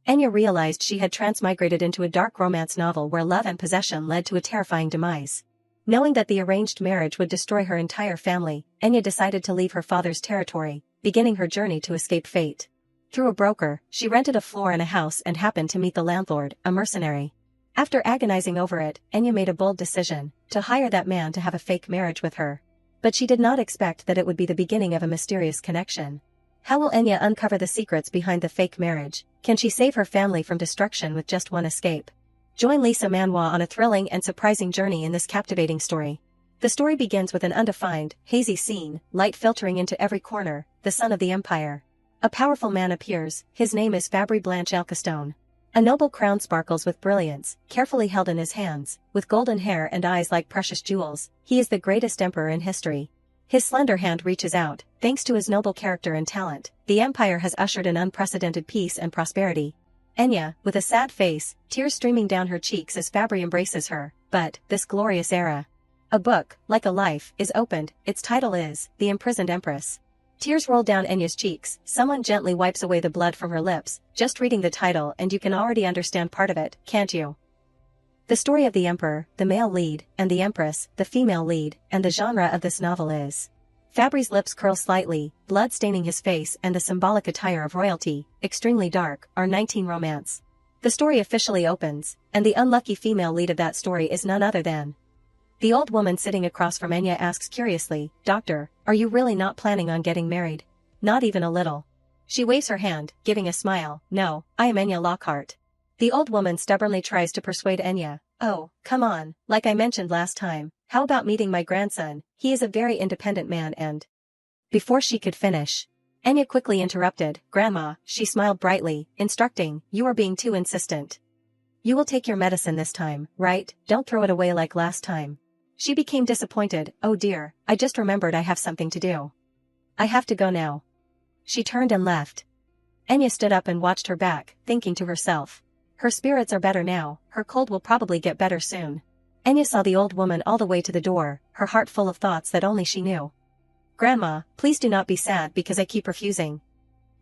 Enya realized she had transmigrated into a dark romance novel where love and possession led to a terrifying demise. Knowing that the arranged marriage would destroy her entire family, Enya decided to leave her father's territory, beginning her journey to escape fate. Through a broker, she rented a floor in a house and happened to meet the landlord, a mercenary. After agonizing over it, Enya made a bold decision, to hire that man to have a fake marriage with her. But she did not expect that it would be the beginning of a mysterious connection. How will Enya uncover the secrets behind the fake marriage? Can she save her family from destruction with just one escape? Join Lisa Manhwa on a thrilling and surprising journey in this captivating story. The story begins with an undefined, hazy scene, light filtering into every corner, the son of the empire. A powerful man appears, his name is Fabry Blanche Elcastone. A noble crown sparkles with brilliance, carefully held in his hands, with golden hair and eyes like precious jewels. He is the greatest emperor in history. His slender hand reaches out, thanks to his noble character and talent. The empire has ushered in unprecedented peace and prosperity. Enya, with a sad face, tears streaming down her cheeks as Fabry embraces her. But, this glorious era. A book, like a life, is opened. Its title is, The Imprisoned Empress. Tears roll down Enya's cheeks, someone gently wipes away the blood from her lips. Just reading the title and you can already understand part of it, can't you? The story of the emperor, the male lead, and the empress, the female lead, and the genre of this novel is. Fabry's lips curl slightly, blood staining his face and the symbolic attire of royalty, extremely dark, are 19 romance. The story officially opens, and the unlucky female lead of that story is none other than. The old woman sitting across from Enya asks curiously, "Doctor, are you really not planning on getting married?" "Not even a little." She waves her hand, giving a smile. "No, I am Enya Lockhart." The old woman stubbornly tries to persuade Enya. "Oh, come on, like I mentioned last time, how about meeting my grandson? He is a very independent man and—" Before she could finish, Enya quickly interrupted. "Grandma," she smiled brightly, instructing, "you are being too insistent. You will take your medicine this time, right? Don't throw it away like last time." She became disappointed. "Oh dear, I just remembered I have something to do. I have to go now." She turned and left. Enya stood up and watched her back, thinking to herself. Her spirits are better now, her cold will probably get better soon. Enya saw the old woman all the way to the door, her heart full of thoughts that only she knew. "Grandma, please do not be sad because I keep refusing.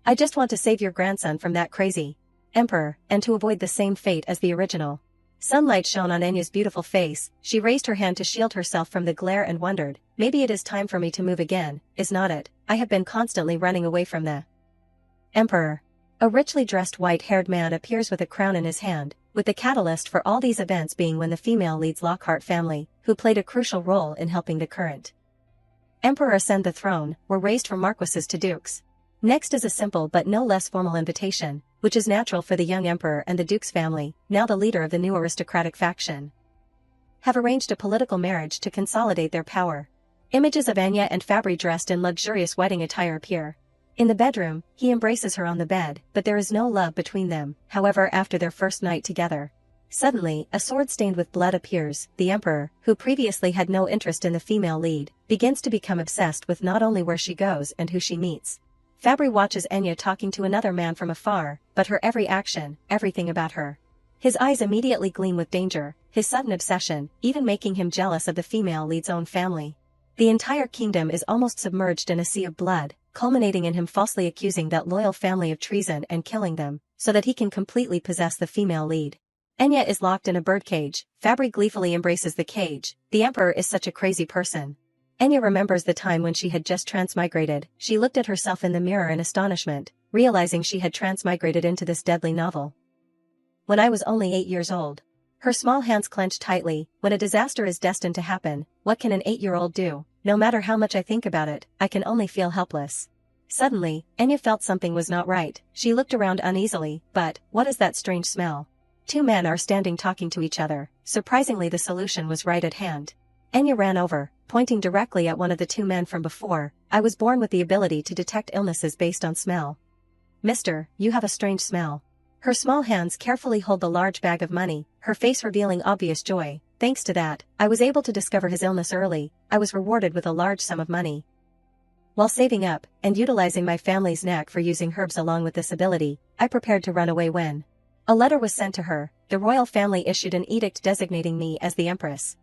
I just want to save your grandson from that crazy emperor, and to avoid the same fate as the original." Sunlight shone on Enya's beautiful face. She raised her hand to shield herself from the glare and wondered, "Maybe it is time for me to move again, is not it? I have been constantly running away from the emperor." A richly dressed white-haired man appears with a crown in his hand, with the catalyst for all these events being when the female leads Lockhart family, who played a crucial role in helping the current emperor ascend the throne, were raised from marquises to dukes. Next is a simple but no less formal invitation, which is natural for the young emperor and the duke's family, now the leader of the new aristocratic faction, have arranged a political marriage to consolidate their power. Images of Enya and Fabry dressed in luxurious wedding attire appear. In the bedroom, he embraces her on the bed, but there is no love between them. However, after their first night together, suddenly, a sword stained with blood appears. The emperor, who previously had no interest in the female lead, begins to become obsessed with not only where she goes and who she meets. Fabry watches Enya talking to another man from afar, but her every action, everything about her. His eyes immediately gleam with danger, his sudden obsession, even making him jealous of the female lead's own family. The entire kingdom is almost submerged in a sea of blood, culminating in him falsely accusing that loyal family of treason and killing them, so that he can completely possess the female lead. Enya is locked in a birdcage. Fabry gleefully embraces the cage. The emperor is such a crazy person. Enya remembers the time when she had just transmigrated. She looked at herself in the mirror in astonishment, realizing she had transmigrated into this deadly novel when I was only 8 years old. Her small hands clenched tightly. When a disaster is destined to happen, what can an 8-year-old do? No matter how much I think about it, I can only feel helpless. Suddenly, Enya felt something was not right. She looked around uneasily. But, what is that strange smell? 2 men are standing talking to each other. Surprisingly, the solution was right at hand. Enya ran over, pointing directly at one of the 2 men from before. "I was born with the ability to detect illnesses based on smell. Mister, you have a strange smell." Her small hands carefully hold the large bag of money, her face revealing obvious joy. "Thanks to that, I was able to discover his illness early. I was rewarded with a large sum of money while saving up, and utilizing my family's knack for using herbs along with this ability, I prepared to run away when a letter was sent to her. The royal family issued an edict designating me as the empress.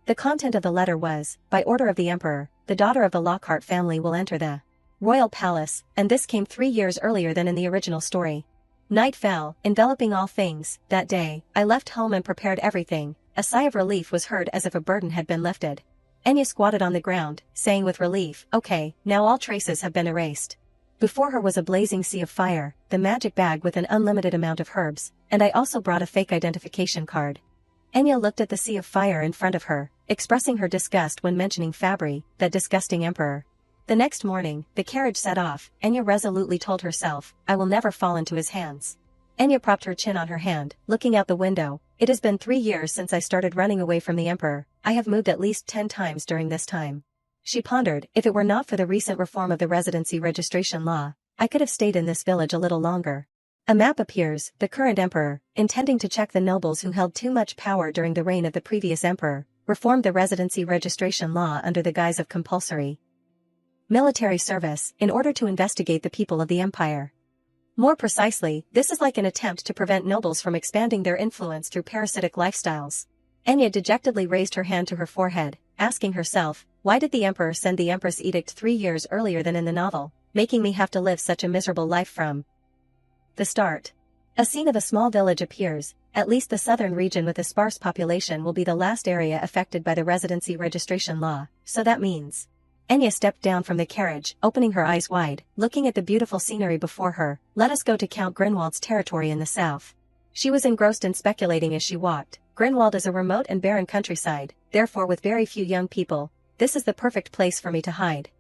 The content of the letter was, by order of the emperor, the daughter of the Lockhart family will enter the royal palace, and this came 3 years earlier than in the original story. Night fell, enveloping all things. That day, I left home and prepared everything. A sigh of relief was heard as if a burden had been lifted. Enya squatted on the ground, saying with relief, "Okay, now all traces have been erased." Before her was a blazing sea of fire, the magic bag with an unlimited amount of herbs, and I also brought a fake identification card. Enya looked at the sea of fire in front of her, expressing her disgust when mentioning Fabry, that disgusting emperor. The next morning, the carriage set off. Enya resolutely told herself, "I will never fall into his hands." Enya propped her chin on her hand, looking out the window. "It has been 3 years since I started running away from the emperor. I have moved at least 10 times during this time." She pondered, if it were not for the recent reform of the residency registration law, I could have stayed in this village a little longer. A map appears. The current emperor, intending to check the nobles who held too much power during the reign of the previous emperor, reformed the residency registration law under the guise of compulsory military service in order to investigate the people of the empire. More precisely, this is like an attempt to prevent nobles from expanding their influence through parasitic lifestyles. Enya dejectedly raised her hand to her forehead, asking herself, why did the emperor send the empress edict 3 years earlier than in the novel, making me have to live such a miserable life from the start? A scene of a small village appears. At least the southern region with a sparse population will be the last area affected by the residency registration law, so that means. Enya stepped down from the carriage, opening her eyes wide, looking at the beautiful scenery before her. Let us go to Count Grinwald's territory in the south. She was engrossed in speculating as she walked. Grinwald is a remote and barren countryside, therefore with very few young people. This is the perfect place for me to hide.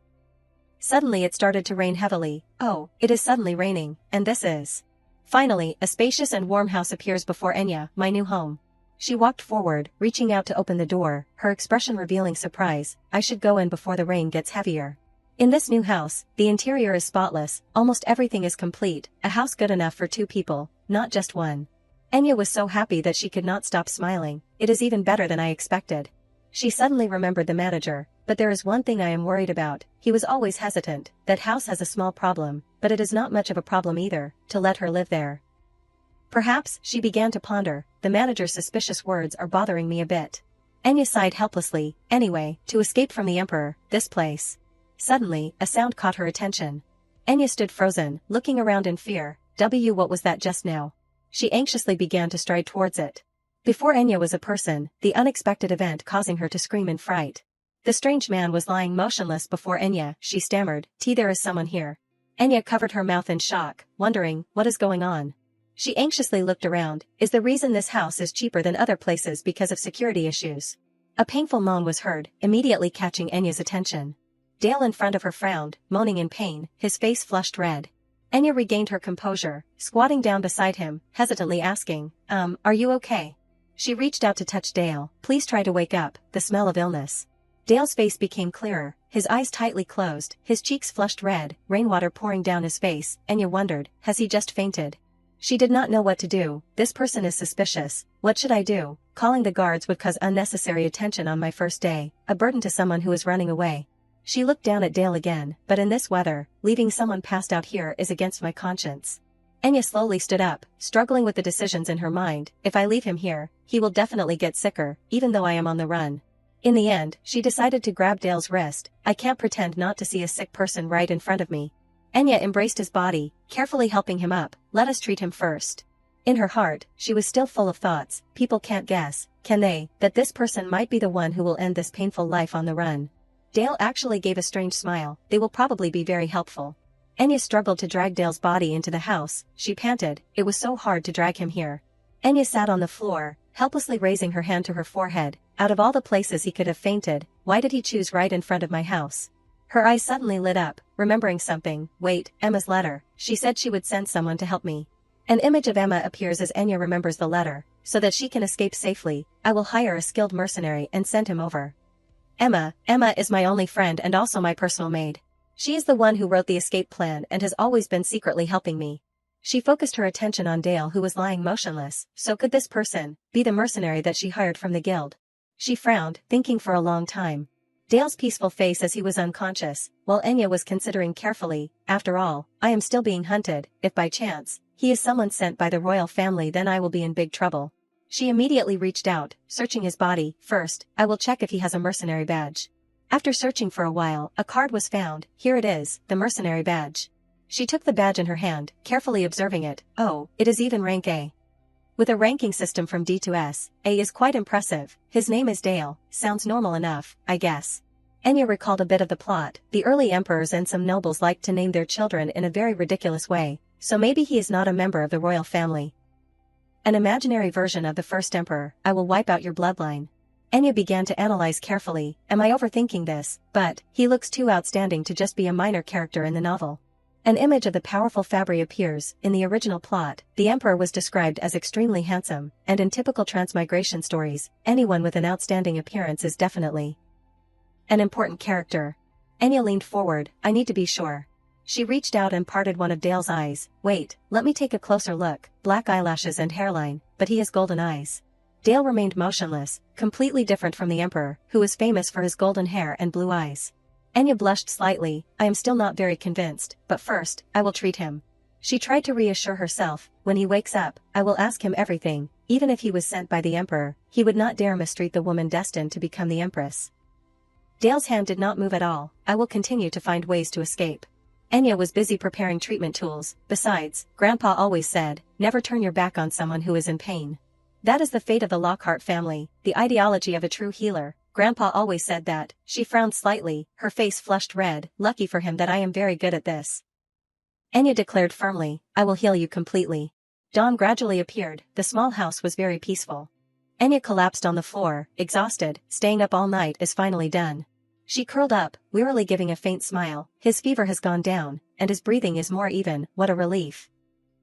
Suddenly it started to rain heavily. Oh, it is suddenly raining, and this is. Finally, a spacious and warm house appears before Enya, my new home. She walked forward, reaching out to open the door, her expression revealing surprise. I should go in before the rain gets heavier. In this new house, the interior is spotless, almost everything is complete, a house good enough for 2 people, not just one. Enya was so happy that she could not stop smiling. It is even better than I expected. She suddenly remembered the manager, but there is one thing I am worried about. He was always hesitant. That house has a small problem, but it is not much of a problem either, to let her live there. Perhaps, she began to ponder, the manager's suspicious words are bothering me a bit. Enya sighed helplessly. Anyway, to escape from the emperor, this place. Suddenly, a sound caught her attention. Enya stood frozen, looking around in fear. What was that just now? She anxiously began to stride towards it. Before Enya was a person, the unexpected event causing her to scream in fright. The strange man was lying motionless before Enya. She stammered, there is someone here." Enya covered her mouth in shock, wondering, what is going on? She anxiously looked around. Is the reason this house is cheaper than other places because of security issues? A painful moan was heard, immediately catching Enya's attention. Dale in front of her frowned, moaning in pain, his face flushed red. Enya regained her composure, squatting down beside him, hesitantly asking, are you okay? She reached out to touch Dale. Please try to wake up, the smell of illness. Dale's face became clearer, his eyes tightly closed, his cheeks flushed red, rainwater pouring down his face. Enya wondered, has he just fainted? She did not know what to do. This person is suspicious. What should I do? Calling the guards would cause unnecessary attention on my first day, a burden to someone who is running away. She looked down at Dale again, but in this weather, leaving someone passed out here is against my conscience. Enya slowly stood up, struggling with the decisions in her mind. If I leave him here, he will definitely get sicker, even though I am on the run. In the end, she decided to grab Dale's wrist. I can't pretend not to see a sick person right in front of me. Enya embraced his body, carefully helping him up. Let us treat him first. In her heart, she was still full of thoughts. People can't guess, can they, that this person might be the one who will end this painful life on the run. Dale actually gave a strange smile. They will probably be very helpful. Enya struggled to drag Dale's body into the house. She panted. It was so hard to drag him here. Enya sat on the floor, helplessly raising her hand to her forehead. Out of all the places he could have fainted, why did he choose right in front of my house? Her eyes suddenly lit up, remembering something. Wait, Emma's letter. She said she would send someone to help me. An image of Emma appears as Enya remembers the letter. So that she can escape safely, I will hire a skilled mercenary and send him over. Emma is my only friend and also my personal maid. She is the one who wrote the escape plan and has always been secretly helping me. She focused her attention on Dale, who was lying motionless. So could this person be the mercenary that she hired from the guild? She frowned, thinking for a long time. Dale's peaceful face as he was unconscious, while Enya was considering carefully. After all, I am still being hunted. If by chance, he is someone sent by the royal family, then I will be in big trouble. She immediately reached out, searching his body. First, I will check if he has a mercenary badge. After searching for a while, a card was found. Here it is, the mercenary badge. She took the badge in her hand, carefully observing it. Oh, it is even rank A. With a ranking system from D to S, A is quite impressive. His name is Dale. Sounds normal enough, I guess. Enya recalled a bit of the plot. The early emperors and some nobles liked to name their children in a very ridiculous way, so maybe he is not a member of the royal family. An imaginary version of the first emperor. I will wipe out your bloodline. Enya began to analyze carefully. Am I overthinking this? But he looks too outstanding to just be a minor character in the novel. An image of the powerful Fabry appears. In the original plot, the emperor was described as extremely handsome, and in typical transmigration stories, anyone with an outstanding appearance is definitely an important character. Enya leaned forward. I need to be sure. She reached out and parted one of Dale's eyes. Wait, let me take a closer look. Black eyelashes and hairline, but he has golden eyes. Dale remained motionless, completely different from the emperor, who was famous for his golden hair and blue eyes. Enya blushed slightly. I am still not very convinced, but first, I will treat him. She tried to reassure herself. When he wakes up, I will ask him everything. Even if he was sent by the emperor, he would not dare mistreat the woman destined to become the empress. Dale's hand did not move at all. I will continue to find ways to escape. Enya was busy preparing treatment tools. Besides, Grandpa always said, never turn your back on someone who is in pain. That is the fate of the Lockhart family, the ideology of a true healer. Grandpa always said that. She frowned slightly, her face flushed red. Lucky for him that I am very good at this. Enya declared firmly, I will heal you completely. Dawn gradually appeared. The small house was very peaceful. Enya collapsed on the floor, exhausted. Staying up all night is finally done. She curled up, wearily giving a faint smile. His fever has gone down, and his breathing is more even. What a relief.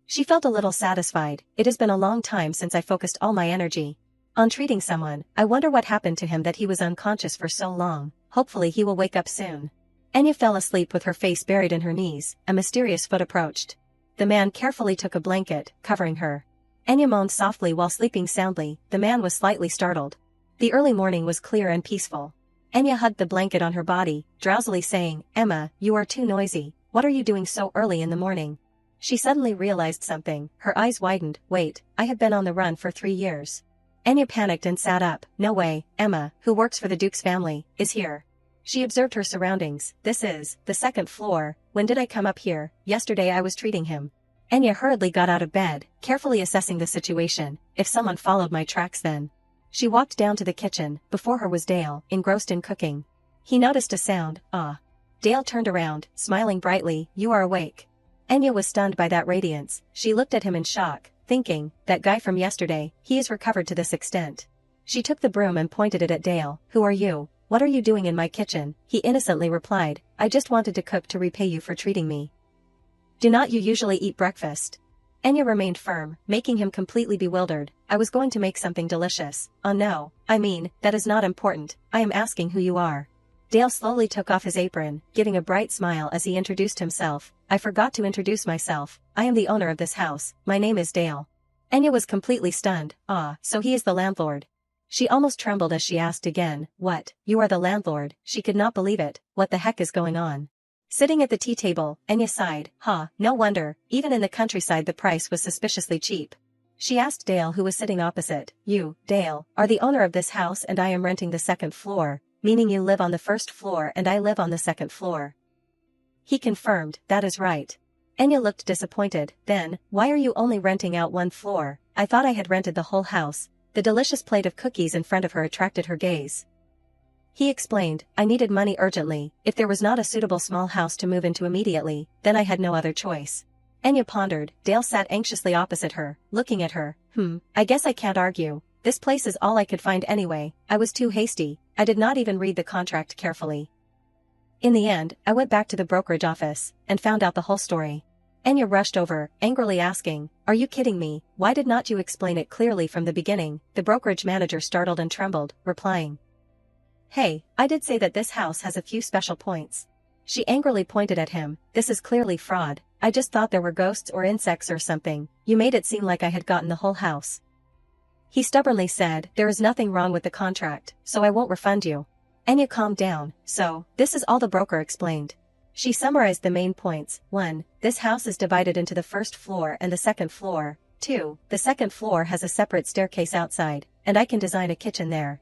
She felt a little satisfied. It has been a long time since I focused all my energy on treating someone. I wonder what happened to him that he was unconscious for so long. Hopefully he will wake up soon. Enya fell asleep with her face buried in her knees. A mysterious foot approached. The man carefully took a blanket, covering her. Enya moaned softly while sleeping soundly. The man was slightly startled. The early morning was clear and peaceful. Enya hugged the blanket on her body, drowsily saying, Emma, you are too noisy. What are you doing so early in the morning? She suddenly realized something. Her eyes widened. Wait, I have been on the run for 3 years. Enya panicked and sat up. No way. Emma, who works for the Duke's family, is here. She observed her surroundings. This is the 2nd floor. When did I come up here? Yesterday I was treating him. Enya hurriedly got out of bed, carefully assessing the situation. If someone followed my tracks then. She walked down to the kitchen. Before her was Dale, engrossed in cooking. He noticed a sound. Ah. Dale turned around, smiling brightly. You are awake. Enya was stunned by that radiance. She looked at him in shock, thinking, that guy from yesterday, he is recovered to this extent. She took the broom and pointed it at Dale. Who are you? What are you doing in my kitchen? He innocently replied, I just wanted to cook to repay you for treating me. Do not you usually eat breakfast? Enya remained firm, making him completely bewildered. I was going to make something delicious. Oh no, I mean, that is not important. I am asking who you are. Dale slowly took off his apron, giving a bright smile as he introduced himself. I forgot to introduce myself. I am the owner of this house. My name is Dale. Enya was completely stunned. Ah, so he is the landlord. She almost trembled as she asked again, what, you are the landlord? She could not believe it. What the heck is going on? Sitting at the tea table, Enya sighed. No wonder, even in the countryside the price was suspiciously cheap. She asked Dale, who was sitting opposite. You, Dale, are the owner of this house and I am renting the 2nd floor, meaning you live on the 1st floor and I live on the 2nd floor. He confirmed, that is right. Enya looked disappointed. Then, why are you only renting out 1 floor? I thought I had rented the whole house. The delicious plate of cookies in front of her attracted her gaze. He explained, I needed money urgently. If there was not a suitable small house to move into immediately, then I had no other choice. Enya pondered. Dale sat anxiously opposite her, looking at her. I guess I can't argue. This place is all I could find anyway. I was too hasty. I did not even read the contract carefully. In the end, I went back to the brokerage office, and found out the whole story. Enya rushed over, angrily asking, are you kidding me? Why did not you explain it clearly from the beginning? The brokerage manager startled and trembled, replying, Hey, I did say that this house has a few special points. She angrily pointed at him. This is clearly fraud. I just thought there were ghosts or insects or something. You made it seem like I had gotten the whole house. He stubbornly said, there is nothing wrong with the contract, so I won't refund you. Enya calmed down. So, this is all the broker explained. She summarized the main points. 1. This house is divided into the 1st floor and the 2nd floor. 2. The 2nd floor has a separate staircase outside, and I can design a kitchen there.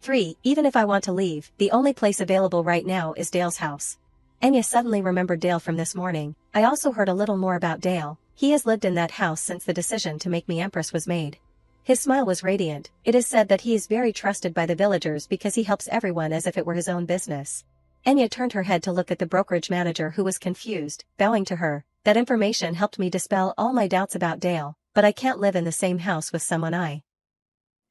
3. Even if I want to leave, the only place available right now is Dale's house. Anya suddenly remembered Dale from this morning. I also heard a little more about Dale. He has lived in that house since the decision to make me empress was made. His smile was radiant. It is said that he is very trusted by the villagers because he helps everyone as if it were his own business. Anya turned her head to look at the brokerage manager who was confused, bowing to her. That information helped me dispel all my doubts about Dale, but I can't live in the same house with someone I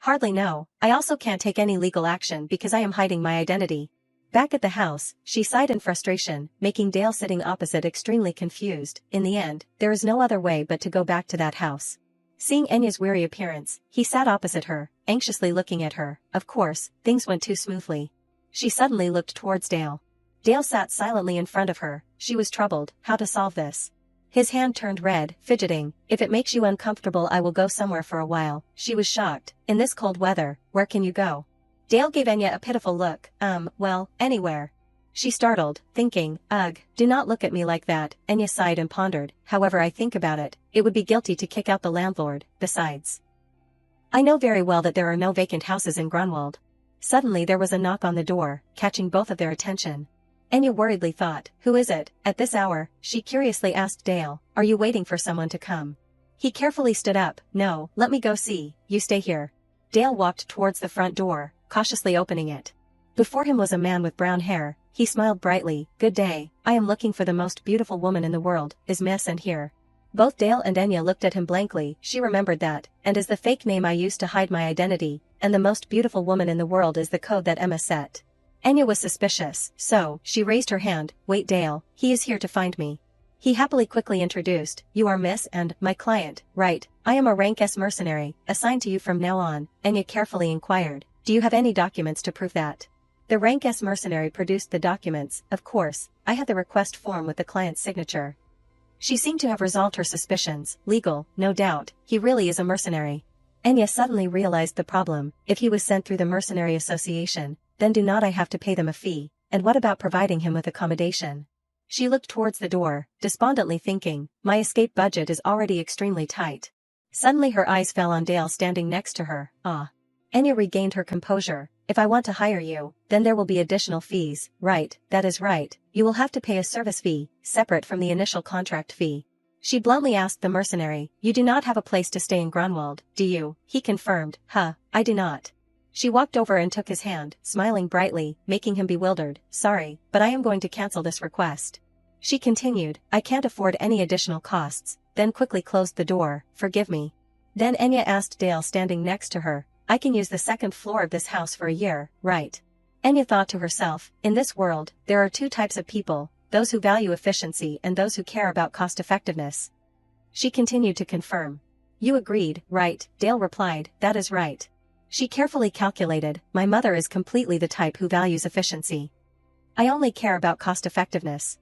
hardly know. I also can't take any legal action because I am hiding my identity. Back at the house, she sighed in frustration, making Dale sitting opposite extremely confused. In the end, there is no other way but to go back to that house. Seeing Anya's weary appearance, he sat opposite her, anxiously looking at her. Of course, things went too smoothly. She suddenly looked towards Dale. Dale sat silently in front of her. She was troubled. How to solve this? His hand turned red, fidgeting. If it makes you uncomfortable, I will go somewhere for a while. She was shocked. In this cold weather, where can you go? Dale gave Anya a pitiful look. Well, anywhere. She startled, thinking, ugh, do not look at me like that. Anya sighed and pondered. However I think about it, it would be guilty to kick out the landlord. Besides, I know very well that there are no vacant houses in Grunwald. Suddenly there was a knock on the door, catching both of their attention. Anya worriedly thought, who is it? At this hour, she curiously asked Dale, are you waiting for someone to come? He carefully stood up. No, let me go see, you stay here. Dale walked towards the front door, cautiously opening it. Before him was a man with brown hair. He smiled brightly. Good day, I am looking for the most beautiful woman in the world, is Miss and here? Both Dale and Anya looked at him blankly. She remembered that, and is the fake name I used to hide my identity, and the most beautiful woman in the world is the code that Emma set. Anya was suspicious, so she raised her hand. Wait, Dale, he is here to find me. He happily quickly introduced, you are Miss and my client, right? I am a rank S mercenary, assigned to you from now on. Anya carefully inquired, do you have any documents to prove that? The rank S mercenary produced the documents. Of course, I had the request form with the client's signature. She seemed to have resolved her suspicions. Legal, no doubt, he really is a mercenary. Anya suddenly realized the problem. If he was sent through the mercenary association, then do not I have to pay them a fee, and what about providing him with accommodation? She looked towards the door, despondently thinking, my escape budget is already extremely tight. Suddenly her eyes fell on Dale standing next to her. Ah. Anya regained her composure. If I want to hire you, then there will be additional fees. Right, that is right. You will have to pay a service fee, separate from the initial contract fee. She bluntly asked the mercenary, you do not have a place to stay in Grunwald, do you? He confirmed, I do not. She walked over and took his hand, smiling brightly, making him bewildered. Sorry, but I am going to cancel this request. She continued, I can't afford any additional costs, then quickly closed the door. Forgive me. Then Anya asked Dale standing next to her, I can use the second floor of this house for a year, right? Anya thought to herself, in this world, there are two types of people, those who value efficiency and those who care about cost-effectiveness. She continued to confirm. You agreed, right? Dale replied, that is right. She carefully calculated, my mother is completely the type who values efficiency. I only care about cost-effectiveness.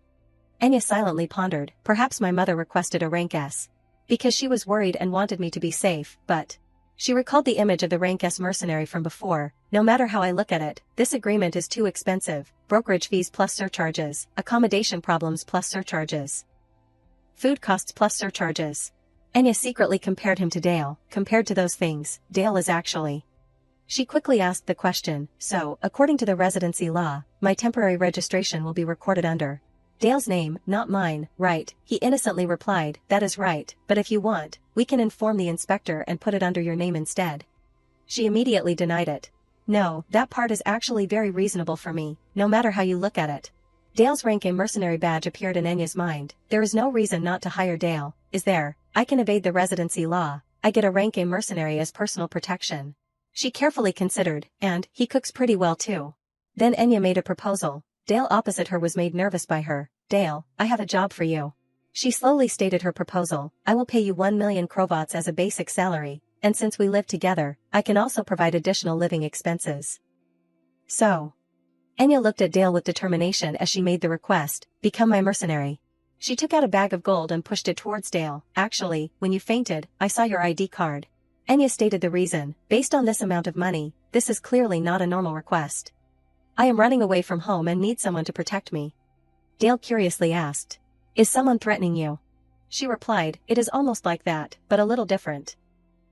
Anya silently pondered, perhaps my mother requested a rank S. Because she was worried and wanted me to be safe, but she recalled the image of the rank S mercenary from before. No matter how I look at it, this agreement is too expensive. Brokerage fees plus surcharges, accommodation problems plus surcharges, food costs plus surcharges. Anya secretly compared him to Dale. Compared to those things, Dale is actually. She quickly asked the question, so, according to the residency law, my temporary registration will be recorded under Dale's name, not mine, right? He innocently replied, that is right, but if you want, we can inform the inspector and put it under your name instead. She immediately denied it. No, that part is actually very reasonable for me, no matter how you look at it. Dale's rank A mercenary badge appeared in Anya's mind. There is no reason not to hire Dale, is there? I can evade the residency law. I get a rank A mercenary as personal protection. She carefully considered, and he cooks pretty well too. Then Anya made a proposal. Dale opposite her was made nervous by her. Dale, I have a job for you. She slowly stated her proposal. I will pay you 1 million krovats as a basic salary, and since we live together, I can also provide additional living expenses. So. Anya looked at Dale with determination as she made the request, become my mercenary. She took out a bag of gold and pushed it towards Dale. Actually, when you fainted, I saw your ID card. Anya stated the reason. Based on this amount of money, this is clearly not a normal request. I am running away from home and need someone to protect me. Dale curiously asked. Is someone threatening you? She replied, it is almost like that, but a little different.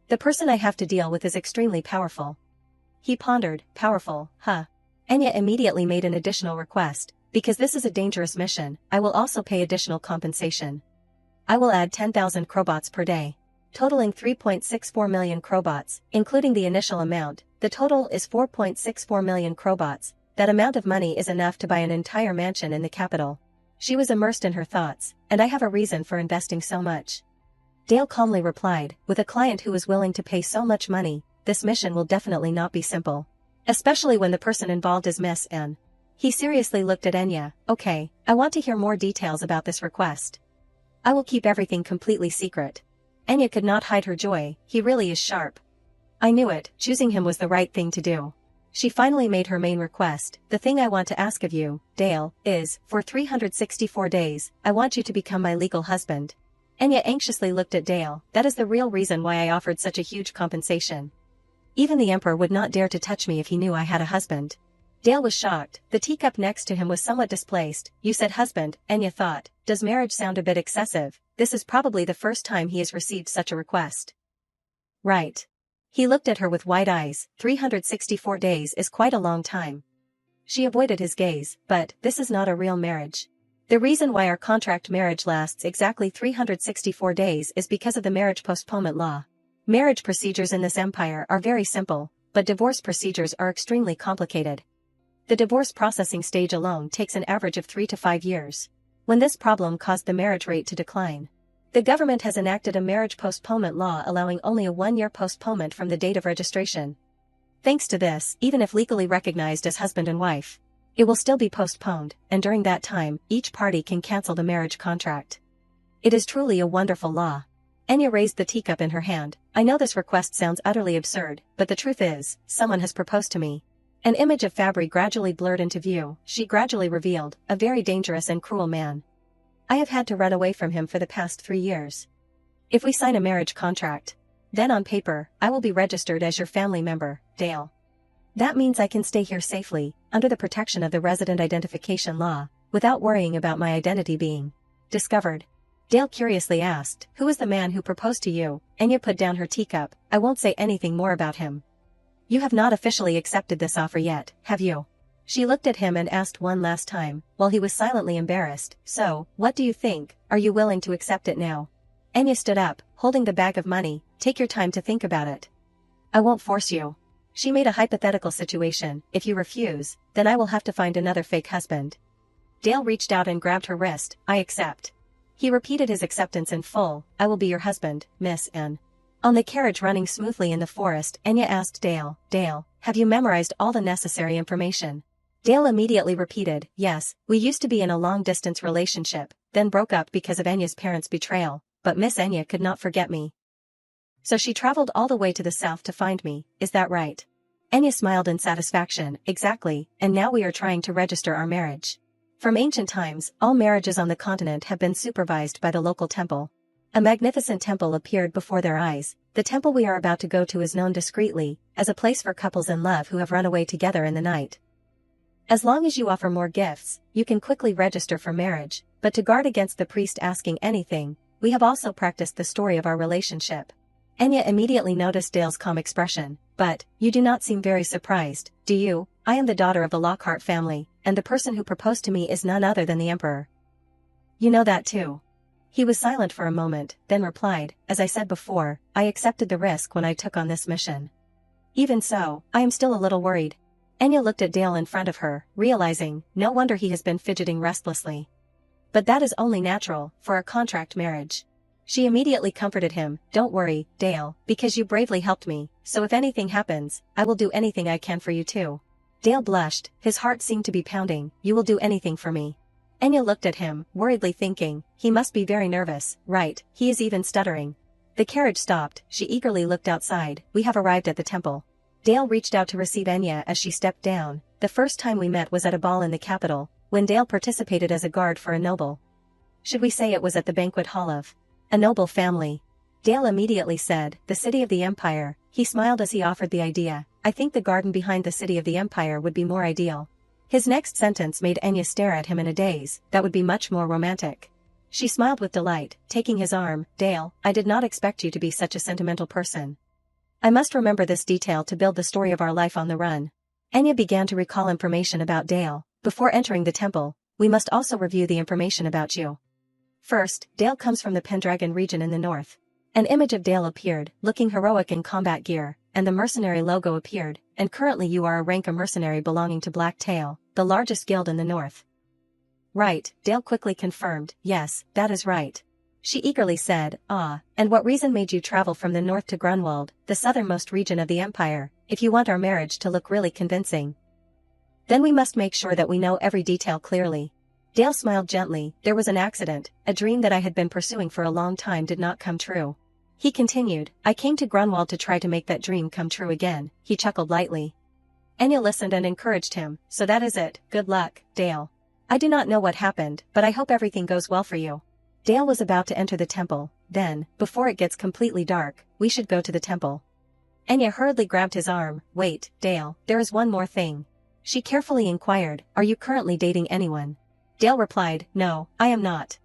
The person I have to deal with is extremely powerful. He pondered, powerful, Anya immediately made an additional request. Because this is a dangerous mission, I will also pay additional compensation. I will add 10,000 crobots per day. Totaling 3.64 million crobots, including the initial amount, the total is 4.64 million crobots. That amount of money is enough to buy an entire mansion in the capital. She was immersed in her thoughts, and I have a reason for investing so much. Dale calmly replied, with a client who is willing to pay so much money, this mission will definitely not be simple. Especially when the person involved is Miss N. He seriously looked at Enya. Okay, I want to hear more details about this request. I will keep everything completely secret. Enya could not hide her joy, he really is sharp. I knew it, choosing him was the right thing to do. She finally made her main request. The thing I want to ask of you, Dale, is, for 364 days, I want you to become my legal husband. Enya anxiously looked at Dale. That is the real reason why I offered such a huge compensation. Even the Emperor would not dare to touch me if he knew I had a husband. Dale was shocked. The teacup next to him was somewhat displaced. You said husband, Enya thought. Does marriage sound a bit excessive? This is probably the first time he has received such a request. Right. He looked at her with wide eyes. 364 days is quite a long time. She avoided his gaze. But this is not a real marriage. The reason why our contract marriage lasts exactly 364 days is because of the marriage postponement law. Marriage procedures in this empire are very simple, but divorce procedures are extremely complicated. The divorce processing stage alone takes an average of 3 to 5 years. When this problem caused the marriage rate to decline, the government has enacted a marriage postponement law allowing only a 1-year postponement from the date of registration. Thanks to this, even if legally recognized as husband and wife, it will still be postponed, and during that time, each party can cancel the marriage contract. It is truly a wonderful law. Enya raised the teacup in her hand. I know this request sounds utterly absurd, but the truth is, someone has proposed to me. An image of Fabry gradually blurred into view. She gradually revealed, a very dangerous and cruel man. I have had to run away from him for the past 3 years. If we sign a marriage contract, then on paper, I will be registered as your family member, Dale. That means I can stay here safely, under the protection of the resident identification law, without worrying about my identity being discovered. Dale curiously asked, who is the man who proposed to you? Enya put down her teacup. I won't say anything more about him. You have not officially accepted this offer yet, have you? She looked at him and asked one last time, while he was silently embarrassed. So, what do you think? Are you willing to accept it now? Enya stood up, holding the bag of money. Take your time to think about it. I won't force you. She made a hypothetical situation. If you refuse, then I will have to find another fake husband. Dale reached out and grabbed her wrist. I accept. He repeated his acceptance in full. I will be your husband, Miss N. On the carriage running smoothly in the forest, Enya asked Dale, have you memorized all the necessary information? Dale immediately repeated, yes, we used to be in a long-distance relationship, then broke up because of Enya's parents' betrayal, but Miss Enya could not forget me. So she traveled all the way to the south to find me, is that right? Enya smiled in satisfaction. Exactly, and now we are trying to register our marriage. From ancient times, all marriages on the continent have been supervised by the local temple. A magnificent temple appeared before their eyes. The temple we are about to go to is known discreetly as a place for couples in love who have run away together in the night. As long as you offer more gifts, you can quickly register for marriage, but to guard against the priest asking anything, we have also practiced the story of our relationship. Enya immediately noticed Dale's calm expression. But, you do not seem very surprised, do you? I am the daughter of the Lockhart family, and the person who proposed to me is none other than the Emperor. You know that too. He was silent for a moment, then replied, as I said before, I accepted the risk when I took on this mission. Even so, I am still a little worried. Enya looked at Dale in front of her, realizing, no wonder he has been fidgeting restlessly. But that is only natural, for a contract marriage. She immediately comforted him, don't worry, Dale, because you bravely helped me, so if anything happens, I will do anything I can for you too. Dale blushed, his heart seemed to be pounding, you will do anything for me. Enya looked at him, worriedly thinking, he must be very nervous, right, he is even stuttering. The carriage stopped, she eagerly looked outside, we have arrived at the temple. Dale reached out to receive Enya as she stepped down. The first time we met was at a ball in the capital, when Dale participated as a guard for a noble. Should we say it was at the banquet hall of a noble family? Dale immediately said, the city of the empire. He smiled as he offered the idea. I think the garden behind the city of the empire would be more ideal. His next sentence made Enya stare at him in a daze. That would be much more romantic. She smiled with delight, taking his arm. Dale, I did not expect you to be such a sentimental person. I must remember this detail to build the story of our life on the run. Enya began to recall information about Dale. Before entering the temple, we must also review the information about you. First, Dale comes from the Pendragon region in the north. An image of Dale appeared, looking heroic in combat gear, and the mercenary logo appeared, and currently you are a rank a mercenary belonging to Blacktail, the largest guild in the north. Right, Dale quickly confirmed, yes, that is right. She eagerly said, and what reason made you travel from the north to Grunwald, the southernmost region of the empire, if you want our marriage to look really convincing? Then we must make sure that we know every detail clearly. Dale smiled gently, there was an accident, a dream that I had been pursuing for a long time did not come true. He continued, I came to Grunwald to try to make that dream come true again, he chuckled lightly. Enya listened and encouraged him, so that is it, good luck, Dale. I do not know what happened, but I hope everything goes well for you. Dale was about to enter the temple, then, before it gets completely dark, we should go to the temple. Enya hurriedly grabbed his arm, wait, Dale, there is one more thing. She carefully inquired, are you currently dating anyone? Dale replied, no, I am not.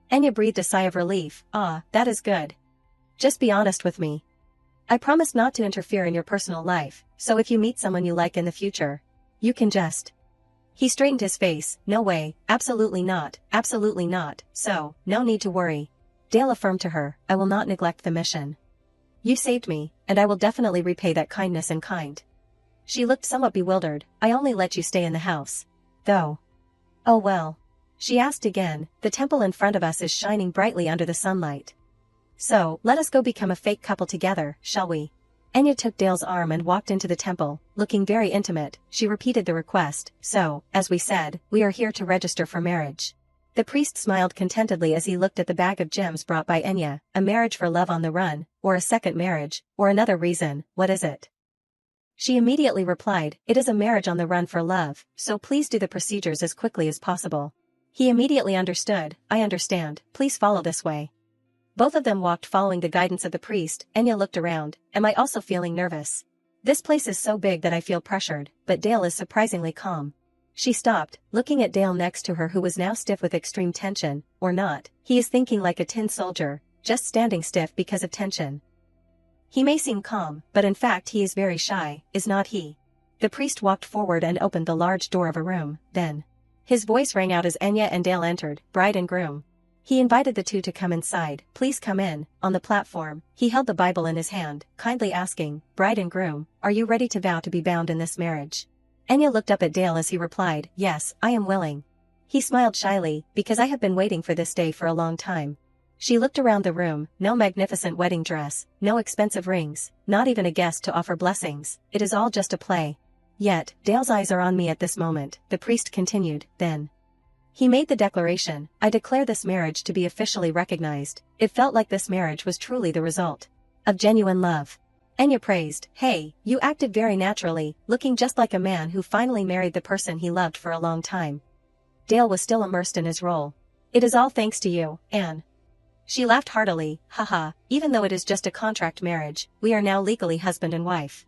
Enya breathed a sigh of relief, that is good. Just be honest with me. I promise not to interfere in your personal life, so if you meet someone you like in the future, you can just... He straightened his face, no way, absolutely not, so, no need to worry. Dale affirmed to her, I will not neglect the mission. You saved me, and I will definitely repay that kindness in kind. She looked somewhat bewildered, I only let you stay in the house. Though. Oh well. She asked again, the temple in front of us is shining brightly under the sunlight. So, let us go become a fake couple together, shall we? Enya took Dale's arm and walked into the temple, looking very intimate. She repeated the request, so, as we said, we are here to register for marriage. The priest smiled contentedly as he looked at the bag of gems brought by Enya, a marriage for love on the run, or a second marriage, or another reason, what is it? She immediately replied, it is a marriage on the run for love, so please do the procedures as quickly as possible. He immediately understood, I understand, please follow this way. Both of them walked following the guidance of the priest. Enya looked around, am I also feeling nervous? This place is so big that I feel pressured, but Dale is surprisingly calm. She stopped, looking at Dale next to her who was now stiff with extreme tension, or not, he is thinking like a tin soldier, just standing stiff because of tension. He may seem calm, but in fact he is very shy, is not he? The priest walked forward and opened the large door of a room, then. His voice rang out as Enya and Dale entered, bride and groom. He invited the two to come inside, please come in. On the platform, he held the Bible in his hand, kindly asking, bride and groom, are you ready to vow to be bound in this marriage? Enya looked up at Dale as he replied, yes, I am willing. He smiled shyly, because I have been waiting for this day for a long time. She looked around the room, no magnificent wedding dress, no expensive rings, not even a guest to offer blessings, it is all just a play. Yet, Dale's eyes are on me at this moment, the priest continued, then. He made the declaration, I declare this marriage to be officially recognized. It felt like this marriage was truly the result of genuine love. Enya praised, hey, you acted very naturally, looking just like a man who finally married the person he loved for a long time. Dale was still immersed in his role. It is all thanks to you, Anne. She laughed heartily, haha, even though it is just a contract marriage, we are now legally husband and wife.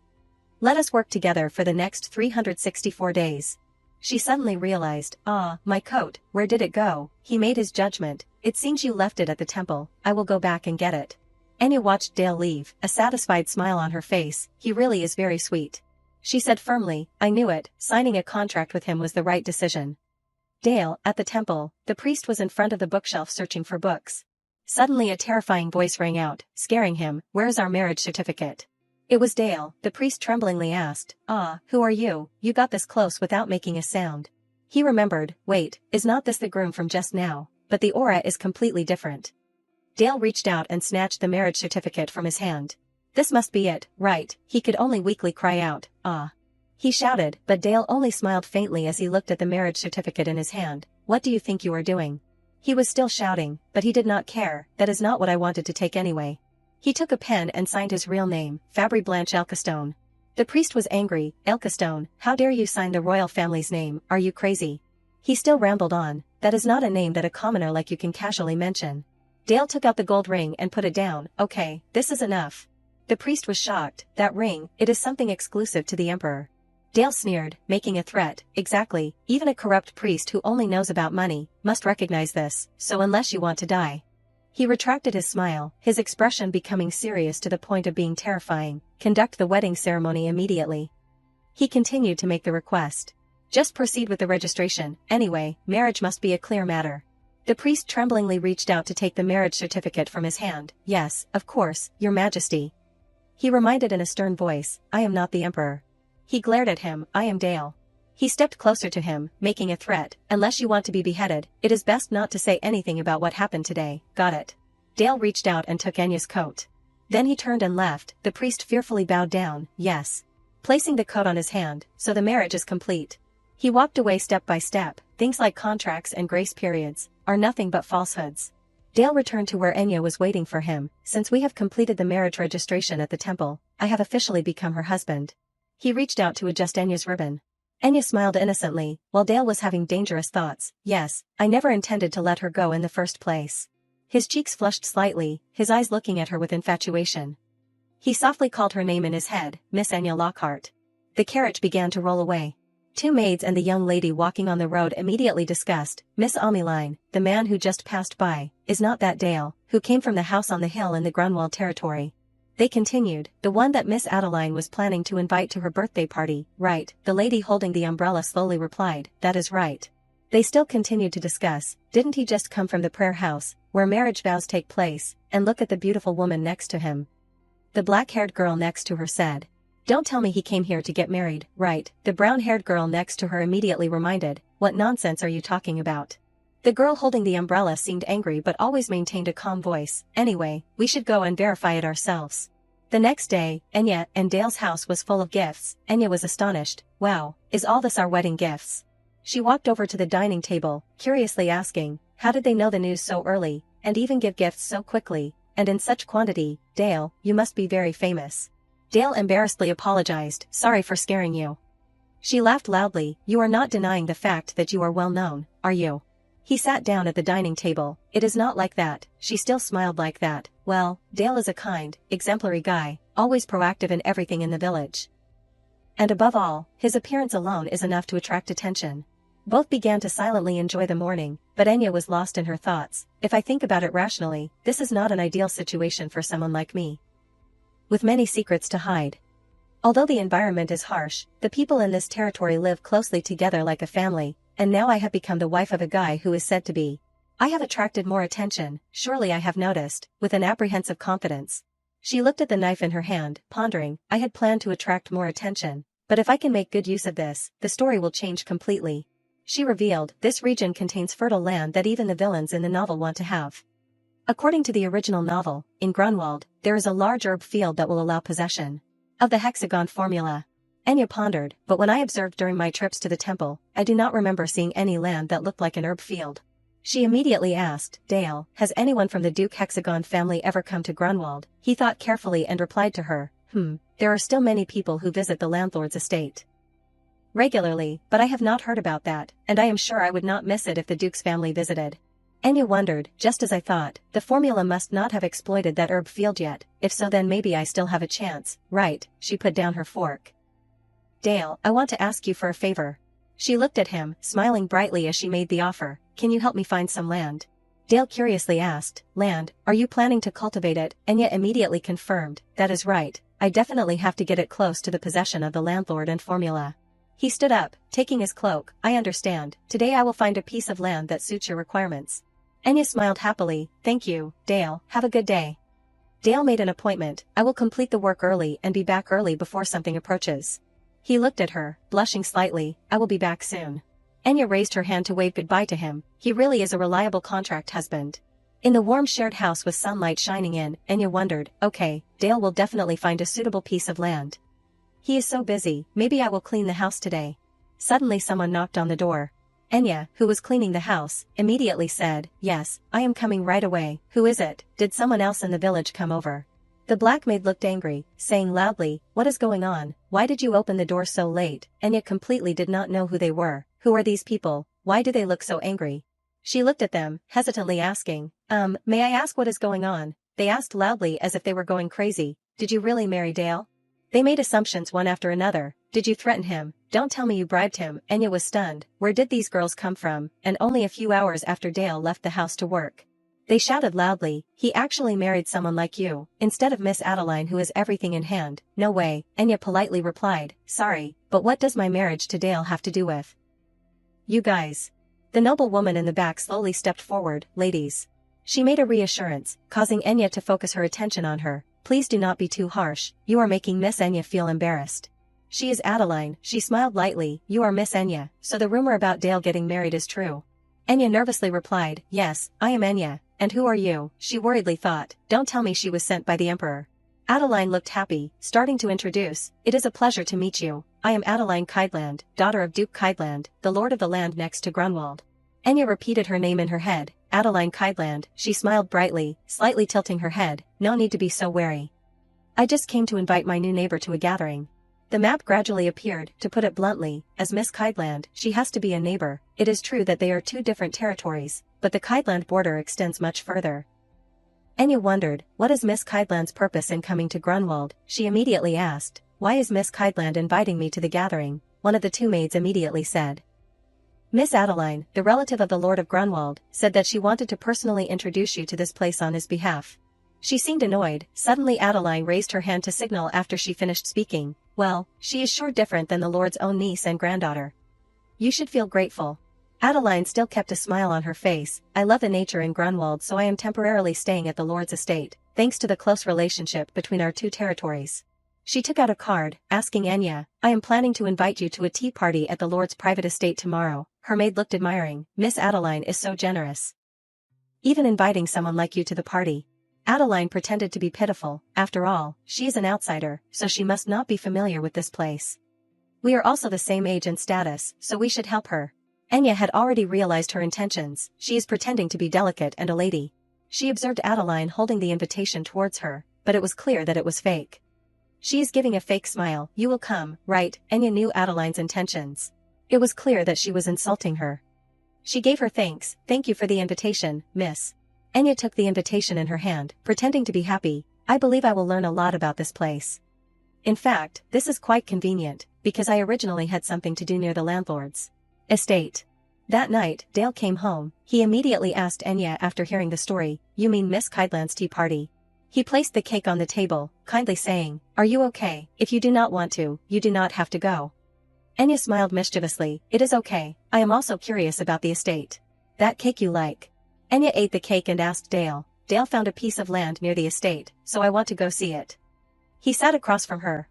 Let us work together for the next 364 days. She suddenly realized, my coat, where did it go? He made his judgment, it seems you left it at the temple, I will go back and get it. Enya watched Dale leave, a satisfied smile on her face, he really is very sweet. She said firmly, I knew it, signing a contract with him was the right decision. Dale, at the temple, the priest was in front of the bookshelf searching for books. Suddenly a terrifying voice rang out, scaring him, where is our marriage certificate? It was Dale, the priest tremblingly asked, who are you? You got this close without making a sound. He remembered, wait, is not this the groom from just now? But the aura is completely different. Dale reached out and snatched the marriage certificate from his hand. This must be it, right? He could only weakly cry out, He shouted, but Dale only smiled faintly as he looked at the marriage certificate in his hand. What do you think you are doing? He was still shouting, but he did not care, that is not what I wanted to take anyway. He took a pen and signed his real name, Fabry Blanche Elcastone. The priest was angry, Elcastone, how dare you sign the royal family's name, are you crazy? He still rambled on, that is not a name that a commoner like you can casually mention. Dale took out the gold ring and put it down, okay, this is enough. The priest was shocked, that ring, it is something exclusive to the emperor. Dale sneered, making a threat, exactly, even a corrupt priest who only knows about money, must recognize this, so unless you want to die. He retracted his smile, his expression becoming serious to the point of being terrifying, conduct the wedding ceremony immediately. He continued to make the request. Just proceed with the registration, anyway, marriage must be a clear matter. The priest tremblingly reached out to take the marriage certificate from his hand. Yes, of course, your majesty. He reminded in a stern voice, I am not the emperor. He glared at him, I am Dale. He stepped closer to him, making a threat, unless you want to be beheaded, it is best not to say anything about what happened today, got it? Dale reached out and took Enya's coat. Then he turned and left, the priest fearfully bowed down, yes. Placing the coat on his hand, so the marriage is complete. He walked away step by step, things like contracts and grace periods are nothing but falsehoods. Dale returned to where Enya was waiting for him, since we have completed the marriage registration at the temple, I have officially become her husband. He reached out to adjust Enya's ribbon. Enya smiled innocently, while Dale was having dangerous thoughts, yes, I never intended to let her go in the first place. His cheeks flushed slightly, his eyes looking at her with infatuation. He softly called her name in his head, Miss Enya Lockhart. The carriage began to roll away. Two maids and the young lady walking on the road immediately discussed, Miss Ameline, the man who just passed by, is not that Dale, who came from the house on the hill in the Grunwald territory. They continued, the one that Miss Adeline was planning to invite to her birthday party, right, the lady holding the umbrella slowly replied, that is right. They still continued to discuss, didn't he just come from the prayer house, where marriage vows take place, and look at the beautiful woman next to him. The black-haired girl next to her said, don't tell me he came here to get married, right? The brown-haired girl next to her immediately reminded, what nonsense are you talking about? The girl holding the umbrella seemed angry but always maintained a calm voice, anyway, we should go and verify it ourselves. The next day, Enya and Dale's house was full of gifts. Enya was astonished, wow, is all this our wedding gifts? She walked over to the dining table, curiously asking, how did they know the news so early, and even give gifts so quickly, and in such quantity? Dale, you must be very famous. Dale embarrassedly apologized, sorry for scaring you. She laughed loudly, you are not denying the fact that you are well known, are you? He sat down at the dining table, it is not like that, she still smiled like that, well, Dale is a kind, exemplary guy, always proactive in everything in the village. And above all, his appearance alone is enough to attract attention. Both began to silently enjoy the morning, but Enya was lost in her thoughts, if I think about it rationally, this is not an ideal situation for someone like me. With many secrets to hide. Although the environment is harsh, the people in this territory live closely together like a family, and now I have become the wife of a guy who is said to be. I have attracted more attention, surely I have noticed, with an apprehensive confidence. She looked at the knife in her hand, pondering, I had planned to attract more attention, but if I can make good use of this, the story will change completely. She revealed, this region contains fertile land that even the villains in the novel want to have. According to the original novel, in Grunwald, there is a large herb field that will allow possession of the hexagon formula. Enya pondered, but when I observed during my trips to the temple, I do not remember seeing any land that looked like an herb field. She immediately asked, Dale, has anyone from the Duke Hexagon family ever come to Grunwald? He thought carefully and replied to her, there are still many people who visit the landlord's estate regularly, but I have not heard about that, and I am sure I would not miss it if the Duke's family visited. Enya wondered, just as I thought, the formula must not have exploited that herb field yet, if so then maybe I still have a chance, right? She put down her fork. Dale, I want to ask you for a favor. She looked at him, smiling brightly as she made the offer, can you help me find some land? Dale curiously asked, land, are you planning to cultivate it? Enya immediately confirmed, that is right, I definitely have to get it close to the possession of the landlord and formula. He stood up, taking his cloak, I understand, today I will find a piece of land that suits your requirements. Enya smiled happily, thank you, Dale, have a good day. Dale made an appointment, I will complete the work early and be back early before something approaches. He looked at her, blushing slightly, I will be back soon. Enya raised her hand to wave goodbye to him, he really is a reliable contract husband. In the warm shared house with sunlight shining in, Enya wondered, okay, Dale will definitely find a suitable piece of land. He is so busy, maybe I will clean the house today. Suddenly someone knocked on the door. Enya, who was cleaning the house, immediately said, yes, I am coming right away. Who is it? Did someone else in the village come over? The black maid looked angry, saying loudly, what is going on? Why did you open the door so late? Enya completely did not know who they were. Who are these people? Why do they look so angry? She looked at them, hesitantly asking, may I ask what is going on? They asked loudly as if they were going crazy, did you really marry Dale? They made assumptions one after another. Did you threaten him? Don't tell me you bribed him. Enya was stunned. Where did these girls come from? And only a few hours after Dale left the house to work. They shouted loudly, he actually married someone like you, instead of Miss Adeline who has everything in hand. No way, Enya politely replied, sorry, but what does my marriage to Dale have to do with? You guys. The noble woman in the back slowly stepped forward. Ladies. She made a reassurance, causing Enya to focus her attention on her. Please do not be too harsh, you are making Miss Enya feel embarrassed. She is Adeline, she smiled lightly. You are Miss Enya, so the rumor about Dale getting married is true. Enya nervously replied, yes, I am Enya, and who are you? She worriedly thought, don't tell me she was sent by the Emperor. Adeline looked happy, starting to introduce, it is a pleasure to meet you. I am Adeline Kydland, daughter of Duke Kydland, the lord of the land next to Grunwald. Enya repeated her name in her head, Adeline Kydland. She smiled brightly, slightly tilting her head, no need to be so wary. I just came to invite my new neighbor to a gathering. The map gradually appeared, to put it bluntly, as Miss Kydland, she has to be a neighbor. It is true that they are two different territories, but the Kydland border extends much further. Enya wondered, what is Miss Kydland's purpose in coming to Grunwald? She immediately asked, why is Miss Kydland inviting me to the gathering? One of the two maids immediately said. Miss Adeline, the relative of the Lord of Grunwald, said that she wanted to personally introduce you to this place on his behalf. She seemed annoyed. Suddenly Adeline raised her hand to signal after she finished speaking. Well, she is sure different than the Lord's own niece and granddaughter. You should feel grateful. Adeline still kept a smile on her face. I love the nature in Grunwald, so I am temporarily staying at the Lord's estate, thanks to the close relationship between our two territories. She took out a card, asking Enya, I am planning to invite you to a tea party at the Lord's private estate tomorrow. Her maid looked admiring. Miss Adeline is so generous. Even inviting someone like you to the party. Adeline pretended to be pitiful. After all, she is an outsider, so she must not be familiar with this place. We are also the same age and status, so we should help her. Enya had already realized her intentions. She is pretending to be delicate and a lady. She observed Adeline holding the invitation towards her, but it was clear that it was fake. She is giving a fake smile. You will come, right? Enya knew Adeline's intentions. It was clear that she was insulting her. She gave her thanks. Thank you for the invitation, miss. Enya took the invitation in her hand, pretending to be happy. I believe I will learn a lot about this place. In fact, this is quite convenient, because I originally had something to do near the landlord's estate. That night, Dale came home. He immediately asked Enya after hearing the story, you mean Miss Kydland's tea party? He placed the cake on the table, kindly saying, are you okay? If you do not want to, you do not have to go. Enya smiled mischievously, it is okay, I am also curious about the estate. That cake you like? Enya ate the cake and asked Dale. Dale found a piece of land near the estate, so I want to go see it. He sat across from her.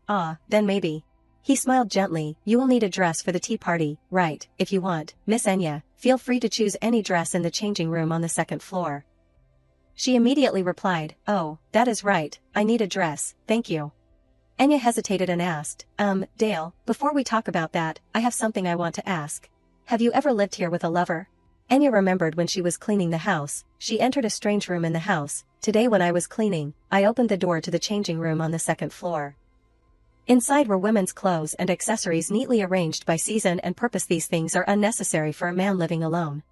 Then maybe. He smiled gently. You will need a dress for the tea party, right? If you want, Miss Enya, feel free to choose any dress in the changing room on the second floor. She immediately replied, oh, that is right, I need a dress, thank you. Enya hesitated and asked, Dale, before we talk about that, I have something I want to ask. Have you ever lived here with a lover? Enya remembered when she was cleaning the house. She entered a strange room in the house. Today when I was cleaning, I opened the door to the changing room on the second floor. Inside were women's clothes and accessories neatly arranged by season and purpose. These things are unnecessary for a man living alone.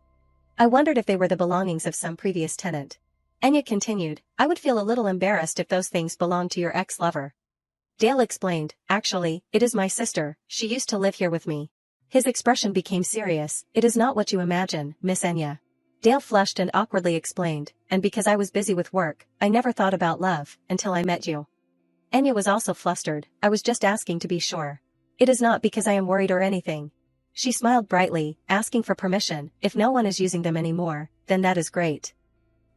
I wondered if they were the belongings of some previous tenant. Enya continued, I would feel a little embarrassed if those things belonged to your ex-lover. Dale explained, actually, it is my sister, she used to live here with me. His expression became serious. It is not what you imagine, Miss Enya. Dale flushed and awkwardly explained, and because I was busy with work, I never thought about love, until I met you. Enya was also flustered. I was just asking to be sure. It is not because I am worried or anything. She smiled brightly, asking for permission. If no one is using them anymore, then that is great.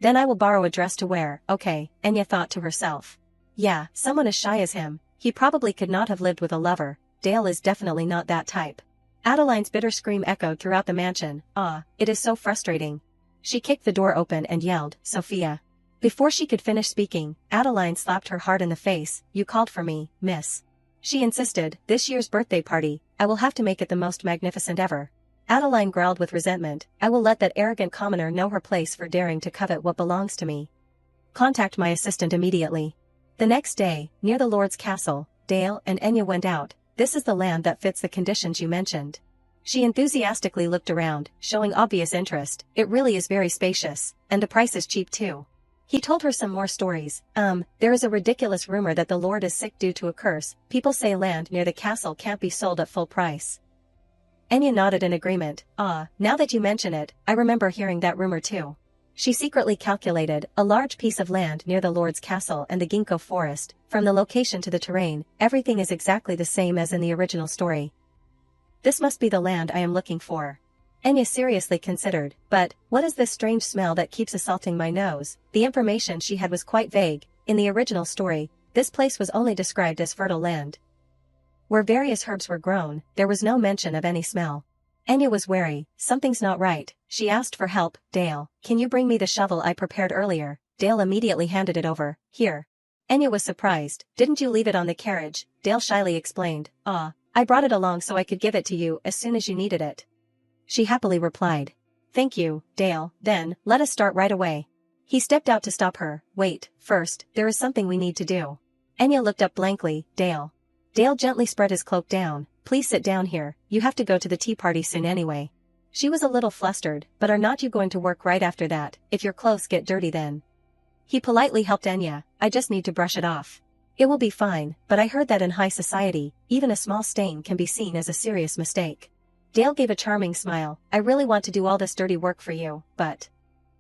Then I will borrow a dress to wear. Okay, Enya thought to herself. Yeah, someone as shy as him. He probably could not have lived with a lover. Dale is definitely not that type. Adeline's bitter scream echoed throughout the mansion. It is so frustrating. She kicked the door open and yelled, Sophia. Before she could finish speaking, Adeline slapped her hard in the face. You called for me, miss. She insisted, this year's birthday party, I will have to make it the most magnificent ever. Adeline growled with resentment. I will let that arrogant commoner know her place for daring to covet what belongs to me. Contact my assistant immediately. The next day, near the Lord's castle, Dale and Enya went out. This is the land that fits the conditions you mentioned. She enthusiastically looked around, showing obvious interest. It really is very spacious, and the price is cheap too. He told her some more stories. There is a ridiculous rumor that the Lord is sick due to a curse. People say land near the castle can't be sold at full price. Enya nodded in agreement. Now that you mention it, I remember hearing that rumor too. She secretly calculated a large piece of land near the Lord's castle and the ginkgo forest. From the location to the terrain, everything is exactly the same as in the original story. This must be the land I am looking for. Enya seriously considered, but, what is this strange smell that keeps assaulting my nose? The information she had was quite vague. In the original story, this place was only described as fertile land, where various herbs were grown. There was no mention of any smell. Enya was wary. Something's not right. She asked for help. Dale, can you bring me the shovel I prepared earlier? Dale immediately handed it over. Here. Enya was surprised. Didn't you leave it on the carriage? Dale shyly explained. I brought it along so I could give it to you as soon as you needed it. She happily replied. Thank you, Dale. Then, let us start right away. He stepped out to stop her. Wait, first, there is something we need to do. Enya looked up blankly. Dale. Dale gently spread his cloak down. Please sit down here, you have to go to the tea party soon anyway. She was a little flustered, but are not you going to work right after that? If your clothes get dirty then. He politely helped Enya. I just need to brush it off. It will be fine, but I heard that in high society, even a small stain can be seen as a serious mistake. Dale gave a charming smile. I really want to do all this dirty work for you, but...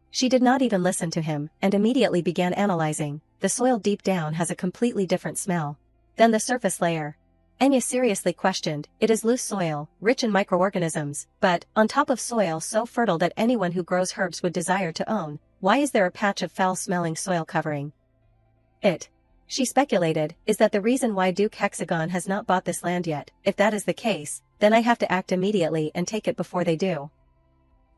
She did not even listen to him, and immediately began analyzing. The soil deep down has a completely different smell than the surface layer. Enya seriously questioned. It is loose soil, rich in microorganisms, but, on top of soil so fertile that anyone who grows herbs would desire to own, why is there a patch of foul-smelling soil covering it? She speculated, is that the reason why Duke Hexagon has not bought this land yet? If that is the case, then I have to act immediately and take it before they do.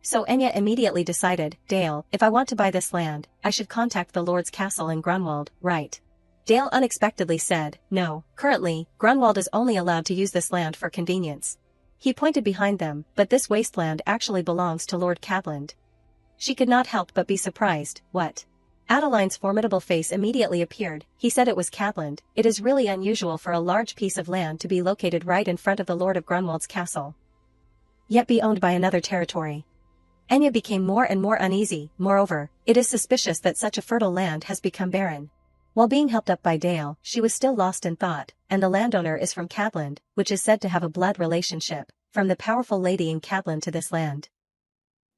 So Enya immediately decided, Dale, if I want to buy this land, I should contact the Lord's castle in Grunwald, right? Dale unexpectedly said, no, currently, Grunwald is only allowed to use this land for convenience. He pointed behind them, but this wasteland actually belongs to Lord Cabland. She could not help but be surprised. What? Adeline's formidable face immediately appeared. He said it was Cabland. It is really unusual for a large piece of land to be located right in front of the Lord of Grunwald's castle, yet be owned by another territory. Enya became more and more uneasy. Moreover, it is suspicious that such a fertile land has become barren. While being helped up by Dale, she was still lost in thought, and the landowner is from Cabland, which is said to have a blood relationship, from the powerful lady in Cabland to this land.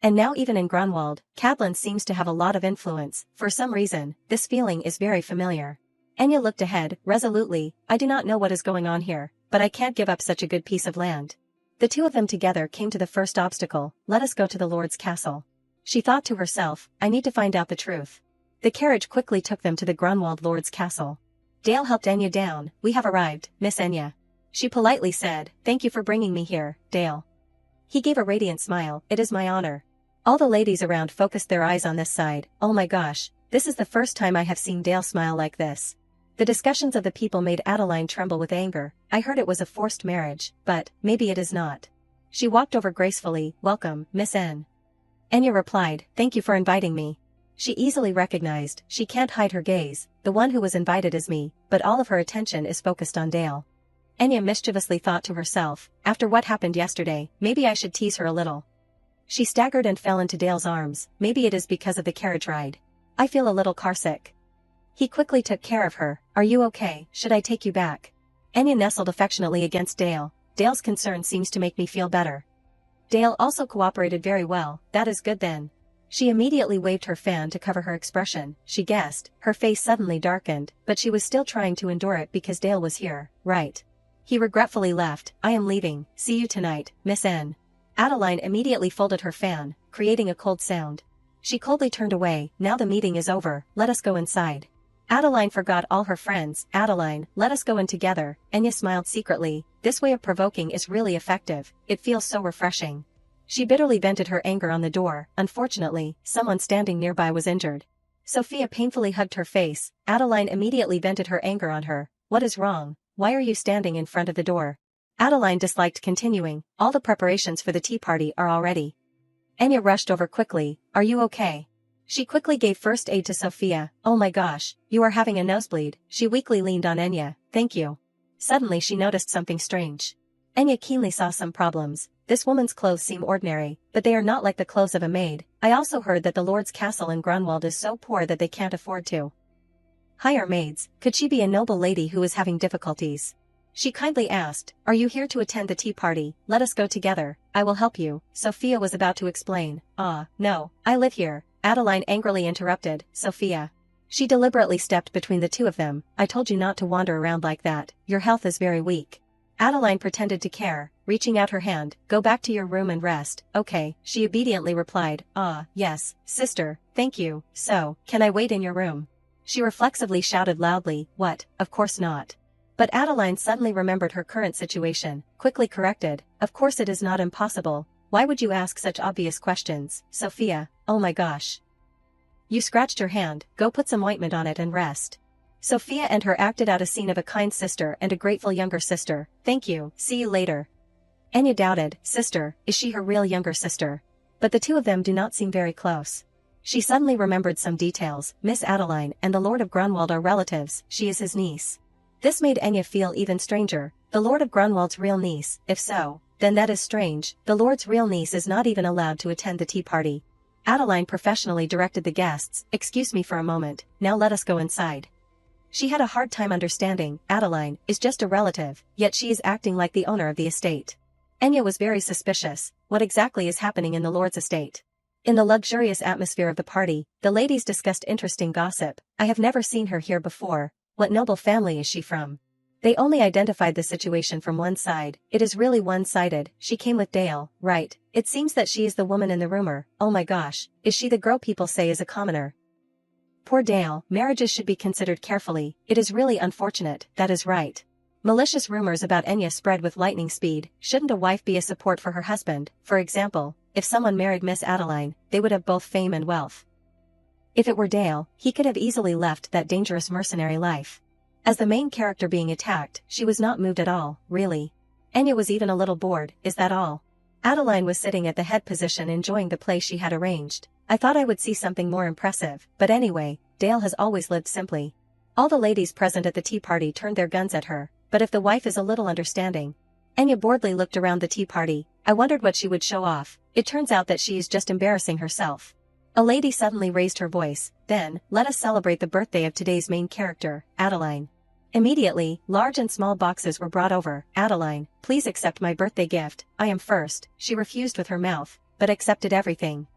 And now even in Grunwald, Cabland seems to have a lot of influence. For some reason, this feeling is very familiar. Enya looked ahead, resolutely. I do not know what is going on here, but I can't give up such a good piece of land. The two of them together came to the first obstacle. Let us go to the Lord's castle. She thought to herself, I need to find out the truth. The carriage quickly took them to the Grunwald Lord's castle. Dale helped Enya down. We have arrived, Miss Enya. She politely said, thank you for bringing me here, Dale. He gave a radiant smile. It is my honor. All the ladies around focused their eyes on this side. Oh my gosh, this is the first time I have seen Dale smile like this. The discussions of the people made Adeline tremble with anger. I heard it was a forced marriage, but maybe it is not. She walked over gracefully. Welcome, Miss N. Enya replied, thank you for inviting me. She easily recognized, she can't hide her gaze, the one who was invited is me, but all of her attention is focused on Dale. Enya mischievously thought to herself, after what happened yesterday, maybe I should tease her a little. She staggered and fell into Dale's arms. Maybe it is because of the carriage ride. I feel a little carsick. He quickly took care of her. Are you okay? Should I take you back? Enya nestled affectionately against Dale. Dale's concern seems to make me feel better. Dale also cooperated very well. That is good then. She immediately waved her fan to cover her expression. She guessed, her face suddenly darkened, but she was still trying to endure it because Dale was here, right? He regretfully left. I am leaving. See you tonight, Miss N. Adeline immediately folded her fan, creating a cold sound. She coldly turned away. Now the meeting is over, let us go inside. Adeline forgot all her friends. Adeline, let us go in together. Enya smiled secretly. This way of provoking is really effective. It feels so refreshing. She bitterly vented her anger on the door. Unfortunately, someone standing nearby was injured. Sophia painfully hugged her face. Adeline immediately vented her anger on her. What is wrong? Why are you standing in front of the door? Adeline disliked continuing. All the preparations for the tea party are all ready. Enya rushed over quickly. Are you okay? She quickly gave first aid to Sophia. Oh my gosh, you are having a nosebleed. She weakly leaned on Enya. Thank you. Suddenly she noticed something strange. Enya keenly saw some problems. This woman's clothes seem ordinary, but they are not like the clothes of a maid. I also heard that the Lord's castle in Grunwald is so poor that they can't afford to hire maids. Could she be a noble lady who is having difficulties? She kindly asked, are you here to attend the tea party? Let us go together. I will help you. Sophia was about to explain. No, I live here. Adeline angrily interrupted. Sophia. She deliberately stepped between the two of them. I told you not to wander around like that. Your health is very weak. Adeline pretended to care, reaching out her hand. Go back to your room and rest. Okay, she obediently replied. Ah, yes, sister, thank you. So, can I wait in your room? She reflexively shouted loudly. What? Of course not. But Adeline suddenly remembered her current situation, quickly corrected. Of course it is not impossible. Why would you ask such obvious questions, Sophia? Oh my gosh. You scratched your hand. Go put some ointment on it and rest. Sophia and her acted out a scene of a kind sister and a grateful younger sister. Thank you, see you later. Anya doubted. Sister, is she her real younger sister? But the two of them do not seem very close. She suddenly remembered some details. Miss Adeline and the Lord of Grunwald are relatives. She is his niece. This made Anya feel even stranger. The Lord of Grunwald's real niece, if so, then that is strange. The Lord's real niece is not even allowed to attend the tea party. Adeline professionally directed the guests. Excuse me for a moment, now let us go inside. She had a hard time understanding. Adeline is just a relative, yet she is acting like the owner of the estate. Anya was very suspicious. What exactly is happening in the Lord's estate? In the luxurious atmosphere of the party, the ladies discussed interesting gossip. I have never seen her here before. What noble family is she from? They only identified the situation from one side. It is really one-sided. She came with Dale, right? It seems that she is the woman in the rumor. Oh my gosh, is she the girl people say is a commoner? Poor Dale, marriages should be considered carefully. It is really unfortunate, that is right. Malicious rumors about Enya spread with lightning speed. Shouldn't a wife be a support for her husband? For example, if someone married Miss Adeline, they would have both fame and wealth. If it were Dale, he could have easily left that dangerous mercenary life. As the main character being attacked, she was not moved at all, really. Enya was even a little bored, is that all? Adeline was sitting at the head position enjoying the play she had arranged. I thought I would see something more impressive, but anyway, Dale has always lived simply. All the ladies present at the tea party turned their guns at her, but if the wife is a little understanding. Enya boredly looked around the tea party. I wondered what she would show off. It turns out that she is just embarrassing herself. A lady suddenly raised her voice. Then, let us celebrate the birthday of today's main character, Adeline. Immediately, large and small boxes were brought over. Adeline, please accept my birthday gift. I am first. She refused with her mouth, but accepted everything.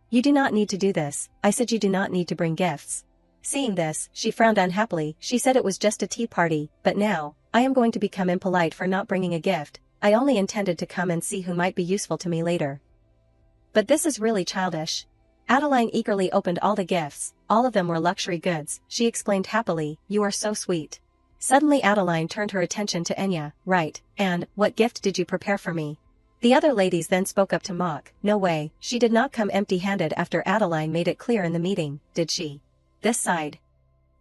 You do not need to do this. I said you do not need to bring gifts. Seeing this, she frowned unhappily. She said it was just a tea party, but now, I am going to become impolite for not bringing a gift. I only intended to come and see who might be useful to me later. But this is really childish. Adeline eagerly opened all the gifts. All of them were luxury goods. She exclaimed happily, you are so sweet. Suddenly Adeline turned her attention to Enya. Right, and, what gift did you prepare for me? The other ladies then spoke up to mock. No way, she did not come empty-handed after Adeline made it clear in the meeting, did she? This side.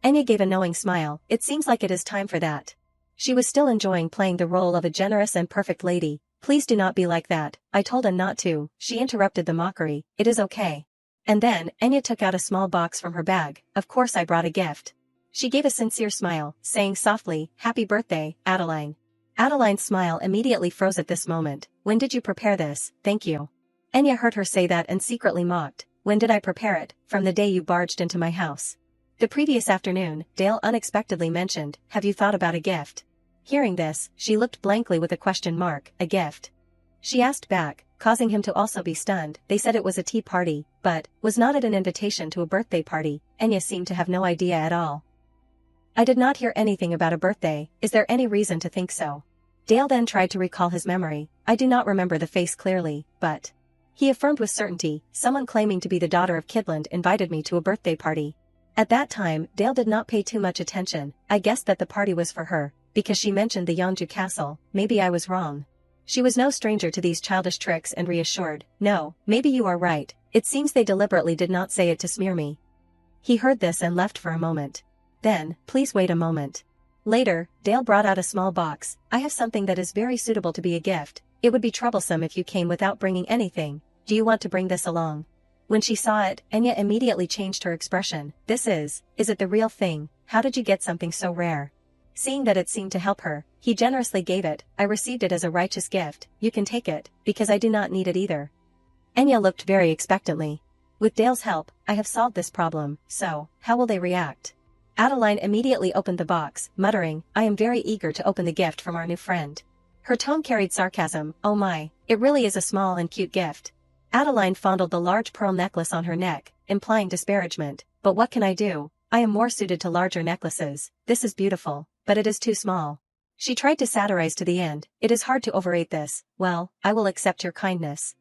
Enya gave a knowing smile. It seems like it is time for that. She was still enjoying playing the role of a generous and perfect lady. Please do not be like that. I told Anne not to. She interrupted the mockery. It is okay. And then, Enya took out a small box from her bag. Of course I brought a gift. She gave a sincere smile, saying softly, Happy birthday, Adeline. Adeline's smile immediately froze at this moment. When did you prepare this? Thank you. Enya heard her say that and secretly mocked. When did I prepare it? From the day you barged into my house. The previous afternoon, Dale unexpectedly mentioned, have you thought about a gift? Hearing this, she looked blankly with a question mark. A gift? She asked back, causing him to also be stunned. They said it was a tea party, but, was not it an invitation to a birthday party? Enya seemed to have no idea at all. I did not hear anything about a birthday. Is there any reason to think so? Dale then tried to recall his memory. I do not remember the face clearly, but... He affirmed with certainty, someone claiming to be the daughter of Kidland invited me to a birthday party. At that time, Dale did not pay too much attention. I guessed that the party was for her, because she mentioned the Yangju castle. Maybe I was wrong. She was no stranger to these childish tricks and reassured, no, maybe you are right. It seems they deliberately did not say it to smear me. He heard this and left for a moment. Then, please wait a moment. Later, Dale brought out a small box. I have something that is very suitable to be a gift. It would be troublesome if you came without bringing anything. Do you want to bring this along? When she saw it, Enya immediately changed her expression. Is it the real thing? How did you get something so rare? Seeing that it seemed to help her, he generously gave it. I received it as a righteous gift. You can take it, because I do not need it either. Enya looked very expectantly. With Dale's help, I have solved this problem, so, how will they react? Adeline immediately opened the box, muttering, I am very eager to open the gift from our new friend. Her tone carried sarcasm. Oh my, it really is a small and cute gift. Adeline fondled the large pearl necklace on her neck, implying disparagement. But what can I do? I am more suited to larger necklaces. This is beautiful, but it is too small. She tried to satirize to the end. It is hard to overrate this. Well, I will accept your kindness.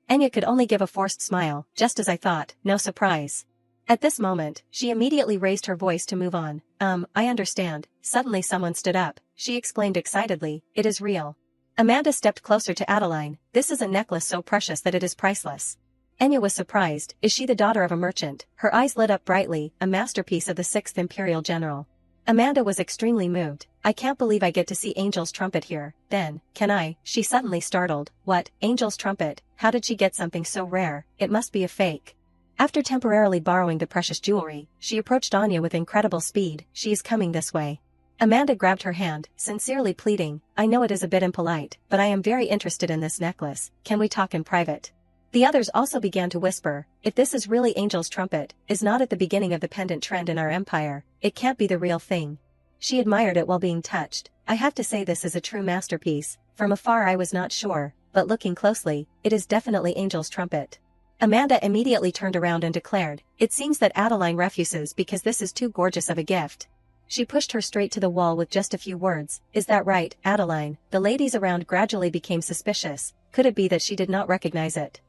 Enya could only give a forced smile, just as I thought, no surprise. At this moment, she immediately raised her voice to move on. I understand. Suddenly someone stood up. She exclaimed excitedly, it is real. Amanda stepped closer to Adeline. This is a necklace so precious that it is priceless. Enya was surprised. Is she the daughter of a merchant? Her eyes lit up brightly, a masterpiece of the 6th Imperial General. Amanda was extremely moved. I can't believe I get to see Angel's trumpet here. Then, can I? She suddenly startled. What? Angel's trumpet? How did she get something so rare? It must be a fake. After temporarily borrowing the precious jewelry, she approached Anya with incredible speed. She is coming this way. Amanda grabbed her hand, sincerely pleading, I know it is a bit impolite, but I am very interested in this necklace. Can we talk in private? The others also began to whisper, if this is really Angel's trumpet, is not at the beginning of the pendant trend in our empire, it can't be the real thing. She admired it while being touched. I have to say this is a true masterpiece. From afar I was not sure, but looking closely, it is definitely Angel's trumpet. Amanda immediately turned around and declared, it seems that Adeline refuses because this is too gorgeous of a gift. She pushed her straight to the wall with just a few words, is that right, Adeline? The ladies around gradually became suspicious. Could it be that she did not recognize it?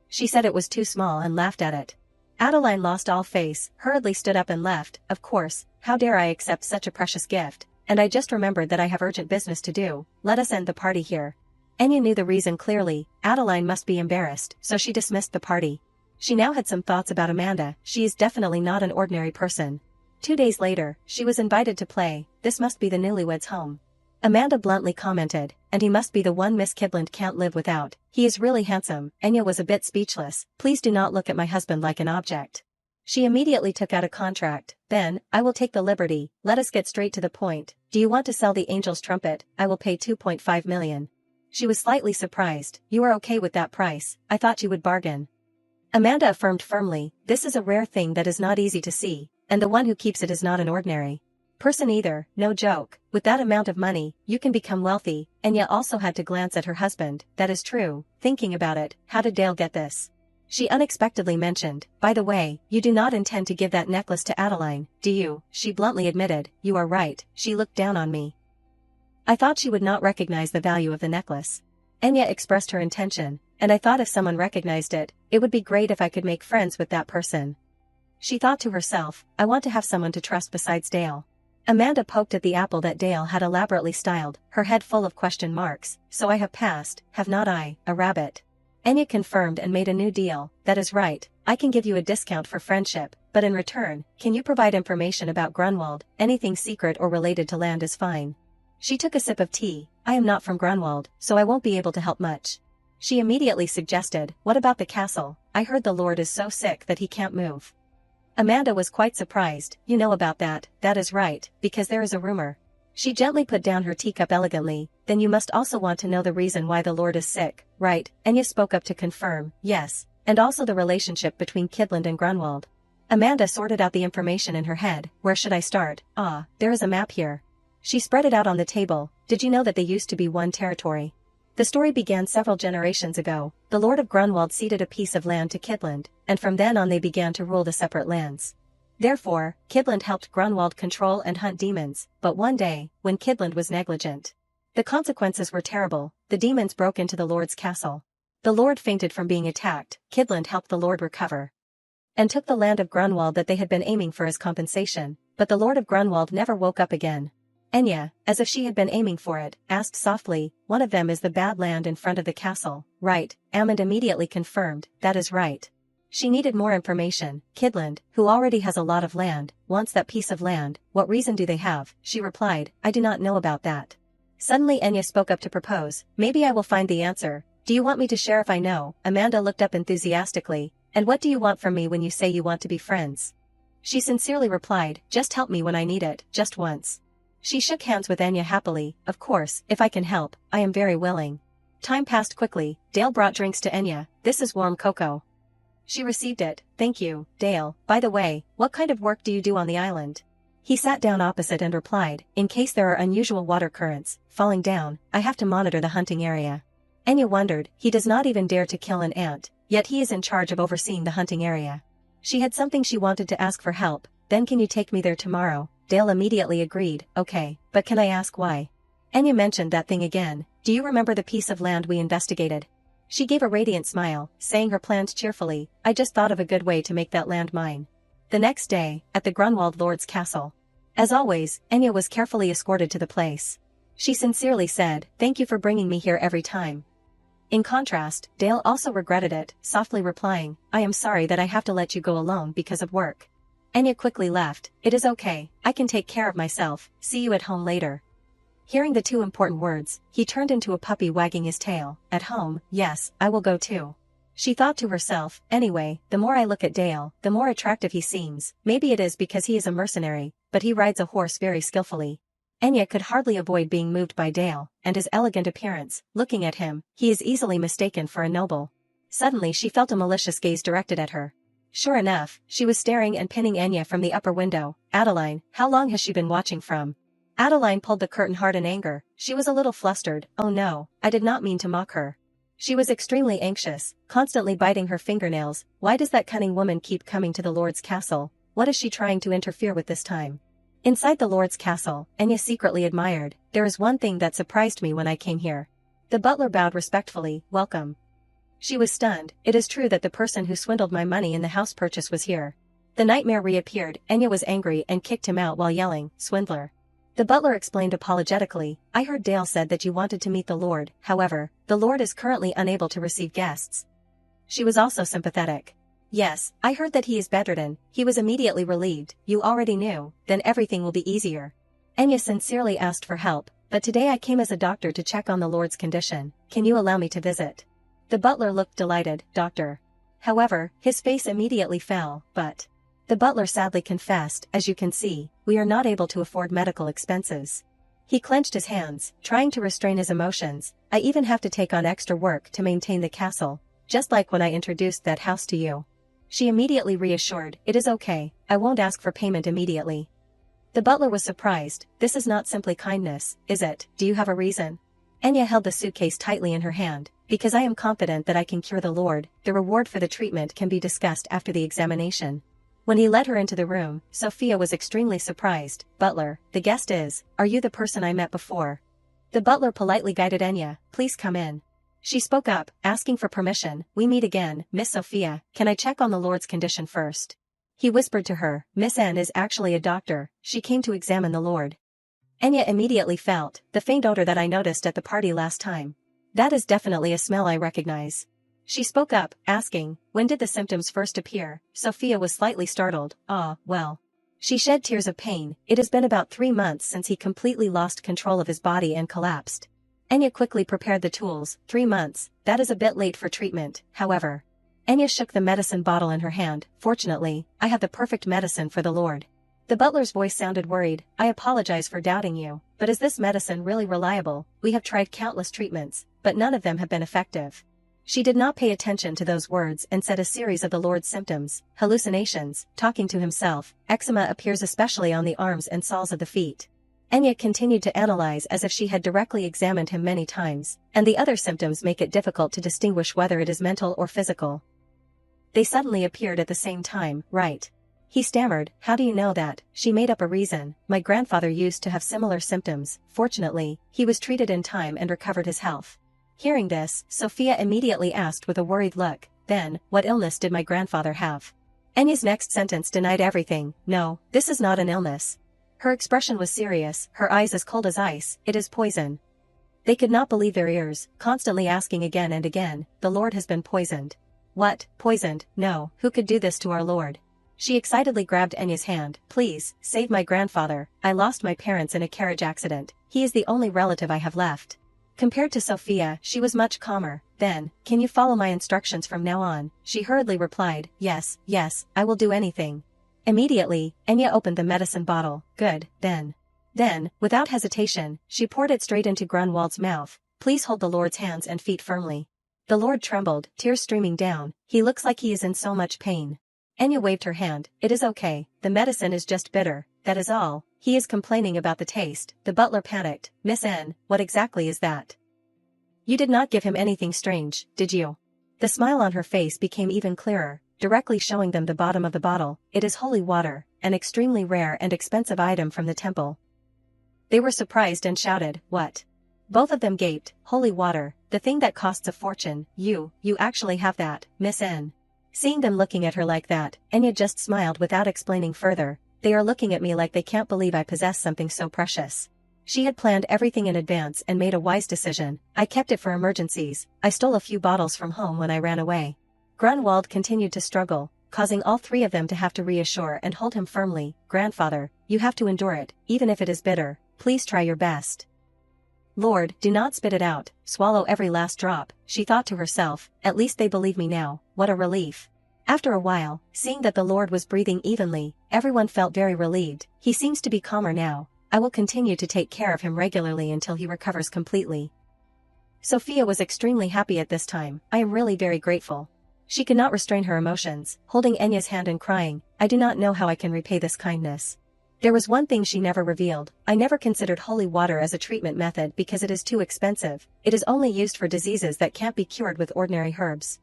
She said it was too small and laughed at it. Adeline lost all face, hurriedly stood up and left. Of course, how dare I accept such a precious gift, and I just remembered that I have urgent business to do. Let us end the party here. Enya knew the reason clearly. Adeline must be embarrassed, so she dismissed the party. She now had some thoughts about Amanda. She is definitely not an ordinary person. 2 days later, she was invited to play. This must be the newlyweds' home. Amanda bluntly commented, and he must be the one Miss Kidland can't live without. He is really handsome. Enya was a bit speechless. Please do not look at my husband like an object. She immediately took out a contract. Then, I will take the liberty. Let us get straight to the point. Do you want to sell the Angel's trumpet? I will pay 2.5 million. She was slightly surprised. You are okay with that price? I thought you would bargain. Amanda affirmed firmly, this is a rare thing that is not easy to see, and the one who keeps it is not an ordinary person either. No joke. With that amount of money, you can become wealthy. Enya also had to glance at her husband. That is true. Thinking about it, how did Dale get this? She unexpectedly mentioned, by the way, you do not intend to give that necklace to Adeline, do you? She bluntly admitted, you are right. She looked down on me. I thought she would not recognize the value of the necklace. Enya expressed her intention, and I thought if someone recognized it, it would be great if I could make friends with that person. She thought to herself, I want to have someone to trust besides Dale. Amanda poked at the apple that Dale had elaborately styled, her head full of question marks. So I have passed, have not I, a rabbit? Enya confirmed and made a new deal. That is right, I can give you a discount for friendship, but in return, can you provide information about Grunwald? Anything secret or related to land is fine. She took a sip of tea. I am not from Grunwald, so I won't be able to help much. She immediately suggested, what about the castle? I heard the lord is so sick that he can't move. Amanda was quite surprised. You know about that? That is right, because there is a rumor. She gently put down her teacup elegantly. Then you must also want to know the reason why the lord is sick, right? Enya spoke up to confirm, yes, and also the relationship between Kidland and Grunwald. Amanda sorted out the information in her head. Where should I start? Ah, there is a map here. She spread it out on the table. Did you know that they used to be one territory? The story began several generations ago. The Lord of Grunwald ceded a piece of land to Kidland, and from then on they began to rule the separate lands. Therefore, Kidland helped Grunwald control and hunt demons, but one day, when Kidland was negligent, the consequences were terrible. The demons broke into the Lord's castle. The Lord fainted from being attacked. Kidland helped the Lord recover and took the land of Grunwald that they had been aiming for as compensation, but the Lord of Grunwald never woke up again. Enya, as if she had been aiming for it, asked softly, one of them is the bad land in front of the castle, right? Amand immediately confirmed, that is right. She needed more information. Kidland, who already has a lot of land, wants that piece of land. What reason do they have? She replied, I do not know about that. Suddenly Enya spoke up to propose, maybe I will find the answer. Do you want me to share if I know? Amanda looked up enthusiastically, and what do you want from me when you say you want to be friends? She sincerely replied, just help me when I need it, just once. She shook hands with Enya happily. Of course, if I can help, I am very willing. Time passed quickly. Dale brought drinks to Enya. This is warm cocoa. She received it. Thank you, Dale. By the way, what kind of work do you do on the island? He sat down opposite and replied, in case there are unusual water currents falling down, I have to monitor the hunting area. Enya wondered, he does not even dare to kill an ant, yet he is in charge of overseeing the hunting area. She had something she wanted to ask for help. Then can you take me there tomorrow? Dale immediately agreed, okay, but can I ask why? Enya mentioned that thing again. Do you remember the piece of land we investigated? She gave a radiant smile, saying her plans cheerfully. I just thought of a good way to make that land mine. The next day, at the Grunwald Lord's castle. As always, Enya was carefully escorted to the place. She sincerely said, "Thank you for bringing me here every time." In contrast, Dale also regretted it, softly replying, "I am sorry that I have to let you go alone because of work." Enya quickly left. "It is okay, I can take care of myself, see you at home later." Hearing the two important words, he turned into a puppy wagging his tail. At home, yes, I will go too. She thought to herself, anyway, the more I look at Dale, the more attractive he seems. Maybe it is because he is a mercenary, but he rides a horse very skillfully. Enya could hardly avoid being moved by Dale, and his elegant appearance. Looking at him, he is easily mistaken for a noble. Suddenly she felt a malicious gaze directed at her. Sure enough, she was staring and pinning Enya from the upper window. "Adeline, how long has she been watching from?" Adeline pulled the curtain hard in anger. She was a little flustered. Oh no, I did not mean to mock her. She was extremely anxious, constantly biting her fingernails. Why does that cunning woman keep coming to the Lord's castle? What is she trying to interfere with this time? Inside the Lord's castle, Enya secretly admired. There is one thing that surprised me when I came here. The butler bowed respectfully. "Welcome." She was stunned. It is true that the person who swindled my money in the house purchase was here. The nightmare reappeared. Enya was angry and kicked him out while yelling, "Swindler." The butler explained apologetically, "I heard Dale said that you wanted to meet the Lord, however, the Lord is currently unable to receive guests." She was also sympathetic. "Yes, I heard that he is bedridden." He was immediately relieved. "You already knew, then everything will be easier." Enya sincerely asked for help, "But today I came as a doctor to check on the Lord's condition. Can you allow me to visit?" The butler looked delighted. "Doctor." However, his face immediately fell, "But..." The butler sadly confessed, "As you can see, we are not able to afford medical expenses." He clenched his hands, trying to restrain his emotions. "I even have to take on extra work to maintain the castle, just like when I introduced that house to you." She immediately reassured, "It is okay, I won't ask for payment immediately." The butler was surprised. "This is not simply kindness, is it? Do you have a reason?" Enya held the suitcase tightly in her hand. "Because I am confident that I can cure the Lord. The reward for the treatment can be discussed after the examination." When he led her into the room, Sophia was extremely surprised. "Butler, the guest is, are you the person I met before?" The butler politely guided Enya, "Please come in." She spoke up, asking for permission. "We meet again, Miss Sophia, can I check on the Lord's condition first?" He whispered to her, "Miss N is actually a doctor, she came to examine the Lord." Enya immediately felt the faint odor that I noticed at the party last time. That is definitely a smell I recognize. She spoke up, asking, "When did the symptoms first appear?" Sophia was slightly startled. "Ah, well." She shed tears of pain. "It has been about 3 months since he completely lost control of his body and collapsed." Enya quickly prepared the tools. 3 months, that is a bit late for treatment, however. Enya shook the medicine bottle in her hand. "Fortunately, I have the perfect medicine for the Lord." The butler's voice sounded worried. "I apologize for doubting you, but is this medicine really reliable? We have tried countless treatments, but none of them have been effective." She did not pay attention to those words and said a series of the Lord's symptoms: hallucinations, talking to himself, eczema appears especially on the arms and soles of the feet. Enya continued to analyze as if she had directly examined him many times, and the other symptoms make it difficult to distinguish whether it is mental or physical. They suddenly appeared at the same time, right? He stammered, "How do you know that?" She made up a reason. "My grandfather used to have similar symptoms. Fortunately, he was treated in time and recovered his health." Hearing this, Sophia immediately asked with a worried look, "Then, what illness did my grandfather have?" Enya's next sentence denied everything. "No, this is not an illness." Her expression was serious, her eyes as cold as ice. "It is poison." They could not believe their ears, constantly asking again and again, "The Lord has been poisoned." "What, poisoned? No, who could do this to our Lord?" She excitedly grabbed Enya's hand. "Please, save my grandfather. I lost my parents in a carriage accident. He is the only relative I have left." Compared to Sophia, she was much calmer. "Then, can you follow my instructions from now on?" She hurriedly replied, "Yes, yes, I will do anything." Immediately, Enya opened the medicine bottle. "Good, then." Then, without hesitation, she poured it straight into Grunwald's mouth. "Please hold the Lord's hands and feet firmly." The Lord trembled, tears streaming down. "He looks like he is in so much pain." Enya waved her hand. "It is okay, the medicine is just bitter, that is all. He is complaining about the taste." The butler panicked. "Miss N, what exactly is that? You did not give him anything strange, did you?" The smile on her face became even clearer, directly showing them the bottom of the bottle. "It is holy water, an extremely rare and expensive item from the temple." They were surprised and shouted, "What?" Both of them gaped. "Holy water, the thing that costs a fortune, you actually have that, Miss N." Seeing them looking at her like that, Enya just smiled without explaining further. "They are looking at me like they can't believe I possess something so precious." She had planned everything in advance and made a wise decision. "I kept it for emergencies. I stole a few bottles from home when I ran away." Grunwald continued to struggle, causing all three of them to have to reassure and hold him firmly. "Grandfather, you have to endure it, even if it is bitter. Please try your best. Lord, do not spit it out, swallow every last drop," she thought to herself. "At least they believe me now, what a relief." After a while, seeing that the Lord was breathing evenly, everyone felt very relieved. "He seems to be calmer now. I will continue to take care of him regularly until he recovers completely." Sophia was extremely happy at this time. "I am really very grateful." She could not restrain her emotions, holding Enya's hand and crying, "I do not know how I can repay this kindness." There was one thing she never revealed. "I never considered holy water as a treatment method because it is too expensive. It is only used for diseases that can't be cured with ordinary herbs."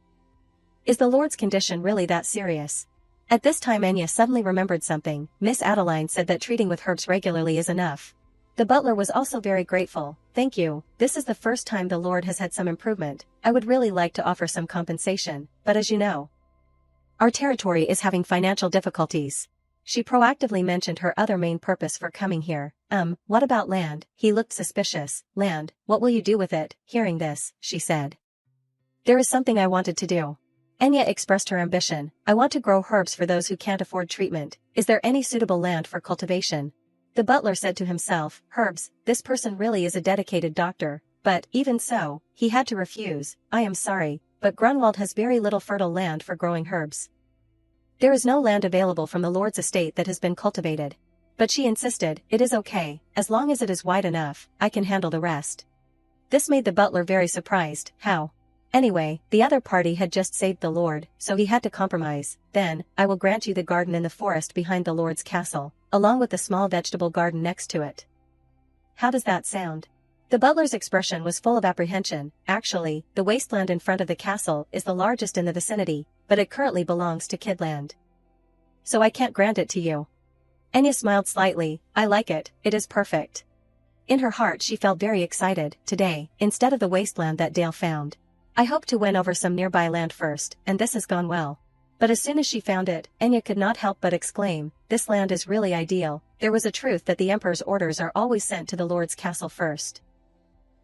Is the Lord's condition really that serious? At this time Enya suddenly remembered something. Miss Adeline said that treating with herbs regularly is enough. The butler was also very grateful. "Thank you, this is the first time the Lord has had some improvement. I would really like to offer some compensation, but as you know, our territory is having financial difficulties." She proactively mentioned her other main purpose for coming here. What about land?" He looked suspicious. "Land, what will you do with it?" Hearing this, she said, "There is something I wanted to do." Enya expressed her ambition. "I want to grow herbs for those who can't afford treatment. Is there any suitable land for cultivation?" The butler said to himself, "Herbs, this person really is a dedicated doctor." But, even so, he had to refuse. "I am sorry, but Grunwald has very little fertile land for growing herbs. There is no land available from the Lord's estate that has been cultivated." But she insisted, "It is okay, as long as it is wide enough, I can handle the rest." This made the butler very surprised. How? Anyway, the other party had just saved the Lord, so he had to compromise. "Then, I will grant you the garden in the forest behind the Lord's castle, along with the small vegetable garden next to it. How does that sound?" The butler's expression was full of apprehension. "Actually, the wasteland in front of the castle is the largest in the vicinity, but it currently belongs to Kidland. So I can't grant it to you." Enya smiled slightly. "I like it, it is perfect." In her heart she felt very excited. Today, instead of the wasteland that Dale found, I hoped to win over some nearby land first, and this has gone well. But as soon as she found it, Enya could not help but exclaim, "This land is really ideal." There was a truth that the Emperor's orders are always sent to the Lord's castle first.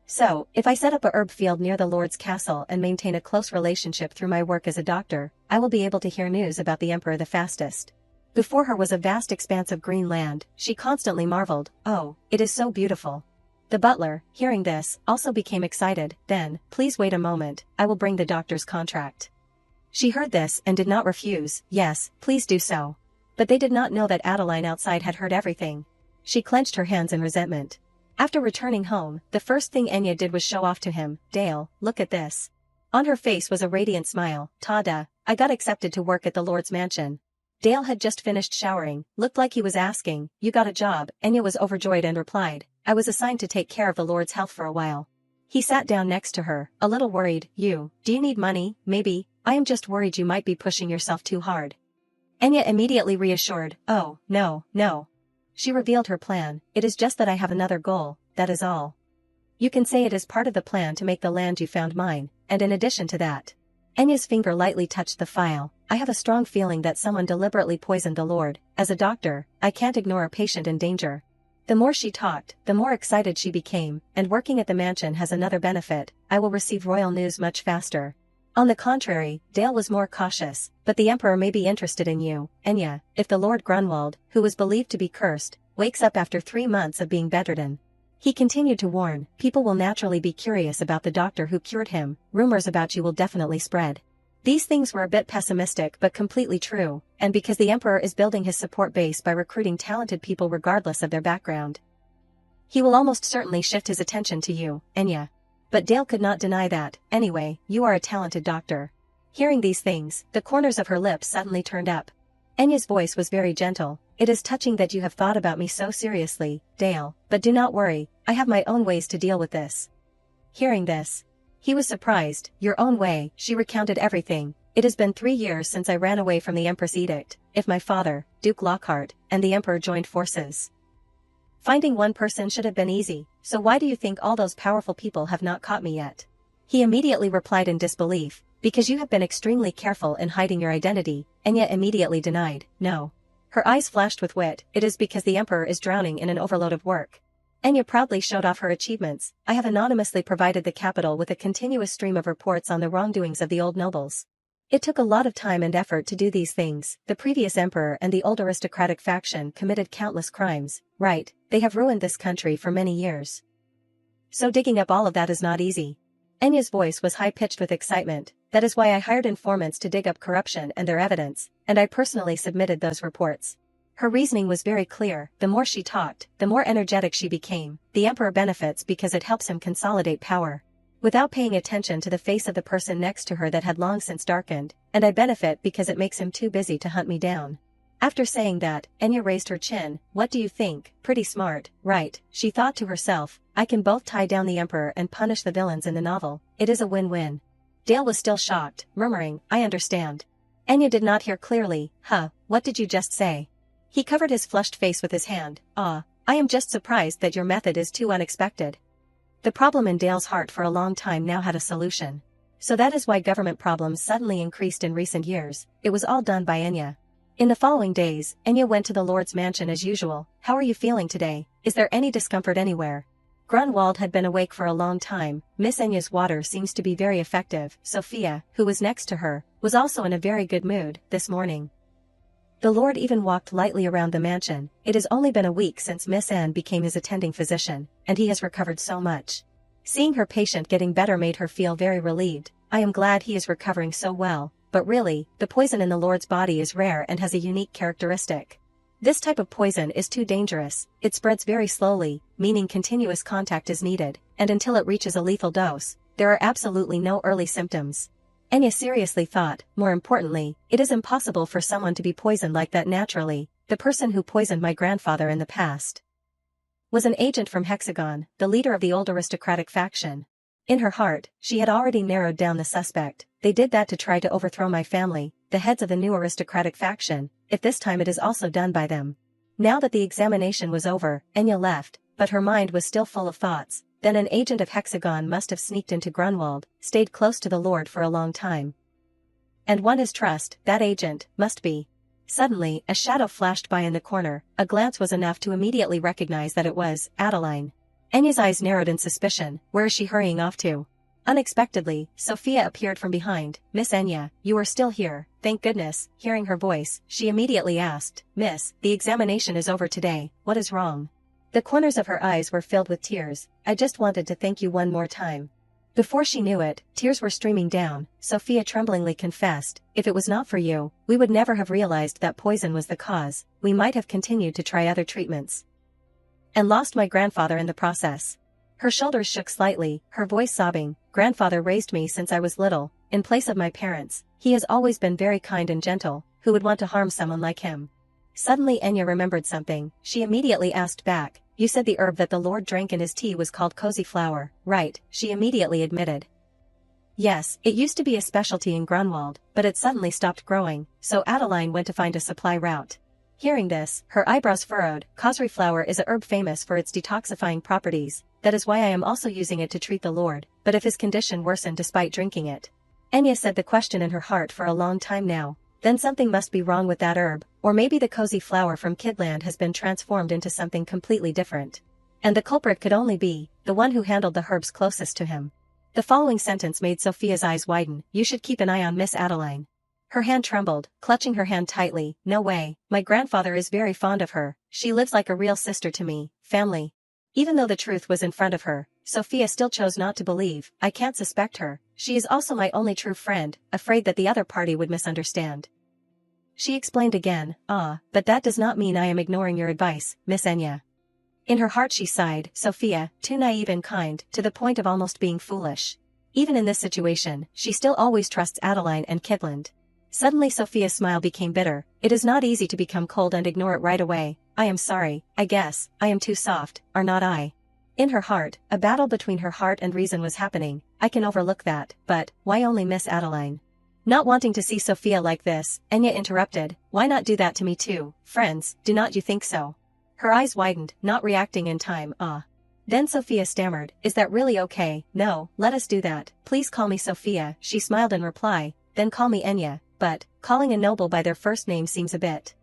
So, if I set up a herb field near the Lord's castle and maintain a close relationship through my work as a doctor, I will be able to hear news about the Emperor the fastest. Before her was a vast expanse of green land. She constantly marveled, "Oh, it is so beautiful." The butler, hearing this, also became excited. "Then, please wait a moment, I will bring the doctor's contract." She heard this and did not refuse. "Yes, please do so." But they did not know that Adeline outside had heard everything. She clenched her hands in resentment. After returning home, the first thing Enya did was show off to him. "Dale, look at this." On her face was a radiant smile. "Tada, I got accepted to work at the Lord's mansion." Dale had just finished showering, looked like he was asking, "You got a job?" Enya was overjoyed and replied, "I was assigned to take care of the Lord's health for a while." He sat down next to her, a little worried. Do you need money, maybe?" "I am just worried you might be pushing yourself too hard." Enya immediately reassured, "Oh, no, no." She revealed her plan. "It is just that I have another goal, that is all. You can say it is part of the plan to make the land you found mine, and in addition to that." Enya's finger lightly touched the file. "I have a strong feeling that someone deliberately poisoned the Lord. As a doctor, I can't ignore a patient in danger." The more she talked, the more excited she became. "And working at the mansion has another benefit. I will receive royal news much faster." On the contrary, Dale was more cautious. "But the Emperor may be interested in you, Enya. If the Lord Grunwald, who was believed to be cursed, wakes up after 3 months of being bedridden," he continued to warn, "people will naturally be curious about the doctor who cured him. Rumors about you will definitely spread." These things were a bit pessimistic but completely true, and because the Emperor is building his support base by recruiting talented people regardless of their background, he will almost certainly shift his attention to you, Enya. But Dale could not deny that. "Anyway, you are a talented doctor." Hearing these things, the corners of her lips suddenly turned up. Enya's voice was very gentle. "It is touching that you have thought about me so seriously, Dale, but do not worry, I have my own ways to deal with this." Hearing this, he was surprised. "Your own way?" She recounted everything. "It has been 3 years since I ran away from the Empress' edict. If my father, Duke Lockhart, and the Emperor joined forces, Finding one person should have been easy, so why do you think all those powerful people have not caught me yet? He immediately replied in disbelief, because you have been extremely careful in hiding your identity, Enya immediately denied, no. Her eyes flashed with wit, it is because the emperor is drowning in an overload of work. Enya proudly showed off her achievements, I have anonymously provided the capital with a continuous stream of reports on the wrongdoings of the old nobles. It took a lot of time and effort to do these things, the previous emperor and the old aristocratic faction committed countless crimes, right, they have ruined this country for many years. So digging up all of that is not easy. Enya's voice was high-pitched with excitement, that is why I hired informants to dig up corruption and their evidence, and I personally submitted those reports. Her reasoning was very clear, the more she talked, the more energetic she became, the emperor benefits because it helps him consolidate power. Without paying attention to the face of the person next to her that had long since darkened, and I benefit because it makes him too busy to hunt me down. After saying that, Enya raised her chin, what do you think, pretty smart, right, she thought to herself, I can both tie down the emperor and punish the villains in the novel, it is a win-win. Dale was still shocked, murmuring, I understand. Enya did not hear clearly, what did you just say? He covered his flushed face with his hand, I am just surprised that your method is too unexpected. The problem in Dale's heart for a long time now had a solution. So that is why government problems suddenly increased in recent years, it was all done by Enya. In the following days, Enya went to the Lord's mansion as usual, how are you feeling today, is there any discomfort anywhere? Grunwald had been awake for a long time, Miss Enya's water seems to be very effective, Sophia, who was next to her, was also in a very good mood, this morning. The Lord even walked lightly around the mansion, it has only been a week since Miss Anne became his attending physician, and he has recovered so much. Seeing her patient getting better made her feel very relieved, I am glad he is recovering so well, but really, the poison in the Lord's body is rare and has a unique characteristic. This type of poison is too dangerous, it spreads very slowly, meaning continuous contact is needed, and until it reaches a lethal dose, there are absolutely no early symptoms. Enya seriously thought, more importantly, it is impossible for someone to be poisoned like that naturally, the person who poisoned my grandfather in the past was an agent from Hexagon, the leader of the old aristocratic faction. In her heart, she had already narrowed down the suspect, they did that to try to overthrow my family, the heads of the new aristocratic faction, if this time it is also done by them. Now that the examination was over, Enya left, but her mind was still full of thoughts. Then an agent of Hexagon must have sneaked into Grunwald, stayed close to the Lord for a long time. And won his trust, that agent, must be. Suddenly, a shadow flashed by in the corner, a glance was enough to immediately recognize that it was Adeline. Enya's eyes narrowed in suspicion, where is she hurrying off to? Unexpectedly, Sophia appeared from behind, Miss Enya, you are still here, thank goodness, hearing her voice, she immediately asked, Miss, the examination is over today, what is wrong? The corners of her eyes were filled with tears, I just wanted to thank you one more time. Before she knew it, tears were streaming down, Sophia tremblingly confessed, if it was not for you, we would never have realized that poison was the cause, we might have continued to try other treatments. And lost my grandfather in the process. Her shoulders shook slightly, her voice sobbing, grandfather raised me since I was little, in place of my parents, he has always been very kind and gentle, who would want to harm someone like him? Suddenly Enya remembered something, she immediately asked back, you said the herb that the Lord drank in his tea was called cozy flower, right, she immediately admitted. Yes, it used to be a specialty in Grunwald, but it suddenly stopped growing, so Adeline went to find a supply route. Hearing this, her eyebrows furrowed, cozy flower is a herb famous for its detoxifying properties, that is why I am also using it to treat the Lord, but if his condition worsened despite drinking it. Enya said the question in her heart for a long time now. Then something must be wrong with that herb, or maybe the cozy flower from Kidland has been transformed into something completely different. And the culprit could only be the one who handled the herbs closest to him. The following sentence made Sophia's eyes widen, you should keep an eye on Miss Adeline. Her hand trembled, clutching her hand tightly, no way, my grandfather is very fond of her, she lives like a real sister to me, family. Even though the truth was in front of her, Sophia still chose not to believe, I can't suspect her, she is also my only true friend, afraid that the other party would misunderstand. She explained again, but that does not mean I am ignoring your advice, Miss Enya. In her heart she sighed, Sophia, too naive and kind, to the point of almost being foolish. Even in this situation, she still always trusts Adeline and Kidland. Suddenly Sophia's smile became bitter, it is not easy to become cold and ignore it right away, I am sorry, I guess, I am too soft, are not I? In her heart, a battle between her heart and reason was happening, I can overlook that, but, why only Miss Adeline? Not wanting to see Sophia like this, Enya interrupted, why not do that to me too, friends, do not you think so? Her eyes widened, not reacting in time. Then Sophia stammered, "Is that really okay? No, let us do that. Please call me Sophia," she smiled in reply, "then call me Enya, but, calling a noble by their first name seems a bit.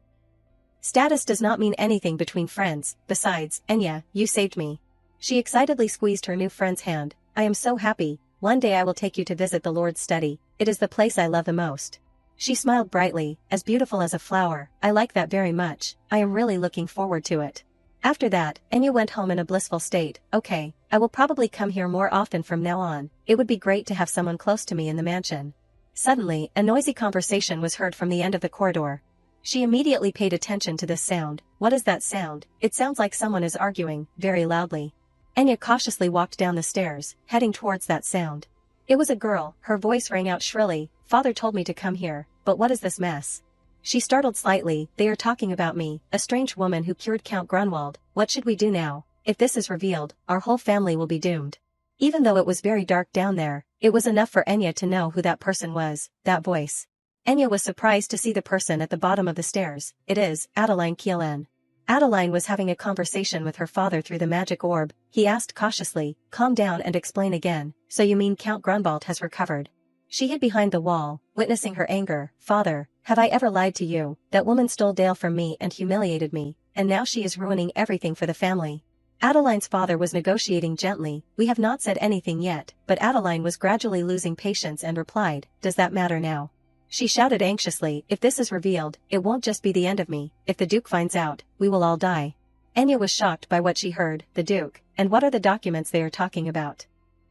Status does not mean anything between friends, besides, Enya, you saved me." She excitedly squeezed her new friend's hand. "I am so happy, one day I will take you to visit the Lord's study, it is the place I love the most." She smiled brightly, "As beautiful as a flower, I like that very much, I am really looking forward to it." After that, Enya went home in a blissful state. "Okay, I will probably come here more often from now on, it would be great to have someone close to me in the mansion." Suddenly, a noisy conversation was heard from the end of the corridor. She immediately paid attention to this sound. What is that sound? It sounds like someone is arguing, very loudly. Enya cautiously walked down the stairs, heading towards that sound. It was a girl, her voice rang out shrilly, "Father told me to come here, but what is this mess?" She startled slightly. "They are talking about me, a strange woman who cured Count Grunwald. What should we do now? If this is revealed, our whole family will be doomed." Even though it was very dark down there, it was enough for Enya to know who that person was, that voice. Enya was surprised to see the person at the bottom of the stairs. It is Adeline Kielen. Adeline was having a conversation with her father through the magic orb. He asked cautiously, "Calm down and explain again, so you mean Count Grunwald has recovered?" She hid behind the wall, witnessing her anger. "Father, have I ever lied to you? That woman stole Dale from me and humiliated me, and now she is ruining everything for the family." Adeline's father was negotiating gently. "We have not said anything yet," but Adeline was gradually losing patience and replied, "Does that matter now?" She shouted anxiously, "If this is revealed, it won't just be the end of me. If the Duke finds out, we will all die." Enya was shocked by what she heard. "The Duke? And what are the documents they are talking about?"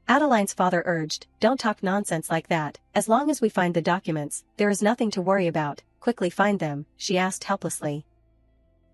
Adeline's father urged, "Don't talk nonsense like that. As long as we find the documents, there is nothing to worry about." "Quickly find them," she asked helplessly.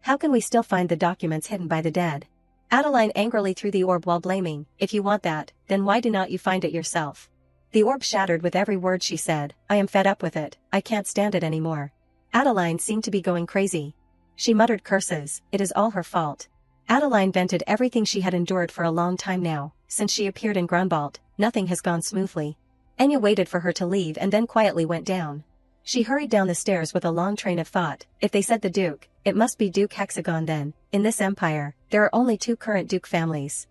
"How can we still find the documents hidden by the dead?" Adeline angrily threw the orb while blaming, "If you want that, then why do not you find it yourself?" The orb shattered with every word she said. "I am fed up with it, I can't stand it anymore." Adeline seemed to be going crazy. She muttered curses. It is all her fault. Adeline vented everything she had endured for a long time now. Since she appeared in Grunwald, nothing has gone smoothly. Enya waited for her to leave and then quietly went down. She hurried down the stairs with a long train of thought. If they said the Duke, it must be Duke Hexagon then. In this empire, there are only two current Duke families.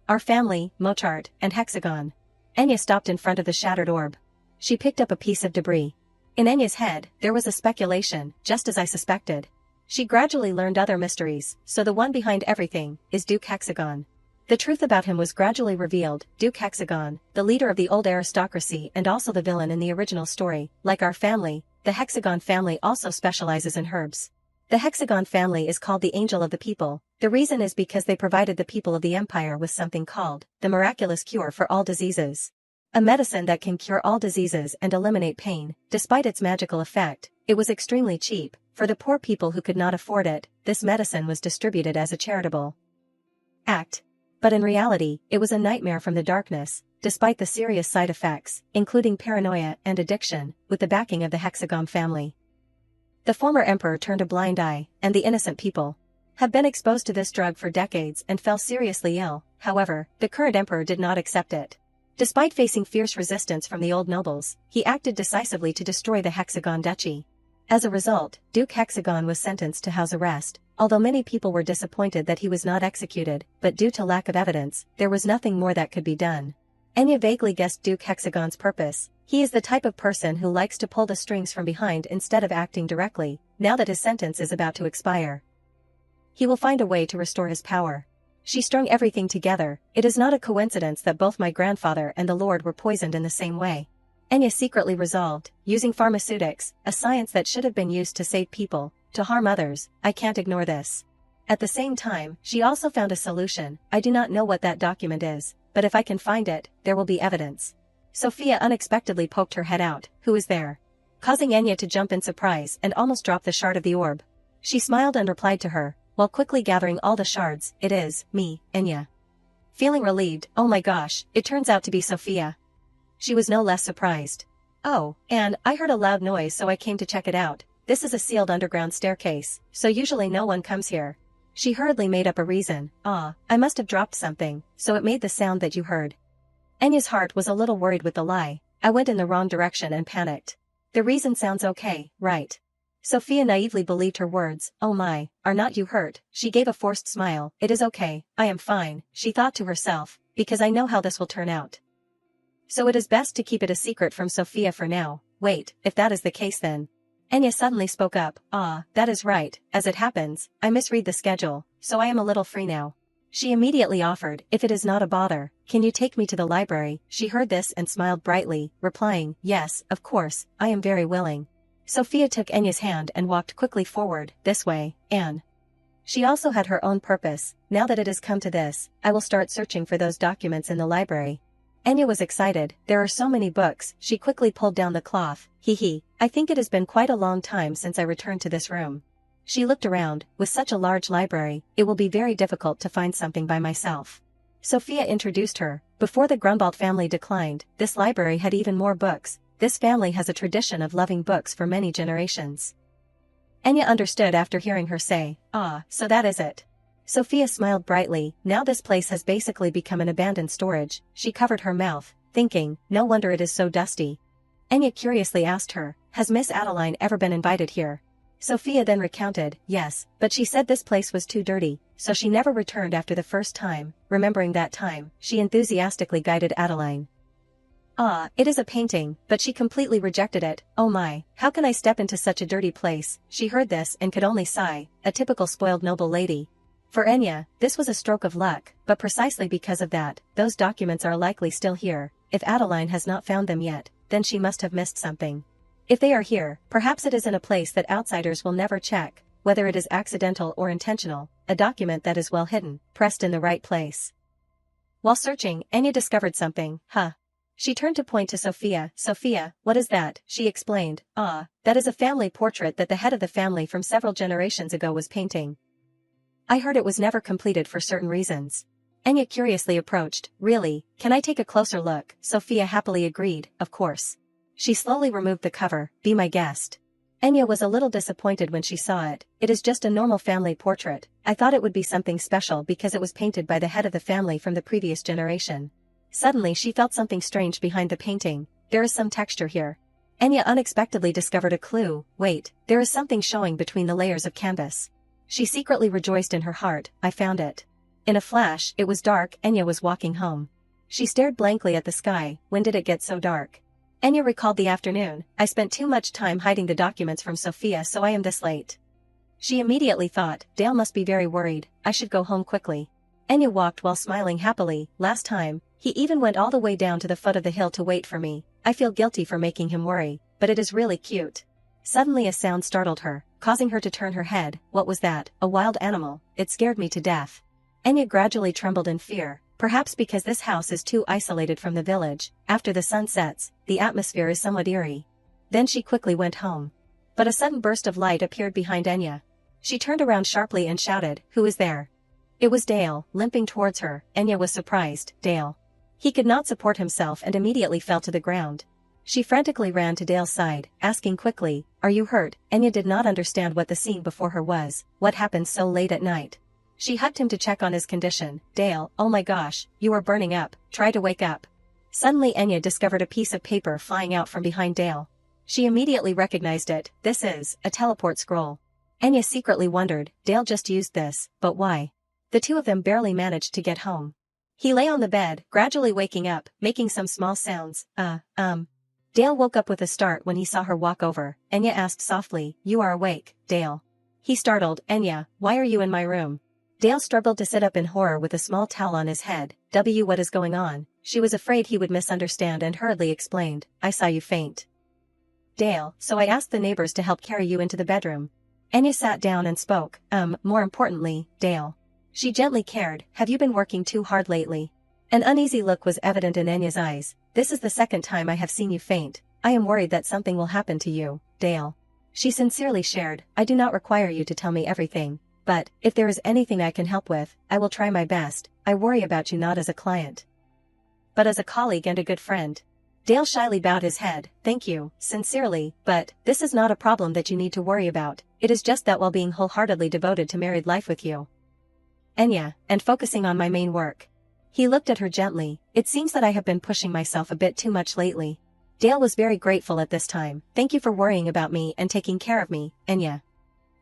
Our family, Mozart, and Hexagon. Enya stopped in front of the shattered orb. She picked up a piece of debris. In Enya's head, there was a speculation, just as I suspected. She gradually learned other mysteries, so the one behind everything is Duke Hexagon. The truth about him was gradually revealed. Duke Hexagon, the leader of the old aristocracy and also the villain in the original story. Like our family, the Hexagon family also specializes in herbs. The Hexagon family is called the Angel of the People. The reason is because they provided the people of the empire with something called the miraculous cure for all diseases. A medicine that can cure all diseases and eliminate pain. Despite its magical effect, it was extremely cheap. For the poor people who could not afford it, this medicine was distributed as a charitable act. But in reality, it was a nightmare from the darkness, despite the serious side effects, including paranoia and addiction, with the backing of the Hexagon family. The former emperor turned a blind eye, and the innocent people have been exposed to this drug for decades and fell seriously ill. However, the current emperor did not accept it. Despite facing fierce resistance from the old nobles, he acted decisively to destroy the Hexagon duchy. As a result, Duke Hexagon was sentenced to house arrest, although many people were disappointed that he was not executed, but due to lack of evidence, there was nothing more that could be done. Enya vaguely guessed Duke Hexagon's purpose. He is the type of person who likes to pull the strings from behind instead of acting directly, now that his sentence is about to expire. He will find a way to restore his power. She strung everything together. It is not a coincidence that both my grandfather and the Lord were poisoned in the same way. Enya secretly resolved, using pharmaceutics, a science that should have been used to save people, to harm others. I can't ignore this. At the same time, she also found a solution. I do not know what that document is, but if I can find it, there will be evidence. Sophia unexpectedly poked her head out. Who is there? Causing Enya to jump in surprise and almost drop the shard of the orb. She smiled and replied to her, while quickly gathering all the shards. It is me, Enya. Feeling relieved, oh my gosh, it turns out to be Sophia. She was no less surprised. Oh, and I heard a loud noise so I came to check it out. This is a sealed underground staircase, so usually no one comes here. She hurriedly made up a reason. I must have dropped something, so it made the sound that you heard. Enya's heart was a little worried with the lie. I went in the wrong direction and panicked. The reason sounds okay, right? Sophia naively believed her words. Oh my, are not you hurt? She gave a forced smile. It is okay, I am fine, she thought to herself, because I know how this will turn out. So it is best to keep it a secret from Sophia for now. Wait, if that is the case then. Anya suddenly spoke up. Ah, that is right, as it happens, I misread the schedule, so I am a little free now. She immediately offered, if it is not a bother, can you take me to the library? She heard this and smiled brightly, replying, yes, of course, I am very willing. Sophia took Anya's hand and walked quickly forward, this way, Anne. She also had her own purpose. Now that it has come to this, I will start searching for those documents in the library. Anya was excited, there are so many books, she quickly pulled down the cloth, I think it has been quite a long time since I returned to this room. She looked around, with such a large library, it will be very difficult to find something by myself. Sophia introduced her, before the Grunwald family declined, this library had even more books, this family has a tradition of loving books for many generations. Anya understood after hearing her say, ah, so that is it. Sophia smiled brightly, now this place has basically become an abandoned storage, she covered her mouth, thinking, no wonder it is so dusty. Anya curiously asked her, has Miss Adeline ever been invited here? Sophia then recounted, yes, but she said this place was too dirty, so she never returned after the first time. Remembering that time, she enthusiastically guided Adeline. Ah, it is a painting, but she completely rejected it. Oh my, how can I step into such a dirty place? She heard this and could only sigh, a typical spoiled noble lady. For Anya, this was a stroke of luck, but precisely because of that, those documents are likely still here. If Adeline has not found them yet, then she must have missed something. If they are here, perhaps it is in a place that outsiders will never check, whether it is accidental or intentional, a document that is well hidden, pressed in the right place. While searching, Anya discovered something, She turned to point to Sophia. Sophia, what is that? She explained, ah, that is a family portrait that the head of the family from several generations ago was painting. I heard it was never completed for certain reasons. Anya curiously approached, really, can I take a closer look? Sophia happily agreed, of course. She slowly removed the cover, be my guest. Anya was a little disappointed when she saw it, it is just a normal family portrait, I thought it would be something special because it was painted by the head of the family from the previous generation. Suddenly she felt something strange behind the painting, there is some texture here. Anya unexpectedly discovered a clue, wait, there is something showing between the layers of canvas. She secretly rejoiced in her heart, I found it. In a flash, it was dark, Anya was walking home. She stared blankly at the sky, when did it get so dark? Anya recalled the afternoon, I spent too much time hiding the documents from Sophia so I am this late. She immediately thought, Dale must be very worried, I should go home quickly. Anya walked while smiling happily, last time, he even went all the way down to the foot of the hill to wait for me, I feel guilty for making him worry, but it is really cute. Suddenly a sound startled her, causing her to turn her head, what was that, a wild animal, it scared me to death. Anya gradually trembled in fear, perhaps because this house is too isolated from the village, after the sun sets, the atmosphere is somewhat eerie. Then she quickly went home. But a sudden burst of light appeared behind Anya. She turned around sharply and shouted, who is there? It was Dale, limping towards her. Anya was surprised, Dale. He could not support himself and immediately fell to the ground. She frantically ran to Dale's side, asking quickly, are you hurt? Anya did not understand what the scene before her was, what happened so late at night. She hugged him to check on his condition. Dale, oh my gosh, you are burning up, try to wake up. Suddenly Anya discovered a piece of paper flying out from behind Dale. She immediately recognized it, this is a teleport scroll. Anya secretly wondered, Dale just used this, but why? The two of them barely managed to get home. He lay on the bed, gradually waking up, making some small sounds, Dale woke up with a start when he saw her walk over. Anya asked softly, you are awake, Dale. He startled, Anya, why are you in my room? Dale struggled to sit up in horror with a small towel on his head. What is going on? She was afraid he would misunderstand and hurriedly explained, I saw you faint. Dale, so I asked the neighbors to help carry you into the bedroom. Anya sat down and spoke, more importantly, Dale. She gently cared, have you been working too hard lately? An uneasy look was evident in Anya's eyes, this is the second time I have seen you faint, I am worried that something will happen to you, Dale. She sincerely shared, I do not require you to tell me everything, but, if there is anything I can help with, I will try my best, I worry about you not as a client, but as a colleague and a good friend. Dale shyly bowed his head, thank you, sincerely, but, this is not a problem that you need to worry about, it is just that while being wholeheartedly devoted to married life with you, Anya, and focusing on my main work. He looked at her gently, it seems that I have been pushing myself a bit too much lately. Dale was very grateful at this time. Thank you for worrying about me and taking care of me, Enya.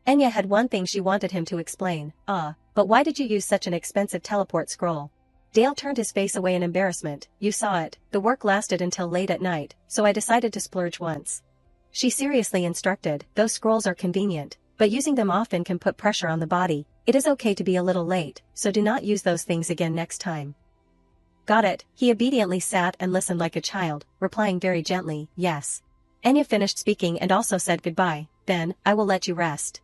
Enya had one thing she wanted him to explain. But why did you use such an expensive teleport scroll? Dale turned his face away in embarrassment. You saw it, the work lasted until late at night, so I decided to splurge once. She seriously instructed, those scrolls are convenient, but using them often can put pressure on the body. It is okay to be a little late, so do not use those things again next time. Got it. He obediently sat and listened like a child, replying very gently, yes. Enya finished speaking and also said goodbye. Then, I will let you rest.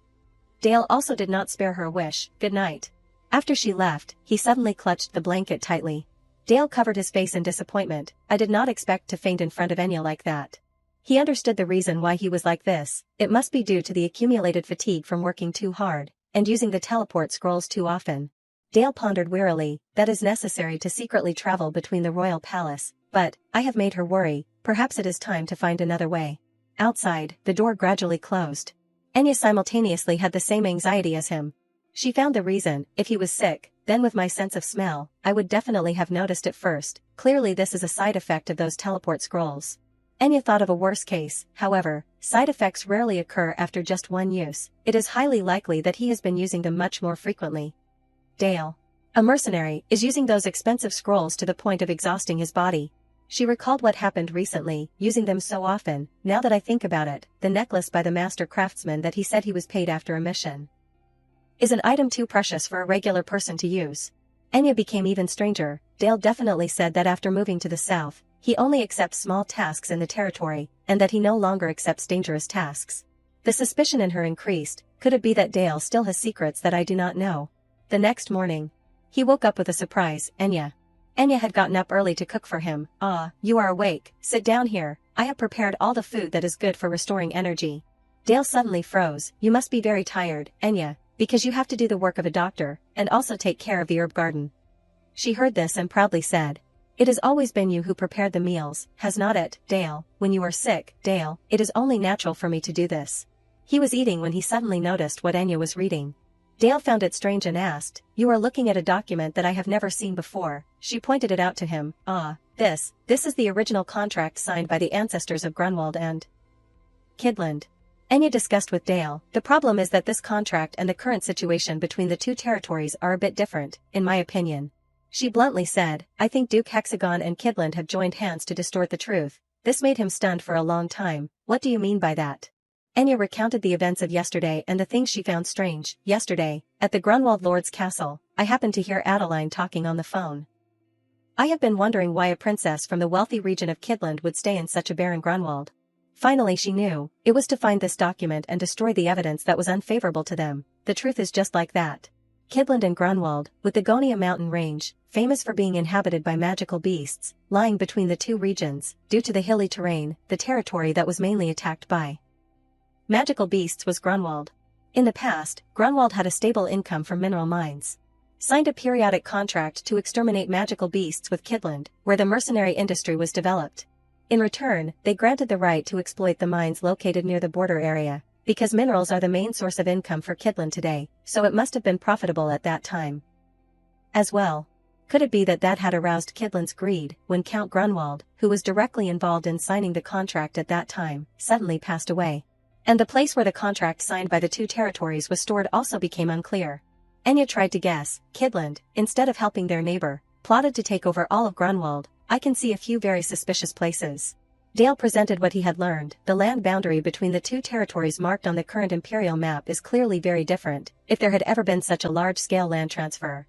Dale also did not spare her a wish. Good night. After she left, he suddenly clutched the blanket tightly. Dale covered his face in disappointment. I did not expect to faint in front of Enya like that. He understood the reason why he was like this. It must be due to the accumulated fatigue from working too hard and using the teleport scrolls too often. Dale pondered wearily, that is necessary to secretly travel between the royal palace, but, I have made her worry, perhaps it is time to find another way. Outside, the door gradually closed. Enya simultaneously had the same anxiety as him. She found the reason. If he was sick, then with my sense of smell, I would definitely have noticed it first. Clearly this is a side effect of those teleport scrolls. Enya thought of a worse case. However, side effects rarely occur after just one use. It is highly likely that he has been using them much more frequently. Dale, a mercenary, is using those expensive scrolls to the point of exhausting his body. She recalled what happened recently, using them so often. Now that I think about it, the necklace by the master craftsman that he said he was paid after a mission is an item too precious for a regular person to use. Enya became even stranger. Dale definitely said that after moving to the south, he only accepts small tasks in the territory, and that he no longer accepts dangerous tasks. The suspicion in her increased. Could it be that Dale still has secrets that I do not know? The next morning, he woke up with a surprise. Enya. Enya had gotten up early to cook for him. You are awake. Sit down here. I have prepared all the food that is good for restoring energy. Dale suddenly froze. You must be very tired, Enya, because you have to do the work of a doctor, and also take care of the herb garden. She heard this and proudly said, it has always been you who prepared the meals, has not it, Dale? When you are sick, Dale, it is only natural for me to do this. He was eating when he suddenly noticed what Enya was reading. Dale found it strange and asked, you are looking at a document that I have never seen before. She pointed it out to him. This is the original contract signed by the ancestors of Grunwald and Kidland. Enya discussed with Dale, the problem is that this contract and the current situation between the two territories are a bit different, in my opinion. She bluntly said, I think Duke Hexagon and Kidland have joined hands to distort the truth. This made him stunned for a long time. What do you mean by that? Enya recounted the events of yesterday and the things she found strange. Yesterday, at the Grunwald Lord's castle, I happened to hear Adeline talking on the phone. I have been wondering why a princess from the wealthy region of Kidland would stay in such a barren Grunwald. Finally she knew, it was to find this document and destroy the evidence that was unfavorable to them. The truth is just like that. Kidland and Grunwald, with the Gonia mountain range, famous for being inhabited by magical beasts, lying between the two regions, due to the hilly terrain, the territory that was mainly attacked by magical beasts was Grunwald. In the past, Grunwald had a stable income from mineral mines. Signed a periodic contract to exterminate magical beasts with Kidland, where the mercenary industry was developed. In return, they granted the right to exploit the mines located near the border area, because minerals are the main source of income for Kidland today, so it must have been profitable at that time as well. Could it be that had aroused Kidland's greed when Count Grunwald, who was directly involved in signing the contract at that time, suddenly passed away? And the place where the contract signed by the two territories was stored also became unclear. Enya tried to guess. Kidland, instead of helping their neighbor, plotted to take over all of Grunwald. I can see a few very suspicious places. Dale presented what he had learned. The land boundary between the two territories marked on the current imperial map is clearly very different. If there had ever been such a large-scale land transfer,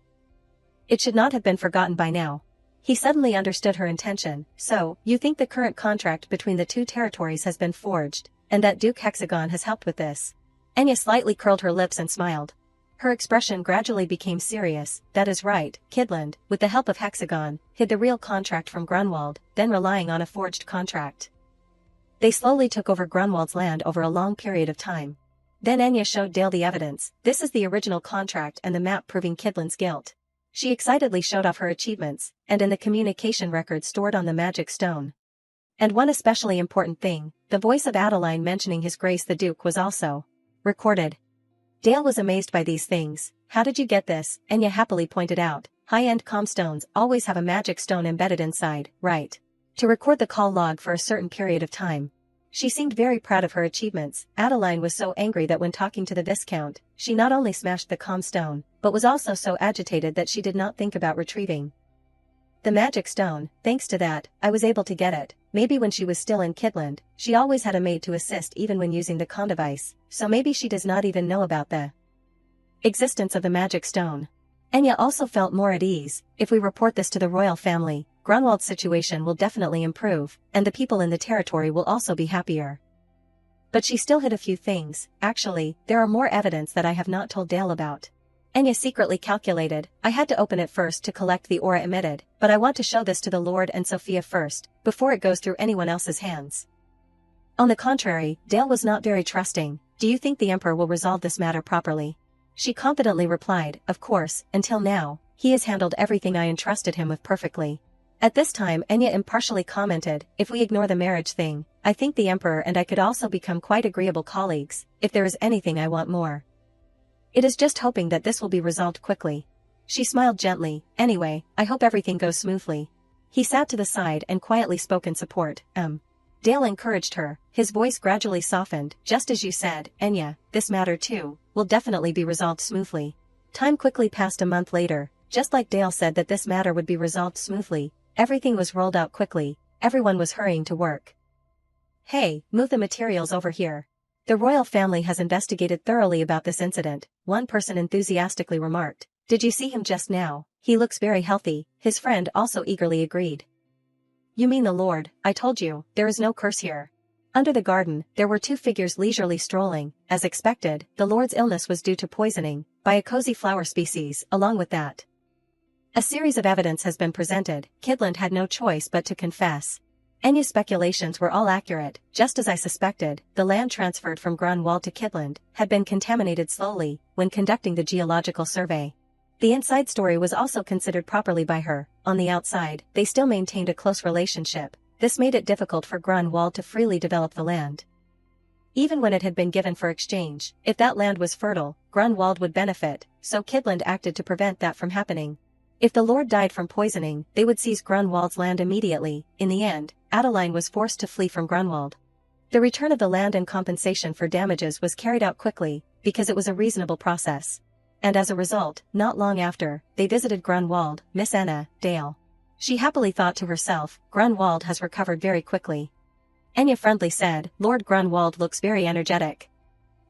it should not have been forgotten by now. He suddenly understood her intention. So, you think the current contract between the two territories has been forged, and that Duke Hexagon has helped with this? Enya slightly curled her lips and smiled. Her expression gradually became serious. That is right, Kidland, with the help of Hexagon, hid the real contract from Grunwald, then relying on a forged contract. They slowly took over Grunwald's land over a long period of time. Then Enya showed Dale the evidence. This is the original contract and the map proving Kidland's guilt. She excitedly showed off her achievements, and in the communication records stored on the magic stone. And one especially important thing, the voice of Adeline mentioning His Grace the Duke was also recorded. Dale was amazed by these things. How did you get this? Enya happily pointed out. High-end comstones always have a magic stone embedded inside, right? to record the call log for a certain period of time. She seemed very proud of her achievements. Adeline was so angry that when talking to the Viscount, she not only smashed the calm stone, but was also so agitated that she did not think about retrieving the magic stone. Thanks to that, I was able to get it. Maybe when she was still in Kitland, she always had a maid to assist even when using the con device, so maybe she does not even know about the existence of the magic stone. Enya also felt more at ease. If we report this to the royal family, Grunwald's situation will definitely improve, and the people in the territory will also be happier. But she still hid a few things. Actually, there are more evidence that I have not told Dale about. Enya secretly calculated, I had to open it first to collect the aura emitted, but I want to show this to the Lord and Sophia first, before it goes through anyone else's hands. On the contrary, Dale was not very trusting. Do you think the Emperor will resolve this matter properly? She confidently replied, of course, until now, he has handled everything I entrusted him with perfectly. At this time Enya impartially commented, if we ignore the marriage thing, I think the Emperor and I could also become quite agreeable colleagues, if there is anything I want more. It is just hoping that this will be resolved quickly. She smiled gently, anyway, I hope everything goes smoothly. He sat to the side and quietly spoke in support, Dale encouraged her, his voice gradually softened, just as you said, Enya, this matter too, will definitely be resolved smoothly. Time quickly passed. A month later, just like Dale said that this matter would be resolved smoothly, everything was rolled out quickly, everyone was hurrying to work. Hey, move the materials over here. The royal family has investigated thoroughly about this incident, one person enthusiastically remarked. Did you see him just now? He looks very healthy, his friend also eagerly agreed. You mean the Lord? I told you, there is no curse here. Under the garden, there were two figures leisurely strolling. As expected, the Lord's illness was due to poisoning by a cozy flower species. Along with that, a series of evidence has been presented. Kitland had no choice but to confess. Enya's speculations were all accurate. Just as I suspected, the land transferred from Grunwald to Kitland had been contaminated slowly when conducting the geological survey. The inside story was also considered properly by her. On the outside, they still maintained a close relationship. This made it difficult for Grunwald to freely develop the land. Even when it had been given for exchange, if that land was fertile, Grunwald would benefit, so Kitland acted to prevent that from happening. If the Lord died from poisoning, they would seize Grunwald's land immediately. In the end, Adeline was forced to flee from Grunwald. The return of the land and compensation for damages was carried out quickly, because it was a reasonable process. And as a result, not long after, they visited Grunwald, Miss Anna, Dale. She happily thought to herself, Grunwald has recovered very quickly. Enya friendly said, Lord Grunwald looks very energetic.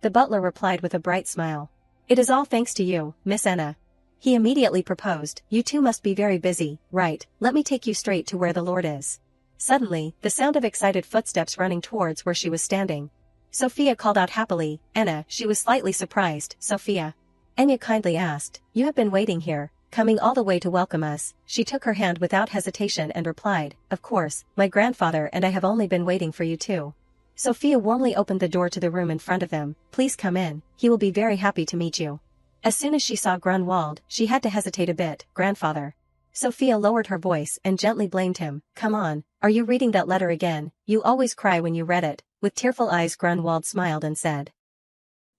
The butler replied with a bright smile. It is all thanks to you, Miss Anna. He immediately proposed, you two must be very busy, right? Let me take you straight to where the Lord is. Suddenly, the sound of excited footsteps running towards where she was standing. Sophia called out happily, Anna. She was slightly surprised. Sophia. Enya kindly asked, you have been waiting here, coming all the way to welcome us. She took her hand without hesitation and replied, of course, my grandfather and I have only been waiting for you too. Sophia warmly opened the door to the room in front of them. Please come in, he will be very happy to meet you. As soon as she saw Grunwald, she had to hesitate a bit. Grandfather. Sophia lowered her voice and gently blamed him. Come on, are you reading that letter again? You always cry when you read it. With tearful eyes Grunwald smiled and said,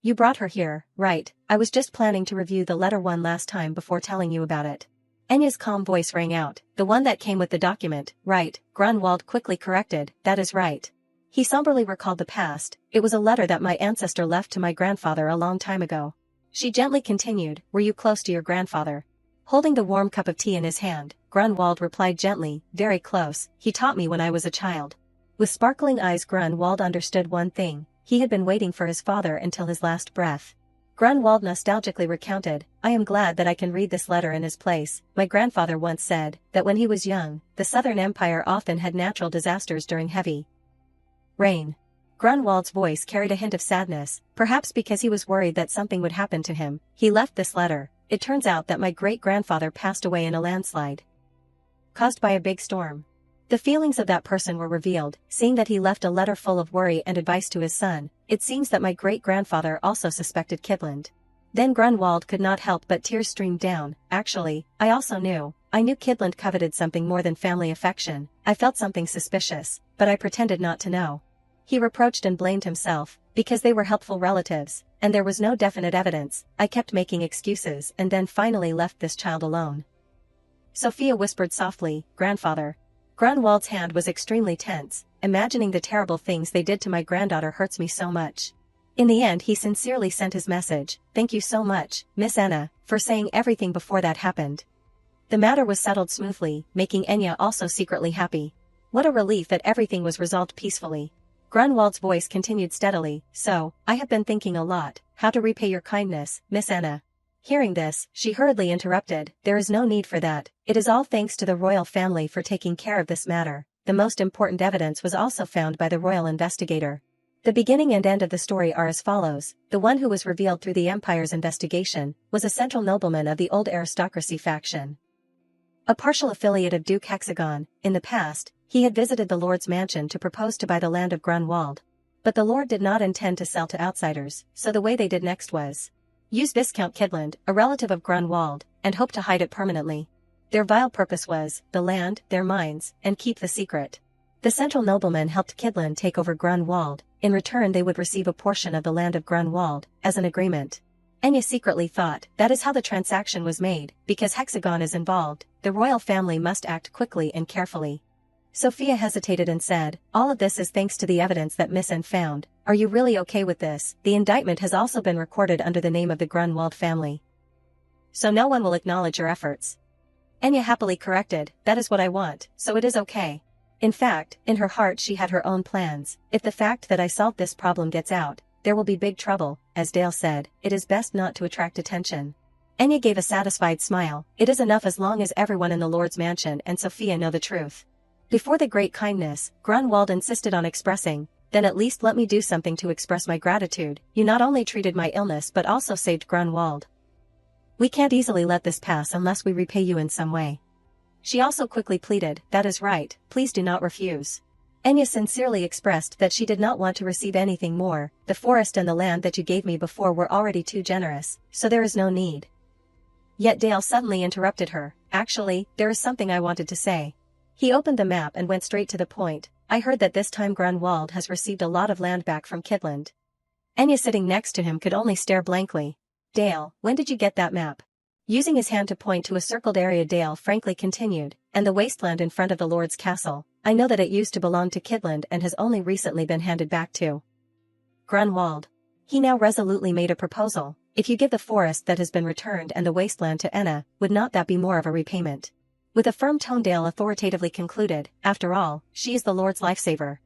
you brought her here, right? I was just planning to review the letter one last time before telling you about it. Enya's calm voice rang out, the one that came with the document, right? Grunwald quickly corrected, that is right. He somberly recalled the past. It was a letter that my ancestor left to my grandfather a long time ago. She gently continued, were you close to your grandfather? Holding the warm cup of tea in his hand, Grunwald replied gently, very close, he taught me when I was a child. With sparkling eyes Grunwald understood one thing, he had been waiting for his father until his last breath. Grunwald nostalgically recounted, I am glad that I can read this letter in his place. My grandfather once said, that when he was young, the Southern Empire often had natural disasters during heavy rain. Grunwald's voice carried a hint of sadness, perhaps because he was worried that something would happen to him. He left this letter. It turns out that my great-grandfather passed away in a landslide caused by a big storm. The feelings of that person were revealed, seeing that he left a letter full of worry and advice to his son. It seems that my great-grandfather also suspected Kitland. Then Grunwald could not help but tears streamed down. Actually, I also knew. I knew Kitland coveted something more than family affection. I felt something suspicious, but I pretended not to know. He reproached and blamed himself, because they were helpful relatives, and there was no definite evidence. I kept making excuses and then finally left this child alone. Sophia whispered softly, Grandfather. Grunwald's hand was extremely tense. Imagining the terrible things they did to my granddaughter hurts me so much. In the end he sincerely sent his message, "Thank you so much, Miss Anna, for saying everything before that happened." The matter was settled smoothly, making Enya also secretly happy. What a relief that everything was resolved peacefully. Grunwald's voice continued steadily, "So, I have been thinking a lot, how to repay your kindness, Miss Anna." Hearing this, she hurriedly interrupted, "There is no need for that, it is all thanks to the royal family for taking care of this matter. The most important evidence was also found by the royal investigator." The beginning and end of the story are as follows. The one who was revealed through the Empire's investigation was a central nobleman of the old aristocracy faction. A partial affiliate of Duke Hexagon. In the past, he had visited the Lord's mansion to propose to buy the land of Grunwald. But the Lord did not intend to sell to outsiders, so the way they did next was use Viscount Kidland, a relative of Grunwald, and hope to hide it permanently. Their vile purpose was the land, their mines, and keep the secret. The central nobleman helped Kidland take over Grunwald. In return they would receive a portion of the land of Grunwald, as an agreement. Enya secretly thought that is how the transaction was made, because Hexagon is involved, the royal family must act quickly and carefully. Sophia hesitated and said, "All of this is thanks to the evidence that Miss N found. Are you really okay with this? The indictment has also been recorded under the name of the Grunwald family. So no one will acknowledge your efforts." Enya happily corrected, "That is what I want, so it is okay." In fact, in her heart she had her own plans. If the fact that I solved this problem gets out, there will be big trouble. As Dale said, it is best not to attract attention. Enya gave a satisfied smile. It is enough as long as everyone in the Lord's mansion and Sophia know the truth. Before the great kindness, Grunwald insisted on expressing, "Then at least let me do something to express my gratitude. You not only treated my illness but also saved Grunwald. We can't easily let this pass unless we repay you in some way." She also quickly pleaded, "That is right, please do not refuse." Enya sincerely expressed that she did not want to receive anything more. "The forest and the land that you gave me before were already too generous, so there is no need." Yet Dale suddenly interrupted her, "Actually, there is something I wanted to say." He opened the map and went straight to the point. "I heard that this time Grunwald has received a lot of land back from Kidland." Enya sitting next to him could only stare blankly. "Dale, when did you get that map?" Using his hand to point to a circled area, Dale frankly continued, "And the wasteland in front of the Lord's castle. I know that it used to belong to Kidland and has only recently been handed back to Grunwald." He now resolutely made a proposal. "If you give the forest that has been returned and the wasteland to Enna, would not that be more of a repayment?" With a firm tone Dale authoritatively concluded, "After all, she is the Lord's lifesaver."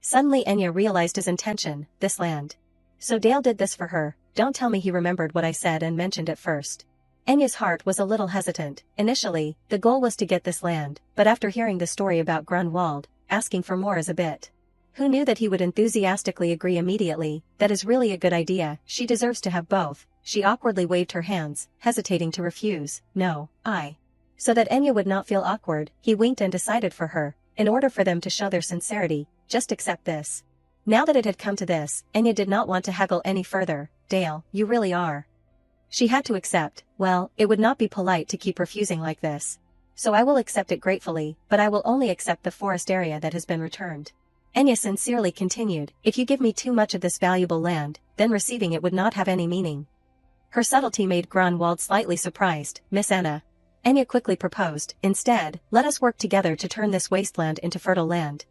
Suddenly Enya realized his intention, this land. So Dale did this for her. Don't tell me he remembered what I said and mentioned it first. Enya's heart was a little hesitant. Initially, the goal was to get this land, but after hearing the story about Grunwald, asking for more is a bit. Who knew that he would enthusiastically agree immediately? That is really a good idea, she deserves to have both. She awkwardly waved her hands, hesitating to refuse. "No, I." So that Enya would not feel awkward, he winked and decided for her, in order for them to show their sincerity, "Just accept this." Now that it had come to this, Enya did not want to haggle any further. "Dale, you really are." She had to accept. Well, it would not be polite to keep refusing like this. "So I will accept it gratefully, but I will only accept the forest area that has been returned." Enya sincerely continued, "If you give me too much of this valuable land, then receiving it would not have any meaning." Her subtlety made Grunwald slightly surprised. "Miss Anna." Enya quickly proposed, "Instead, let us work together to turn this wasteland into fertile land."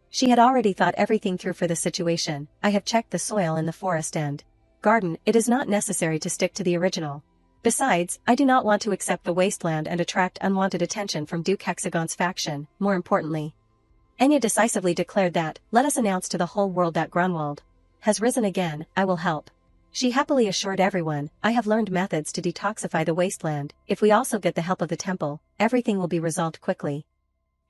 She had already thought everything through for the situation. "I have checked the soil in the forest and garden, it is not necessary to stick to the original. Besides, I do not want to accept the wasteland and attract unwanted attention from Duke Hexagon's faction. More importantly," Enya decisively declared that, "Let us announce to the whole world that Grunwald has risen again. I will help." She happily assured everyone, "I have learned methods to detoxify the wasteland. If we also get the help of the temple, everything will be resolved quickly."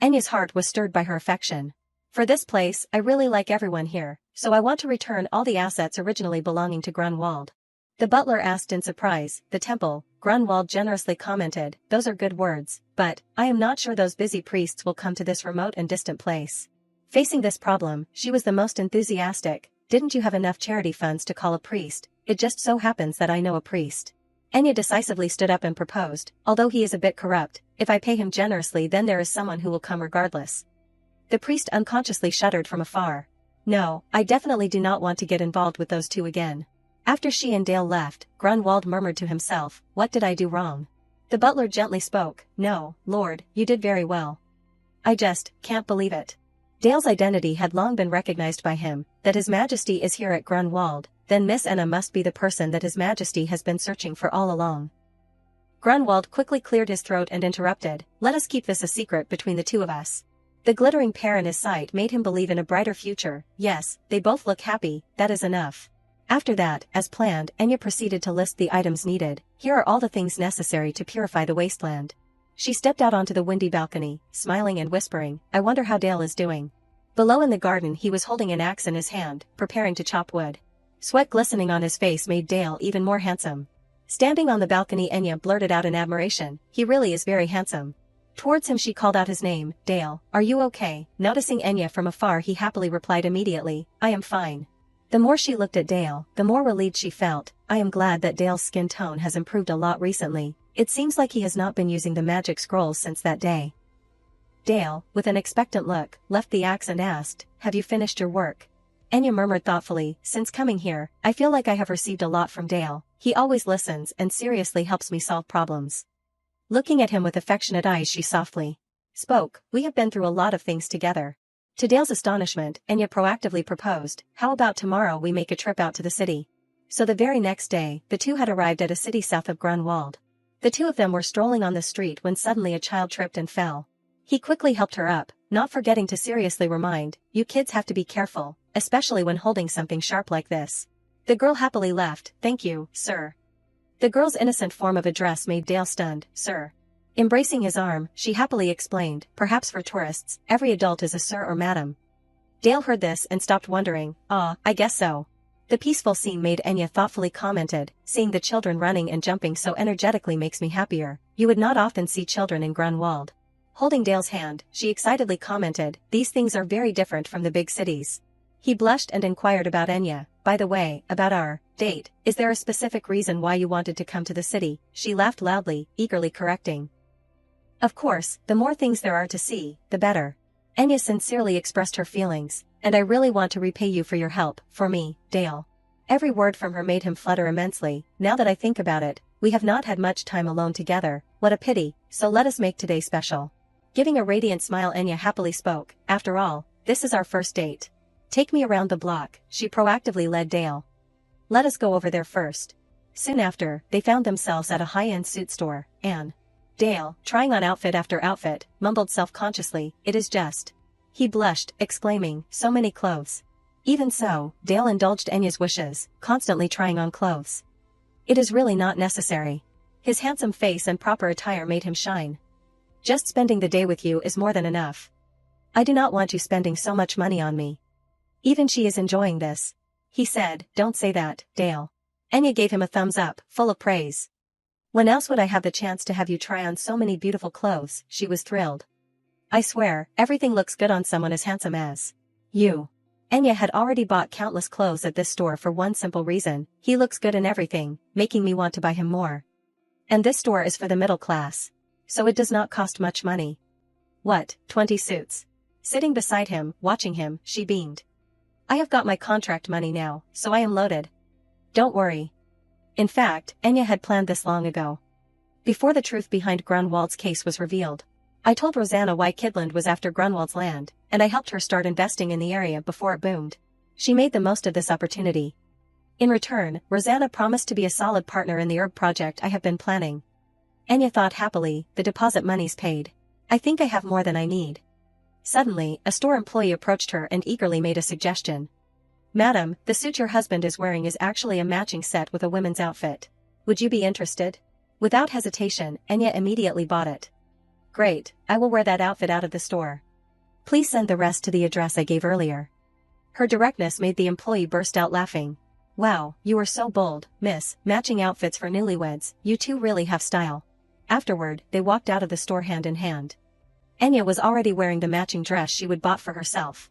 Enya's heart was stirred by her affection. "For this place, I really like everyone here, so I want to return all the assets originally belonging to Grunwald." The butler asked in surprise, "The temple?" Grunwald generously commented, "Those are good words, but I am not sure those busy priests will come to this remote and distant place." Facing this problem, she was the most enthusiastic. "Didn't you have enough charity funds to call a priest? It just so happens that I know a priest." Enya decisively stood up and proposed, "Although he is a bit corrupt, if I pay him generously then there is someone who will come regardless." The priest unconsciously shuddered from afar. "No, I definitely do not want to get involved with those two again." After she and Dale left, Grunwald murmured to himself, "What did I do wrong?" The butler gently spoke, "No, Lord, you did very well. I just can't believe it. Dale's identity had long been recognized by him, that His Majesty is here at Grunwald, then Miss Anna must be the person that His Majesty has been searching for all along. Grunwald quickly cleared his throat and interrupted, let us keep this a secret between the two of us. The glittering pair in his sight made him believe in a brighter future. Yes, they both look happy, that is enough. After that, as planned, Enya proceeded to list the items needed. Here are all the things necessary to purify the wasteland. She stepped out onto the windy balcony, smiling and whispering, I wonder how Dale is doing. Below in the garden he was holding an axe in his hand, preparing to chop wood. Sweat glistening on his face made Dale even more handsome. Standing on the balcony, Enya blurted out in admiration, he really is very handsome. Towards him she called out his name, Dale, are you okay? Noticing Enya from afar he happily replied immediately, I am fine. The more she looked at Dale, the more relieved she felt. I am glad that Dale's skin tone has improved a lot recently. It seems like he has not been using the magic scrolls since that day. Dale, with an expectant look, left the axe and asked, have you finished your work? Enya murmured thoughtfully, since coming here, I feel like I have received a lot from Dale. He always listens and seriously helps me solve problems. Looking at him with affectionate eyes she softly spoke, we have been through a lot of things together. To Dale's astonishment, Enya proactively proposed, how about tomorrow we make a trip out to the city? So the very next day, the two had arrived at a city south of Grunwald. The two of them were strolling on the street when suddenly a child tripped and fell. He quickly helped her up, not forgetting to seriously remind, you kids have to be careful, especially when holding something sharp like this. The girl happily left, thank you, sir. The girl's innocent form of address made Dale stunned, sir. Embracing his arm, she happily explained, perhaps for tourists, every adult is a sir or madam. Dale heard this and stopped wondering, I guess so. The peaceful scene made Enya thoughtfully commented, seeing the children running and jumping so energetically makes me happier. You would not often see children in Grunwald. Holding Dale's hand, she excitedly commented, these things are very different from the big cities. He blushed and inquired about Enya, by the way, about our date, is there a specific reason why you wanted to come to the city? She laughed loudly, eagerly correcting. Of course, the more things there are to see, the better. Enya sincerely expressed her feelings, and I really want to repay you for your help, for me, Dale. Every word from her made him flutter immensely. Now that I think about it, we have not had much time alone together, what a pity, so let us make today special. Giving a radiant smile, Enya happily spoke, after all, this is our first date. Take me around the block, she proactively led Dale. Let us go over there first. Soon after, they found themselves at a high-end suit store, and Dale, trying on outfit after outfit, mumbled self-consciously, it is just. He blushed, exclaiming, so many clothes. Even so, Dale indulged Enya's wishes, constantly trying on clothes. It is really not necessary. His handsome face and proper attire made him shine. Just spending the day with you is more than enough. I do not want you spending so much money on me. Even she is enjoying this. He said, don't say that, Dale. Enya gave him a thumbs up, full of praise. When else would I have the chance to have you try on so many beautiful clothes? She was thrilled. I swear, everything looks good on someone as handsome as you. Enya had already bought countless clothes at this store for one simple reason, he looks good in everything, making me want to buy him more. And this store is for the middle class. So it does not cost much money. What, 20 suits? Sitting beside him, watching him, she beamed. I have got my contract money now, so I am loaded. Don't worry. In fact, Enya had planned this long ago. Before the truth behind Grunwald's case was revealed. I told Rosanna why Kidland was after Grunwald's land, and I helped her start investing in the area before it boomed. She made the most of this opportunity. In return, Rosanna promised to be a solid partner in the herb project I have been planning. Enya thought happily, the deposit money's paid. I think I have more than I need. Suddenly, a store employee approached her and eagerly made a suggestion. Madam, the suit your husband is wearing is actually a matching set with a women's outfit. Would you be interested? Without hesitation, Enya immediately bought it. Great, I will wear that outfit out of the store. Please send the rest to the address I gave earlier. Her directness made the employee burst out laughing. Wow, you are so bold, miss, matching outfits for newlyweds, you two really have style. Afterward, they walked out of the store hand in hand. Enya was already wearing the matching dress she would bought for herself.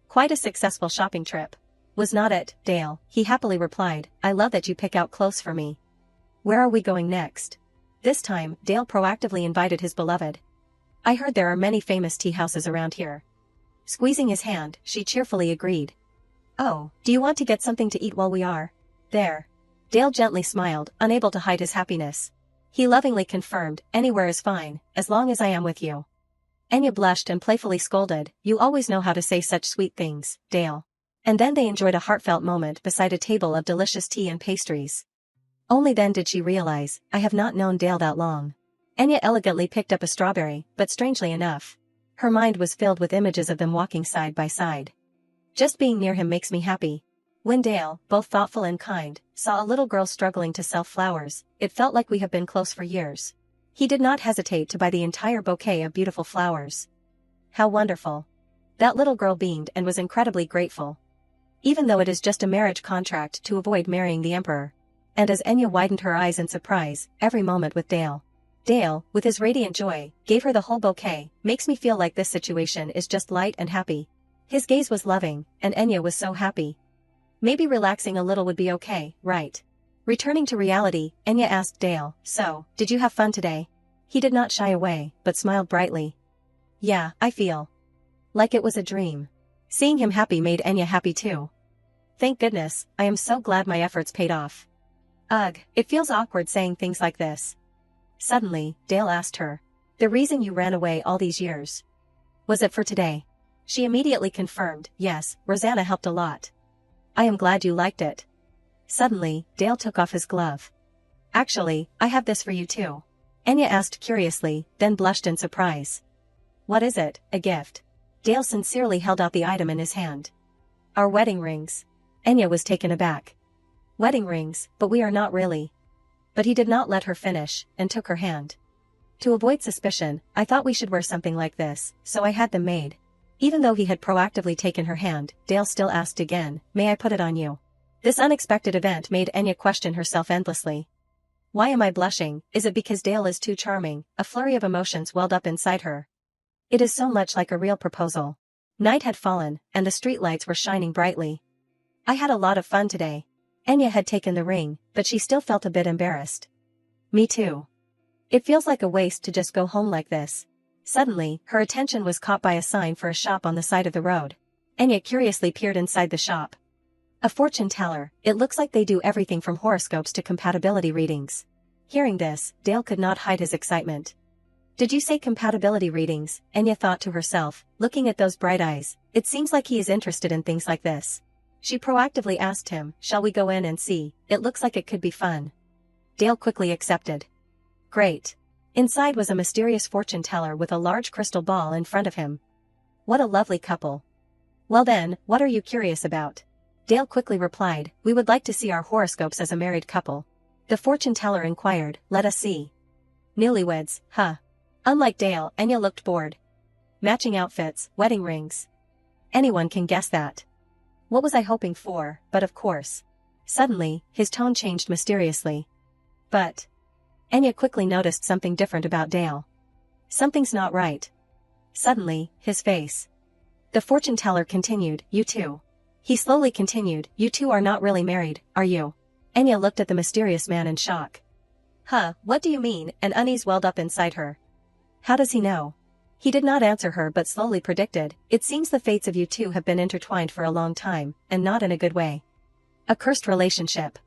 Quite a successful shopping trip. Was not it, Dale? He happily replied, I love that you pick out clothes for me. Where are we going next? This time, Dale proactively invited his beloved. I heard there are many famous tea houses around here. Squeezing his hand, she cheerfully agreed. Oh, do you want to get something to eat while we are there? Dale gently smiled, unable to hide his happiness. He lovingly confirmed, anywhere is fine, as long as I am with you. Anya blushed and playfully scolded, "You always know how to say such sweet things, Dale." And then they enjoyed a heartfelt moment beside a table of delicious tea and pastries. Only then did she realize, I have not known Dale that long. Anya elegantly picked up a strawberry, but strangely enough, her mind was filled with images of them walking side by side. Just being near him makes me happy. When Dale, both thoughtful and kind, saw a little girl struggling to sell flowers, it felt like we have been close for years. He did not hesitate to buy the entire bouquet of beautiful flowers. How wonderful. That little girl beamed and was incredibly grateful. Even though it is just a marriage contract to avoid marrying the emperor. And as Enya widened her eyes in surprise, every moment with Dale, with his radiant joy, gave her the whole bouquet, makes me feel like this situation is just light and happy. His gaze was loving, and Enya was so happy. Maybe relaxing a little would be okay, right? Returning to reality, Enya asked Dale, "So, did you have fun today?" He did not shy away, but smiled brightly. "Yeah, I feel like it was a dream." Seeing him happy made Enya happy too. "Thank goodness, I am so glad my efforts paid off." "Ugh, it feels awkward saying things like this." Suddenly, Dale asked her, "The reason you ran away all these years, was it for today?" She immediately confirmed, "Yes, Rosanna helped a lot." "I am glad you liked it." Suddenly, Dale took off his glove. "Actually, I have this for you too." Enya asked curiously, then blushed in surprise. "What is it, a gift?" Dale sincerely held out the item in his hand. "Our wedding rings." Enya was taken aback. "Wedding rings, but we are not really." But he did not let her finish, and took her hand. "To avoid suspicion, I thought we should wear something like this, so I had them made." Even though he had proactively taken her hand, Dale still asked again, "May I put it on you?" This unexpected event made Enya question herself endlessly. Why am I blushing? Is it because Dale is too charming? A flurry of emotions welled up inside her. It is so much like a real proposal. Night had fallen, and the streetlights were shining brightly. "I had a lot of fun today." Enya had taken the ring, but she still felt a bit embarrassed. "Me too. It feels like a waste to just go home like this." Suddenly, her attention was caught by a sign for a shop on the side of the road. Enya curiously peered inside the shop. A fortune teller, it looks like they do everything from horoscopes to compatibility readings. Hearing this, Dale could not hide his excitement. "Did you say compatibility readings?" Enya thought to herself, looking at those bright eyes. It seems like he is interested in things like this. She proactively asked him, "Shall we go in and see? It looks like it could be fun." Dale quickly accepted. Great. Inside was a mysterious fortune teller with a large crystal ball in front of him. What a lovely couple. "Well then, what are you curious about?" Dale quickly replied, "We would like to see our horoscopes as a married couple." The fortune teller inquired, "Let us see." "Newlyweds, huh?" Unlike Dale, Enya looked bored. "Matching outfits, wedding rings. Anyone can guess that. What was I hoping for, but of course." Suddenly, his tone changed mysteriously. "But..." Enya quickly noticed something different about Dale. Something's not right. Suddenly, his face. The fortune teller continued, "You two." He slowly continued, "You two are not really married, are you?" Enya looked at the mysterious man in shock. "Huh, what do you mean?" An unease welled up inside her. How does he know? He did not answer her but slowly predicted, "It seems the fates of you two have been intertwined for a long time, and not in a good way. A cursed relationship.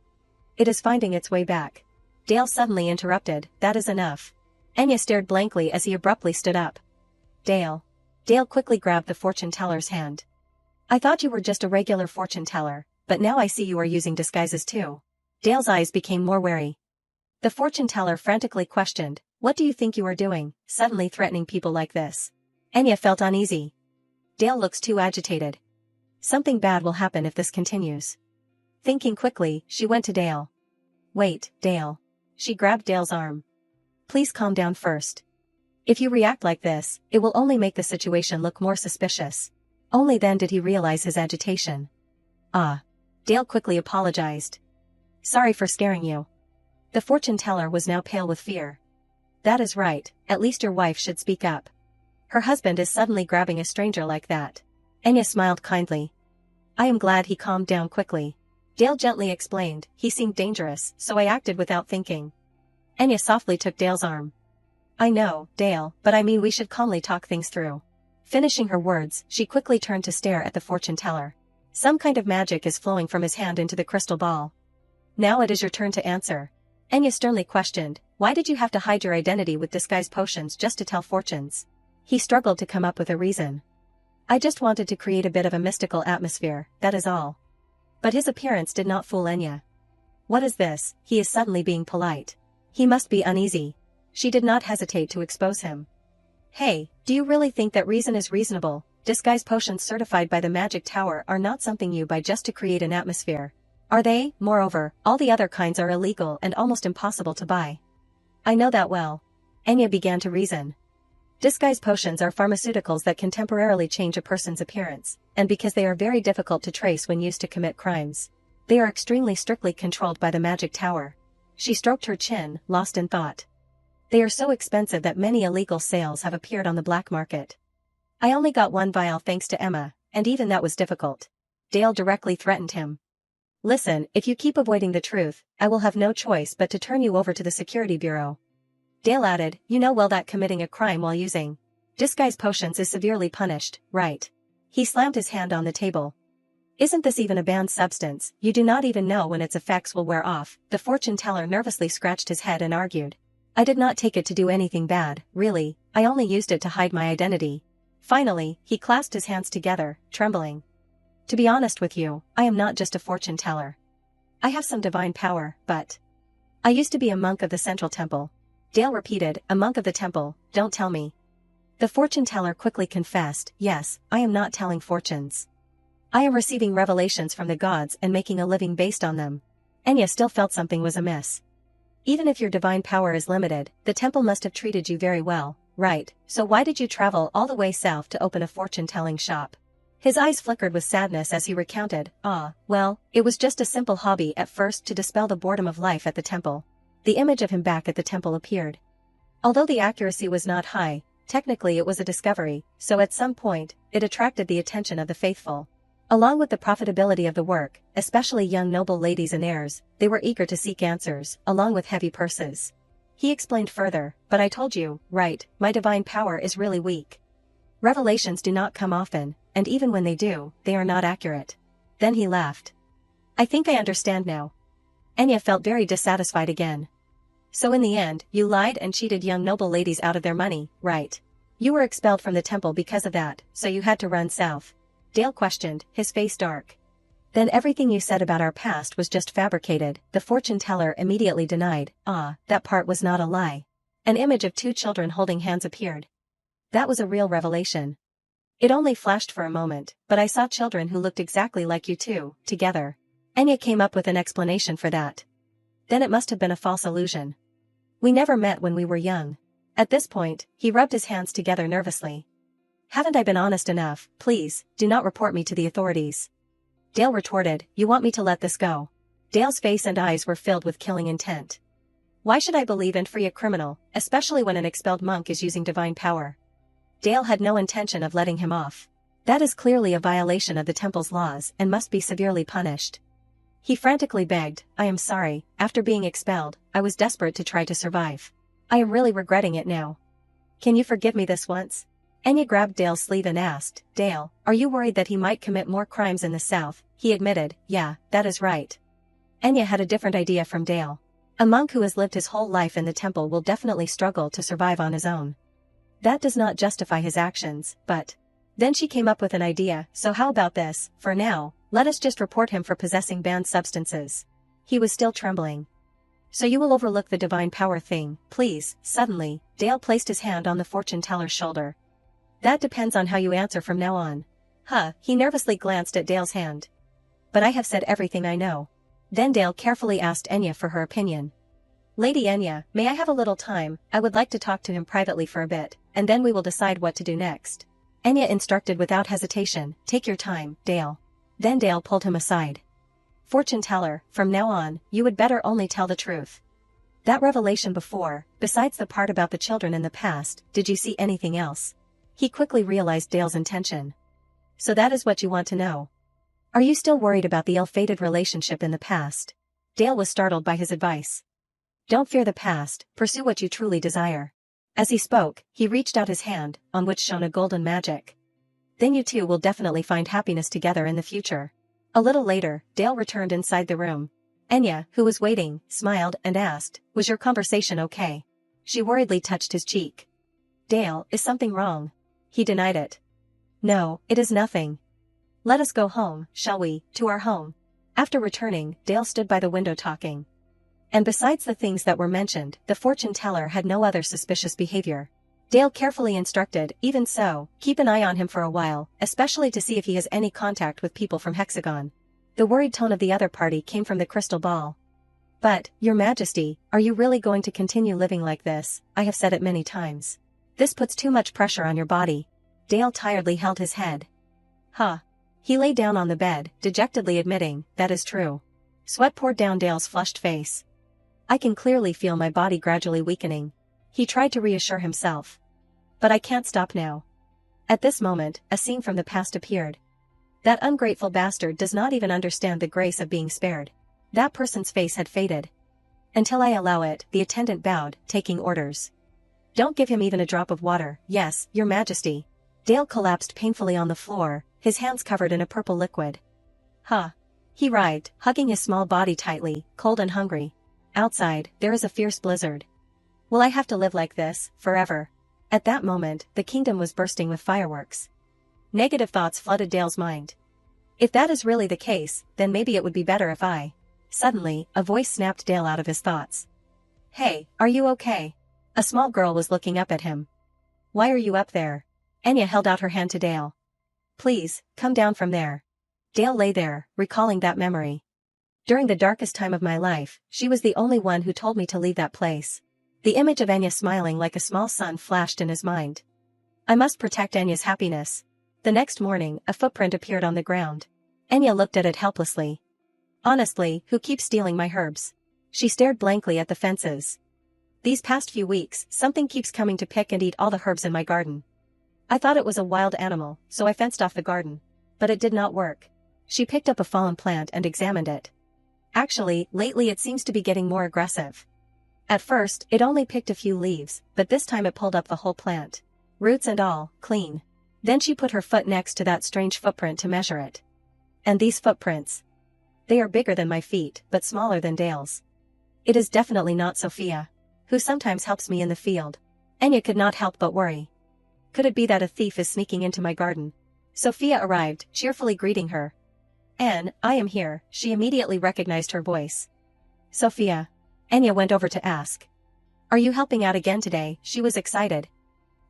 It is finding its way back." Dale suddenly interrupted, "That is enough." Enya stared blankly as he abruptly stood up. "Dale." Dale quickly grabbed the fortune teller's hand. "I thought you were just a regular fortune teller, but now I see you are using disguises too." Dale's eyes became more wary. The fortune teller frantically questioned, "What do you think you are doing, suddenly threatening people like this?" Enya felt uneasy. Dale looks too agitated. Something bad will happen if this continues. Thinking quickly, she went to Dale. "Wait, Dale." She grabbed Dale's arm. "Please calm down first. If you react like this, it will only make the situation look more suspicious." Only then did he realize his agitation. "Ah." Dale quickly apologized. "Sorry for scaring you." The fortune teller was now pale with fear. "That is right, at least your wife should speak up. Her husband is suddenly grabbing a stranger like that." Enya smiled kindly. "I am glad he calmed down quickly." Dale gently explained, "He seemed dangerous, so I acted without thinking." Enya softly took Dale's arm. "I know, Dale, but I mean we should calmly talk things through." Finishing her words, she quickly turned to stare at the fortune teller. Some kind of magic is flowing from his hand into the crystal ball. "Now it is your turn to answer." Enya sternly questioned, "Why did you have to hide your identity with disguise potions just to tell fortunes?" He struggled to come up with a reason. I just wanted to create a bit of a mystical atmosphere, that is all. But his appearance did not fool Enya. What is this? He is suddenly being polite. He must be uneasy. She did not hesitate to expose him. Hey, do you really think that reason is reasonable? Disguise potions certified by the Magic Tower are not something you buy just to create an atmosphere. Are they? Moreover, all the other kinds are illegal and almost impossible to buy. I know that well. Enya began to reason. Disguise potions are pharmaceuticals that can temporarily change a person's appearance, and because they are very difficult to trace when used to commit crimes, they are extremely strictly controlled by the Magic Tower. She stroked her chin, lost in thought. They are so expensive that many illegal sales have appeared on the black market. I only got one vial thanks to Emma, and even that was difficult. Dale directly threatened him. Listen, if you keep avoiding the truth, I will have no choice but to turn you over to the Security Bureau. Dale added, you know well that committing a crime while using disguise potions is severely punished, right? He slammed his hand on the table. Isn't this even a banned substance? You do not even know when its effects will wear off. The fortune teller nervously scratched his head and argued. I did not take it to do anything bad, really, I only used it to hide my identity. Finally, he clasped his hands together, trembling. To be honest with you, I am not just a fortune teller. I have some divine power, but I used to be a monk of the Central Temple. Dale repeated, a monk of the temple, don't tell me. The fortune teller quickly confessed, yes, I am not telling fortunes. I am receiving revelations from the gods and making a living based on them. Enya still felt something was amiss. Even if your divine power is limited, the temple must have treated you very well, right? So why did you travel all the way south to open a fortune-telling shop? His eyes flickered with sadness as he recounted, well, it was just a simple hobby at first to dispel the boredom of life at the temple. The image of him back at the temple appeared. Although the accuracy was not high, technically it was a discovery, so at some point, it attracted the attention of the faithful. Along with the profitability of the work, especially young noble ladies and heirs, they were eager to seek answers, along with heavy purses. He explained further, but I told you, right, my divine power is really weak. Revelations do not come often, and even when they do, they are not accurate. Then he laughed. I think I understand now. Enya felt very dissatisfied again. So in the end, you lied and cheated young noble ladies out of their money, right? You were expelled from the temple because of that, so you had to run south. Dale questioned, his face dark. Then everything you said about our past was just fabricated, the fortune teller immediately denied, that part was not a lie. An image of two children holding hands appeared. That was a real revelation. It only flashed for a moment, but I saw children who looked exactly like you two, together. Enya came up with an explanation for that. Then it must have been a false illusion. We never met when we were young. At this point, he rubbed his hands together nervously. Haven't I been honest enough? Please, do not report me to the authorities. Dale retorted, you want me to let this go? Dale's face and eyes were filled with killing intent. Why should I believe and free a criminal, especially when an expelled monk is using divine power? Dale had no intention of letting him off. That is clearly a violation of the temple's laws and must be severely punished. He frantically begged, I am sorry, after being expelled, I was desperate to try to survive. I am really regretting it now. Can you forgive me this once? Enya grabbed Dale's sleeve and asked, Dale, are you worried that he might commit more crimes in the south? He admitted, yeah, that is right. Enya had a different idea from Dale. A monk who has lived his whole life in the temple will definitely struggle to survive on his own. That does not justify his actions, but... Then she came up with an idea, so how about this, for now, let us just report him for possessing banned substances. He was still trembling. So you will overlook the divine power thing, please. Suddenly, Dale placed his hand on the fortune teller's shoulder. That depends on how you answer from now on. He nervously glanced at Dale's hand. But I have said everything I know. Then Dale carefully asked Enya for her opinion. Lady Enya, may I have a little time? I would like to talk to him privately for a bit, and then we will decide what to do next. Enya instructed without hesitation, take your time, Dale. Then Dale pulled him aside. Fortune teller, from now on, you would better only tell the truth. That revelation before, besides the part about the children in the past, did you see anything else? He quickly realized Dale's intention. So that is what you want to know. Are you still worried about the ill-fated relationship in the past? Dale was startled by his advice. Don't fear the past, pursue what you truly desire. As he spoke, he reached out his hand, on which shone a golden magic. Then you two will definitely find happiness together in the future. A little later, Dale returned inside the room. Enya, who was waiting, smiled and asked, was your conversation okay? She worriedly touched his cheek. Dale, is something wrong? He denied it. No, it is nothing. Let us go home, shall we, to our home. After returning, Dale stood by the window talking. And besides the things that were mentioned, the fortune teller had no other suspicious behavior. Dale carefully instructed, even so, keep an eye on him for a while, especially to see if he has any contact with people from Hexagon. The worried tone of the other party came from the crystal ball. But, Your Majesty, are you really going to continue living like this? I have said it many times. This puts too much pressure on your body. Dale tiredly held his head. Huh. He lay down on the bed, dejectedly admitting, that is true. Sweat poured down Dale's flushed face. I can clearly feel my body gradually weakening. He tried to reassure himself. But I can't stop now. At this moment, a scene from the past appeared. That ungrateful bastard does not even understand the grace of being spared. That person's face had faded. Until I allow it, the attendant bowed, taking orders. Don't give him even a drop of water. Yes, Your Majesty. Dale collapsed painfully on the floor, his hands covered in a purple liquid. Huh. He writhed, hugging his small body tightly, cold and hungry. Outside, there is a fierce blizzard. Will I have to live like this, forever? At that moment, the kingdom was bursting with fireworks. Negative thoughts flooded Dale's mind. If that is really the case, then maybe it would be better if I... Suddenly, a voice snapped Dale out of his thoughts. Hey, are you okay? A small girl was looking up at him. Why are you up there? Anya held out her hand to Dale. Please, come down from there. Dale lay there, recalling that memory. During the darkest time of my life, she was the only one who told me to leave that place. The image of Anya smiling like a small sun flashed in his mind. I must protect Anya's happiness. The next morning, a footprint appeared on the ground. Anya looked at it helplessly. Honestly, who keeps stealing my herbs? She stared blankly at the fences. These past few weeks, something keeps coming to pick and eat all the herbs in my garden. I thought it was a wild animal, so I fenced off the garden. But it did not work. She picked up a fallen plant and examined it. Actually, lately it seems to be getting more aggressive. At first, it only picked a few leaves, but this time it pulled up the whole plant. Roots and all, clean. Then she put her foot next to that strange footprint to measure it. And these footprints. They are bigger than my feet, but smaller than Dale's. It is definitely not Sophia, who sometimes helps me in the field. Anya could not help but worry. Could it be that a thief is sneaking into my garden? Sophia arrived, cheerfully greeting her. Anne, I am here. She immediately recognized her voice. Sophia. Anya went over to ask. Are you helping out again today? She was excited.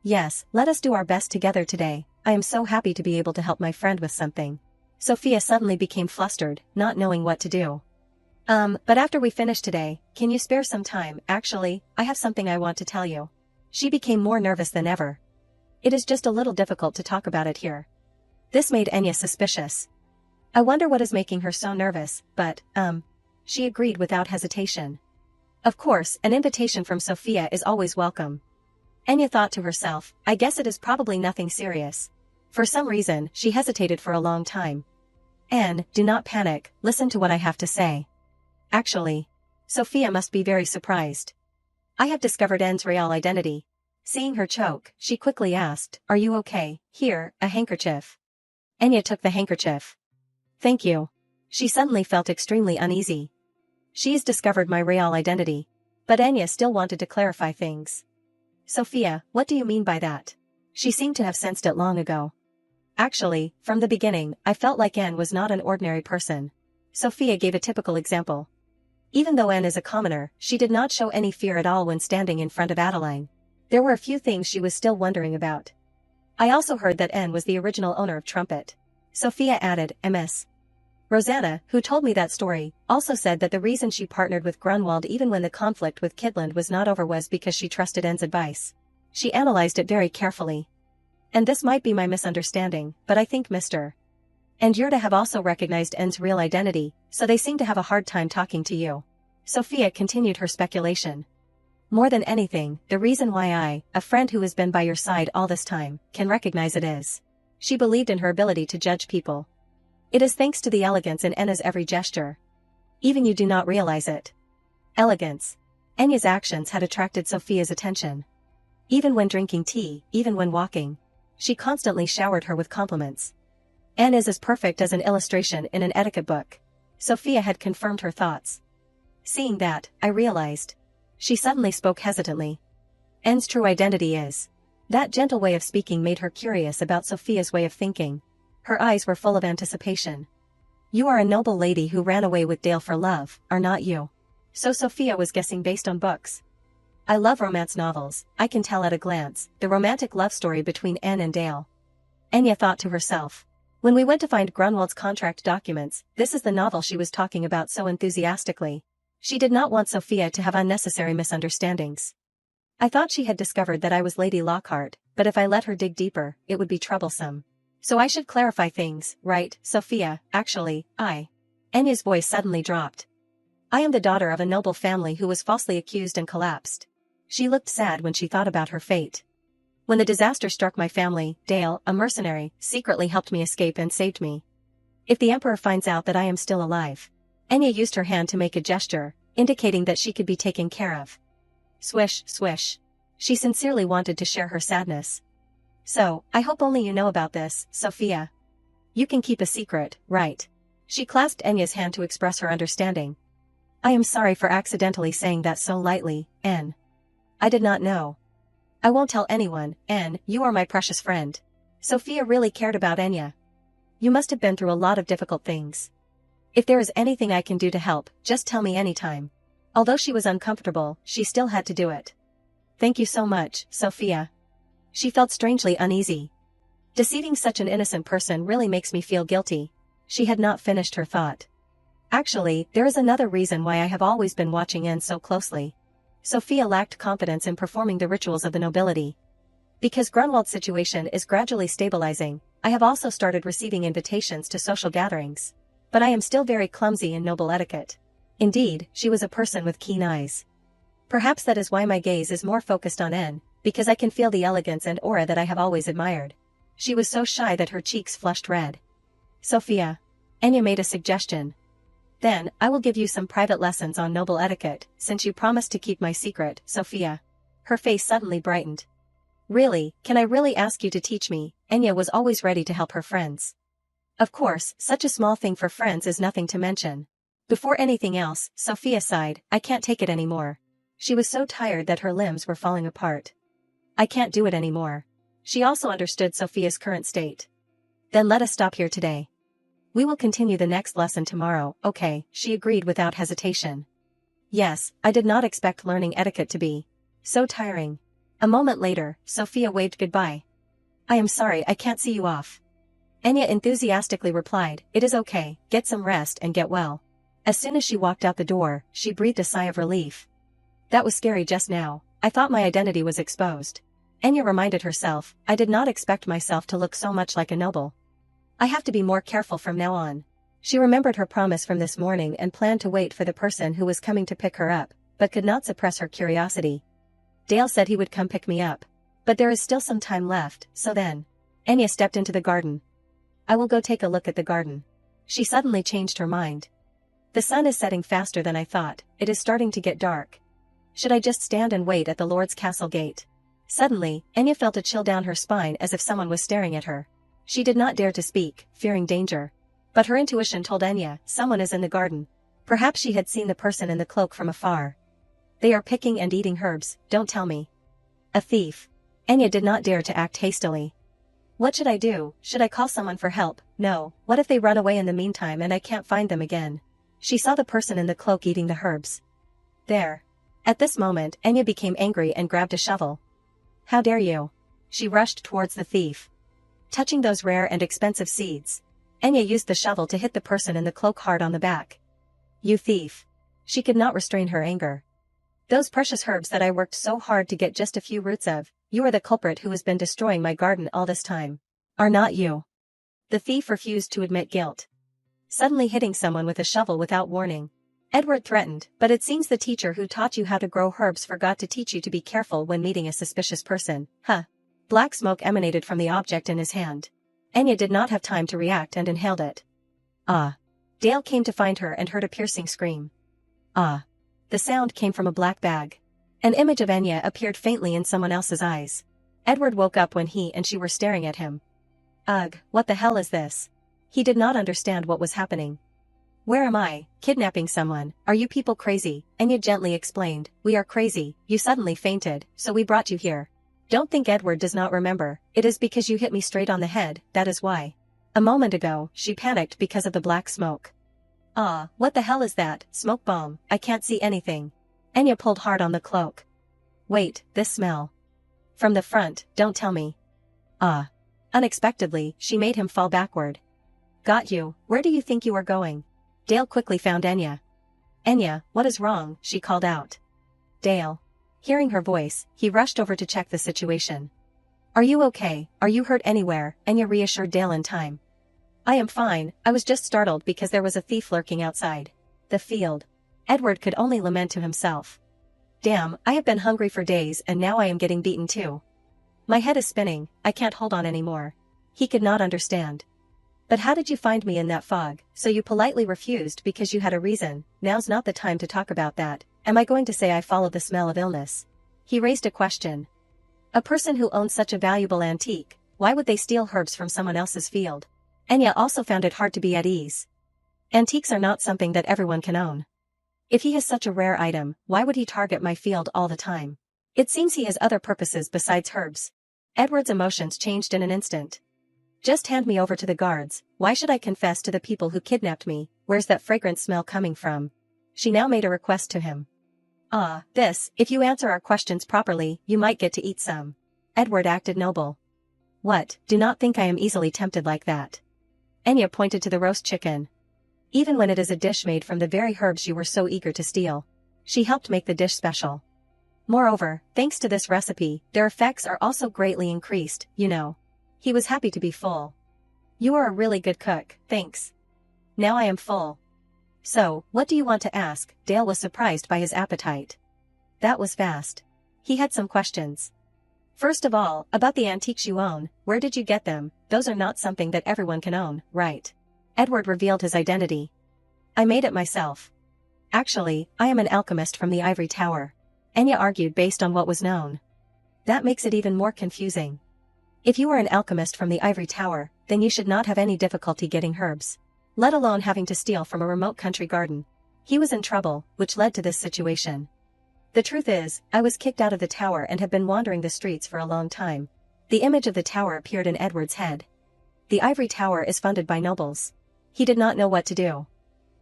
Yes, let us do our best together today. I am so happy to be able to help my friend with something. Sophia suddenly became flustered, not knowing what to do. But after we finish today, can you spare some time? Actually, I have something I want to tell you. She became more nervous than ever. It is just a little difficult to talk about it here. This made Anya suspicious. I wonder what is making her so nervous, but, she agreed without hesitation. Of course, an invitation from Sophia is always welcome. Anya thought to herself, I guess it is probably nothing serious. For some reason, she hesitated for a long time. Anne, do not panic, listen to what I have to say. Actually, Sophia must be very surprised. I have discovered Anne's real identity. Seeing her choke, she quickly asked, Are you okay? Here, a handkerchief. Anya took the handkerchief. Thank you. She suddenly felt extremely uneasy. She's discovered my real identity. But Anya still wanted to clarify things. Sophia, what do you mean by that? She seemed to have sensed it long ago. Actually, from the beginning, I felt like Anne was not an ordinary person. Sophia gave a typical example. Even though Anne is a commoner, she did not show any fear at all when standing in front of Adeline. There were a few things she was still wondering about. I also heard that Anne was the original owner of Trumpet. Sophia added, MS. Rosanna, who told me that story, also said that the reason she partnered with Grunwald even when the conflict with Kidland was not over was because she trusted Anne's advice. She analyzed it very carefully. And this might be my misunderstanding, but I think Mr. and Yurda have also recognized Anne's real identity, so they seem to have a hard time talking to you. Sophia continued her speculation. More than anything, the reason why I, a friend who has been by your side all this time, can recognize it is. She believed in her ability to judge people. It is thanks to the elegance in Anna's every gesture. Even you do not realize it. Elegance. Anya's actions had attracted Sophia's attention. Even when drinking tea, even when walking. She constantly showered her with compliments. Anne is as perfect as an illustration in an etiquette book. Sophia had confirmed her thoughts. Seeing that, I realized. She suddenly spoke hesitantly. Anne's true identity is. That gentle way of speaking made her curious about Sophia's way of thinking. Her eyes were full of anticipation. You are a noble lady who ran away with Dale for love, are not you? So Sophia was guessing based on books. I love romance novels, I can tell at a glance, the romantic love story between Anne and Dale. Anya thought to herself. When we went to find Grunwald's contract documents, this is the novel she was talking about so enthusiastically. She did not want Sophia to have unnecessary misunderstandings. I thought she had discovered that I was Lady Lockhart, but if I let her dig deeper, it would be troublesome. So I should clarify things, right, Sophia? Actually, Anya's voice suddenly dropped. I am the daughter of a noble family who was falsely accused and collapsed. She looked sad when she thought about her fate. When the disaster struck my family, Dale, a mercenary, secretly helped me escape and saved me. If the Emperor finds out that I am still alive. Anya used her hand to make a gesture, indicating that she could be taken care of. Swish, swish. She sincerely wanted to share her sadness. So, I hope only you know about this, Sophia. You can keep a secret, right? She clasped Anya's hand to express her understanding. I am sorry for accidentally saying that so lightly, Anne. I did not know. I won't tell anyone, Anne, you are my precious friend. Sophia really cared about Anya. You must have been through a lot of difficult things. If there is anything I can do to help, just tell me anytime. Although she was uncomfortable, she still had to do it. Thank you so much, Sophia. She felt strangely uneasy. Deceiving such an innocent person really makes me feel guilty. She had not finished her thought. Actually, there is another reason why I have always been watching Anne so closely. Sophia lacked confidence in performing the rituals of the nobility. Because Grunwald's situation is gradually stabilizing, I have also started receiving invitations to social gatherings. But I am still very clumsy in noble etiquette. Indeed, she was a person with keen eyes. Perhaps that is why my gaze is more focused on Anne, because I can feel the elegance and aura that I have always admired. She was so shy that her cheeks flushed red. Sophia. Anya made a suggestion. Then, I will give you some private lessons on noble etiquette, since you promised to keep my secret, Sophia. Her face suddenly brightened. Really, can I really ask you to teach me? Anya was always ready to help her friends. Of course, such a small thing for friends is nothing to mention. Before anything else, Sophia sighed, I can't take it anymore. She was so tired that her limbs were falling apart. I can't do it anymore. She also understood Sophia's current state. Then let us stop here today. We will continue the next lesson tomorrow, okay, she agreed without hesitation. Yes, I did not expect learning etiquette to be so tiring. A moment later, Sophia waved goodbye. I am sorry I can't see you off. Anya enthusiastically replied, it is okay, get some rest and get well. As soon as she walked out the door, she breathed a sigh of relief. That was scary just now, I thought my identity was exposed. Anya reminded herself, I did not expect myself to look so much like a noble. I have to be more careful from now on. She remembered her promise from this morning and planned to wait for the person who was coming to pick her up, but could not suppress her curiosity. Dale said he would come pick me up. But there is still some time left, so then. Anya stepped into the garden. I will go take a look at the garden. She suddenly changed her mind. The sun is setting faster than I thought, it is starting to get dark. Should I just stand and wait at the Lord's castle gate? Suddenly, Anya felt a chill down her spine as if someone was staring at her. She did not dare to speak, fearing danger. But her intuition told Anya, someone is in the garden. Perhaps she had seen the person in the cloak from afar. They are picking and eating herbs, don't tell me. A thief. Anya did not dare to act hastily. What should I do? Should I call someone for help? No, what if they run away in the meantime and I can't find them again? She saw the person in the cloak eating the herbs. There. At this moment, Anya became angry and grabbed a shovel. How dare you? She rushed towards the thief. Touching those rare and expensive seeds. Anya used the shovel to hit the person in the cloak hard on the back. You thief. She could not restrain her anger. Those precious herbs that I worked so hard to get just a few roots of, you are the culprit who has been destroying my garden all this time. Are not you? The thief refused to admit guilt. Suddenly hitting someone with a shovel without warning. Edward threatened, but it seems the teacher who taught you how to grow herbs forgot to teach you to be careful when meeting a suspicious person, huh? Black smoke emanated from the object in his hand. Anya did not have time to react and inhaled it. Ah. Dale came to find her and heard a piercing scream. Ah. The sound came from a black bag. An image of Anya appeared faintly in someone else's eyes. Edward woke up when he and she were staring at him. Ugh, what the hell is this? He did not understand what was happening. Where am I? Kidnapping someone? Are you people crazy? Anya gently explained, we are crazy, you suddenly fainted, so we brought you here. Don't think Edward does not remember, it is because you hit me straight on the head, that is why. A moment ago, she panicked because of the black smoke. Ah, what the hell is that, smoke bomb, I can't see anything. Anya pulled hard on the cloak. Wait, this smell. From the front, don't tell me. Ah. Unexpectedly, she made him fall backward. Got you, where do you think you are going? Dale quickly found Anya. Anya, what is wrong, she called out. Dale. Hearing her voice, he rushed over to check the situation. Are you okay, are you hurt anywhere? Anya reassured Dale in time. I am fine, I was just startled because there was a thief lurking outside the field. Edward could only lament to himself. Damn, I have been hungry for days and now I am getting beaten too. My head is spinning, I can't hold on anymore. He could not understand. But how did you find me in that fog? So you politely refused because you had a reason. Now's not the time to talk about that. Am I going to say I followed the smell of illness? He raised a question. A person who owns such a valuable antique, why would they steal herbs from someone else's field? Anya also found it hard to be at ease. Antiques are not something that everyone can own. If he has such a rare item, why would he target my field all the time? It seems he has other purposes besides herbs. Edward's emotions changed in an instant. Just hand me over to the guards, why should I confess to the people who kidnapped me? Where's that fragrant smell coming from? She now made a request to him. Ah, if you answer our questions properly, you might get to eat some. Edward acted noble. What, do not think I am easily tempted like that. Anya pointed to the roast chicken. Even when it is a dish made from the very herbs you were so eager to steal. She helped make the dish special. Moreover, thanks to this recipe, their effects are also greatly increased, you know. He was happy to be full. You are a really good cook, thanks. Now I am full. So, what do you want to ask? Dale was surprised by his appetite. That was fast. He had some questions. First of all, about the antiques you own, where did you get them? Those are not something that everyone can own, right? Edward revealed his identity. I made it myself. Actually, I am an alchemist from the Ivory Tower. Anya argued based on what was known. That makes it even more confusing. If you are an alchemist from the Ivory Tower, then you should not have any difficulty getting herbs. Let alone having to steal from a remote country garden. He was in trouble, which led to this situation. The truth is, I was kicked out of the tower and have been wandering the streets for a long time. The image of the tower appeared in Edward's head. The Ivory Tower is funded by nobles. He did not know what to do.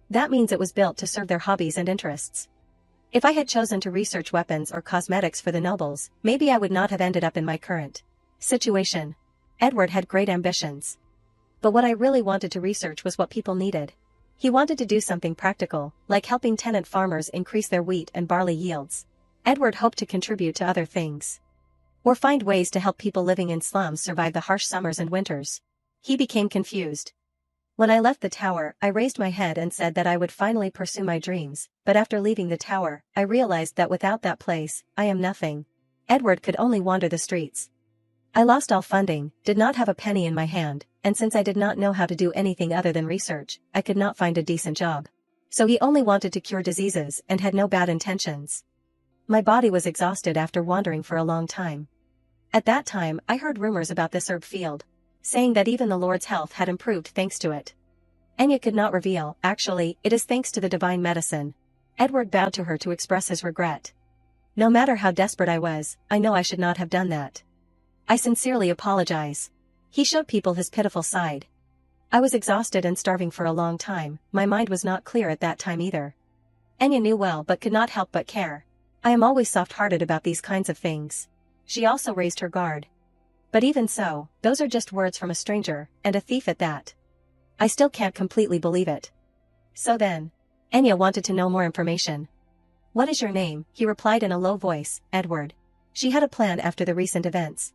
That means it was built to serve their hobbies and interests. If I had chosen to research weapons or cosmetics for the nobles, maybe I would not have ended up in my current situation. Edward had great ambitions. But what I really wanted to research was what people needed. He wanted to do something practical, like helping tenant farmers increase their wheat and barley yields. Edward hoped to contribute to other things. Or find ways to help people living in slums survive the harsh summers and winters. He became confused. When I left the tower, I raised my head and said that I would finally pursue my dreams, but after leaving the tower, I realized that without that place, I am nothing. Edward could only wander the streets. I lost all funding, did not have a penny in my hand, and since I did not know how to do anything other than research, I could not find a decent job. So he only wanted to cure diseases and had no bad intentions. My body was exhausted after wandering for a long time. At that time, I heard rumors about this herb field, saying that even the Lord's health had improved thanks to it. Anya could not reveal, actually, it is thanks to the divine medicine. Edward bowed to her to express his regret. No matter how desperate I was, I know I should not have done that. I sincerely apologize. He showed people his pitiful side. I was exhausted and starving for a long time, my mind was not clear at that time either. Anya knew well but could not help but care. I am always soft-hearted about these kinds of things. She also raised her guard. But even so, those are just words from a stranger, and a thief at that. I still can't completely believe it. So then, Anya wanted to know more information. What is your name? He replied in a low voice, Edward. She had a plan after the recent events.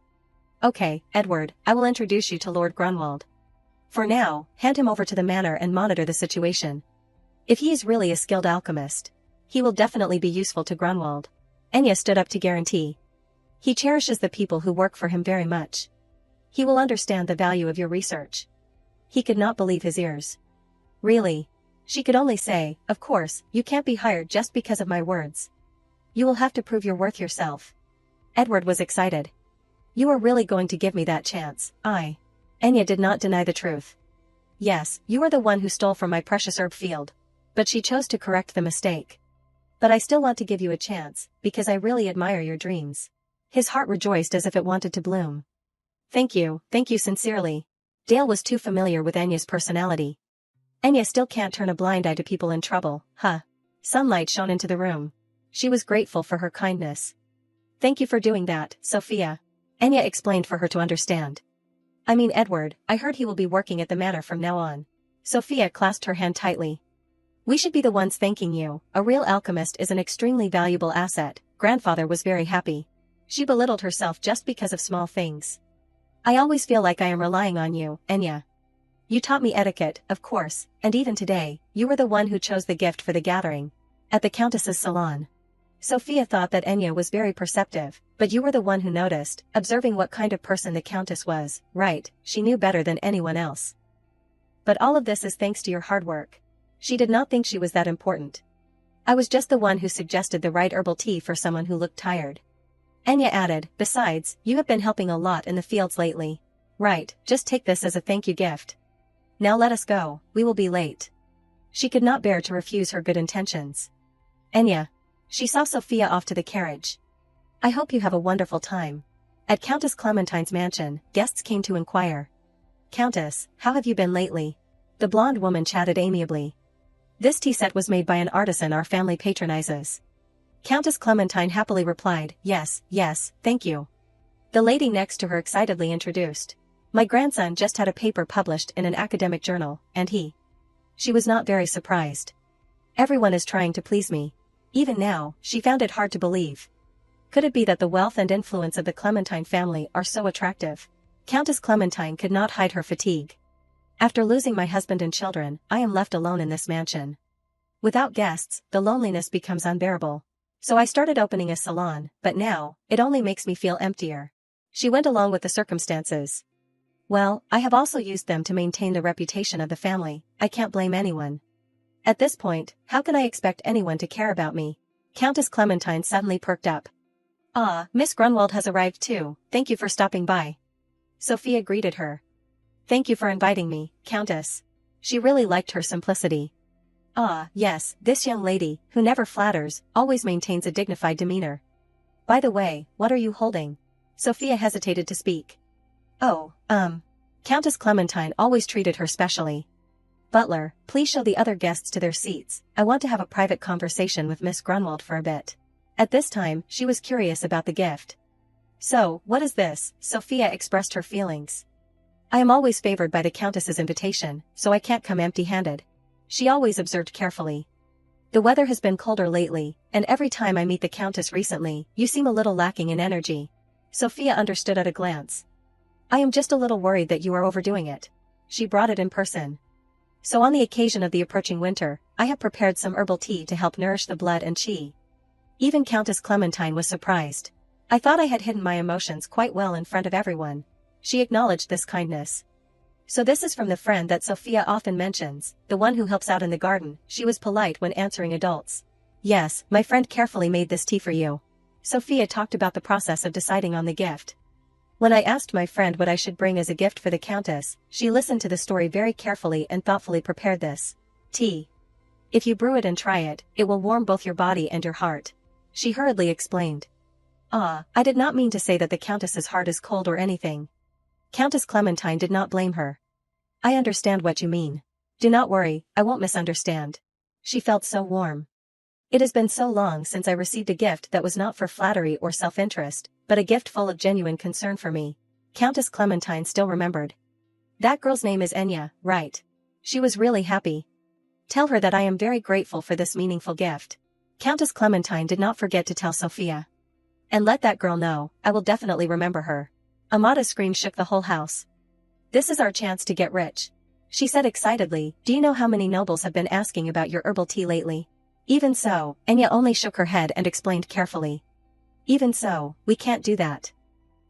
Okay, Edward, I will introduce you to Lord Grunwald. For now, hand him over to the manor and monitor the situation. If he is really a skilled alchemist, he will definitely be useful to Grunwald. Anya stood up to guarantee. He cherishes the people who work for him very much. He will understand the value of your research. He could not believe his ears. Really? She could only say, of course, you can't be hired just because of my words. You will have to prove your worth yourself. Edward was excited. You are really going to give me that chance, Anya did not deny the truth. Yes, you are the one who stole from my precious herb field. But she chose to correct the mistake. But I still want to give you a chance, because I really admire your dreams. His heart rejoiced as if it wanted to bloom. Thank you sincerely. Dale was too familiar with Enya's personality. Enya still can't turn a blind eye to people in trouble, huh? Sunlight shone into the room. She was grateful for her kindness. Thank you for doing that, Sophia. Enya explained for her to understand. I mean Edward, I heard he will be working at the manor from now on. Sophia clasped her hand tightly. We should be the ones thanking you. A real alchemist is an extremely valuable asset. Grandfather was very happy. She belittled herself just because of small things. I always feel like I am relying on you, Enya. You taught me etiquette, of course, and even today, you were the one who chose the gift for the gathering. At the Countess's salon. Sophia thought that Enya was very perceptive, but you were the one who noticed, observing what kind of person the Countess was, right? She knew better than anyone else. But all of this is thanks to your hard work. She did not think she was that important. I was just the one who suggested the right herbal tea for someone who looked tired. Enya added, besides, you have been helping a lot in the fields lately. Right, just take this as a thank you gift. Now let us go, we will be late. She could not bear to refuse her good intentions. Enya. She saw Sophia off to the carriage. I hope you have a wonderful time. At Countess Clementine's mansion, guests came to inquire. Countess, how have you been lately? The blonde woman chatted amiably. This tea set was made by an artisan our family patronizes. Countess Clementine happily replied, yes, thank you. The lady next to her excitedly introduced. My grandson just had a paper published in an academic journal, and She was not very surprised. Everyone is trying to please me. Even now, she found it hard to believe. Could it be that the wealth and influence of the Clementine family are so attractive? Countess Clementine could not hide her fatigue. After losing my husband and children, I am left alone in this mansion. Without guests, the loneliness becomes unbearable. So I started opening a salon, but now, it only makes me feel emptier. She went along with the circumstances. Well, I have also used them to maintain the reputation of the family. I can't blame anyone. At this point, how can I expect anyone to care about me? Countess Clementine suddenly perked up. Ah, Miss Grunwald has arrived too, thank you for stopping by. Sophia greeted her. Thank you for inviting me, Countess. She really liked her simplicity. Ah, yes, this young lady, who never flatters, always maintains a dignified demeanor. By the way, what are you holding? Sophia hesitated to speak. Oh, Countess Clementine always treated her specially. Butler, please show the other guests to their seats. I want to have a private conversation with Miss Grunwald for a bit. At this time, she was curious about the gift. So, what is this? Sophia expressed her feelings. I am always favored by the Countess's invitation, so I can't come empty-handed. She always observed carefully. The weather has been colder lately, and every time I meet the Countess recently, you seem a little lacking in energy. Sophia understood at a glance. I am just a little worried that you are overdoing it. She brought it in person. So on the occasion of the approaching winter, I have prepared some herbal tea to help nourish the blood and chi. Even Countess Clementine was surprised. I thought I had hidden my emotions quite well in front of everyone. She acknowledged this kindness. So this is from the friend that Sophia often mentions, the one who helps out in the garden. She was polite when answering adults. Yes, my friend carefully made this tea for you. Sophia talked about the process of deciding on the gift. When I asked my friend what I should bring as a gift for the Countess, she listened to the story very carefully and thoughtfully prepared this tea. If you brew it and try it, it will warm both your body and your heart. She hurriedly explained. Ah, I did not mean to say that the Countess's heart is cold or anything. Countess Clementine did not blame her. I understand what you mean. Do not worry, I won't misunderstand. She felt so warm. It has been so long since I received a gift that was not for flattery or self-interest, but a gift full of genuine concern for me. Countess Clementine still remembered. That girl's name is Enya, right? She was really happy. Tell her that I am very grateful for this meaningful gift. Countess Clementine did not forget to tell Sophia. And let that girl know, I will definitely remember her. Amata's scream shook the whole house. This is our chance to get rich. She said excitedly, do you know how many nobles have been asking about your herbal tea lately? Even so, Enya only shook her head and explained carefully. Even so, we can't do that.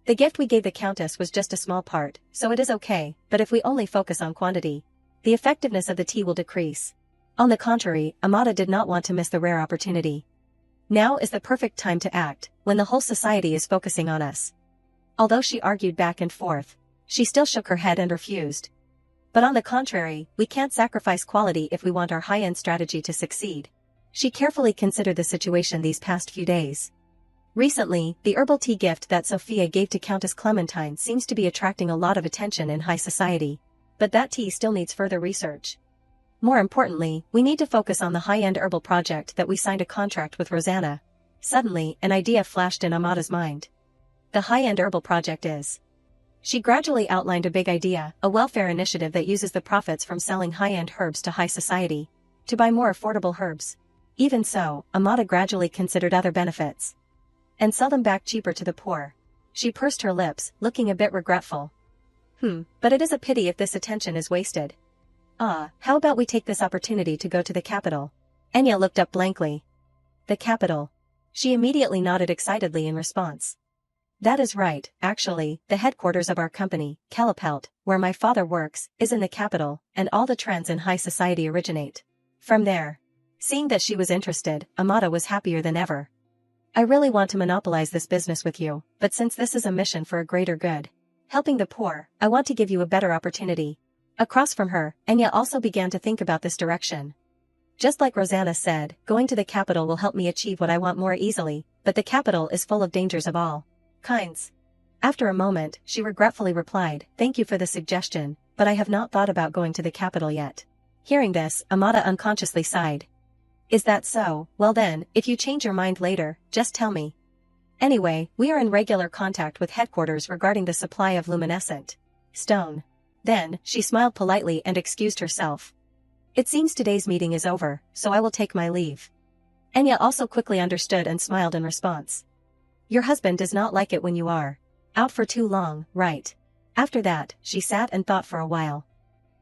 The gift we gave the Countess was just a small part, so it is okay, but if we only focus on quantity, the effectiveness of the tea will decrease. On the contrary, Amata did not want to miss the rare opportunity. Now is the perfect time to act, when the whole society is focusing on us. Although she argued back and forth, she still shook her head and refused. But on the contrary, we can't sacrifice quality if we want our high-end strategy to succeed. She carefully considered the situation these past few days. Recently, the herbal tea gift that Sophia gave to Countess Clementine seems to be attracting a lot of attention in high society. But that tea still needs further research. More importantly, we need to focus on the high-end herbal project that we signed a contract with Rosanna. Suddenly, an idea flashed in Amada's mind. The high-end herbal project is. She gradually outlined a big idea, a welfare initiative that uses the profits from selling high-end herbs to high society to buy more affordable herbs. Even so, Amada gradually considered other benefits and sell them back cheaper to the poor. She pursed her lips, looking a bit regretful. But it is a pity if this attention is wasted. How about we take this opportunity to go to the capital? Enya looked up blankly. The capital. She immediately nodded excitedly in response. That is right, actually, the headquarters of our company, Calipelt, where my father works, is in the capital, and all the trends in high society originate from there. Seeing that she was interested, Amada was happier than ever. I really want to monopolize this business with you, but since this is a mission for a greater good, helping the poor, I want to give you a better opportunity. Across from her, Enya also began to think about this direction. Just like Rosanna said, going to the capital will help me achieve what I want more easily, but the capital is full of dangers of all kinds. After a moment, she regretfully replied, thank you for the suggestion, but I have not thought about going to the capital yet. Hearing this, Amada unconsciously sighed. Is that so? Well then, if you change your mind later, just tell me. Anyway, we are in regular contact with headquarters regarding the supply of luminescent stone. Then, she smiled politely and excused herself. It seems today's meeting is over, so I will take my leave. Enya also quickly understood and smiled in response. Your husband does not like it when you are out for too long, right? After that, she sat and thought for a while.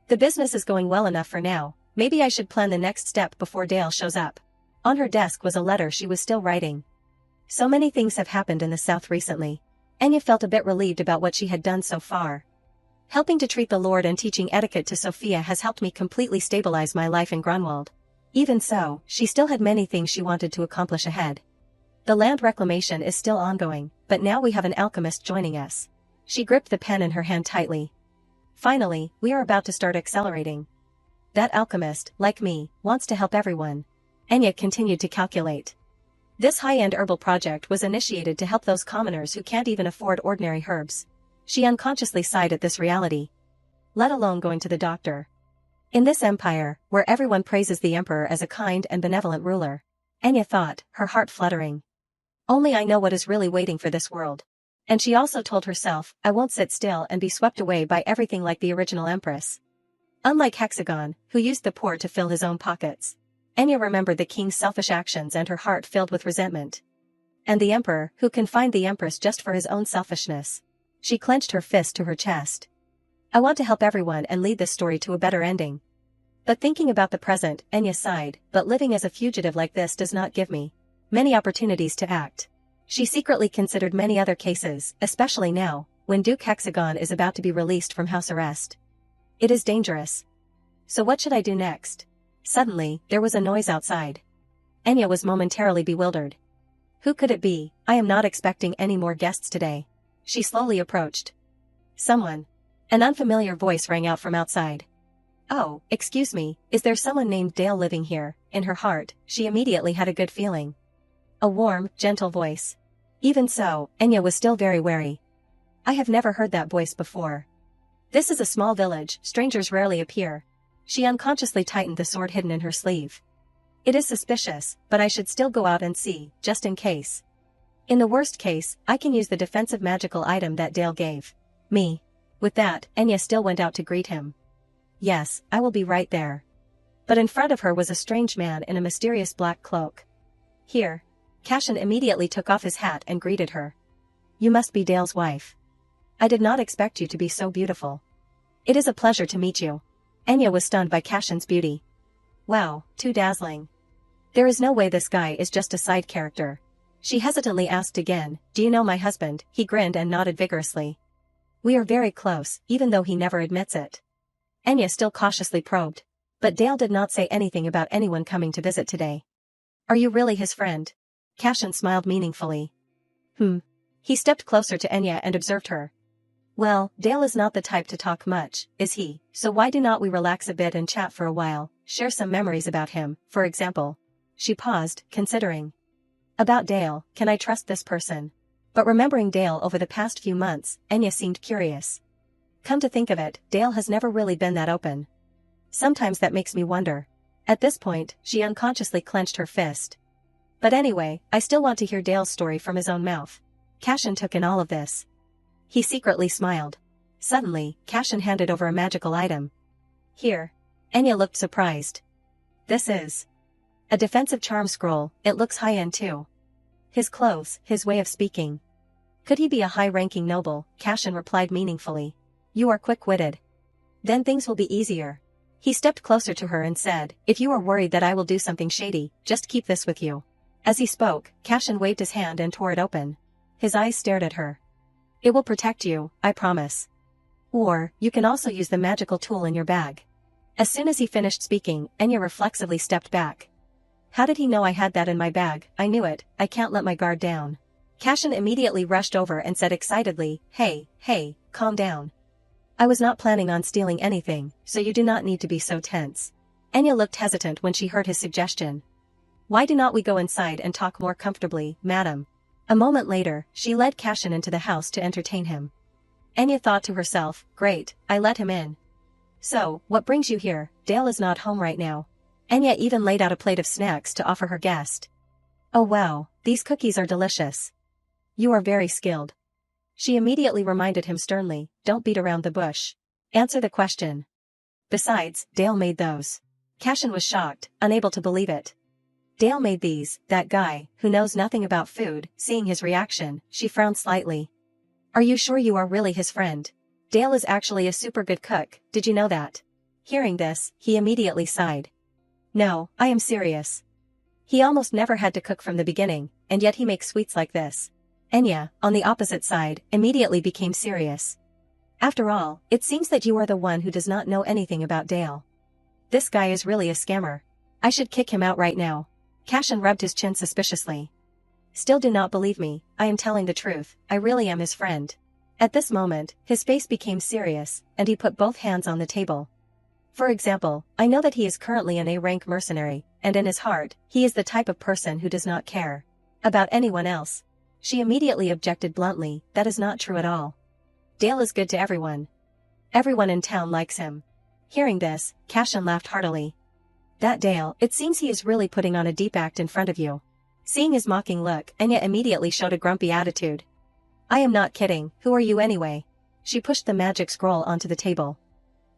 The business is going well enough for now. Maybe I should plan the next step before Dale shows up. On her desk was a letter she was still writing. So many things have happened in the south recently. Enya felt a bit relieved about what she had done so far. Helping to treat the Lord and teaching etiquette to Sophia has helped me completely stabilize my life in Grunwald. Even so, she still had many things she wanted to accomplish ahead. The land reclamation is still ongoing, but now we have an alchemist joining us. She gripped the pen in her hand tightly. Finally, we are about to start accelerating. That alchemist, like me, wants to help everyone. Enya continued to calculate. This high-end herbal project was initiated to help those commoners who can't even afford ordinary herbs. She unconsciously sighed at this reality. Let alone going to the doctor. In this empire, where everyone praises the emperor as a kind and benevolent ruler, Enya thought, her heart fluttering. Only I know what is really waiting for this world. And she also told herself, I won't sit still and be swept away by everything like the original empress. Unlike Hexagon, who used the poor to fill his own pockets, Enya remembered the king's selfish actions and her heart filled with resentment. And the emperor, who confined the empress just for his own selfishness. She clenched her fist to her chest. I want to help everyone and lead this story to a better ending. But thinking about the present, Enya sighed, but living as a fugitive like this does not give me many opportunities to act. She secretly considered many other cases, especially now, when Duke Hexagon is about to be released from house arrest. It is dangerous. So what should I do next? Suddenly, there was a noise outside. Enya was momentarily bewildered. Who could it be? I am not expecting any more guests today. She slowly approached. Someone. An unfamiliar voice rang out from outside. Oh, excuse me, is there someone named Dale living here? In her heart, she immediately had a good feeling. A warm, gentle voice. Even so, Enya was still very wary. I have never heard that voice before. This is a small village, strangers rarely appear. She unconsciously tightened the sword hidden in her sleeve. It is suspicious, but I should still go out and see, just in case. In the worst case, I can use the defensive magical item that Dale gave me. With that, Enya still went out to greet him. Yes, I will be right there. But in front of her was a strange man in a mysterious black cloak. Here. Cashin immediately took off his hat and greeted her. You must be Dale's wife. I did not expect you to be so beautiful. It is a pleasure to meet you. Enya was stunned by Cashin's beauty. Wow, too dazzling. There is no way this guy is just a side character. She hesitantly asked again, do you know my husband? He grinned and nodded vigorously. We are very close, even though he never admits it. Enya still cautiously probed. But Dale did not say anything about anyone coming to visit today. Are you really his friend? Cashin smiled meaningfully. He stepped closer to Enya and observed her. Well, Dale is not the type to talk much, is he? So why do not we relax a bit and chat for a while, share some memories about him, for example? She paused, considering. About Dale, can I trust this person? But remembering Dale over the past few months, Enya seemed curious. Come to think of it, Dale has never really been that open. Sometimes that makes me wonder. At this point, she unconsciously clenched her fist. But anyway, I still want to hear Dale's story from his own mouth. Cashin took in all of this. He secretly smiled. Suddenly, Cashin handed over a magical item. Here. Enya looked surprised. This is a defensive charm scroll. It looks high-end too. His clothes, his way of speaking. Could he be a high-ranking noble? Cashin replied meaningfully. You are quick-witted. Then things will be easier. He stepped closer to her and said, if you are worried that I will do something shady, just keep this with you. As he spoke, Cashin waved his hand and tore it open. His eyes stared at her. It will protect you, I promise. Or, you can also use the magical tool in your bag. As soon as he finished speaking, Enya reflexively stepped back. How did he know I had that in my bag? I knew it, I can't let my guard down. Cashin immediately rushed over and said excitedly, hey, calm down. I was not planning on stealing anything, so you do not need to be so tense. Enya looked hesitant when she heard his suggestion. Why do not we go inside and talk more comfortably, madam? A moment later, she led Cashin into the house to entertain him. Enya thought to herself, great, I let him in. So, what brings you here? Dale is not home right now. Enya even laid out a plate of snacks to offer her guest. Oh wow, these cookies are delicious. You are very skilled. She immediately reminded him sternly, don't beat around the bush. Answer the question. Besides, Dale made those. Cashin was shocked, unable to believe it. Dale made these, that guy, who knows nothing about food. Seeing his reaction, she frowned slightly. Are you sure you are really his friend? Dale is actually a super good cook, did you know that? Hearing this, he immediately sighed. No, I am serious. He almost never had to cook from the beginning, and yet he makes sweets like this. Enya, on the opposite side, immediately became serious. After all, it seems that you are the one who does not know anything about Dale. This guy is really a scammer. I should kick him out right now. Cashin rubbed his chin suspiciously. Still do not believe me, I am telling the truth, I really am his friend. At this moment, his face became serious, and he put both hands on the table. For example, I know that he is currently an A-rank mercenary, and in his heart, he is the type of person who does not care about anyone else. She immediately objected bluntly, that is not true at all. Dale is good to everyone. Everyone in town likes him. Hearing this, Cashin laughed heartily. That Dale, it seems he is really putting on a deep act in front of you. Seeing his mocking look, Enya immediately showed a grumpy attitude. I am not kidding, who are you anyway? She pushed the magic scroll onto the table.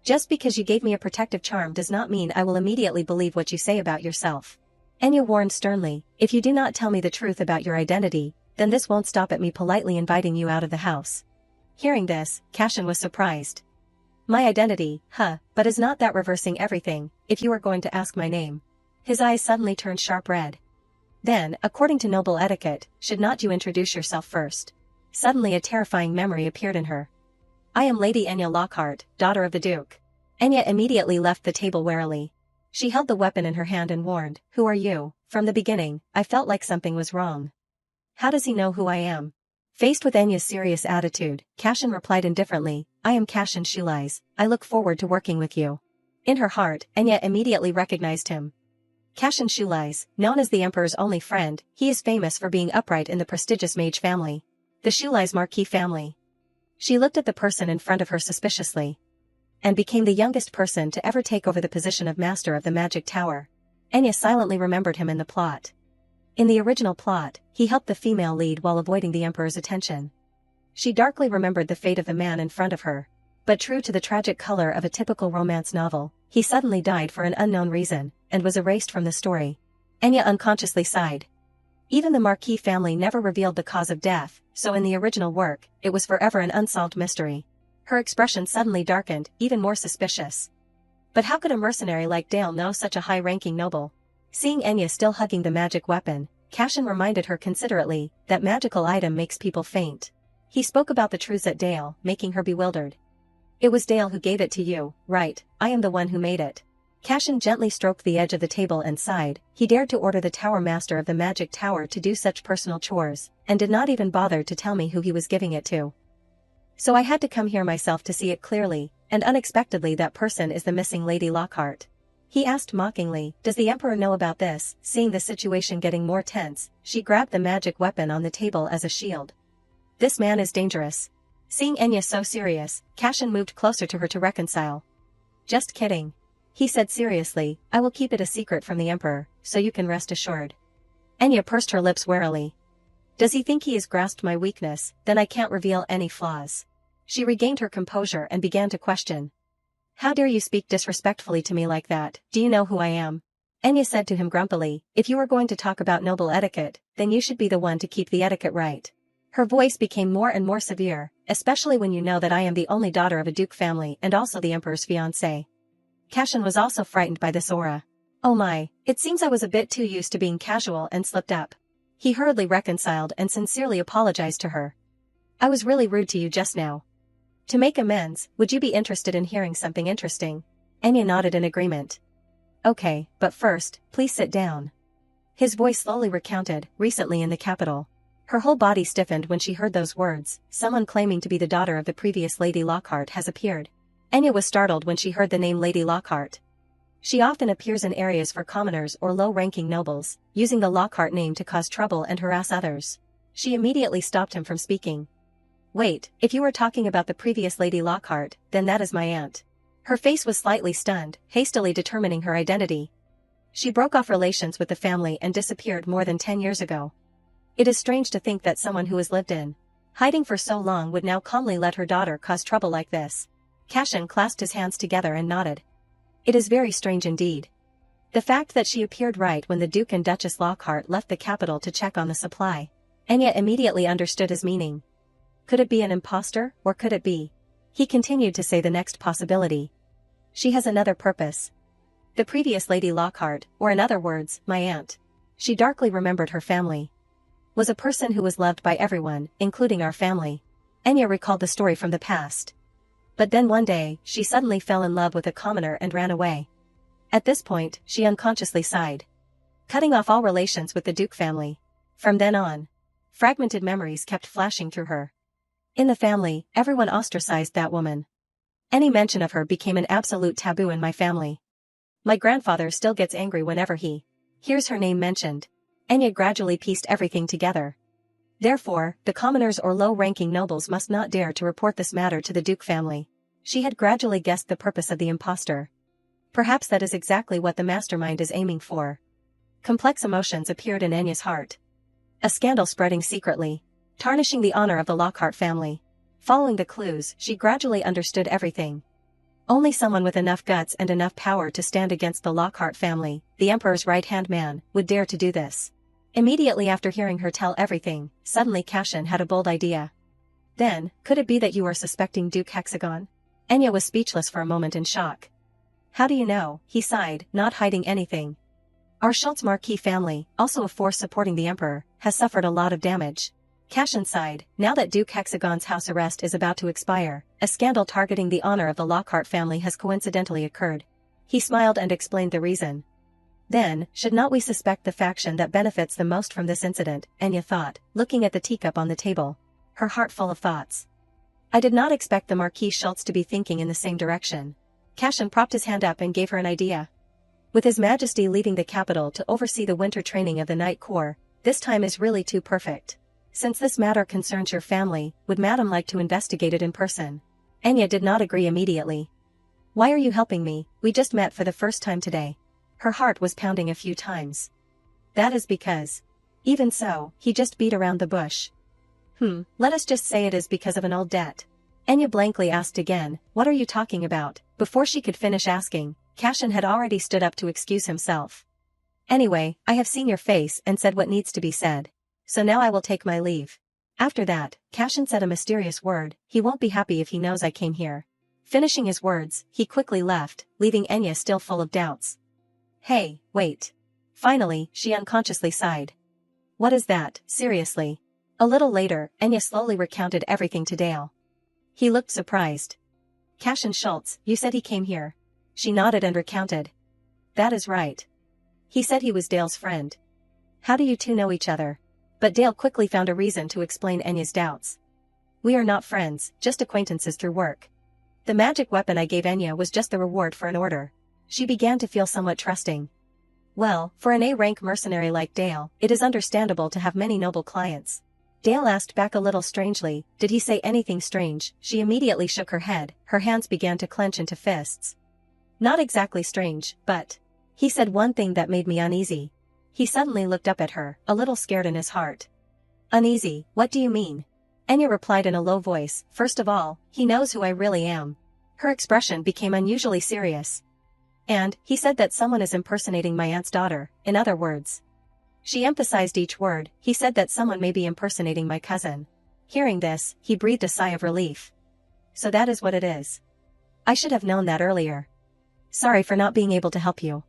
Just because you gave me a protective charm does not mean I will immediately believe what you say about yourself. Enya warned sternly, if you do not tell me the truth about your identity, then this won't stop at me politely inviting you out of the house. Hearing this, Cashin was surprised. My identity, but is not that reversing everything, if you are going to ask my name? His eyes suddenly turned sharp red. Then, according to noble etiquette, should not you introduce yourself first? Suddenly a terrifying memory appeared in her. I am Lady Enya Lockhart, daughter of the Duke. Enya immediately left the table warily. She held the weapon in her hand and warned, who are you? From the beginning, I felt like something was wrong. How does he know who I am? Faced with Enya's serious attitude, Cashin replied indifferently, I am Cashin Shulais, I look forward to working with you. In her heart, Enya immediately recognized him. Cashin Shulais, known as the Emperor's only friend, he is famous for being upright in the prestigious mage family. The Shulais Marquis family. She looked at the person in front of her suspiciously. And became the youngest person to ever take over the position of Master of the Magic Tower. Enya silently remembered him in the plot. In the original plot, he helped the female lead while avoiding the Emperor's attention. She darkly remembered the fate of the man in front of her. But true to the tragic color of a typical romance novel, he suddenly died for an unknown reason, and was erased from the story. Enya unconsciously sighed. Even the Marquis family never revealed the cause of death, so in the original work, it was forever an unsolved mystery. Her expression suddenly darkened, even more suspicious. But how could a mercenary like Dale know such a high-ranking noble? Seeing Enya still hugging the magic weapon, Cashin reminded her considerately, that magical item makes people faint. He spoke about the truths at Dale, making her bewildered. It was Dale who gave it to you, right? I am the one who made it. Cashin gently stroked the edge of the table and sighed. He dared to order the Tower Master of the Magic Tower to do such personal chores, and did not even bother to tell me who he was giving it to. So I had to come here myself to see it clearly, and unexpectedly that person is the missing Lady Lockhart. He asked mockingly, does the Emperor know about this? Seeing the situation getting more tense, she grabbed the magic weapon on the table as a shield. This man is dangerous. Seeing Enya so serious, Cashin moved closer to her to reconcile. Just kidding. He said seriously, I will keep it a secret from the Emperor, so you can rest assured. Enya pursed her lips warily. Does he think he has grasped my weakness? Then I can't reveal any flaws. She regained her composure and began to question. How dare you speak disrespectfully to me like that? Do you know who I am? Enya said to him grumpily, if you are going to talk about noble etiquette, then you should be the one to keep the etiquette right. Her voice became more and more severe, especially when you know that I am the only daughter of a duke family and also the Emperor's fiancée. Cashin was also frightened by this aura. Oh my, it seems I was a bit too used to being casual and slipped up. He hurriedly reconciled and sincerely apologized to her. I was really rude to you just now. To make amends, would you be interested in hearing something interesting? Enya nodded in agreement. Okay, but first, please sit down. His voice slowly recounted, recently in the capital. Her whole body stiffened when she heard those words, someone claiming to be the daughter of the previous Lady Lockhart has appeared. Enya was startled when she heard the name Lady Lockhart. She often appears in areas for commoners or low-ranking nobles, using the Lockhart name to cause trouble and harass others. She immediately stopped him from speaking. Wait, if you were talking about the previous Lady Lockhart, then that is my aunt. Her face was slightly stunned, hastily determining her identity. She broke off relations with the family and disappeared more than 10 years ago. It is strange to think that someone who has lived in hiding for so long would now calmly let her daughter cause trouble like this. Cashin clasped his hands together and nodded. It is very strange indeed. The fact that she appeared right when the Duke and Duchess Lockhart left the capital to check on the supply. Enya immediately understood his meaning. Could it be an imposter, or could it be? He continued to say the next possibility. She has another purpose. The previous Lady Lockhart, or in other words, my aunt. She darkly remembered her family. Was a person who was loved by everyone, including our family. Enya recalled the story from the past. But then one day, she suddenly fell in love with a commoner and ran away. At this point, she unconsciously sighed. Cutting off all relations with the Duke family. From then on, fragmented memories kept flashing through her. In the family, everyone ostracized that woman. Any mention of her became an absolute taboo in my family. My grandfather still gets angry whenever he hears her name mentioned. Enya gradually pieced everything together. Therefore, the commoners or low-ranking nobles must not dare to report this matter to the Duke family. She had gradually guessed the purpose of the impostor. Perhaps that is exactly what the mastermind is aiming for. Complex emotions appeared in Enya's heart. A scandal spreading secretly, tarnishing the honor of the Lockhart family. Following the clues, she gradually understood everything. Only someone with enough guts and enough power to stand against the Lockhart family, the Emperor's right-hand man, would dare to do this. Immediately after hearing her tell everything, suddenly Cashin had a bold idea. Then, could it be that you are suspecting Duke Hexagon? Enya was speechless for a moment in shock. How do you know? He sighed, not hiding anything. Our Schultz Marquis family, also a force supporting the Emperor, has suffered a lot of damage. Cashin sighed, now that Duke Hexagon's house arrest is about to expire, a scandal targeting the honor of the Lockhart family has coincidentally occurred. He smiled and explained the reason. Then, should not we suspect the faction that benefits the most from this incident, Enya thought, looking at the teacup on the table. Her heart full of thoughts. I did not expect the Marquis Schultz to be thinking in the same direction. Cashin propped his hand up and gave her an idea. With His Majesty leaving the capital to oversee the winter training of the Night Corps, this time is really too perfect. Since this matter concerns your family, would Madam like to investigate it in person? Enya did not agree immediately. Why are you helping me? We just met for the first time today. Her heart was pounding a few times. That is because. Even so, he just beat around the bush. Let us just say it is because of an old debt. Enya blankly asked again, what are you talking about? Before she could finish asking, Cashin had already stood up to excuse himself. Anyway, I have seen your face and said what needs to be said. So now I will take my leave. After that, Cashin said a mysterious word, he won't be happy if he knows I came here. Finishing his words, he quickly left, leaving Enya still full of doubts. Hey, wait. Finally, she unconsciously sighed. What is that, seriously? A little later, Enya slowly recounted everything to Dale. He looked surprised. Cashin Schultz, you said he came here. She nodded and recounted. That is right. He said he was Dale's friend. How do you two know each other? But Dale quickly found a reason to explain Enya's doubts. We are not friends, just acquaintances through work. The magic weapon I gave Enya was just the reward for an order. She began to feel somewhat trusting. Well, for an A-rank mercenary like Dale, it is understandable to have many noble clients. Dale asked back a little strangely, did he say anything strange? She immediately shook her head, her hands began to clench into fists. Not exactly strange, but... He said one thing that made me uneasy. He suddenly looked up at her, a little scared in his heart. Uneasy, what do you mean? Enya replied in a low voice, first of all, he knows who I really am. Her expression became unusually serious. And, he said that someone is impersonating my aunt's daughter, in other words. She emphasized each word, he said that someone may be impersonating my cousin. Hearing this, he breathed a sigh of relief. So that is what it is. I should have known that earlier. Sorry for not being able to help you.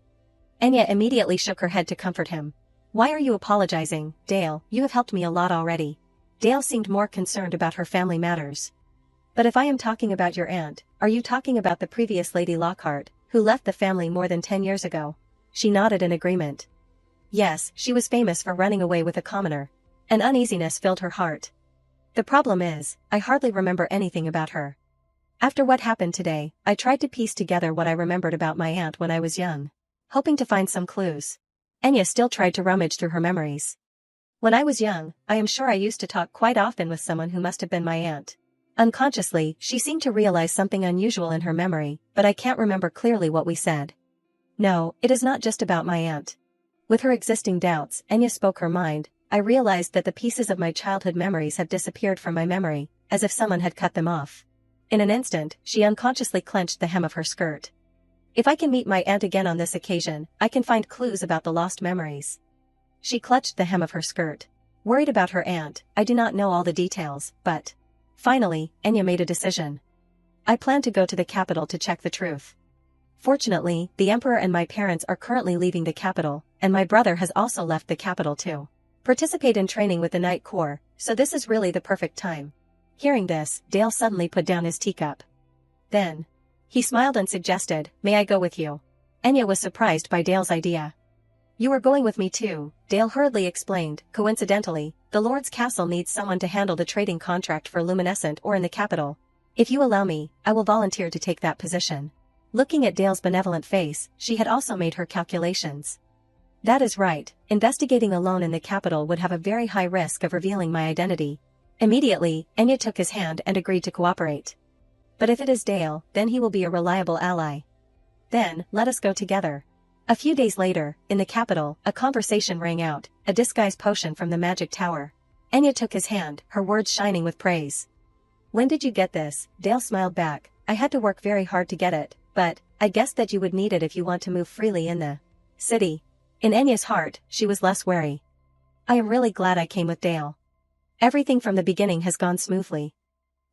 Enya immediately shook her head to comfort him. Why are you apologizing, Dale? You have helped me a lot already. Dale seemed more concerned about her family matters. But if I am talking about your aunt, are you talking about the previous Lady Lockhart, who left the family more than 10 years ago? She nodded in agreement. Yes, she was famous for running away with a commoner. An uneasiness filled her heart. The problem is, I hardly remember anything about her. After what happened today, I tried to piece together what I remembered about my aunt when I was young. Hoping to find some clues. Enya still tried to rummage through her memories. When I was young, I am sure I used to talk quite often with someone who must have been my aunt. Unconsciously, she seemed to realize something unusual in her memory, but I can't remember clearly what we said. No, it is not just about my aunt. With her existing doubts, Enya spoke her mind. I realized that the pieces of my childhood memories have disappeared from my memory, as if someone had cut them off. In an instant, she unconsciously clenched the hem of her skirt. If I can meet my aunt again on this occasion, I can find clues about the lost memories. She clutched the hem of her skirt. Worried about her aunt, I do not know all the details, but... Finally, Enya made a decision. I plan to go to the capital to check the truth. Fortunately, the Emperor and my parents are currently leaving the capital, and my brother has also left the capital to participate in training with the Night Corps, so this is really the perfect time. Hearing this, Dale suddenly put down his teacup. Then, he smiled and suggested, may I go with you? Enya was surprised by Dale's idea. You are going with me too, Dale hurriedly explained. Coincidentally, the Lord's castle needs someone to handle the trading contract for Luminescent or in the capital. If you allow me, I will volunteer to take that position. Looking at Dale's benevolent face, she had also made her calculations. That is right, investigating alone in the capital would have a very high risk of revealing my identity. Immediately, Enya took his hand and agreed to cooperate. But if it is Dale, then he will be a reliable ally. Then, let us go together. A few days later, in the capital, a conversation rang out, a disguise potion from the magic tower. Enya took his hand, her words shining with praise. When did you get this? Dale smiled back. I had to work very hard to get it, but I guessed that you would need it if you want to move freely in the city. In Enya's heart, she was less wary. I am really glad I came with Dale. Everything from the beginning has gone smoothly.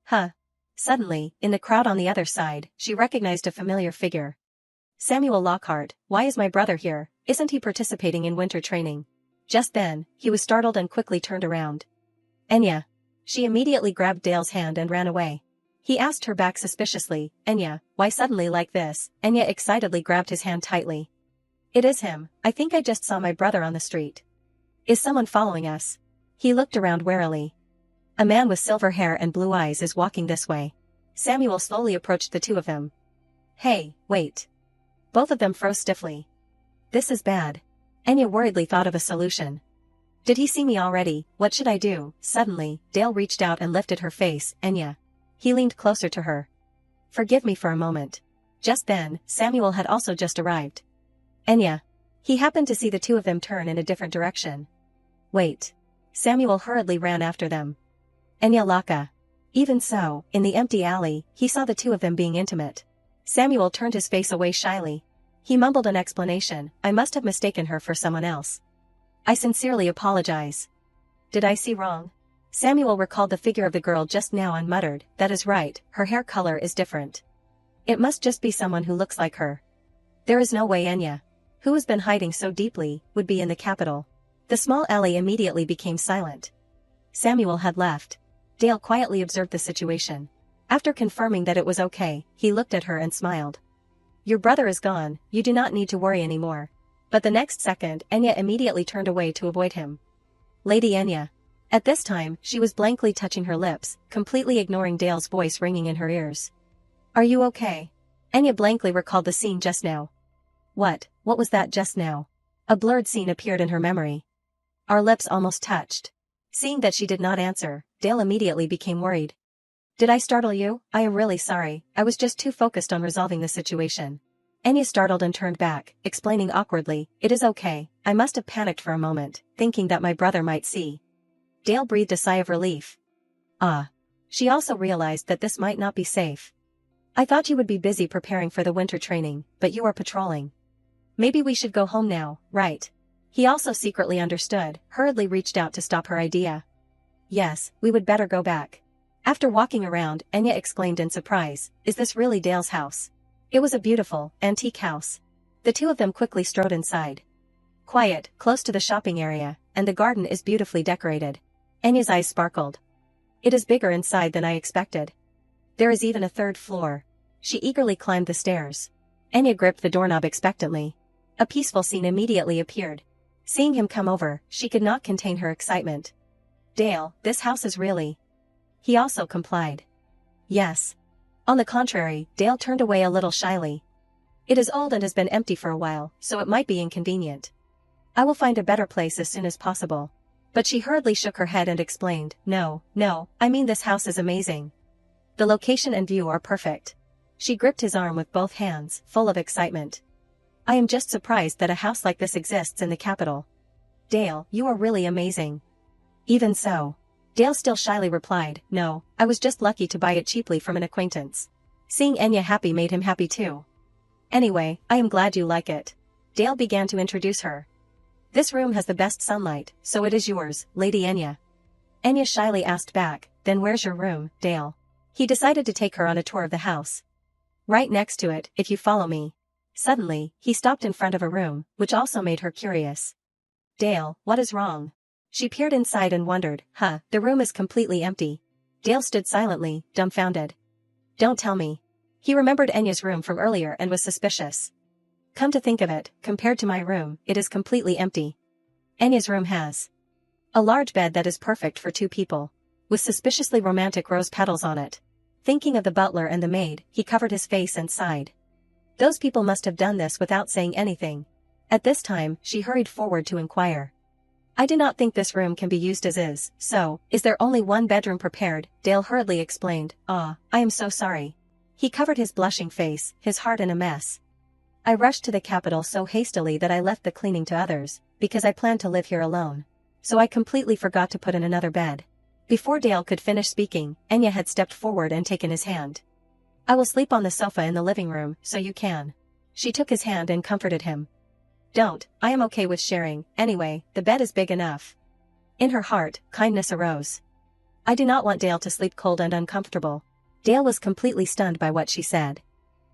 Huh. Suddenly, in the crowd on the other side, she recognized a familiar figure. Samuel Lockhart, why is my brother here? Isn't he participating in winter training? Just then, he was startled and quickly turned around. Enya. She immediately grabbed Dale's hand and ran away. He asked her back suspiciously, Enya, why suddenly like this? Enya excitedly grabbed his hand tightly. It is him, I think I just saw my brother on the street. Is someone following us? He looked around warily. A man with silver hair and blue eyes is walking this way. Samuel slowly approached the two of them. Hey, wait. Both of them froze stiffly. This is bad. Enya worriedly thought of a solution. Did he see me already? What should I do? Suddenly, Dale reached out and lifted her face. Enya. He leaned closer to her. Forgive me for a moment. Just then, Samuel had also just arrived. Enya. He happened to see the two of them turn in a different direction. Wait. Samuel hurriedly ran after them. Enya Laka. Even so, in the empty alley, he saw the two of them being intimate. Samuel turned his face away shyly. He mumbled an explanation, I must have mistaken her for someone else. I sincerely apologize. Did I see wrong? Samuel recalled the figure of the girl just now and muttered, that is right, her hair color is different. It must just be someone who looks like her. There is no way Enya, who has been hiding so deeply, would be in the capital. The small alley immediately became silent. Samuel had left. Dale quietly observed the situation. After confirming that it was okay, he looked at her and smiled. Your brother is gone, you do not need to worry anymore. But the next second, Enya immediately turned away to avoid him. Lady Enya. At this time, she was blankly touching her lips, completely ignoring Dale's voice ringing in her ears. Are you okay? Enya blankly recalled the scene just now. What was that just now? A blurred scene appeared in her memory. Our lips almost touched. Seeing that she did not answer, Dale immediately became worried. Did I startle you? I am really sorry, I was just too focused on resolving the situation. Anya startled and turned back, explaining awkwardly, it is okay, I must have panicked for a moment, thinking that my brother might see. Dale breathed a sigh of relief. Ah. She also realized that this might not be safe. I thought you would be busy preparing for the winter training, but you are patrolling. Maybe we should go home now, right? He also secretly understood, hurriedly reached out to stop her idea. Yes, we would better go back. After walking around, Anya exclaimed in surprise, is this really Dale's house? It was a beautiful, antique house. The two of them quickly strode inside. Quiet, close to the shopping area, and the garden is beautifully decorated. Anya's eyes sparkled. It is bigger inside than I expected. There is even a third floor. She eagerly climbed the stairs. Anya gripped the doorknob expectantly. A peaceful scene immediately appeared. Seeing him come over, she could not contain her excitement. Dale, this house is really... He also complied. Yes. On the contrary, Dale turned away a little shyly. It is old and has been empty for a while, so it might be inconvenient. I will find a better place as soon as possible. But she hurriedly shook her head and explained, no, I mean this house is amazing. The location and view are perfect. She gripped his arm with both hands, full of excitement. I am just surprised that a house like this exists in the capital. Dale, you are really amazing. Even so. Dale still shyly replied, no, I was just lucky to buy it cheaply from an acquaintance. Seeing Anya happy made him happy too. Anyway, I am glad you like it. Dale began to introduce her. This room has the best sunlight, so it is yours, Lady Anya. Anya shyly asked back, then where's your room, Dale? He decided to take her on a tour of the house. Right next to it, if you follow me. Suddenly, he stopped in front of a room, which also made her curious. Dale, what is wrong? She peered inside and wondered, the room is completely empty. Dale stood silently, dumbfounded. Don't tell me. He remembered Anya's room from earlier and was suspicious. Come to think of it, compared to my room, it is completely empty. Anya's room has a large bed that is perfect for two people, with suspiciously romantic rose petals on it. Thinking of the butler and the maid, he covered his face and sighed. Those people must have done this without saying anything. At this time, she hurried forward to inquire. I do not think this room can be used as is, so, is there only one bedroom prepared? Dale hurriedly explained, I am so sorry. He covered his blushing face, his heart in a mess. I rushed to the capital so hastily that I left the cleaning to others, because I planned to live here alone. So I completely forgot to put in another bed. Before Dale could finish speaking, Anya had stepped forward and taken his hand. I will sleep on the sofa in the living room, so you can. She took his hand and comforted him. Don't, I am okay with sharing, anyway, the bed is big enough. In her heart, kindness arose. I do not want Dale to sleep cold and uncomfortable. Dale was completely stunned by what she said.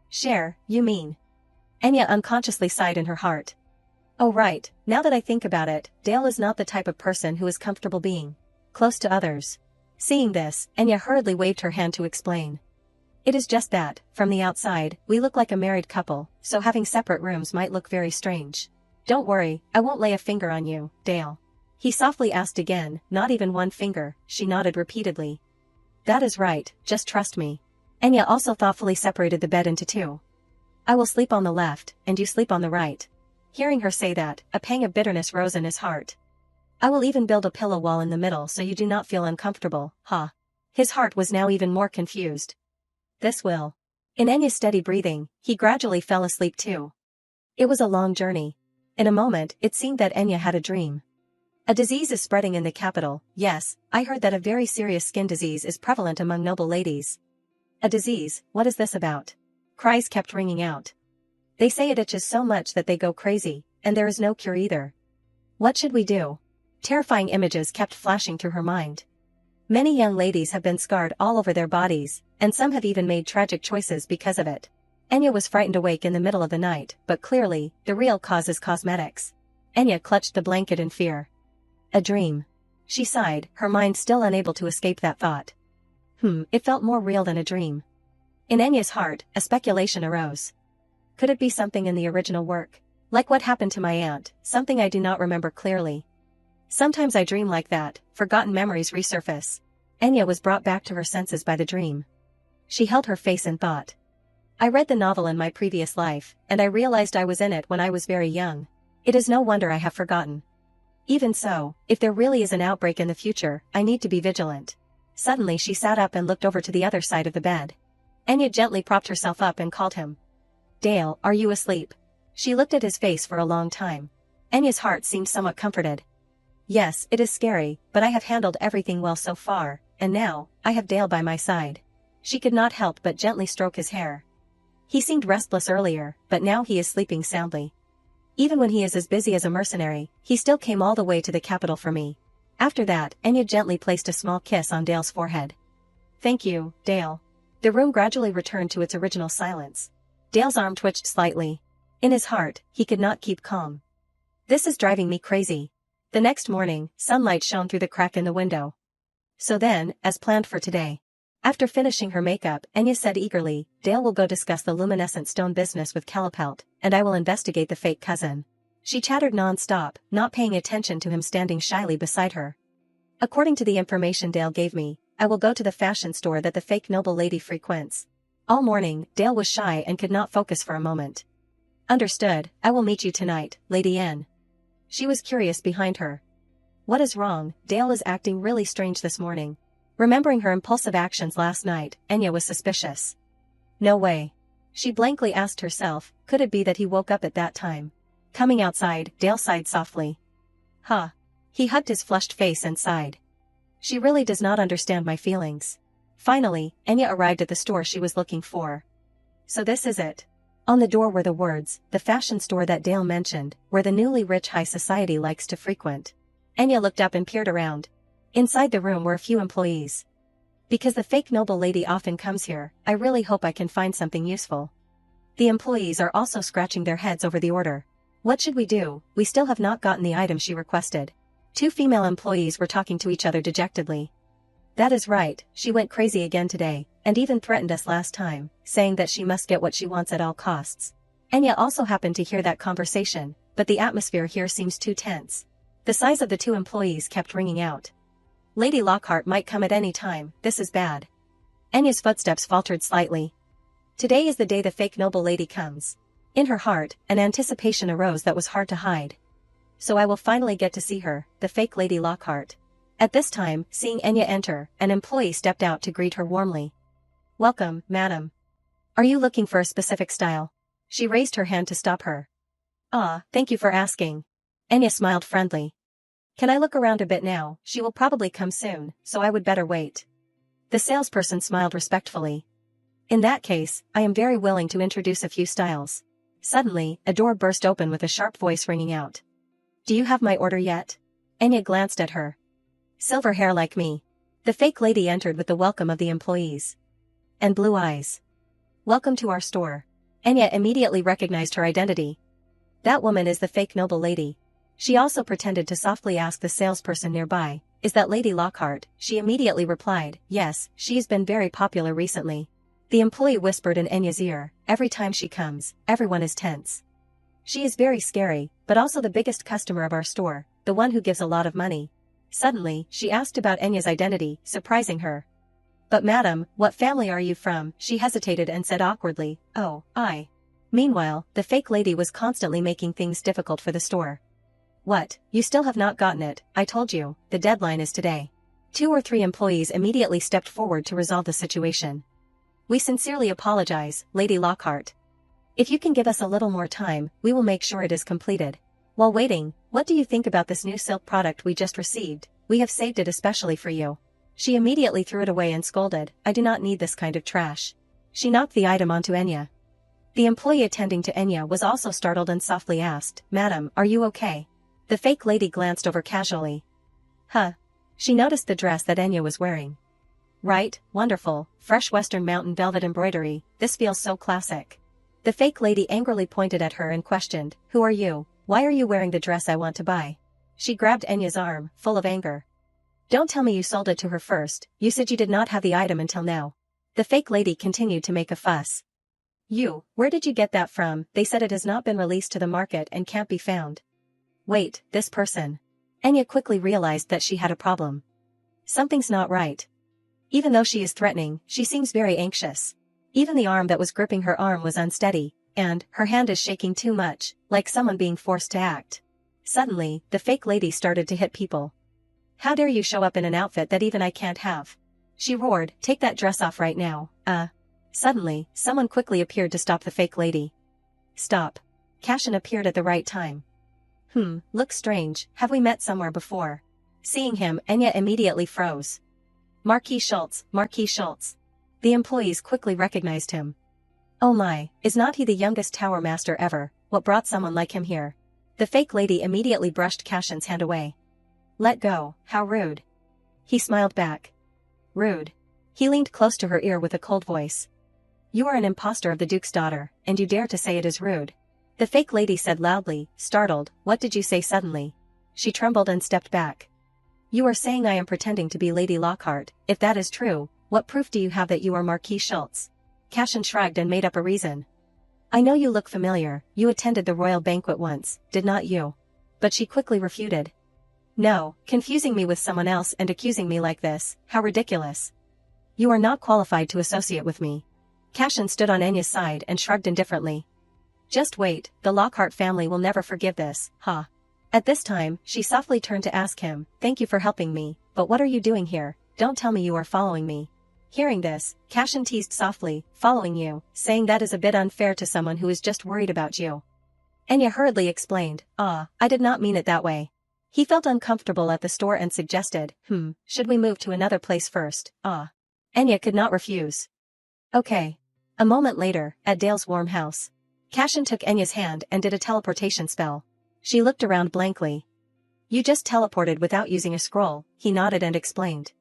Share, you mean? Anya unconsciously sighed in her heart. Oh right, now that I think about it, Dale is not the type of person who is comfortable being close to others. Seeing this, Anya hurriedly waved her hand to explain. It is just that, from the outside, we look like a married couple, so having separate rooms might look very strange. Don't worry, I won't lay a finger on you, Dale. He softly asked again, not even one finger, she nodded repeatedly. That is right, just trust me. Anya also thoughtfully separated the bed into two. I will sleep on the left, and you sleep on the right. Hearing her say that, a pang of bitterness rose in his heart. I will even build a pillow wall in the middle so you do not feel uncomfortable, His heart was now even more confused. This will. In Anya's steady breathing, he gradually fell asleep too. It was a long journey. In a moment, it seemed that Anya had a dream. A disease is spreading in the capital, yes, I heard that a very serious skin disease is prevalent among noble ladies. A disease, what is this about? Cries kept ringing out. They say it itches so much that they go crazy, and there is no cure either. What should we do? Terrifying images kept flashing through her mind. Many young ladies have been scarred all over their bodies, and some have even made tragic choices because of it. Anya was frightened awake in the middle of the night, but clearly, the real cause is cosmetics. Anya clutched the blanket in fear. A dream. She sighed, her mind still unable to escape that thought. It felt more real than a dream. In Anya's heart, a speculation arose. Could it be something in the original work? Like what happened to my aunt, something I do not remember clearly. Sometimes I dream like that, forgotten memories resurface. Anya was brought back to her senses by the dream. She held her face in thought. I read the novel in my previous life, and I realized I was in it when I was very young. It is no wonder I have forgotten. Even so, if there really is an outbreak in the future, I need to be vigilant. Suddenly she sat up and looked over to the other side of the bed. Anya gently propped herself up and called him. Dale, are you asleep? She looked at his face for a long time. Anya's heart seemed somewhat comforted. Yes, it is scary, but I have handled everything well so far, and now, I have Dale by my side. She could not help but gently stroke his hair. He seemed restless earlier, but now he is sleeping soundly. Even when he is as busy as a mercenary, he still came all the way to the capital for me. After that, Anya gently placed a small kiss on Dale's forehead. Thank you, Dale. The room gradually returned to its original silence. Dale's arm twitched slightly. In his heart, he could not keep calm. This is driving me crazy. The next morning, sunlight shone through the crack in the window. So then, as planned for today. After finishing her makeup, Anya said eagerly, Dale will go discuss the luminescent stone business with Calipelt, and I will investigate the fake cousin. She chattered non-stop, not paying attention to him standing shyly beside her. According to the information Dale gave me, I will go to the fashion store that the fake noble lady frequents. All morning, Dale was shy and could not focus for a moment. Understood, I will meet you tonight, Lady N. She was curious behind her. What is wrong? Dale is acting really strange this morning. Remembering her impulsive actions last night, Anya was suspicious. No way. She blankly asked herself, could it be that he woke up at that time? Coming outside, Dale sighed softly. Huh. He hugged his flushed face and sighed. She really does not understand my feelings. Finally, Anya arrived at the store she was looking for. So this is it. On the door were the words, the fashion store that Dale mentioned, where the newly rich high society likes to frequent. Anya looked up and peered around. Inside the room were a few employees. Because the fake noble lady often comes here, I really hope I can find something useful. The employees are also scratching their heads over the order. What should we do? We still have not gotten the item she requested. Two female employees were talking to each other dejectedly. That is right, she went crazy again today, and even threatened us last time, saying that she must get what she wants at all costs. Anya also happened to hear that conversation, but the atmosphere here seems too tense. The sighs of the two employees kept ringing out. Lady Lockhart might come at any time, this is bad. Anya's footsteps faltered slightly. Today is the day the fake noble lady comes. In her heart, an anticipation arose that was hard to hide. So I will finally get to see her, the fake Lady Lockhart. At this time, seeing Anya enter, an employee stepped out to greet her warmly. Welcome, madam. Are you looking for a specific style? She raised her hand to stop her. Ah, thank you for asking. Anya smiled friendly. Can I look around a bit now? She will probably come soon, so I would better wait. The salesperson smiled respectfully. In that case, I am very willing to introduce a few styles. Suddenly, a door burst open with a sharp voice ringing out. Do you have my order yet? Anya glanced at her. Silver hair like me. The fake lady entered with the welcome of the employees. And blue eyes. Welcome to our store. Anya immediately recognized her identity. That woman is the fake noble lady. She also pretended to softly ask the salesperson nearby, is that Lady Lockhart? She immediately replied, yes, she's been very popular recently. The employee whispered in Anya's ear, every time she comes, everyone is tense. She is very scary, but also the biggest customer of our store, the one who gives a lot of money. Suddenly, she asked about Anya's identity, surprising her. But madam, what family are you from? She hesitated and said awkwardly, oh, I. Meanwhile, the fake lady was constantly making things difficult for the store. What, you still have not gotten it? I told you, the deadline is today. 2 or 3 employees immediately stepped forward to resolve the situation. We sincerely apologize, Lady Lockhart. If you can give us a little more time, we will make sure it is completed. While waiting, what do you think about this new silk product we just received? We have saved it especially for you. She immediately threw it away and scolded, I do not need this kind of trash. She knocked the item onto Anya. The employee attending to Anya was also startled and softly asked, Madam, are you okay? The fake lady glanced over casually. Huh. She noticed the dress that Anya was wearing. Right, wonderful, fresh Western mountain velvet embroidery, this feels so classic. The fake lady angrily pointed at her and questioned, who are you? Why are you wearing the dress I want to buy? She grabbed Anya's arm, full of anger. Don't tell me you sold it to her first, you said you did not have the item until now. The fake lady continued to make a fuss. You, where did you get that from? They said it has not been released to the market and can't be found. Wait, this person. Anya quickly realized that she had a problem. Something's not right. Even though she is threatening, she seems very anxious. Even the arm that was gripping her arm was unsteady, and her hand is shaking too much, like someone being forced to act. Suddenly, the fake lady started to hit people. How dare you show up in an outfit that even I can't have? She roared, take that dress off right now. Suddenly, someone quickly appeared to stop the fake lady. Stop. Cashin appeared at the right time. Looks strange, have we met somewhere before? Seeing him, Enya immediately froze. Marquis Schultz, Marquis Schultz. The employees quickly recognized him. Oh my, is not he the youngest tower master ever? What brought someone like him here? The fake lady immediately brushed Cashin's hand away. Let go, how rude. He smiled back. Rude. He leaned close to her ear with a cold voice. You are an impostor of the Duke's daughter, and you dare to say it is rude. The fake lady said loudly, startled, what did you say suddenly? She trembled and stepped back. You are saying I am pretending to be Lady Lockhart. If that is true, what proof do you have that you are Marquis Schultz? Cashin shrugged and made up a reason. I know you look familiar, you attended the royal banquet once, did not you? But she quickly refuted. No, confusing me with someone else and accusing me like this, how ridiculous. You are not qualified to associate with me. Cashin stood on Enya's side and shrugged indifferently. Just wait, the Lockhart family will never forgive this, huh? At this time, she softly turned to ask him, thank you for helping me, but what are you doing here? Don't tell me you are following me. Hearing this, Cashin teased softly, following you, saying that is a bit unfair to someone who is just worried about you. Enya hurriedly explained, I did not mean it that way. He felt uncomfortable at the store and suggested, should we move to another place first? Enya could not refuse. Okay. A moment later, at Dale's warm house. Cashin took Enya's hand and did a teleportation spell. She looked around blankly. You just teleported without using a scroll, he nodded and explained.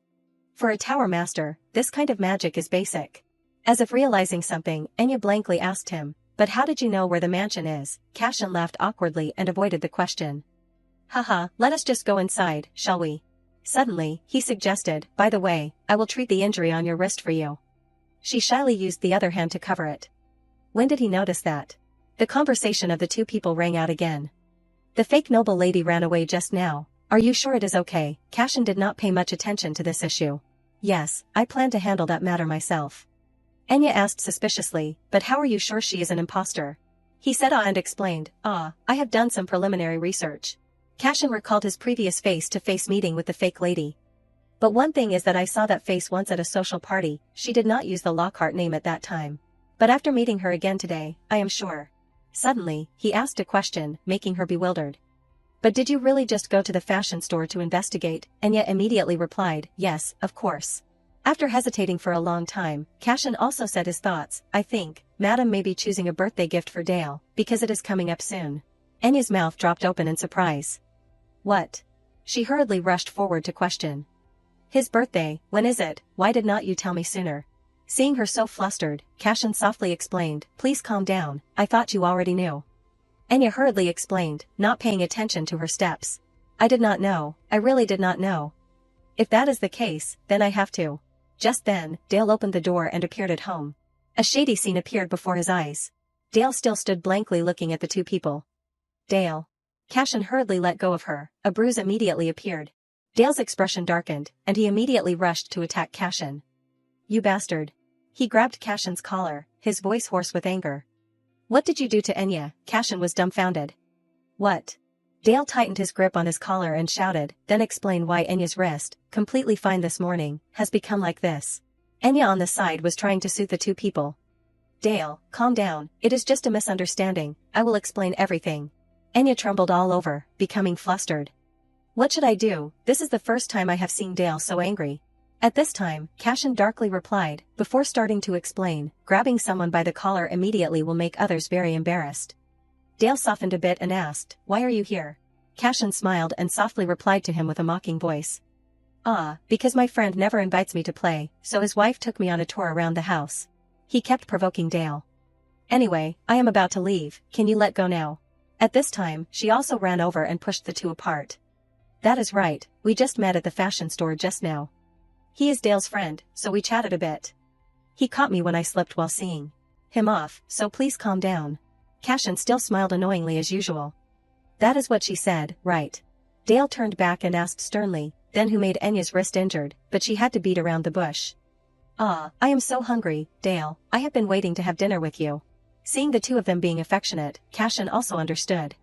For a tower master, this kind of magic is basic. As if realizing something, Enya blankly asked him, but how did you know where the mansion is? Cashin laughed awkwardly and avoided the question. Haha, let us just go inside, shall we? Suddenly, he suggested, by the way, I will treat the injury on your wrist for you. She shyly used the other hand to cover it. When did he notice that? The conversation of the two people rang out again. The fake noble lady ran away just now. Are you sure it is okay? Cashin did not pay much attention to this issue. Yes, I plan to handle that matter myself. Enya asked suspiciously, but how are you sure she is an impostor? He said and explained, I have done some preliminary research. Cashin recalled his previous face-to-face meeting with the fake lady. But one thing is that I saw that face once at a social party, she did not use the Lockhart name at that time. But after meeting her again today, I am sure. Suddenly, he asked a question, making her bewildered. But did you really just go to the fashion store to investigate? Enya immediately replied, yes, of course. After hesitating for a long time, Cashin also said his thoughts, I think, Madam may be choosing a birthday gift for Dale, because it is coming up soon. Enya's mouth dropped open in surprise. What? She hurriedly rushed forward to question. His birthday, when is it? Why did not you tell me sooner? Seeing her so flustered, Cashin softly explained, please calm down, I thought you already knew. Enya hurriedly explained, not paying attention to her steps. I did not know, I really did not know. If that is the case, then I have to. Just then, Dale opened the door and appeared at home. A shady scene appeared before his eyes. Dale still stood blankly looking at the two people. Dale. Cashin hurriedly let go of her, a bruise immediately appeared. Dale's expression darkened, and he immediately rushed to attack Cashin. You bastard. He grabbed Cashin's collar, his voice hoarse with anger. What did you do to Enya? Cashin was dumbfounded. What? Dale tightened his grip on his collar and shouted, then explained why Enya's wrist, completely fine this morning, has become like this. Enya on the side was trying to soothe the two people. Dale, calm down, it is just a misunderstanding, I will explain everything. Enya trembled all over, becoming flustered. What should I do? This is the first time I have seen Dale so angry. At this time, Cashin darkly replied, before starting to explain, grabbing someone by the collar immediately will make others very embarrassed. Dale softened a bit and asked, why are you here? Cashin smiled and softly replied to him with a mocking voice. Because my friend never invites me to play, so his wife took me on a tour around the house. He kept provoking Dale. Anyway, I am about to leave, can you let go now? At this time, she also ran over and pushed the two apart. That is right, we just met at the fashion store just now. He is Dale's friend, so we chatted a bit. He caught me when I slipped while seeing him off, so please calm down. Cashin still smiled annoyingly as usual. That is what she said, right? Dale turned back and asked sternly, then who made Enya's wrist injured, but she had to beat around the bush. Ah, I am so hungry, Dale, I have been waiting to have dinner with you. Seeing the two of them being affectionate, Cashin also understood.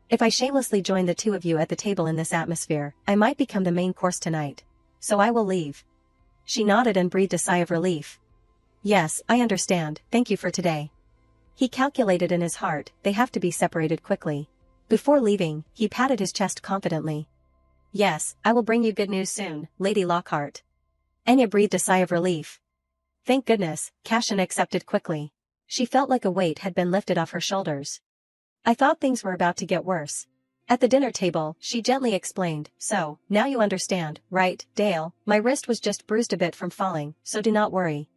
If I shamelessly join the two of you at the table in this atmosphere, I might become the main course tonight. So I will leave. She nodded and breathed a sigh of relief. Yes, I understand, thank you for today. He calculated in his heart, they have to be separated quickly. Before leaving, he patted his chest confidently. Yes, I will bring you good news soon, Lady Lockhart. Anya breathed a sigh of relief. Thank goodness, Cashin accepted quickly. She felt like a weight had been lifted off her shoulders. I thought things were about to get worse. At the dinner table, she gently explained, so, now you understand, right, Dale, my wrist was just bruised a bit from falling, so do not worry.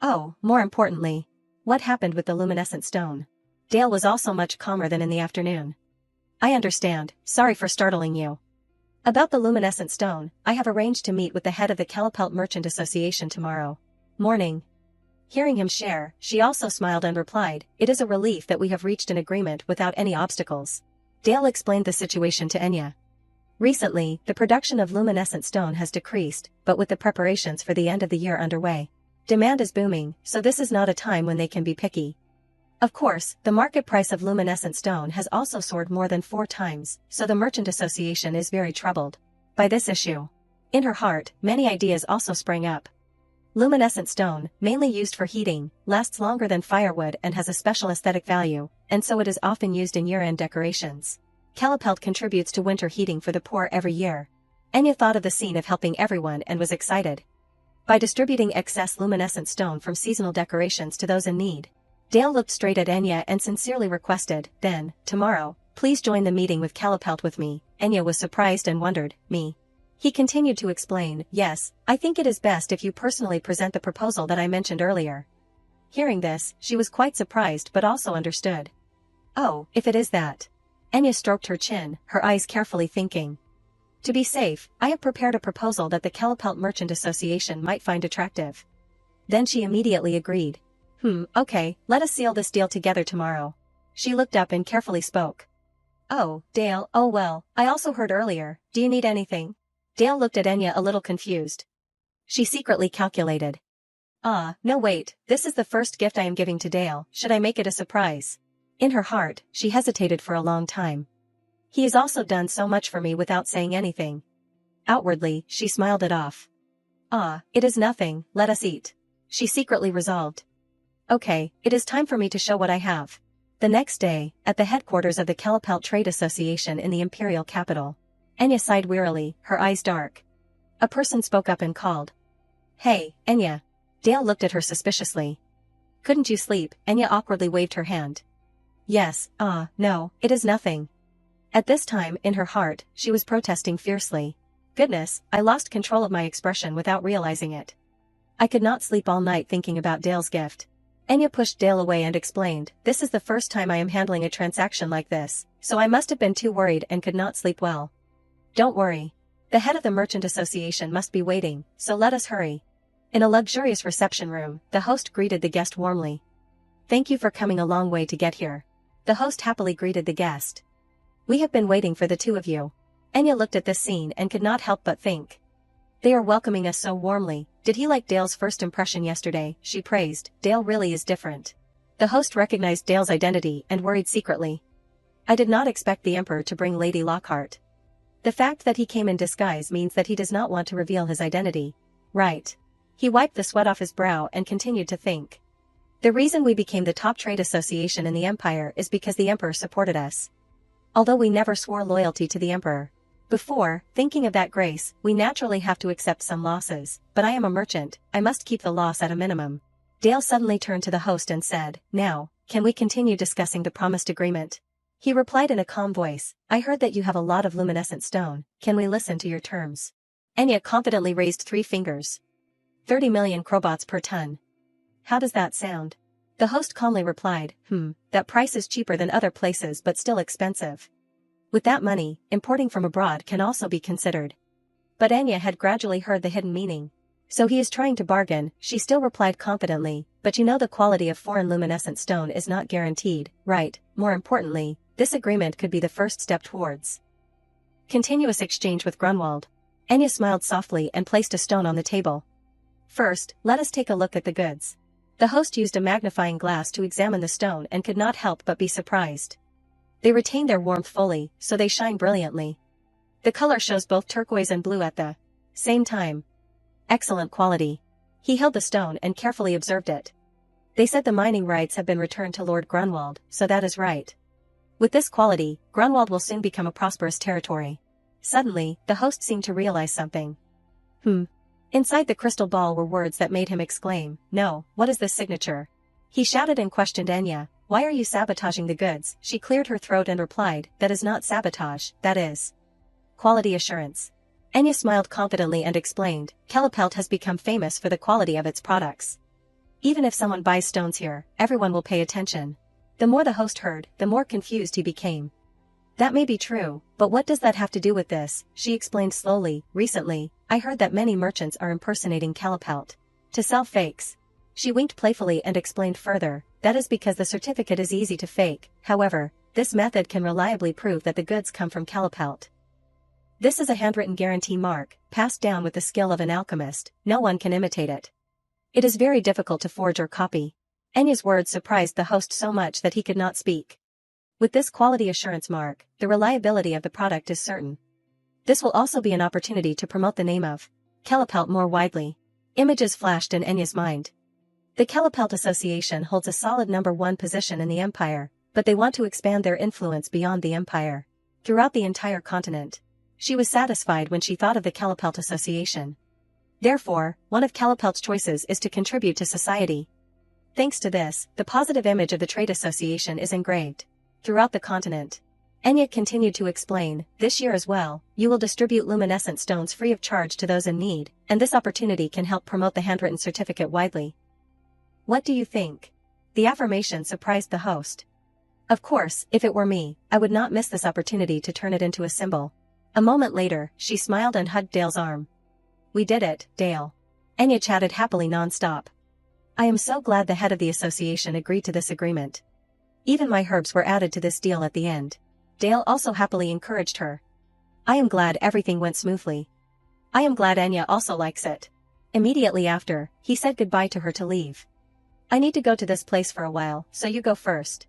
Oh, more importantly, what happened with the luminescent stone? Dale was also much calmer than in the afternoon. I understand, sorry for startling you. About the luminescent stone, I have arranged to meet with the head of the Calipelt Merchant Association tomorrow morning. Hearing him share, she also smiled and replied, it is a relief that we have reached an agreement without any obstacles. Dale explained the situation to Enya. Recently, the production of luminescent stone has decreased, but with the preparations for the end of the year underway, demand is booming, so this is not a time when they can be picky. Of course, the market price of luminescent stone has also soared more than 4 times, so the Merchant Association is very troubled by this issue. In her heart, many ideas also sprang up. Luminescent stone, mainly used for heating, lasts longer than firewood and has a special aesthetic value, and so it is often used in year-end decorations. Calipelt contributes to winter heating for the poor every year. Enya thought of the scene of helping everyone and was excited. By distributing excess luminescent stone from seasonal decorations to those in need, Dale looked straight at Enya and sincerely requested, then, tomorrow, please join the meeting with Calipelt with me. Enya was surprised and wondered, me? He continued to explain, yes, I think it is best if you personally present the proposal that I mentioned earlier. Hearing this, she was quite surprised but also understood. Oh, if it is that. Enya stroked her chin, her eyes carefully thinking. To be safe, I have prepared a proposal that the Calipelt Merchant Association might find attractive. Then she immediately agreed. Okay, let us seal this deal together tomorrow. She looked up and carefully spoke. Oh, Dale, oh well, I also heard earlier, do you need anything? Dale looked at Enya a little confused. She secretly calculated. Ah, no wait, this is the first gift I am giving to Dale, should I make it a surprise? In her heart, she hesitated for a long time. He has also done so much for me without saying anything. Outwardly, she smiled it off. Ah, it is nothing, let us eat. She secretly resolved. Okay, it is time for me to show what I have. The next day, at the headquarters of the Calipelt Trade Association in the imperial capital, Enya sighed wearily, her eyes dark. A person spoke up and called. Hey, Enya. Dale looked at her suspiciously. Couldn't you sleep? Enya awkwardly waved her hand. Yes, no, it is nothing. At this time, in her heart, she was protesting fiercely. Goodness, I lost control of my expression without realizing it. I could not sleep all night thinking about Dale's gift. Enya pushed Dale away and explained, this is the first time I am handling a transaction like this, so I must have been too worried and could not sleep well. Don't worry. The head of the Merchant Association must be waiting, so let us hurry. In a luxurious reception room, the host greeted the guest warmly. Thank you for coming a long way to get here. The host happily greeted the guest. We have been waiting for the two of you. Enya looked at this scene and could not help but think. They are welcoming us so warmly. Did he like Dale's first impression yesterday? She praised. Dale really is different. The host recognized Dale's identity and worried secretly. I did not expect the Emperor to bring Lady Lockhart. The fact that he came in disguise means that he does not want to reveal his identity. Right. He wiped the sweat off his brow and continued to think. The reason we became the top trade association in the Empire is because the Emperor supported us. Although we never swore loyalty to the Emperor. Before, thinking of that grace, we naturally have to accept some losses, but I am a merchant, I must keep the loss at a minimum. Dale suddenly turned to the host and said, now, can we continue discussing the promised agreement? He replied in a calm voice, I heard that you have a lot of luminescent stone, can we listen to your terms? Enya confidently raised 3 fingers. 30 million krobots per ton. How does that sound? The host calmly replied, that price is cheaper than other places but still expensive. With that money, importing from abroad can also be considered. But Enya had gradually heard the hidden meaning. So he is trying to bargain, she still replied confidently, but you know the quality of foreign luminescent stone is not guaranteed, right? More importantly, this agreement could be the first step towards continuous exchange with Grunwald. Enya smiled softly and placed a stone on the table. First, let us take a look at the goods. The host used a magnifying glass to examine the stone and could not help but be surprised. They retain their warmth fully, so they shine brilliantly. The color shows both turquoise and blue at the same time. Excellent quality. He held the stone and carefully observed it. They said the mining rights have been returned to Lord Grunwald, so that is right. With this quality, Grunwald will soon become a prosperous territory. Suddenly, the host seemed to realize something. Inside the crystal ball were words that made him exclaim, "No, what is this signature?" He shouted and questioned Enya, "Why are you sabotaging the goods?" She cleared her throat and replied, "That is not sabotage, that is quality assurance." Enya smiled confidently and explained, "Kellepelt has become famous for the quality of its products. Even if someone buys stones here, everyone will pay attention." The more the host heard, the more confused he became. "That may be true, but what does that have to do with this?" She explained slowly, "Recently, I heard that many merchants are impersonating Kellepelt to sell fakes." She winked playfully and explained further, "That is because the certificate is easy to fake, however, this method can reliably prove that the goods come from Kellepelt. This is a handwritten guarantee mark, passed down with the skill of an alchemist, no one can imitate it. It is very difficult to forge or copy." Enya's words surprised the host so much that he could not speak. With this quality assurance mark, the reliability of the product is certain. This will also be an opportunity to promote the name of Kellepelt more widely. Images flashed in Enya's mind. The Kellepelt Association holds a solid #1 position in the empire, but they want to expand their influence beyond the empire, throughout the entire continent. She was satisfied when she thought of the Kellepelt Association. Therefore, one of Kellepelt's choices is to contribute to society. Thanks to this, the positive image of the trade association is engraved throughout the continent. Enya continued to explain, "This year as well, you will distribute luminescent stones free of charge to those in need, and this opportunity can help promote the handwritten certificate widely. What do you think?" The affirmation surprised the host. "Of course, if it were me, I would not miss this opportunity to turn it into a symbol." A moment later, she smiled and hugged Dale's arm. "We did it, Dale." Enya chatted happily non-stop. "I am so glad the head of the association agreed to this agreement. Even my herbs were added to this deal at the end." Dale also happily encouraged her. "I am glad everything went smoothly. I am glad Enya also likes it." Immediately after, he said goodbye to her to leave. "I need to go to this place for a while, so you go first."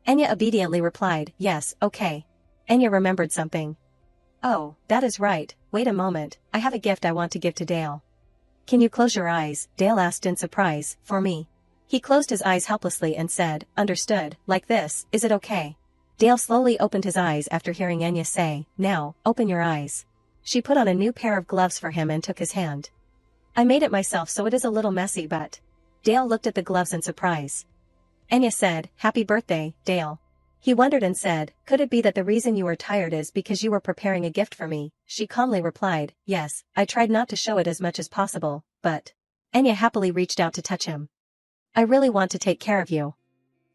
Enya obediently replied, "Yes, okay." Enya remembered something. "Oh, that is right, wait a moment, I have a gift I want to give to Dale." "Can you close your eyes?" Dale asked in surprise, "For me?" He closed his eyes helplessly and said, "Understood, like this, is it okay?" Dale slowly opened his eyes after hearing Enya say, "Now, open your eyes." She put on a new pair of gloves for him and took his hand. "I made it myself so it is a little messy but—" Dale looked at the gloves in surprise. Enya said, "Happy birthday, Dale." He wondered and said, "Could it be that the reason you are tired is because you were preparing a gift for me?" She calmly replied, "Yes, I tried not to show it as much as possible, but—" Enya happily reached out to touch him. "I really want to take care of you.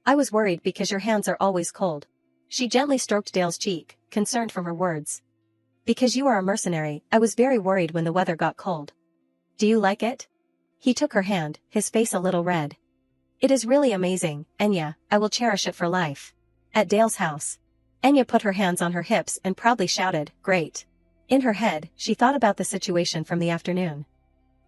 I was worried because your hands are always cold." She gently stroked Dale's cheek, concerned from her words. "Because you are a mercenary, I was very worried when the weather got cold. Do you like it?" He took her hand, his face a little red. "It is really amazing, Enya, I will cherish it for life." At Dale's house, Enya put her hands on her hips and proudly shouted, "Great." In her head, she thought about the situation from the afternoon.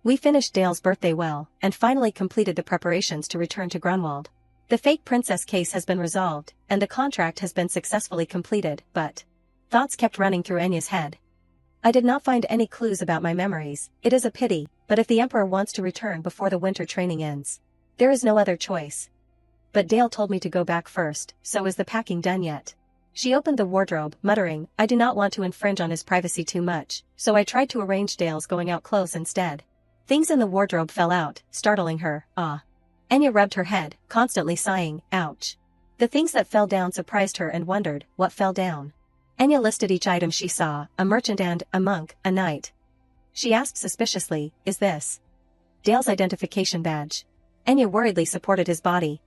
"We finished Dale's birthday well, and finally completed the preparations to return to Grunwald. The fake princess case has been resolved, and the contract has been successfully completed, but—" Thoughts kept running through Enya's head. "I did not find any clues about my memories, it is a pity, but if the Emperor wants to return before the winter training ends, there is no other choice. But Dale told me to go back first, so is the packing done yet?" She opened the wardrobe, muttering, "I do not want to infringe on his privacy too much, so I tried to arrange Dale's going out clothes instead." Things in the wardrobe fell out, startling her. "Ah." Enya rubbed her head, constantly sighing, "Ouch." The things that fell down surprised her and wondered, what fell down? Enya listed each item she saw, a merchant and, a monk, a knight. She asked suspiciously, "Is this Dale's identification badge?" Enya worriedly supported his body.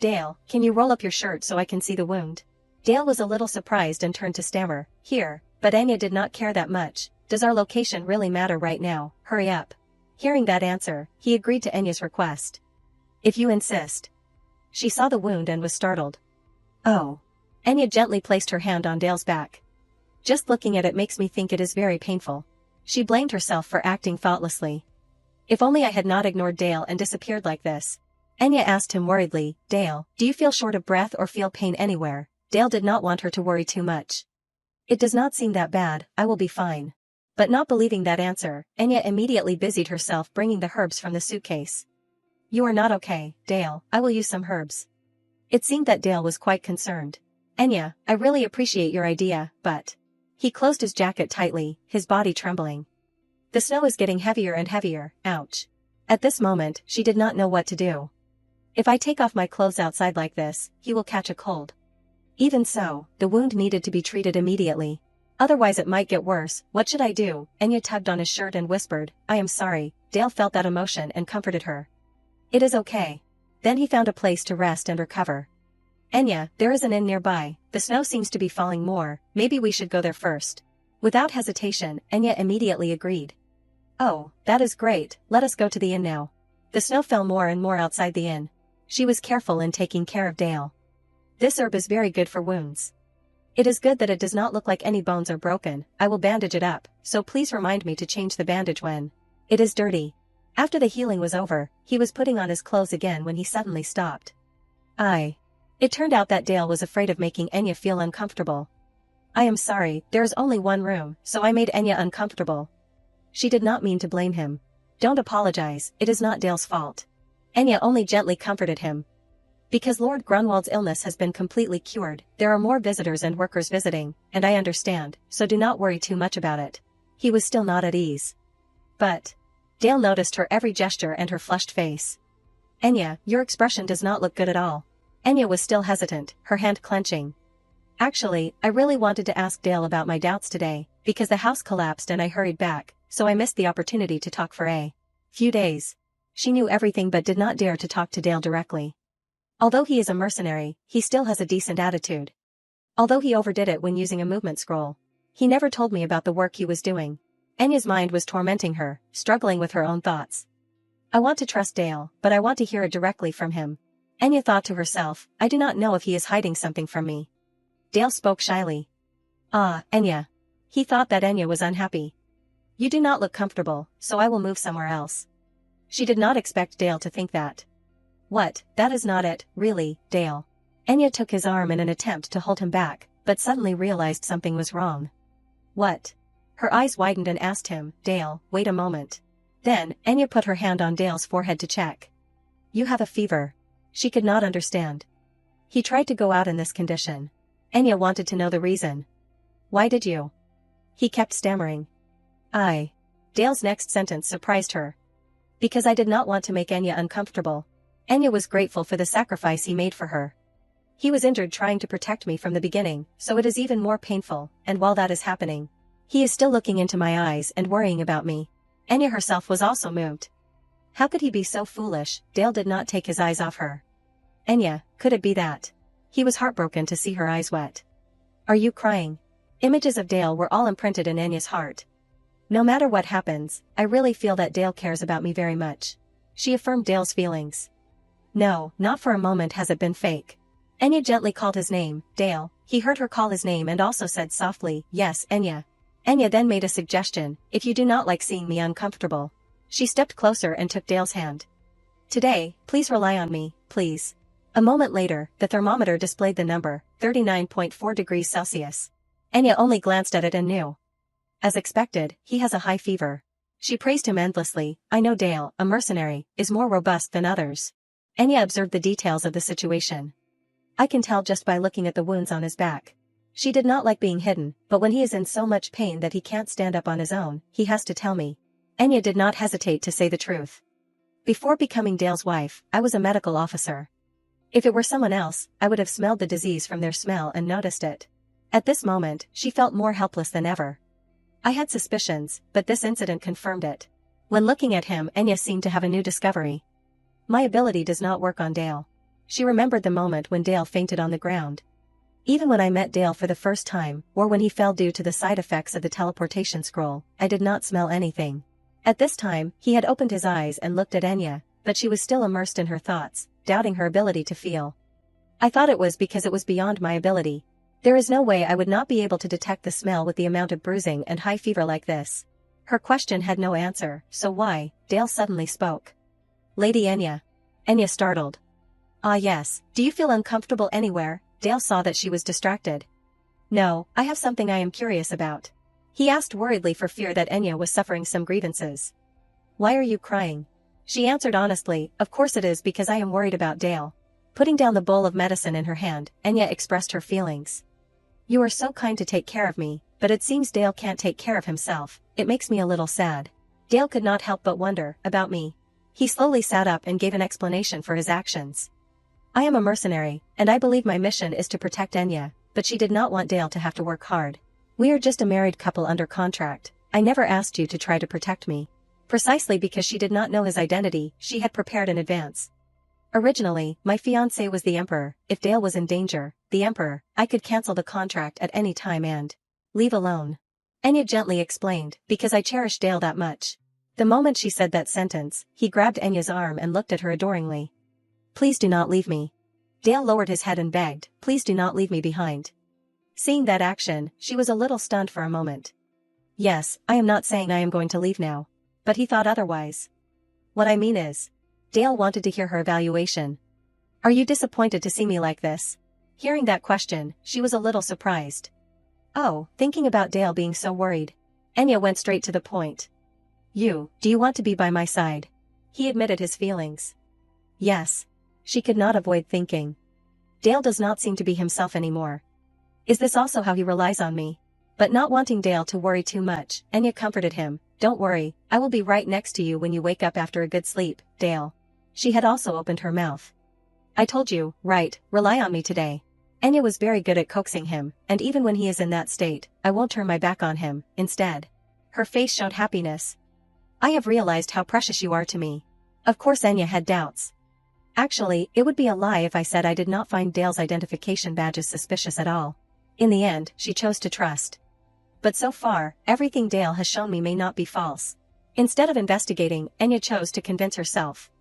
"Dale, can you roll up your shirt so I can see the wound?" Dale was a little surprised and turned to stammer, "Here," but Enya did not care that much. "Does our location really matter right now? Hurry up." Hearing that answer, he agreed to Enya's request. "If you insist." She saw the wound and was startled. "Oh." Enya gently placed her hand on Dale's back. "Just looking at it makes me think it is very painful." She blamed herself for acting thoughtlessly. If only I had not ignored Dale and disappeared like this. Enya asked him worriedly, Dale, do you feel short of breath or feel pain anywhere? Dale did not want her to worry too much. It does not seem that bad, I will be fine. But not believing that answer, Enya immediately busied herself bringing the herbs from the suitcase. You are not okay, Dale, I will use some herbs. It seemed that Dale was quite concerned. Enya, I really appreciate your idea, but... He closed his jacket tightly, his body trembling. The snow is getting heavier and heavier, ouch. At this moment, she did not know what to do. If I take off my clothes outside like this, he will catch a cold. Even so, the wound needed to be treated immediately. Otherwise it might get worse. What should I do? Enya tugged on his shirt and whispered, I am sorry. Dale felt that emotion and comforted her. It is okay. Then he found a place to rest and recover. Enya, there is an inn nearby. The snow seems to be falling more, maybe we should go there first. Without hesitation, Enya immediately agreed. Oh, that is great, let us go to the inn now. The snow fell more and more outside the inn. She was careful in taking care of Dale. This herb is very good for wounds. It is good that it does not look like any bones are broken. I will bandage it up, so please remind me to change the bandage when it is dirty. After the healing was over, he was putting on his clothes again when he suddenly stopped. It turned out that Dale was afraid of making Enya feel uncomfortable. I am sorry, there is only one room, so I made Enya uncomfortable. She did not mean to blame him. Don't apologize, it is not Dale's fault. Enya only gently comforted him. Because Lord Grunwald's illness has been completely cured, there are more visitors and workers visiting, and I understand, so do not worry too much about it. He was still not at ease. But... Dale noticed her every gesture and her flushed face. Enya, your expression does not look good at all. Enya was still hesitant, her hand clenching. Actually, I really wanted to ask Dale about my doubts today, because the house collapsed and I hurried back, so I missed the opportunity to talk for a few days. She knew everything but did not dare to talk to Dale directly. Although he is a mercenary, he still has a decent attitude. Although he overdid it when using a movement scroll. He never told me about the work he was doing. Enya's mind was tormenting her, struggling with her own thoughts. I want to trust Dale, but I want to hear it directly from him. Enya thought to herself, I do not know if he is hiding something from me. Dale spoke shyly. Ah, Enya. He thought that Enya was unhappy. You do not look comfortable, so I will move somewhere else. She did not expect Dale to think that. What, that is not it, really, Dale. Enya took his arm in an attempt to hold him back, but suddenly realized something was wrong. What? Her eyes widened and asked him, Dale, wait a moment. Then, Enya put her hand on Dale's forehead to check. You have a fever. She could not understand. He tried to go out in this condition. Enya wanted to know the reason. Why did you? He kept stammering. Dale's next sentence surprised her. Because I did not want to make Enya uncomfortable. Enya was grateful for the sacrifice he made for her. He was injured trying to protect me from the beginning, so it is even more painful, and while that is happening, he is still looking into my eyes and worrying about me. Enya herself was also moved. How could he be so foolish? Dale did not take his eyes off her. Enya, could it be that? He was heartbroken to see her eyes wet. Are you crying? Images of Dale were all imprinted in Enya's heart. No matter what happens, I really feel that Dale cares about me very much. She affirmed Dale's feelings. No, not for a moment has it been fake. Enya gently called his name, Dale. He heard her call his name and also said softly, yes, Enya. Enya then made a suggestion, if you do not like seeing me uncomfortable. She stepped closer and took Dale's hand. Today, please rely on me, please. A moment later, the thermometer displayed the number, 39.4 degrees Celsius. Enya only glanced at it and knew. As expected, he has a high fever. She praised him endlessly. I know Dale, a mercenary, is more robust than others. Enya observed the details of the situation. I can tell just by looking at the wounds on his back. She did not like being hidden, but when he is in so much pain that he can't stand up on his own, he has to tell me. Enya did not hesitate to say the truth. Before becoming Dale's wife, I was a medical officer. If it were someone else, I would have smelled the disease from their smell and noticed it. At this moment, she felt more helpless than ever. I had suspicions, but this incident confirmed it. When looking at him, Enya seemed to have a new discovery. My ability does not work on Dale. She remembered the moment when Dale fainted on the ground. Even when I met Dale for the first time, or when he fell due to the side effects of the teleportation scroll, I did not smell anything. At this time, he had opened his eyes and looked at Enya, but she was still immersed in her thoughts, doubting her ability to feel. I thought it was because it was beyond my ability. There is no way I would not be able to detect the smell with the amount of bruising and high fever like this. Her question had no answer, so why? Dale suddenly spoke. Lady Enya. Enya startled. Ah yes, do you feel uncomfortable anywhere? Dale saw that she was distracted. No, I have something I am curious about. He asked worriedly for fear that Enya was suffering some grievances. Why are you crying? She answered honestly, of course it is because I am worried about Dale. Putting down the bowl of medicine in her hand, Enya expressed her feelings. You are so kind to take care of me, but it seems Dale can't take care of himself. It makes me a little sad. Dale could not help but wonder about me. He slowly sat up and gave an explanation for his actions. I am a mercenary, and I believe my mission is to protect Enya, but she did not want Dale to have to work hard. We are just a married couple under contract. I never asked you to try to protect me. Precisely because she did not know his identity, she had prepared in advance. Originally, my fiancé was the Emperor. If Dale was in danger, the Emperor, I could cancel the contract at any time and leave alone. Enya gently explained, because I cherish Dale that much. The moment she said that sentence, he grabbed Enya's arm and looked at her adoringly. Please do not leave me. Dale lowered his head and begged, please do not leave me behind. Seeing that action, she was a little stunned for a moment. Yes, I am not saying I am going to leave now. But he thought otherwise. What I mean is. Dale wanted to hear her evaluation. Are you disappointed to see me like this? Hearing that question, she was a little surprised. Oh, thinking about Dale being so worried. Enya went straight to the point. Do you want to be by my side? He admitted his feelings. Yes. She could not avoid thinking. Dale does not seem to be himself anymore. Is this also how he relies on me? But not wanting Dale to worry too much, Enya comforted him. Don't worry, I will be right next to you when you wake up after a good sleep, Dale. She had also opened her mouth. I told you, right, rely on me today. Enya was very good at coaxing him, and even when he is in that state, I won't turn my back on him. Instead, her face showed happiness. I have realized how precious you are to me. Of course Enya had doubts. Actually, it would be a lie if I said I did not find Dale's identification badges suspicious at all. In the end, she chose to trust. But so far, everything Dale has shown me may not be false. Instead of investigating, Enya chose to convince herself.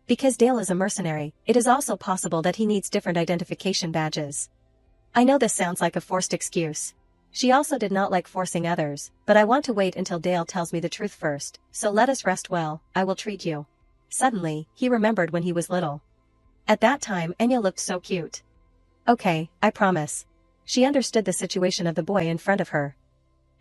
Because Dale is a mercenary, it is also possible that he needs different identification badges. I know this sounds like a forced excuse. She also did not like forcing others, but I want to wait until Dale tells me the truth first, so let us rest well, I will treat you. Suddenly, he remembered when he was little. At that time Enya looked so cute. Okay, I promise. She understood the situation of the boy in front of her.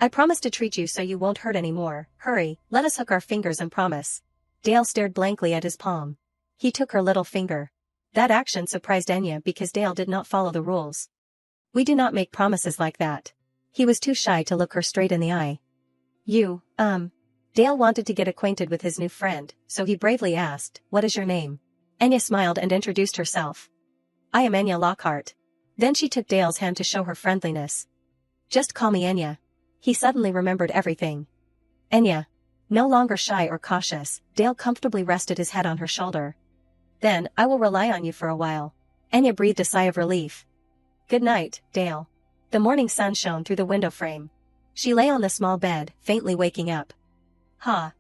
I promise to treat you so you won't hurt anymore. Hurry, let us hook our fingers and promise. Dale stared blankly at his palm. He took her little finger. That action surprised Enya because Dale did not follow the rules. We do not make promises like that. He was too shy to look her straight in the eye. Dale wanted to get acquainted with his new friend, so he bravely asked, what is your name? Enya smiled and introduced herself. I am Enya Lockhart. Then she took Dale's hand to show her friendliness. Just call me Enya. He suddenly remembered everything. Enya. No longer shy or cautious, Dale comfortably rested his head on her shoulder. Then, I will rely on you for a while. Enya breathed a sigh of relief. Good night, Dale. The morning sun shone through the window frame. She lay on the small bed, faintly waking up.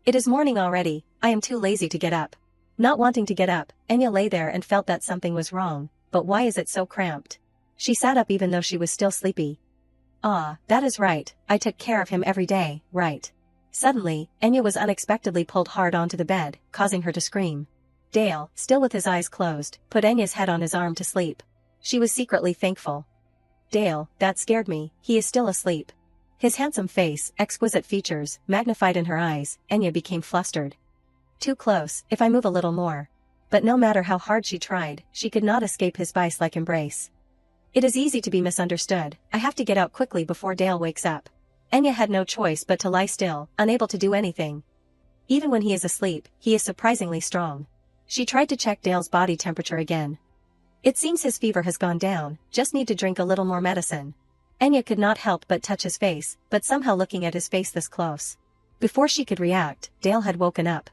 It is morning already, I am too lazy to get up. Not wanting to get up, Enya lay there and felt that something was wrong, but why is it so cramped? She sat up even though she was still sleepy. That is right, I took care of him every day, right. Suddenly, Enya was unexpectedly pulled hard onto the bed, causing her to scream. Dale, still with his eyes closed, put Enya's head on his arm to sleep. She was secretly thankful. Dale, that scared me, he is still asleep. His handsome face, exquisite features, magnified in her eyes, Enya became flustered. Too close, if I move a little more. But no matter how hard she tried, she could not escape his vice-like embrace. It is easy to be misunderstood, I have to get out quickly before Dale wakes up. Enya had no choice but to lie still, unable to do anything. Even when he is asleep, he is surprisingly strong. She tried to check Dale's body temperature again. It seems his fever has gone down, just need to drink a little more medicine. Enya could not help but touch his face, but somehow looking at his face this close. Before she could react, Dale had woken up.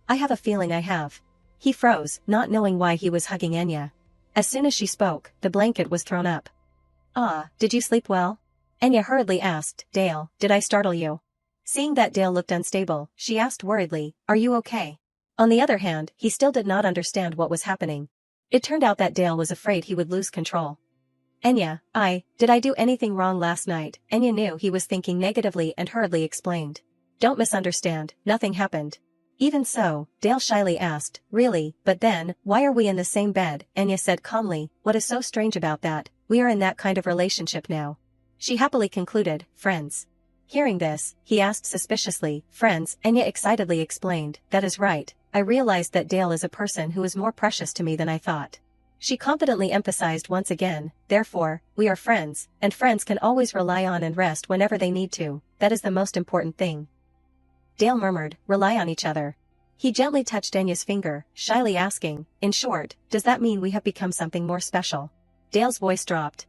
I have a feeling I have. He froze, not knowing why he was hugging Enya. As soon as she spoke, the blanket was thrown up. Did you sleep well? Enya hurriedly asked, Dale, did I startle you? Seeing that Dale looked unstable, she asked worriedly, are you okay? On the other hand, he still did not understand what was happening. It turned out that Dale was afraid he would lose control. Enya, did I do anything wrong last night? Enya knew he was thinking negatively and hurriedly explained. Don't misunderstand, nothing happened. Even so, Dale shyly asked, really, but then, why are we in the same bed? Anya said calmly, what is so strange about that? We are in that kind of relationship now. She happily concluded, friends. Hearing this, he asked suspiciously, friends? Anya excitedly explained, that is right, I realized that Dale is a person who is more precious to me than I thought. She confidently emphasized once again, therefore, we are friends, and friends can always rely on and rest whenever they need to, that is the most important thing. Dale murmured, rely on each other. He gently touched Anya's finger, shyly asking, in short, does that mean we have become something more special? Dale's voice dropped.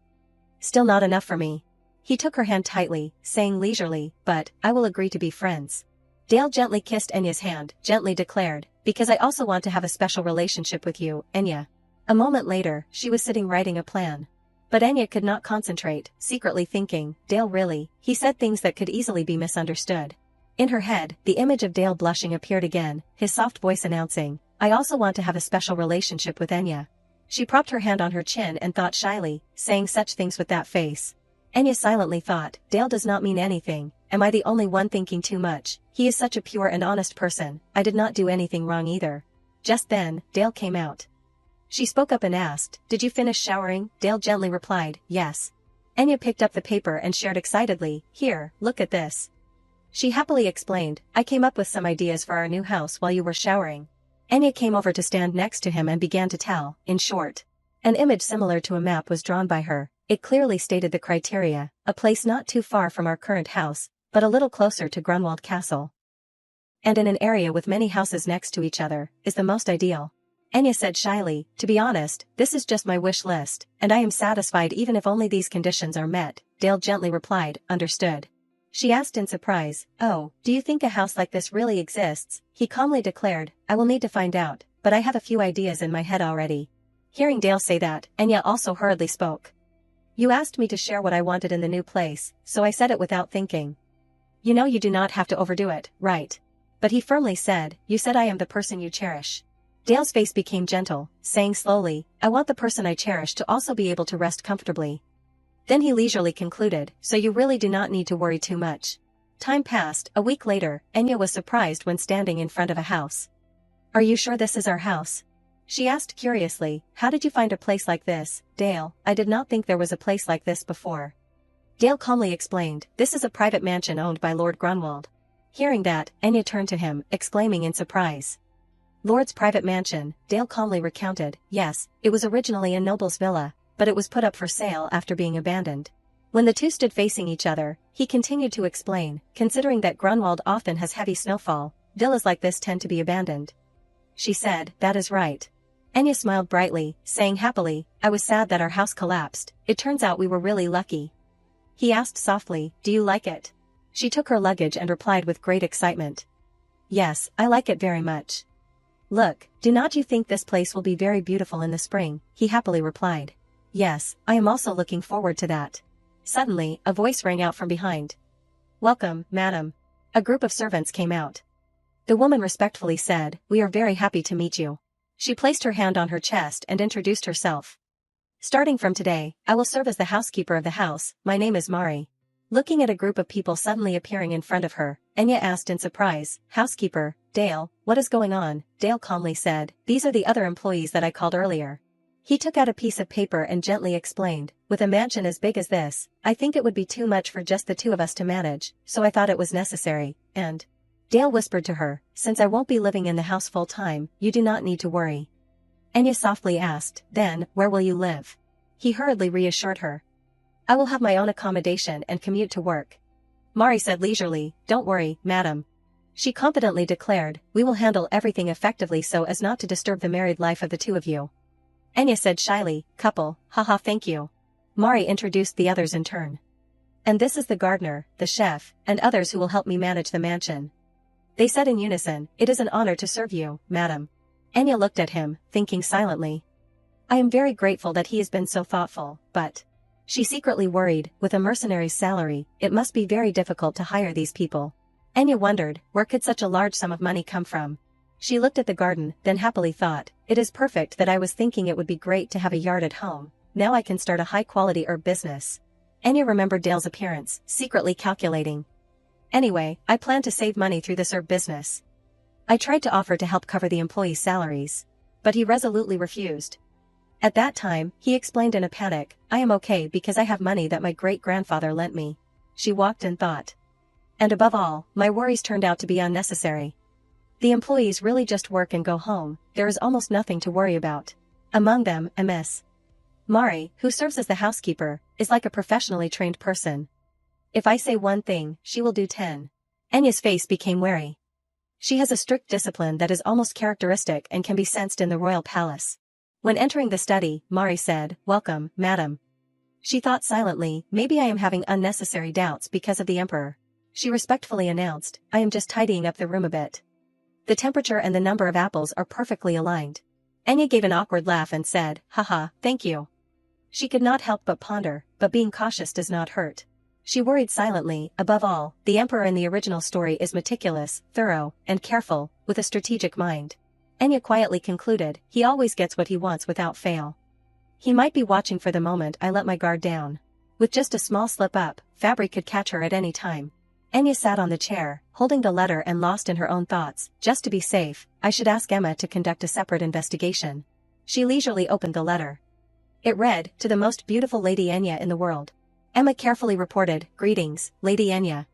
Still not enough for me. He took her hand tightly, saying leisurely, but, I will agree to be friends. Dale gently kissed Anya's hand, gently declared, because I also want to have a special relationship with you, Anya. A moment later, she was sitting writing a plan. But Anya could not concentrate, secretly thinking, Dale really, he said things that could easily be misunderstood. In her head, the image of Dale blushing appeared again, his soft voice announcing, I also want to have a special relationship with Anya. She propped her hand on her chin and thought shyly, saying such things with that face. Anya silently thought, Dale does not mean anything, am I the only one thinking too much? He is such a pure and honest person, I did not do anything wrong either. Just then, Dale came out. She spoke up and asked, did you finish showering? Dale gently replied, yes. Anya picked up the paper and shared excitedly, here, look at this. She happily explained, I came up with some ideas for our new house while you were showering. Anya came over to stand next to him and began to tell, in short. An image similar to a map was drawn by her. It clearly stated the criteria, a place not too far from our current house, but a little closer to Grunwald Castle. And in an area with many houses next to each other, is the most ideal. Anya said shyly, to be honest, this is just my wish list, and I am satisfied even if only these conditions are met. Dale gently replied, understood. She asked in surprise, oh, do you think a house like this really exists? He calmly declared, I will need to find out, but I have a few ideas in my head already. Hearing Dale say that, Anya also hurriedly spoke. You asked me to share what I wanted in the new place, so I said it without thinking. You know you do not have to overdo it, right? But he firmly said, you said I am the person you cherish. Dale's face became gentle, saying slowly, I want the person I cherish to also be able to rest comfortably. Then he leisurely concluded, so you really do not need to worry too much. Time passed. A week later, Anya was surprised when standing in front of a house. Are you sure this is our house? She asked curiously, how did you find a place like this, Dale? I did not think there was a place like this before. Dale calmly explained, this is a private mansion owned by Lord Grunwald. Hearing that, Anya turned to him, exclaiming in surprise. Lord's private mansion, Dale calmly recounted, yes, it was originally a noble's villa, but it was put up for sale after being abandoned. When the two stood facing each other, he continued to explain, considering that Grunwald often has heavy snowfall, villas like this tend to be abandoned. She said, that is right. Anya smiled brightly, saying happily, I was sad that our house collapsed, it turns out we were really lucky. He asked softly, do you like it? She took her luggage and replied with great excitement. Yes, I like it very much. Look, do not you think this place will be very beautiful in the spring? He happily replied. Yes, I am also looking forward to that. Suddenly, a voice rang out from behind. Welcome, madam. A group of servants came out. The woman respectfully said, we are very happy to meet you. She placed her hand on her chest and introduced herself. Starting from today, I will serve as the housekeeper of the house, my name is Mari. Looking at a group of people suddenly appearing in front of her, Anya asked in surprise, housekeeper, Dale, what is going on? Dale calmly said, these are the other employees that I called earlier. He took out a piece of paper and gently explained, with a mansion as big as this, I think it would be too much for just the two of us to manage, so I thought it was necessary, and Dale whispered to her, since I won't be living in the house full time, you do not need to worry. Anya softly asked, then, where will you live? He hurriedly reassured her. I will have my own accommodation and commute to work. Mari said leisurely, don't worry, madam. She confidently declared, we will handle everything effectively so as not to disturb the married life of the two of you. Anya said shyly, couple, haha thank you. Mari introduced the others in turn. And this is the gardener, the chef, and others who will help me manage the mansion. They said in unison, it is an honor to serve you, madam. Anya looked at him, thinking silently. I am very grateful that he has been so thoughtful, but she secretly worried, with a mercenary's salary, it must be very difficult to hire these people. Anya wondered, where could such a large sum of money come from? She looked at the garden, then happily thought, it is perfect that I was thinking it would be great to have a yard at home, now I can start a high-quality herb business. Anya remembered Dale's appearance, secretly calculating. Anyway, I plan to save money through this herb business. I tried to offer to help cover the employees' salaries. But he resolutely refused. At that time, he explained in a panic, I am okay because I have money that my great-grandfather lent me. She walked and thought. And above all, my worries turned out to be unnecessary. The employees really just work and go home, there is almost nothing to worry about. Among them, Miss Mari, who serves as the housekeeper, is like a professionally trained person. If I say one thing, she will do 10. Enya's face became wary. She has a strict discipline that is almost characteristic and can be sensed in the royal palace. When entering the study, Mari said, Welcome, madam. She thought silently, maybe I am having unnecessary doubts because of the emperor. She respectfully announced, I am just tidying up the room a bit. The temperature and the number of apples are perfectly aligned. Enya gave an awkward laugh and said, Haha, thank you. She could not help but ponder, but being cautious does not hurt. She worried silently, above all, the emperor in the original story is meticulous, thorough, and careful, with a strategic mind. Enya quietly concluded, he always gets what he wants without fail. He might be watching for the moment I let my guard down. With just a small slip up, Fabry could catch her at any time. Enya sat on the chair, holding the letter and lost in her own thoughts. Just to be safe, I should ask Emma to conduct a separate investigation. She leisurely opened the letter. It read, To the most beautiful Lady Enya in the world. Emma carefully reported, Greetings, Lady Enya.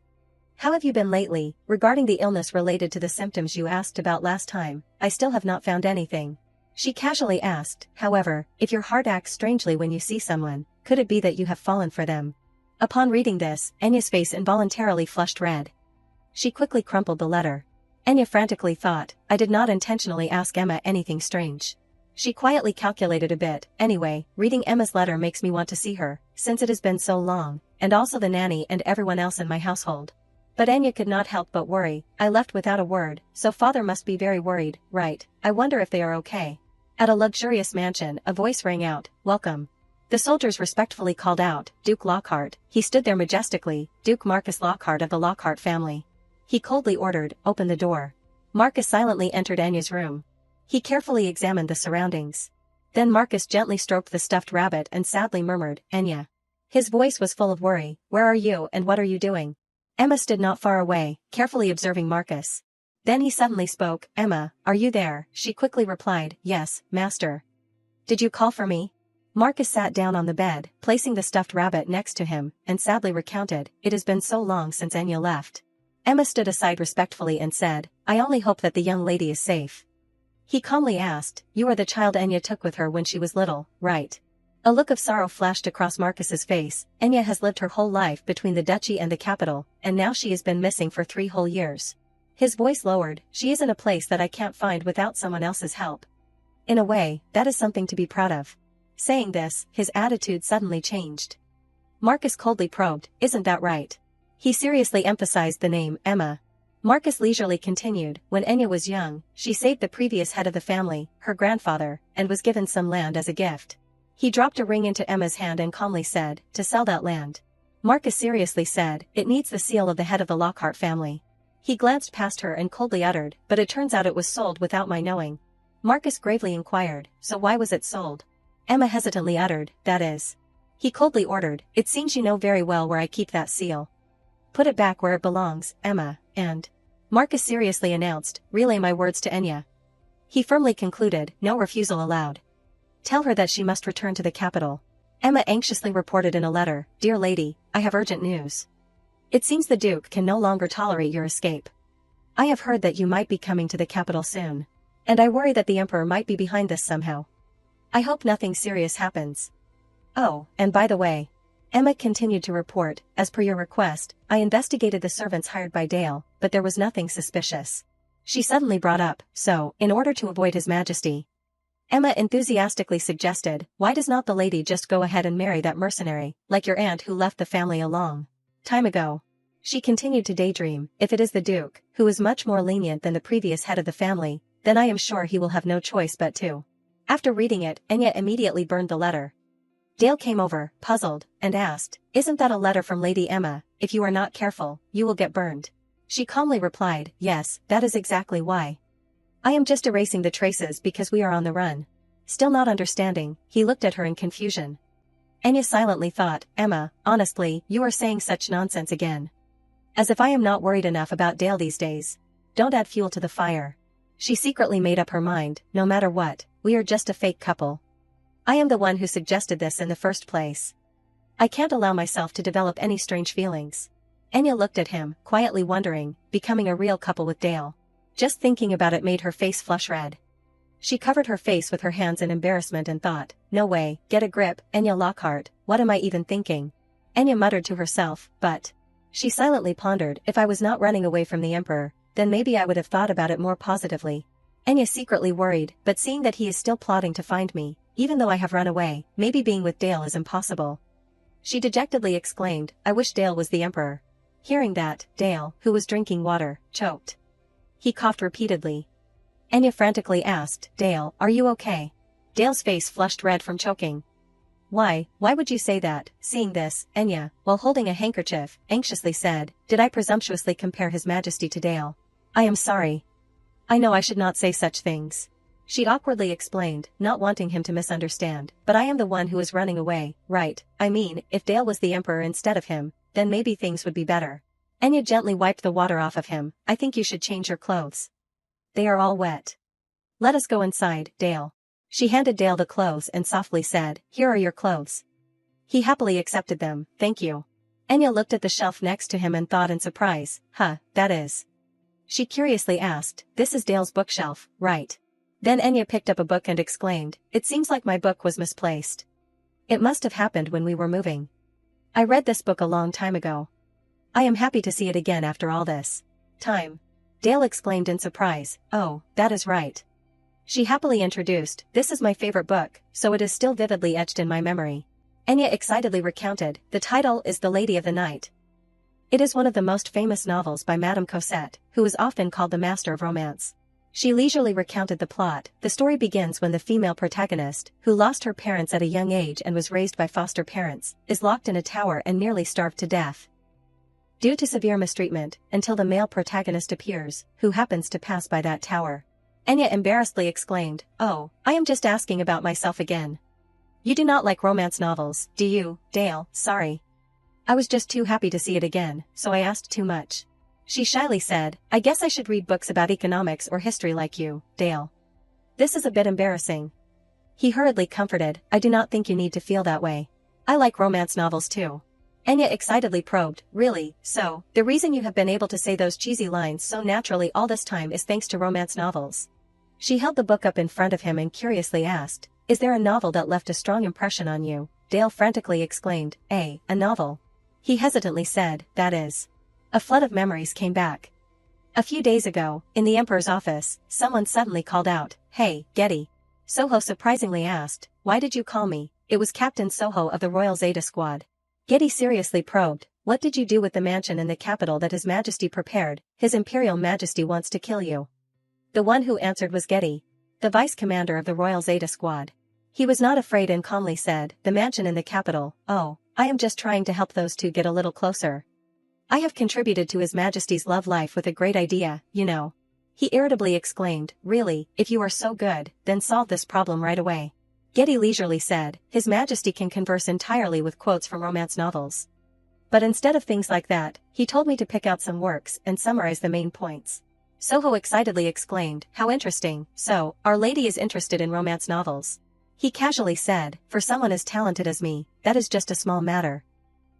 How have you been lately? Regarding the illness related to the symptoms you asked about last time, I still have not found anything. She casually asked, however, if your heart acts strangely when you see someone, could it be that you have fallen for them? Upon reading this, Enya's face involuntarily flushed red. She quickly crumpled the letter. Enya frantically thought, I did not intentionally ask Emma anything strange. She quietly calculated a bit, anyway, reading Emma's letter makes me want to see her, since it has been so long, and also the nanny and everyone else in my household. But Enya could not help but worry, I left without a word, so father must be very worried, right? I wonder if they are okay. At a luxurious mansion, a voice rang out, Welcome. The soldiers respectfully called out, Duke Lockhart. He stood there majestically, Duke Marcus Lockhart of the Lockhart family. He coldly ordered, Open the door. Marcus silently entered Enya's room. He carefully examined the surroundings. Then Marcus gently stroked the stuffed rabbit and sadly murmured, Enya. His voice was full of worry, Where are you and what are you doing? Emma stood not far away, carefully observing Marcus. Then he suddenly spoke, Emma, are you there? She quickly replied, Yes, master. Did you call for me? Marcus sat down on the bed, placing the stuffed rabbit next to him, and sadly recounted, It has been so long since Enya left. Emma stood aside respectfully and said, I only hope that the young lady is safe. He calmly asked, You are the child Enya took with her when she was little, right? A look of sorrow flashed across Marcus's face. Enya has lived her whole life between the duchy and the capital, and now she has been missing for 3 whole years. His voice lowered, She is in a place that I can't find without someone else's help. In a way, that is something to be proud of. Saying this, his attitude suddenly changed. Marcus coldly probed, Isn't that right? He seriously emphasized the name, Emma. Marcus leisurely continued, When Enya was young, she saved the previous head of the family, her grandfather, and was given some land as a gift. He dropped a ring into Emma's hand and calmly said, To sell that land. Marcus seriously said, It needs the seal of the head of the Lockhart family. He glanced past her and coldly uttered, But it turns out it was sold without my knowing. Marcus gravely inquired, So why was it sold? Emma hesitantly uttered, That is. He coldly ordered, It seems you know very well where I keep that seal. Put it back where it belongs, Emma, and Marcus seriously announced, Relay my words to Enya. He firmly concluded, No refusal allowed. Tell her that she must return to the capital. Emma anxiously reported in a letter, Dear lady, I have urgent news. It seems the Duke can no longer tolerate your escape. I have heard that you might be coming to the capital soon. And I worry that the Emperor might be behind this somehow. I hope nothing serious happens. Oh, and by the way, Emma continued to report, as per your request, I investigated the servants hired by Dale, but there was nothing suspicious. She suddenly brought up, So, in order to avoid His Majesty, Emma enthusiastically suggested, Why does not the lady just go ahead and marry that mercenary, like your aunt who left the family a long time ago? She continued to daydream, If it is the Duke, who is much more lenient than the previous head of the family, then I am sure he will have no choice but to. After reading it, Enya immediately burned the letter. Dale came over, puzzled, and asked, Isn't that a letter from Lady Emma? If you are not careful, you will get burned. She calmly replied, Yes, that is exactly why. I am just erasing the traces because we are on the run. Still not understanding, he looked at her in confusion. Enya silently thought, Emma, honestly, you are saying such nonsense again. As if I am not worried enough about Dale these days. Don't add fuel to the fire. She secretly made up her mind, no matter what, we are just a fake couple. I am the one who suggested this in the first place. I can't allow myself to develop any strange feelings. Anya looked at him, quietly wondering, becoming a real couple with Dale. Just thinking about it made her face flush red. She covered her face with her hands in embarrassment and thought, no way, get a grip, Anya Lockhart, what am I even thinking? Anya muttered to herself, but... She silently pondered, if I was not running away from the Emperor, then maybe I would have thought about it more positively. Anya secretly worried, but seeing that he is still plotting to find me, even though I have run away, maybe being with Dale is impossible. She dejectedly exclaimed, I wish Dale was the Emperor. Hearing that, Dale, who was drinking water, choked. He coughed repeatedly. Anya frantically asked, Dale, are you okay? Dale's face flushed red from choking. Why would you say that? Seeing this, Anya, while holding a handkerchief, anxiously said, did I presumptuously compare His Majesty to Dale? I am sorry. I know I should not say such things. She awkwardly explained, not wanting him to misunderstand, but I am the one who is running away, right? I mean, if Dale was the Emperor instead of him, then maybe things would be better. Anya gently wiped the water off of him, I think you should change your clothes. They are all wet. Let us go inside, Dale. She handed Dale the clothes and softly said, here are your clothes. He happily accepted them, thank you. Anya looked at the shelf next to him and thought in surprise, that is. She curiously asked, this is Dale's bookshelf, right? Then Anya picked up a book and exclaimed, it seems like my book was misplaced. It must have happened when we were moving. I read this book a long time ago. I am happy to see it again after all this time. Dale exclaimed in surprise, oh, that is right. She happily introduced, this is my favorite book, so it is still vividly etched in my memory. Anya excitedly recounted, the title is The Lady of the Night. It is one of the most famous novels by Madame Cosette, who is often called the master of romance. She leisurely recounted the plot. The story begins when the female protagonist, who lost her parents at a young age and was raised by foster parents, is locked in a tower and nearly starved to death due to severe mistreatment, until the male protagonist appears, who happens to pass by that tower. Anya embarrassedly exclaimed, oh, I am just asking about myself again. You do not like romance novels, do you, Dale? Sorry. I was just too happy to see it again, so I asked too much. She shyly said, I guess I should read books about economics or history like you, Dale. This is a bit embarrassing. He hurriedly comforted, I do not think you need to feel that way. I like romance novels too. Anya excitedly probed, really, so, the reason you have been able to say those cheesy lines so naturally all this time is thanks to romance novels. She held the book up in front of him and curiously asked, is there a novel that left a strong impression on you? Dale frantically exclaimed, a novel. He hesitantly said, that is. A flood of memories came back. A few days ago, in the Emperor's office, someone suddenly called out, hey, Getty. Soho surprisingly asked, why did you call me? It was Captain Soho of the Royal Zeta Squad. Getty seriously probed, what did you do with the mansion in the capital that His Majesty prepared? His Imperial Majesty wants to kill you. The one who answered was Getty, the vice commander of the Royal Zeta Squad. He was not afraid and calmly said, the mansion in the capital, oh, I am just trying to help those two get a little closer. I have contributed to His Majesty's love life with a great idea, you know. He irritably exclaimed, really, if you are so good, then solve this problem right away. Getty leisurely said, His Majesty can converse entirely with quotes from romance novels. But instead of things like that, he told me to pick out some works and summarize the main points. Soho excitedly exclaimed, how interesting, so, Our Lady is interested in romance novels. He casually said, for someone as talented as me, that is just a small matter.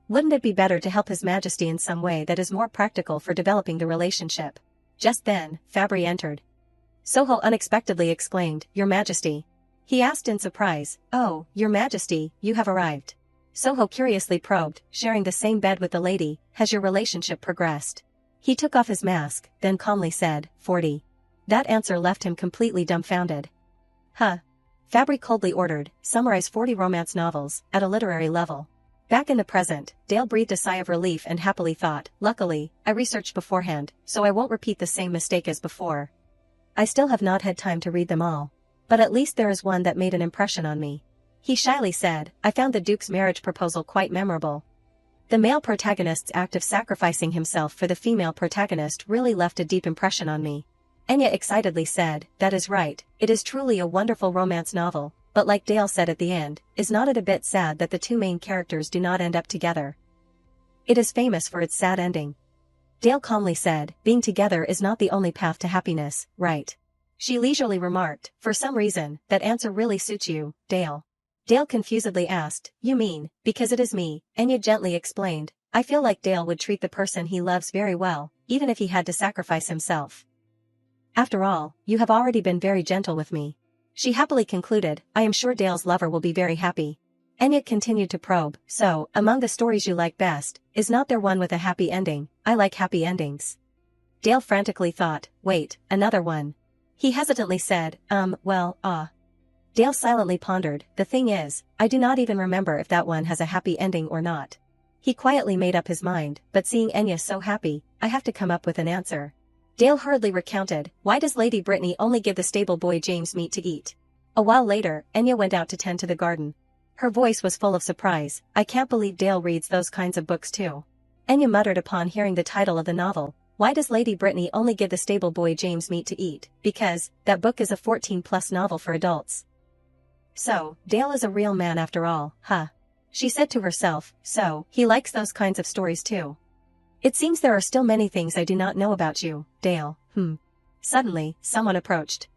Wouldn't it be better to help His Majesty in some way that is more practical for developing the relationship? Just then, Fabry entered. Soho unexpectedly exclaimed, Your Majesty. He asked in surprise, oh, Your Majesty, you have arrived. Soho curiously probed, sharing the same bed with the lady, has your relationship progressed? He took off his mask, then calmly said, 40. That answer left him completely dumbfounded. Fabry coldly ordered, summarize 40 romance novels, at a literary level. Back in the present, Dale breathed a sigh of relief and happily thought, luckily, I researched beforehand, so I won't repeat the same mistake as before. I still have not had time to read them all. But at least there is one that made an impression on me. He shyly said, I found the Duke's marriage proposal quite memorable. The male protagonist's act of sacrificing himself for the female protagonist really left a deep impression on me. Anya excitedly said, that is right, it is truly a wonderful romance novel, but like Dale said at the end, is not it a bit sad that the two main characters do not end up together? It is famous for its sad ending. Dale calmly said, being together is not the only path to happiness, right? She leisurely remarked, for some reason, that answer really suits you, Dale. Dale confusedly asked, you mean, because it is me, Anya gently explained, I feel like Dale would treat the person he loves very well, even if he had to sacrifice himself. After all, you have already been very gentle with me. She happily concluded, I am sure Dale's lover will be very happy. Anya continued to probe, so, among the stories you like best, is not there one with a happy ending? I like happy endings. Dale frantically thought, wait, another one. He hesitantly said, Dale silently pondered, the thing is, I do not even remember if that one has a happy ending or not. He quietly made up his mind, but seeing Anya so happy, I have to come up with an answer. Dale hurriedly recounted, why does Lady Brittany only give the stable boy James meat to eat? A while later, Anya went out to tend to the garden. Her voice was full of surprise, I can't believe Dale reads those kinds of books too. Anya muttered upon hearing the title of the novel, why does Lady Brittany only give the stable boy James meat to eat? Because, that book is a 14+ novel for adults. So, Dale is a real man after all, huh? She said to herself, so, he likes those kinds of stories too. It seems there are still many things I do not know about you, Dale, Suddenly, someone approached.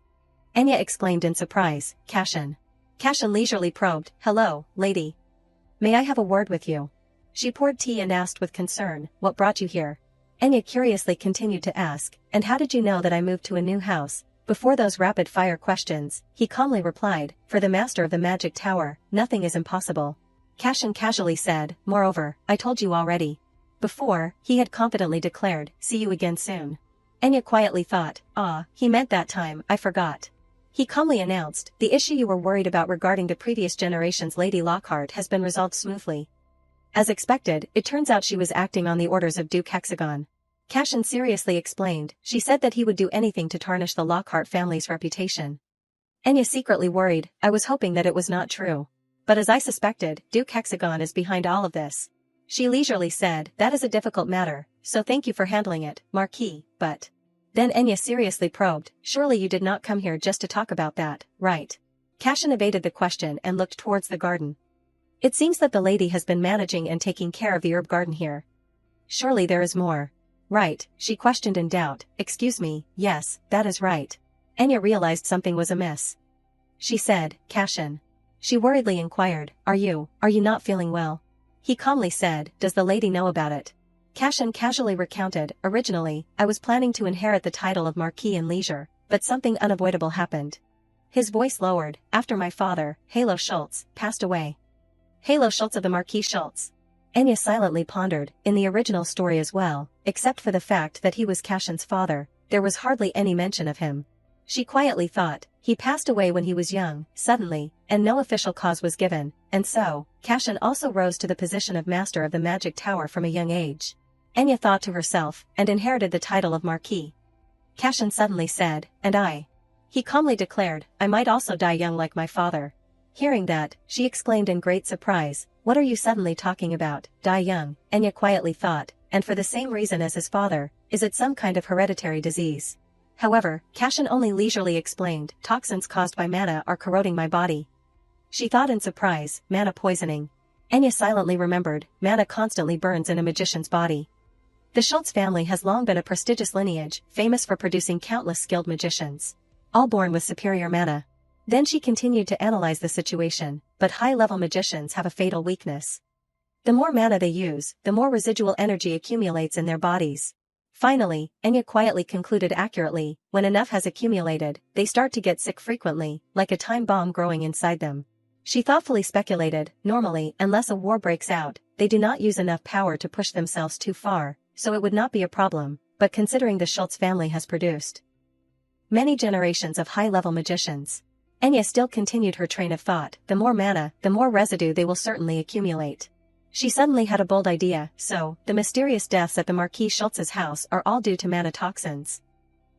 Anya exclaimed in surprise, Cashin. Cashin leisurely probed, hello, lady. May I have a word with you? She poured tea and asked with concern, what brought you here? Anya curiously continued to ask, and how did you know that I moved to a new house? Before those rapid-fire questions, he calmly replied, for the master of the magic tower, nothing is impossible. Cashin casually said, moreover, I told you already. Before, he had confidently declared, see you again soon. Anya quietly thought, he meant that time, I forgot. He calmly announced, the issue you were worried about regarding the previous generation's Lady Lockhart has been resolved smoothly. As expected, it turns out she was acting on the orders of Duke Hexagon. Cashin seriously explained, she said that he would do anything to tarnish the Lockhart family's reputation. Anya secretly worried, I was hoping that it was not true. But as I suspected, Duke Hexagon is behind all of this. She leisurely said, that is a difficult matter, so thank you for handling it, Marquis, but... Then Anya seriously probed, surely you did not come here just to talk about that, right? Cashin evaded the question and looked towards the garden. It seems that the lady has been managing and taking care of the herb garden here. Surely there is more. Right, she questioned in doubt, excuse me, yes, that is right. Anya realized something was amiss. She said, Cashin. She worriedly inquired, are you not feeling well? He calmly said, does the lady know about it? Cashin casually recounted, originally, I was planning to inherit the title of Marquis in leisure, but something unavoidable happened. His voice lowered, after my father, Halo Schultz, passed away. Halo Schultz of the Marquis Schultz. Anya silently pondered, in the original story as well, except for the fact that he was Cashin's father, there was hardly any mention of him. She quietly thought, he passed away when he was young, suddenly, and no official cause was given, and so, Cashin also rose to the position of master of the magic tower from a young age. Anya thought to herself, and inherited the title of Marquis. Cashin suddenly said, and I. He calmly declared, I might also die young like my father. Hearing that, she exclaimed in great surprise, what are you suddenly talking about, die young? Anya quietly thought, and for the same reason as his father, is it some kind of hereditary disease? However, Cashin only leisurely explained, toxins caused by mana are corroding my body. She thought in surprise, mana poisoning. Anya silently remembered, mana constantly burns in a magician's body. The Schultz family has long been a prestigious lineage, famous for producing countless skilled magicians. All born with superior mana. Then she continued to analyze the situation, but high-level magicians have a fatal weakness. The more mana they use, the more residual energy accumulates in their bodies. Finally, Anya quietly concluded accurately, when enough has accumulated, they start to get sick frequently, like a time bomb growing inside them. She thoughtfully speculated, normally, unless a war breaks out, they do not use enough power to push themselves too far, so it would not be a problem, but considering the Schultz family has produced many generations of high-level magicians, Anya still continued her train of thought, the more mana, the more residue they will certainly accumulate. She suddenly had a bold idea, so, the mysterious deaths at the Marquis Schultz's house are all due to mana toxins.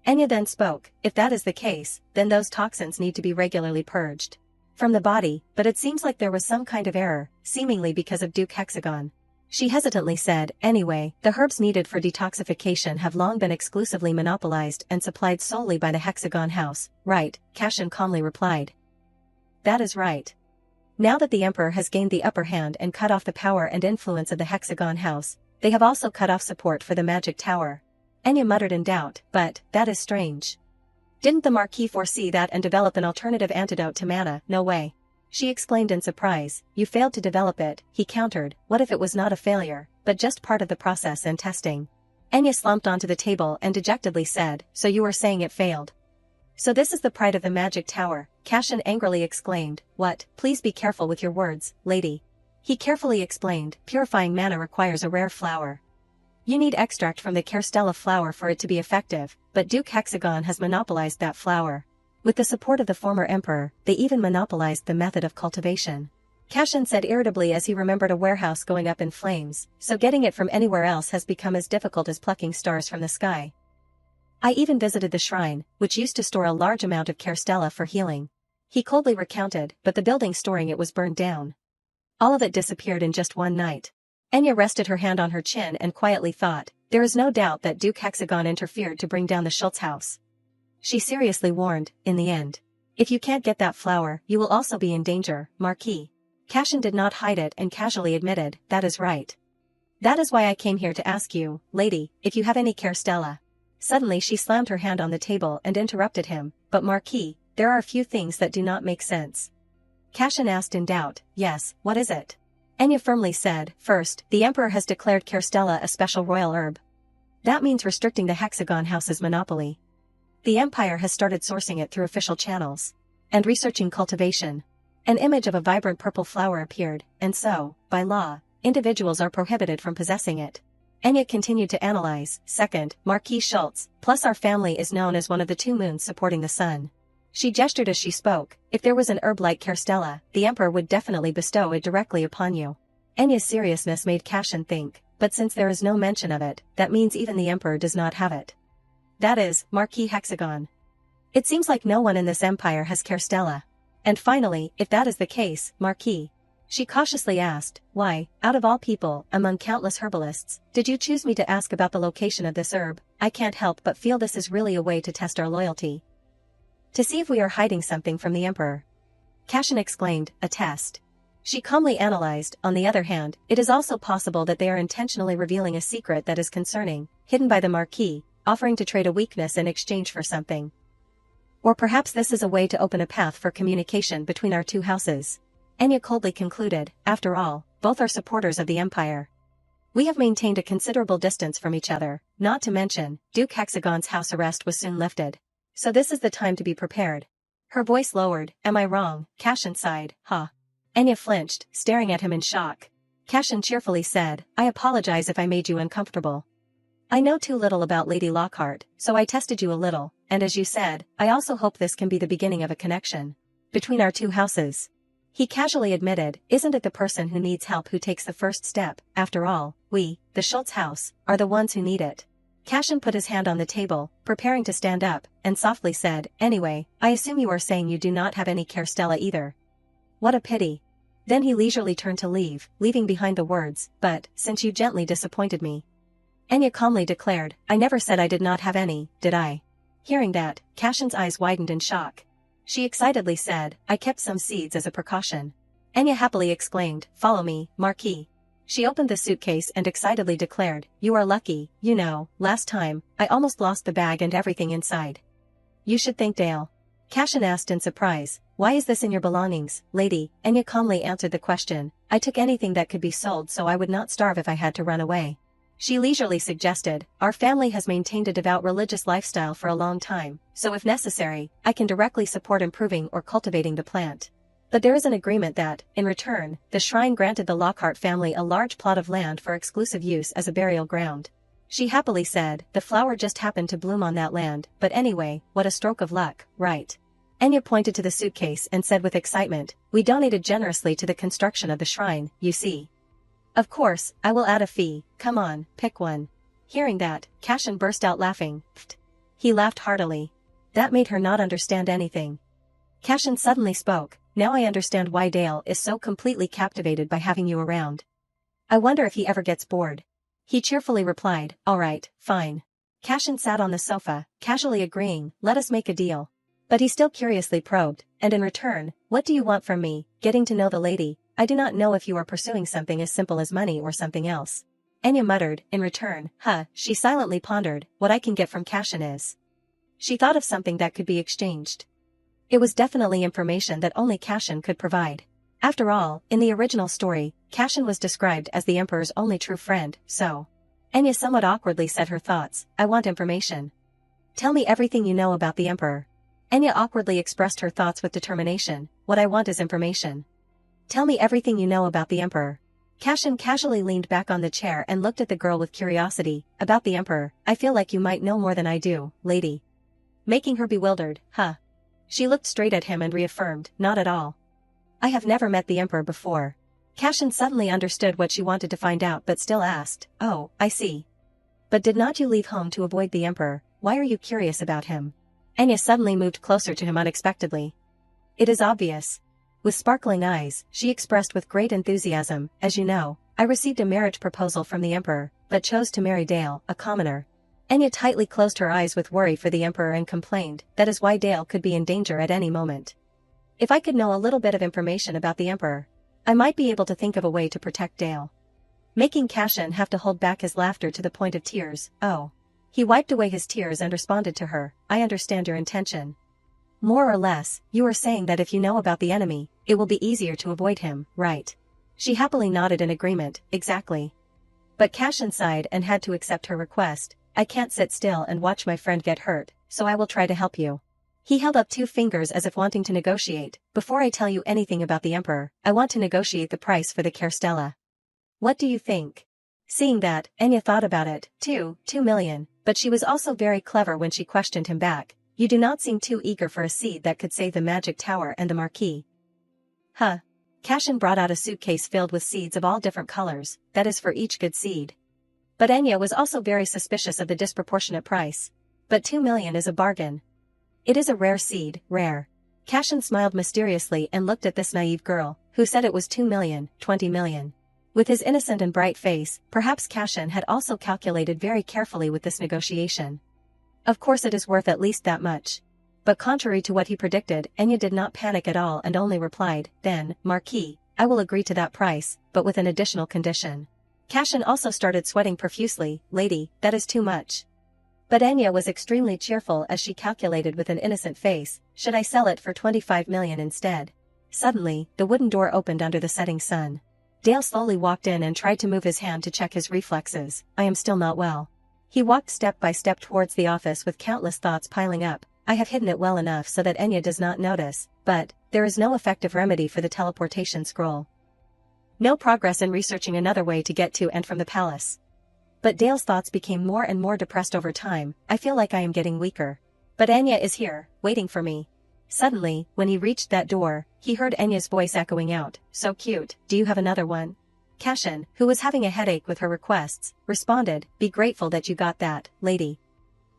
Anya then spoke, if that is the case, then those toxins need to be regularly purged from the body, but it seems like there was some kind of error, seemingly because of Duke Hexagon. She hesitantly said, anyway, the herbs needed for detoxification have long been exclusively monopolized and supplied solely by the Hexagon house, right? Cashin calmly replied. That is right. Now that the Emperor has gained the upper hand and cut off the power and influence of the Hexagon house, They have also cut off support for the magic tower. Enya muttered in doubt, but, that is strange. Didn't the Marquis foresee that and develop an alternative antidote to mana? No way. She exclaimed in surprise. You failed to develop it, he countered. What if it was not a failure, but just part of the process and testing? Enya slumped onto the table and dejectedly said, so you are saying it failed. So this is the pride of the magic tower, Cashin angrily exclaimed. What? Please be careful with your words, lady. He carefully explained, purifying mana requires a rare flower. You need extract from the Kerstella flower for it to be effective, but Duke Hexagon has monopolized that flower. With the support of the former emperor, they even monopolized the method of cultivation. Cashin said irritably as he remembered a warehouse going up in flames, so getting it from anywhere else has become as difficult as plucking stars from the sky. I even visited the shrine, which used to store a large amount of Kerstella for healing. He coldly recounted, but the building storing it was burned down. All of it disappeared in just one night. Enya rested her hand on her chin and quietly thought, there is no doubt that Duke Hexagon interfered to bring down the Schultz house. She seriously warned, in the end. If you can't get that flower, you will also be in danger, Marquis. Cashin did not hide it and casually admitted, that is right. That is why I came here to ask you, lady, if you have any Kerstella. Suddenly she slammed her hand on the table and interrupted him, but Marquis, there are a few things that do not make sense. Cashin asked in doubt, yes, what is it? Enya firmly said, first, the Emperor has declared Kerstella a special royal herb. That means restricting the Hexagon House's monopoly. The Empire has started sourcing it through official channels. And researching cultivation. An image of a vibrant purple flower appeared, and so, by law, individuals are prohibited from possessing it. Enya continued to analyze, second, Marquis Schultz, plus our family is known as one of the two moons supporting the sun. She gestured as she spoke, if there was an herb like Kerstella, the Emperor would definitely bestow it directly upon you. Enya's seriousness made Cashin think, but since there is no mention of it, that means even the Emperor does not have it. That is, Marquis Hexagon. It seems like no one in this empire has Kerstella. And finally, if that is the case, Marquis. She cautiously asked, why, out of all people, among countless herbalists, did you choose me to ask about the location of this herb? I can't help but feel this is really a way to test our loyalty. To see if we are hiding something from the Emperor. Cashin exclaimed, a test. She calmly analyzed, on the other hand, it is also possible that they are intentionally revealing a secret that is concerning, hidden by the Marquis, offering to trade a weakness in exchange for something. Or perhaps this is a way to open a path for communication between our two houses. Enya coldly concluded, after all, both are supporters of the Empire. We have maintained a considerable distance from each other, not to mention, Duke Hexagon's house arrest was soon lifted. So this is the time to be prepared. Her voice lowered, am I wrong? Cashin sighed, huh? Enya flinched, staring at him in shock. Cashin cheerfully said, I apologize if I made you uncomfortable. I know too little about Lady Lockhart, so I tested you a little, and as you said, I also hope this can be the beginning of a connection between our two houses. He casually admitted, isn't it the person who needs help who takes the first step? After all, we, the Schultz house, are the ones who need it. Cashin put his hand on the table, preparing to stand up, and softly said, anyway, I assume you are saying you do not have any Kerstella either. What a pity. Then he leisurely turned to leave, leaving behind the words, but, since you gently disappointed me. Enya calmly declared, I never said I did not have any, did I? Hearing that, Cashin's eyes widened in shock. She excitedly said, I kept some seeds as a precaution. Enya happily exclaimed, follow me, Marquis. She opened the suitcase and excitedly declared, you are lucky, you know, last time, I almost lost the bag and everything inside. You should thank Dale. Cashin asked in surprise, why is this in your belongings, lady? Enya calmly answered the question, I took anything that could be sold so I would not starve if I had to run away. She leisurely suggested, our family has maintained a devout religious lifestyle for a long time, so if necessary, I can directly support improving or cultivating the plant. But there is an agreement that, in return, the shrine granted the Lockhart family a large plot of land for exclusive use as a burial ground. She happily said, the flower just happened to bloom on that land, but anyway, what a stroke of luck, right? Enya pointed to the suitcase and said with excitement, we donated generously to the construction of the shrine, you see. Of course, I will add a fee, come on, pick one. Hearing that, Cashin burst out laughing. Pfft. He laughed heartily. That made her not understand anything. Cashin suddenly spoke, now I understand why Dale is so completely captivated by having you around. I wonder if he ever gets bored. He cheerfully replied, all right, fine. Cashin sat on the sofa, casually agreeing, let us make a deal. But he still curiously probed, and in return, what do you want from me? Getting to know the lady, I do not know if you are pursuing something as simple as money or something else. Anya muttered, in return, she silently pondered, what I can get from Cashin is. She thought of something that could be exchanged. It was definitely information that only Cashin could provide. After all, in the original story, Cashin was described as the Emperor's only true friend, so. Anya somewhat awkwardly said her thoughts, I want information. Tell me everything you know about the Emperor. Anya awkwardly expressed her thoughts with determination, what I want is information. Tell me everything you know about the Emperor. Cashin casually leaned back on the chair and looked at the girl with curiosity, about the Emperor, I feel like you might know more than I do, lady. Making her bewildered, She looked straight at him and reaffirmed, not at all. I have never met the Emperor before. Cashin suddenly understood what she wanted to find out but still asked, oh, I see. But did not you leave home to avoid the Emperor, why are you curious about him? Anya suddenly moved closer to him unexpectedly. It is obvious. With sparkling eyes, she expressed with great enthusiasm, as you know, I received a marriage proposal from the Emperor, but chose to marry Dale, a commoner. Anya tightly closed her eyes with worry for the Emperor and complained, that is why Dale could be in danger at any moment. If I could know a little bit of information about the Emperor, I might be able to think of a way to protect Dale. Making Cashin have to hold back his laughter to the point of tears, oh. He wiped away his tears and responded to her, I understand your intention. More or less, you are saying that if you know about the enemy, it will be easier to avoid him, right? She happily nodded in agreement, exactly. But Cashin sighed and had to accept her request, I can't sit still and watch my friend get hurt, so I will try to help you. He held up 2 fingers as if wanting to negotiate, before I tell you anything about the Emperor, I want to negotiate the price for the Carstella. What do you think? Seeing that, Anya thought about it, 2 million, but she was also very clever when she questioned him back, you do not seem too eager for a seed that could save the magic tower and the marquis. Cashin brought out a suitcase filled with seeds of all different colors, that is for each good seed. But Anya was also very suspicious of the disproportionate price. But 2 million is a bargain. It is a rare seed, rare. Cashin smiled mysteriously and looked at this naive girl, who said it was 2 million, 20 million. With his innocent and bright face, perhaps Cashin had also calculated very carefully with this negotiation. Of course it is worth at least that much. But contrary to what he predicted, Anya did not panic at all and only replied, then, Marquis, I will agree to that price, but with an additional condition. Cashin also started sweating profusely, lady, that is too much. But Anya was extremely cheerful as she calculated with an innocent face, should I sell it for 25 million instead? Suddenly, the wooden door opened under the setting sun. Dale slowly walked in and tried to move his hand to check his reflexes, I am still not well. He walked step by step towards the office with countless thoughts piling up, I have hidden it well enough so that Anya does not notice, but, there is no effective remedy for the teleportation scroll. No progress in researching another way to get to and from the palace. But Dale's thoughts became more and more depressed over time, I feel like I am getting weaker. But Anya is here, waiting for me. Suddenly, when he reached that door, he heard Anya's voice echoing out, so cute, do you have another one? Cashin, who was having a headache with her requests, responded, be grateful that you got that, lady.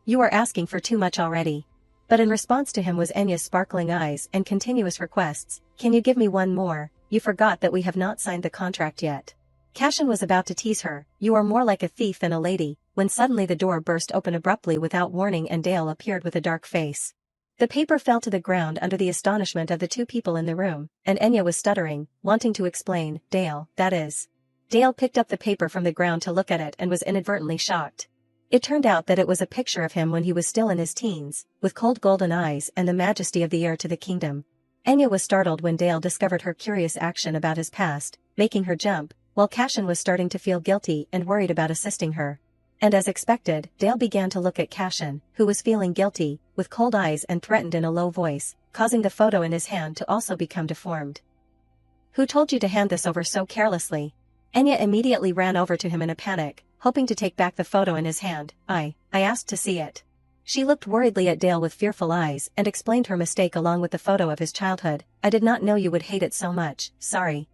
You are asking for too much already. But in response to him was Anya's sparkling eyes and continuous requests, can you give me one more, you forgot that we have not signed the contract yet. Cashin was about to tease her, you are more like a thief than a lady, when suddenly the door burst open abruptly without warning and Dale appeared with a dark face. The paper fell to the ground under the astonishment of the 2 people in the room, and Anya was stuttering, wanting to explain, Dale, that is. Dale picked up the paper from the ground to look at it and was inadvertently shocked. It turned out that it was a picture of him when he was still in his teens, with cold golden eyes and the majesty of the heir to the kingdom. Anya was startled when Dale discovered her curious action about his past, making her jump, while Cashin was starting to feel guilty and worried about assisting her. And as expected, Dale began to look at Cashin, who was feeling guilty, with cold eyes and threatened in a low voice, causing the photo in his hand to also become deformed. Who told you to hand this over so carelessly? Anya immediately ran over to him in a panic, hoping to take back the photo in his hand. I asked to see it. She looked worriedly at Dale with fearful eyes and explained her mistake along with the photo of his childhood. I did not know you would hate it so much, sorry.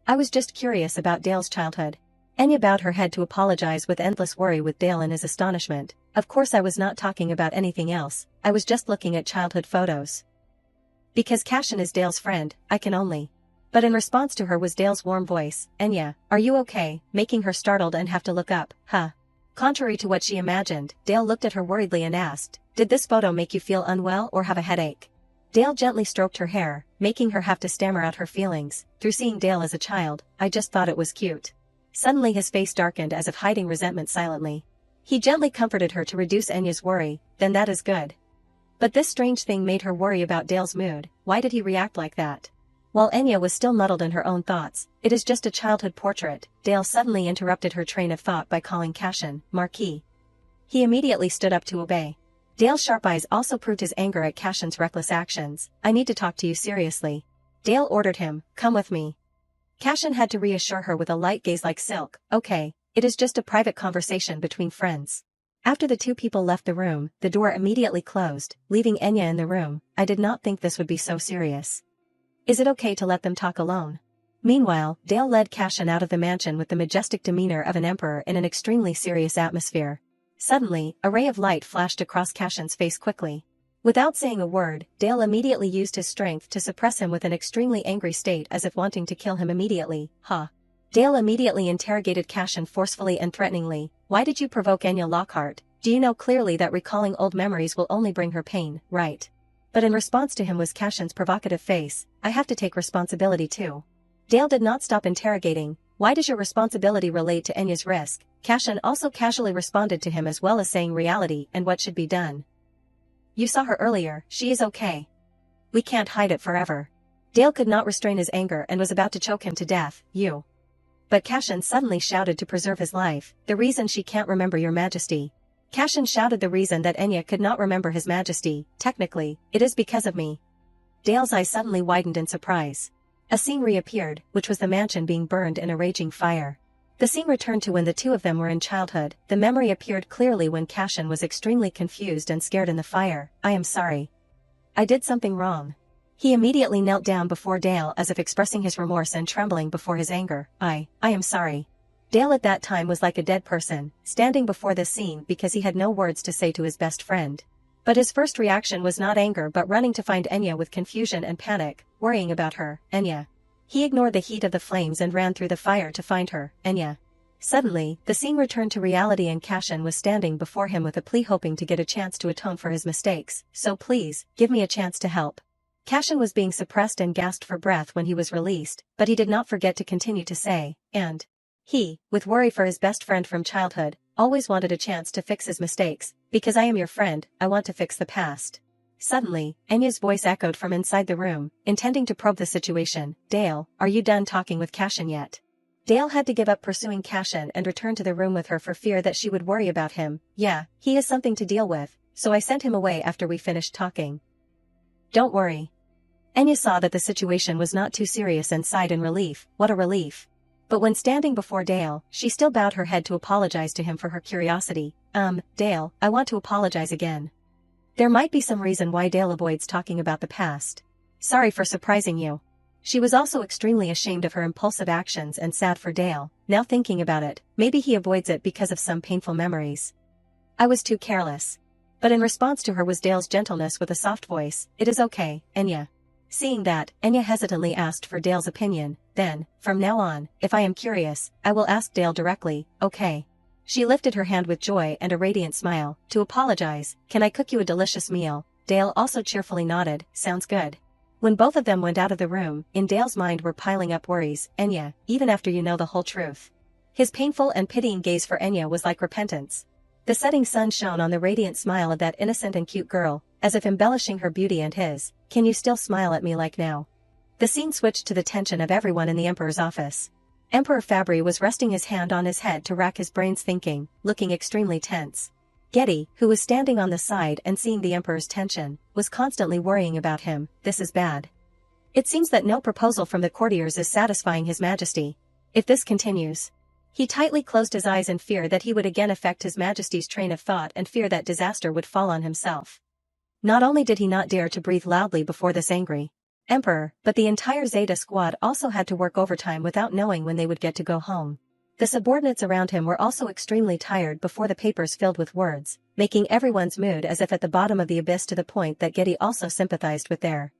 I was just curious about Dale's childhood. Anya bowed her head to apologize with endless worry with Dale in his astonishment. Of course I was not talking about anything else, I was just looking at childhood photos. Because Cashin is Dale's friend, I can only. But in response to her was Dale's warm voice, Anya, are you okay, making her startled and have to look up, Contrary to what she imagined, Dale looked at her worriedly and asked, did this photo make you feel unwell or have a headache? Dale gently stroked her hair, making her have to stammer out her feelings, through seeing Dale as a child, I just thought it was cute. Suddenly his face darkened as if hiding resentment silently. He gently comforted her to reduce Enya's worry. Then that is good. But this strange thing made her worry about Dale's mood. Why did he react like that? While Enya was still muddled in her own thoughts, it is just a childhood portrait, Dale suddenly interrupted her train of thought by calling Cashin, Marquis. He immediately stood up to obey. Dale's sharp eyes also proved his anger at Cashin's reckless actions. I need to talk to you seriously. Dale ordered him, come with me. Cashin had to reassure her with a light gaze like silk. Okay, it is just a private conversation between friends. After the two people left the room, the door immediately closed, leaving Enya in the room. I did not think this would be so serious. Is it okay to let them talk alone? Meanwhile, Dale led Cashin out of the mansion with the majestic demeanor of an emperor in an extremely serious atmosphere. Suddenly, a ray of light flashed across Cashin's face quickly. Without saying a word, Dale immediately used his strength to suppress him with an extremely angry state as if wanting to kill him immediately. Dale immediately interrogated Cashin forcefully and threateningly. Why did you provoke Enya Lockhart? Do you know clearly that recalling old memories will only bring her pain, right? But in response to him was Cashin's provocative face. I have to take responsibility too. Dale did not stop interrogating. Why does your responsibility relate to Enya's risk? Cashin also casually responded to him as well as saying reality and what should be done. You saw her earlier, she is okay. We can't hide it forever. Dale could not restrain his anger and was about to choke him to death. You. But Cashin suddenly shouted to preserve his life. The reason she can't remember your majesty. Cashin shouted the reason that Enya could not remember his majesty. Technically, it is because of me. Dale's eyes suddenly widened in surprise. A scene reappeared, which was the mansion being burned in a raging fire. The scene returned to when the two of them were in childhood. The memory appeared clearly when Cashin was extremely confused and scared in the fire. I am sorry. I did something wrong. He immediately knelt down before Dale as if expressing his remorse and trembling before his anger. I am sorry. Dale at that time was like a dead person, standing before this scene because he had no words to say to his best friend. But his first reaction was not anger but running to find Enya with confusion and panic, worrying about her. Enya. He ignored the heat of the flames and ran through the fire to find her. Enya. Suddenly, the scene returned to reality and Cashin was standing before him with a plea hoping to get a chance to atone for his mistakes. So please, give me a chance to help. Cashin was being suppressed and gasped for breath when he was released, but he did not forget to continue to say, and he, with worry for his best friend from childhood, always wanted a chance to fix his mistakes. Because I am your friend, I want to fix the past. Suddenly, Enya's voice echoed from inside the room, intending to probe the situation. Dale, are you done talking with Cashin yet? Dale had to give up pursuing Cashin and return to the room with her for fear that she would worry about him. Yeah, he has something to deal with, so I sent him away after we finished talking. Don't worry. Enya saw that the situation was not too serious and sighed in relief. What a relief. But when standing before Dale, she still bowed her head to apologize to him for her curiosity. Dale, I want to apologize again. There might be some reason why Dale avoids talking about the past. Sorry for surprising you. She was also extremely ashamed of her impulsive actions and sad for Dale. Now thinking about it, maybe he avoids it because of some painful memories. I was too careless. But in response to her was Dale's gentleness with a soft voice. It is okay, Enya. Seeing that, Enya hesitantly asked for Dale's opinion. Then, from now on, if I am curious, I will ask Dale directly. Okay. She lifted her hand with joy and a radiant smile. To apologize, can I cook you a delicious meal? Dale also cheerfully nodded. Sounds good. When both of them went out of the room, in Dale's mind were piling up worries. Enya, even after you know the whole truth. His painful and pitying gaze for Enya was like repentance. The setting sun shone on the radiant smile of that innocent and cute girl, as if embellishing her beauty and his. Can you still smile at me like now? The scene switched to the tension of everyone in the Emperor's office. Emperor Fabry was resting his hand on his head to rack his brains thinking, looking extremely tense. Getty, who was standing on the side and seeing the Emperor's tension, was constantly worrying about him. This is bad. It seems that no proposal from the courtiers is satisfying His Majesty. If this continues. He tightly closed his eyes in fear that he would again affect His Majesty's train of thought and fear that disaster would fall on himself. Not only did he not dare to breathe loudly before this angry Emperor, but the entire Zeta squad also had to work overtime without knowing when they would get to go home. The subordinates around him were also extremely tired before the papers filled with words, making everyone's mood as if at the bottom of the abyss to the point that Getty also sympathized with their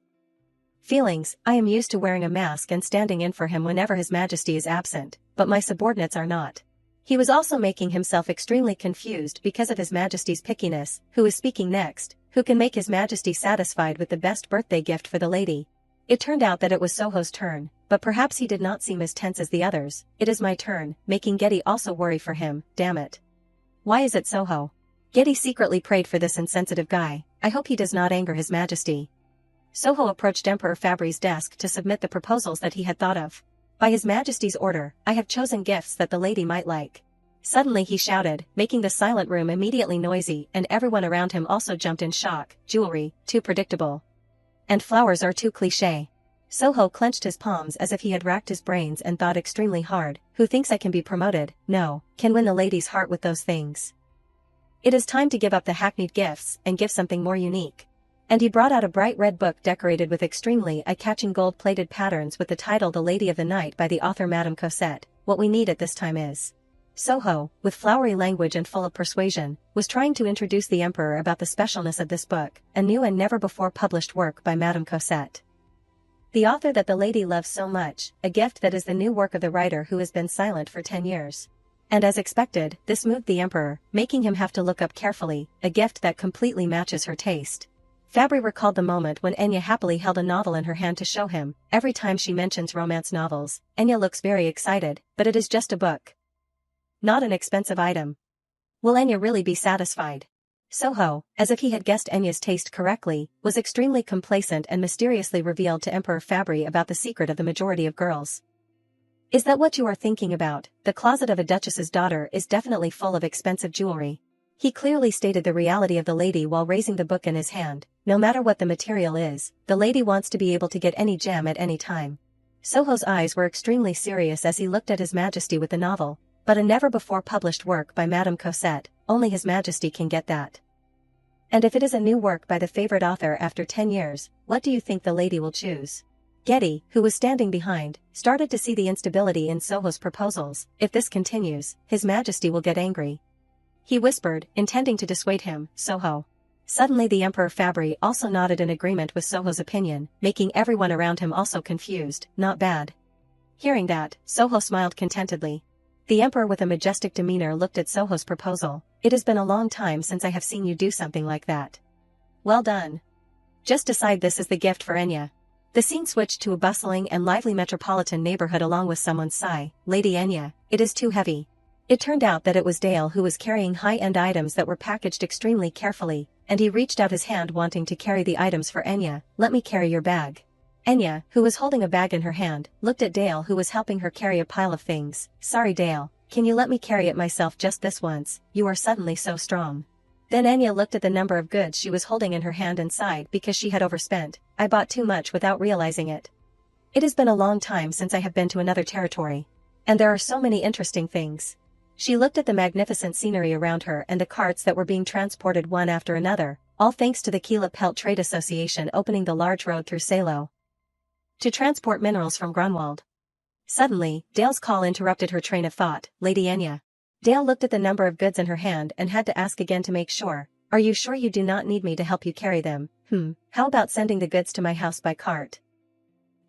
feelings. I am used to wearing a mask and standing in for him whenever His Majesty is absent, but my subordinates are not. He was also making himself extremely confused because of His Majesty's pickiness. Who is speaking next? Who can make His Majesty satisfied with the best birthday gift for the lady? It turned out that it was Soho's turn, but perhaps he did not seem as tense as the others. It is my turn, making Getty also worry for him, damn it. Why is it Soho? Getty secretly prayed for this insensitive guy. I hope he does not anger his majesty. Soho approached Emperor Fabri's desk to submit the proposals that he had thought of. By his majesty's order, I have chosen gifts that the lady might like. Suddenly he shouted, making the silent room immediately noisy, and everyone around him also jumped in shock. Jewelry, too predictable. And flowers are too cliché. Soho clenched his palms as if he had racked his brains and thought extremely hard. Who thinks I can be promoted? No, can win the lady's heart with those things. It is time to give up the hackneyed gifts and give something more unique. And he brought out a bright red book decorated with extremely eye-catching gold-plated patterns with the title The Lady of the Night by the author Madame Cosette. What we need at this time is. Soho, with flowery language and full of persuasion, was trying to introduce the emperor about the specialness of this book, a new and never-before published work by Madame Cosette. The author that the lady loves so much, a gift that is the new work of the writer who has been silent for 10 years. And as expected, this moved the emperor, making him have to look up carefully, a gift that completely matches her taste. Fabry recalled the moment when Enya happily held a novel in her hand to show him. Every time she mentions romance novels, Enya looks very excited, but it is just a book. Not an expensive item. Will Enya really be satisfied? Soho, as if he had guessed Enya's taste correctly, was extremely complacent and mysteriously revealed to Emperor Fabry about the secret of the majority of girls. Is that what you are thinking about? The closet of a duchess's daughter is definitely full of expensive jewelry. He clearly stated the reality of the lady while raising the book in his hand. No matter what the material is, the lady wants to be able to get any gem at any time. Soho's eyes were extremely serious as he looked at His Majesty with the novel, but a never-before-published work by Madame Cosette, only His Majesty can get that. And if it is a new work by the favorite author after 10 years, what do you think the lady will choose? Getty, who was standing behind, started to see the instability in Soho's proposals. If this continues, His Majesty will get angry. He whispered, intending to dissuade him. Soho. Suddenly the Emperor Fabry also nodded in agreement with Soho's opinion, making everyone around him also confused. Not bad. Hearing that, Soho smiled contentedly. The Emperor with a majestic demeanor looked at Soho's proposal. It has been a long time since I have seen you do something like that. Well done. Just decide this is the gift for Enya. The scene switched to a bustling and lively metropolitan neighborhood along with someone's sigh. Lady Enya, it is too heavy. It turned out that it was Dale who was carrying high-end items that were packaged extremely carefully, and he reached out his hand wanting to carry the items for Enya. Let me carry your bag. Enya, who was holding a bag in her hand, looked at Dale who was helping her carry a pile of things. Sorry Dale, can you let me carry it myself just this once? You are suddenly so strong. Then Enya looked at the number of goods she was holding in her hand and sighed because she had overspent. I bought too much without realizing it. It has been a long time since I have been to another territory. And there are so many interesting things. She looked at the magnificent scenery around her and the carts that were being transported one after another, all thanks to the Kila Pelt Trade Association opening the large road through Salo to transport minerals from Grunwald. Suddenly, Dale's call interrupted her train of thought. Lady Enya. Dale looked at the number of goods in her hand and had to ask again to make sure. Are you sure you do not need me to help you carry them? How about sending the goods to my house by cart?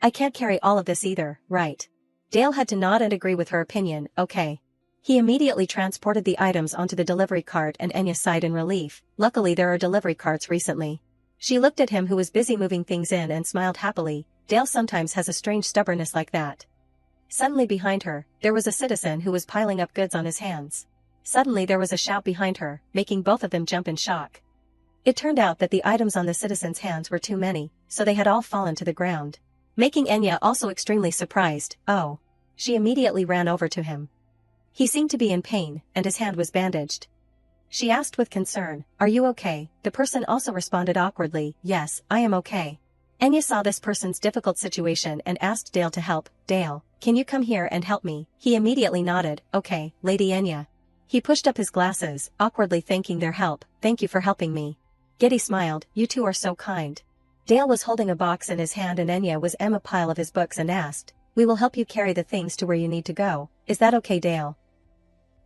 I can't carry all of this either, right? Dale had to nod and agree with her opinion. Okay. He immediately transported the items onto the delivery cart and Enya sighed in relief. Luckily there are delivery carts recently. She looked at him who was busy moving things in and smiled happily. Dale sometimes has a strange stubbornness like that. Suddenly behind her, there was a citizen who was piling up goods on his hands. Suddenly there was a shout behind her, making both of them jump in shock. It turned out that the items on the citizen's hands were too many, so they had all fallen to the ground. Making Enya also extremely surprised. Oh. She immediately ran over to him. He seemed to be in pain, and his hand was bandaged. She asked with concern, Are you okay? The person also responded awkwardly, Yes, I am okay. Enya saw this person's difficult situation and asked Dale to help. Dale, can you come here and help me? He immediately nodded. Okay, Lady Enya. He pushed up his glasses, awkwardly thanking their help. Thank you for helping me. Getty smiled. You two are so kind. Dale was holding a box in his hand and Enya was a pile of his books and asked, We will help you carry the things to where you need to go. Is that okay, Dale?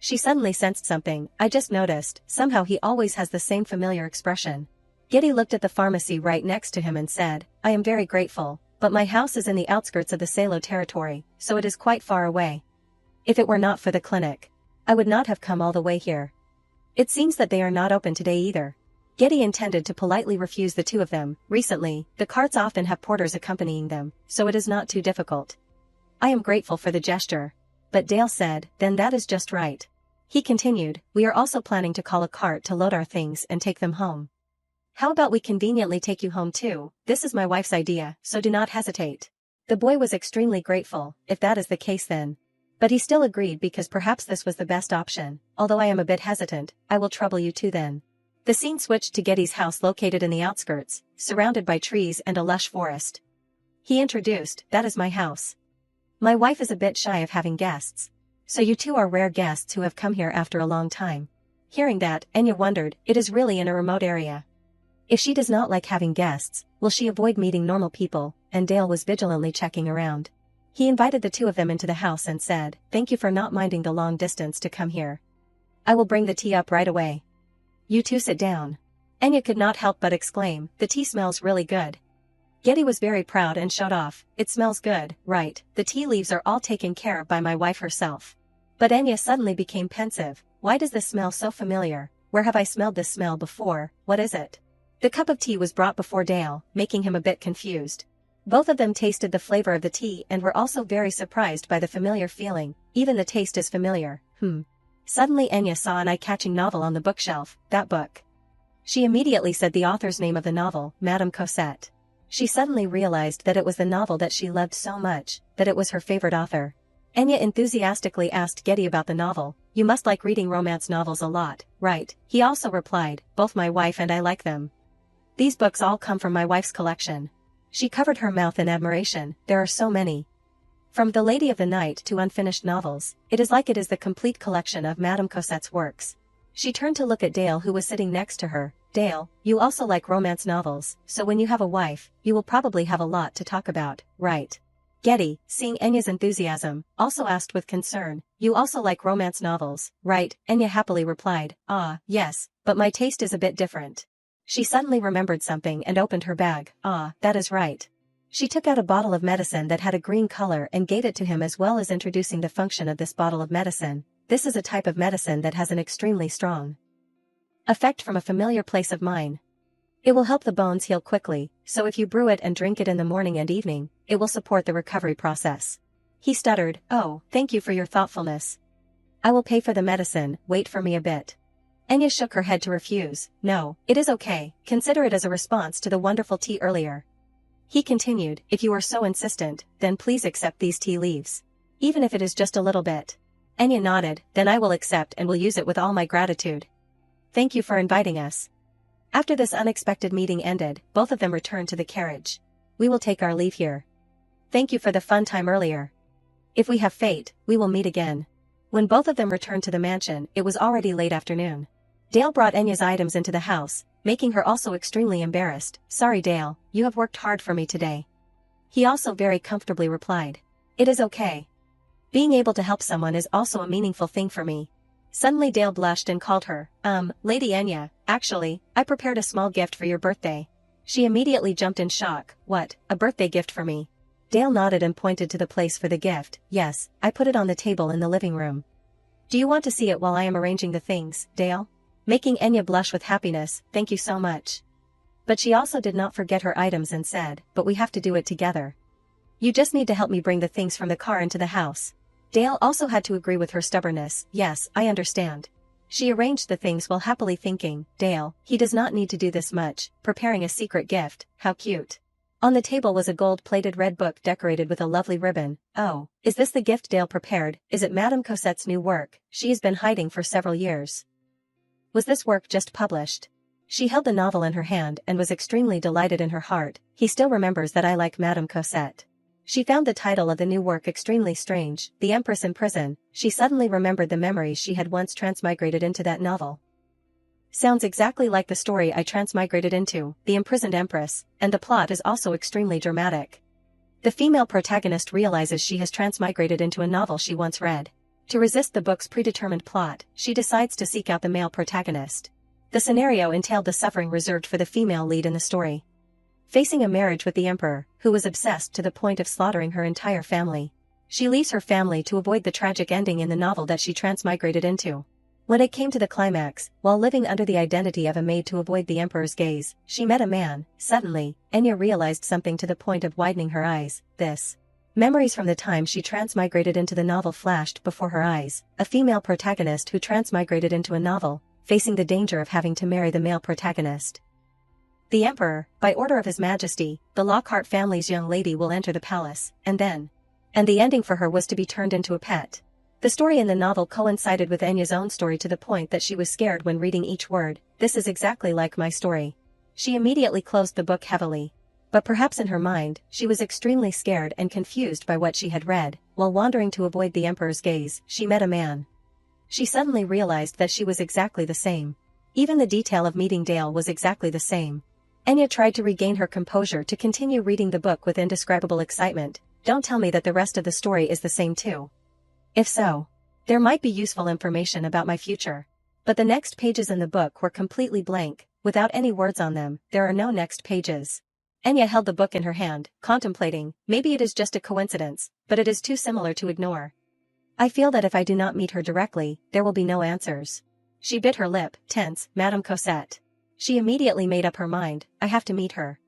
She suddenly sensed something. I just noticed. Somehow he always has the same familiar expression. Getty looked at the pharmacy right next to him and said, I am very grateful, but my house is in the outskirts of the Salo territory, so it is quite far away. If it were not for the clinic, I would not have come all the way here. It seems that they are not open today either. Getty intended to politely refuse the two of them. Recently, the carts often have porters accompanying them, so it is not too difficult. I am grateful for the gesture. But Dale said, then that is just right. He continued, we are also planning to call a cart to load our things and take them home. How about we conveniently take you home too? This is my wife's idea, so do not hesitate. The boy was extremely grateful, if that is the case then. But he still agreed because perhaps this was the best option. Although I am a bit hesitant, I will trouble you too then. The scene switched to Getty's house located in the outskirts, surrounded by trees and a lush forest. He introduced, that is my house. My wife is a bit shy of having guests. So you two are rare guests who have come here after a long time. Hearing that, Enya wondered, it is really in a remote area. If she does not like having guests, will she avoid meeting normal people? And Dale was vigilantly checking around. He invited the two of them into the house and said, thank you for not minding the long distance to come here. I will bring the tea up right away. You two sit down. Enya could not help but exclaim, the tea smells really good. Getty was very proud and showed off, it smells good, right, the tea leaves are all taken care of by my wife herself. But Enya suddenly became pensive, why does this smell so familiar? Where have I smelled this smell before? What is it? The cup of tea was brought before Dale, making him a bit confused. Both of them tasted the flavor of the tea and were also very surprised by the familiar feeling, even the taste is familiar, Suddenly Enya saw an eye-catching novel on the bookshelf, that book. She immediately said the author's name of the novel, Madame Cosette. She suddenly realized that it was the novel that she loved so much, that it was her favorite author. Enya enthusiastically asked Getty about the novel, you must like reading romance novels a lot, right? He also replied, both my wife and I like them. These books all come from my wife's collection. She covered her mouth in admiration, there are so many. From The Lady of the Night to unfinished novels, it is the complete collection of Madame Cosette's works. She turned to look at Dale who was sitting next to her. Dale, you also like romance novels, so when you have a wife, you will probably have a lot to talk about, right? Getty, seeing Enya's enthusiasm, also asked with concern, you also like romance novels, right? Enya happily replied, ah, yes, but my taste is a bit different. She suddenly remembered something and opened her bag, ah, that is right. She took out a bottle of medicine that had a green color and gave it to him as well as introducing the function of this bottle of medicine. This is a type of medicine that has an extremely strong effect from a familiar place of mine. It will help the bones heal quickly, so if you brew it and drink it in the morning and evening, it will support the recovery process. He stuttered, oh, thank you for your thoughtfulness. I will pay for the medicine, wait for me a bit. Enya shook her head to refuse, no, it is okay, consider it as a response to the wonderful tea earlier. He continued, if you are so insistent, then please accept these tea leaves. Even if it is just a little bit. Enya nodded, then I will accept and will use it with all my gratitude. Thank you for inviting us. After this unexpected meeting ended, both of them returned to the carriage. We will take our leave here. Thank you for the fun time earlier. If we have fate, we will meet again. When both of them returned to the mansion, it was already late afternoon. Dale brought Enya's items into the house, making her also extremely embarrassed. Sorry Dale, you have worked hard for me today. He also very comfortably replied. It is okay. Being able to help someone is also a meaningful thing for me. Suddenly Dale blushed and called her, Lady Enya, actually, I prepared a small gift for your birthday. She immediately jumped in shock, what, a birthday gift for me? Dale nodded and pointed to the place for the gift, yes, I put it on the table in the living room. Do you want to see it while I am arranging the things, Dale? Making Enya blush with happiness, thank you so much. But she also did not forget her items and said, but we have to do it together. You just need to help me bring the things from the car into the house. Dale also had to agree with her stubbornness, yes, I understand. She arranged the things while happily thinking, Dale, he does not need to do this much, preparing a secret gift, how cute. On the table was a gold-plated red book decorated with a lovely ribbon. Oh, is this the gift Dale prepared? Is it Madame Cosette's new work? She has been hiding for several years. Was this work just published? She held the novel in her hand and was extremely delighted in her heart. He still remembers that I like Madame Cosette. She found the title of the new work extremely strange, The Empress in Prison. She suddenly remembered the memories she had once transmigrated into that novel. Sounds exactly like the story I transmigrated into, The Imprisoned Empress, and the plot is also extremely dramatic. The female protagonist realizes she has transmigrated into a novel she once read. To resist the book's predetermined plot, she decides to seek out the male protagonist. The scenario entailed the suffering reserved for the female lead in the story. Facing a marriage with the emperor, who was obsessed to the point of slaughtering her entire family. She leaves her family to avoid the tragic ending in the novel that she transmigrated into. When it came to the climax, while living under the identity of a maid to avoid the emperor's gaze, she met a man. Suddenly, Enya realized something to the point of widening her eyes. Memories from the time she transmigrated into the novel flashed before her eyes, a female protagonist who transmigrated into a novel, facing the danger of having to marry the male protagonist. The emperor, by order of his majesty, the Lockhart family's young lady will enter the palace, and the ending for her was to be turned into a pet. The story in the novel coincided with Enya's own story to the point that she was scared when reading each word. This is exactly like my story. She immediately closed the book heavily. But perhaps in her mind, she was extremely scared and confused by what she had read. While wandering to avoid the emperor's gaze, she met a man. She suddenly realized that she was exactly the same. Even the detail of meeting Dale was exactly the same. Enya tried to regain her composure to continue reading the book with indescribable excitement. Don't tell me that the rest of the story is the same too. If so, there might be useful information about my future. But the next pages in the book were completely blank, without any words on them. There are no next pages. Enya held the book in her hand, contemplating. Maybe it is just a coincidence, but it is too similar to ignore. I feel that if I do not meet her directly, there will be no answers. She bit her lip, tense. Madame Cosette. She immediately made up her mind. I have to meet her.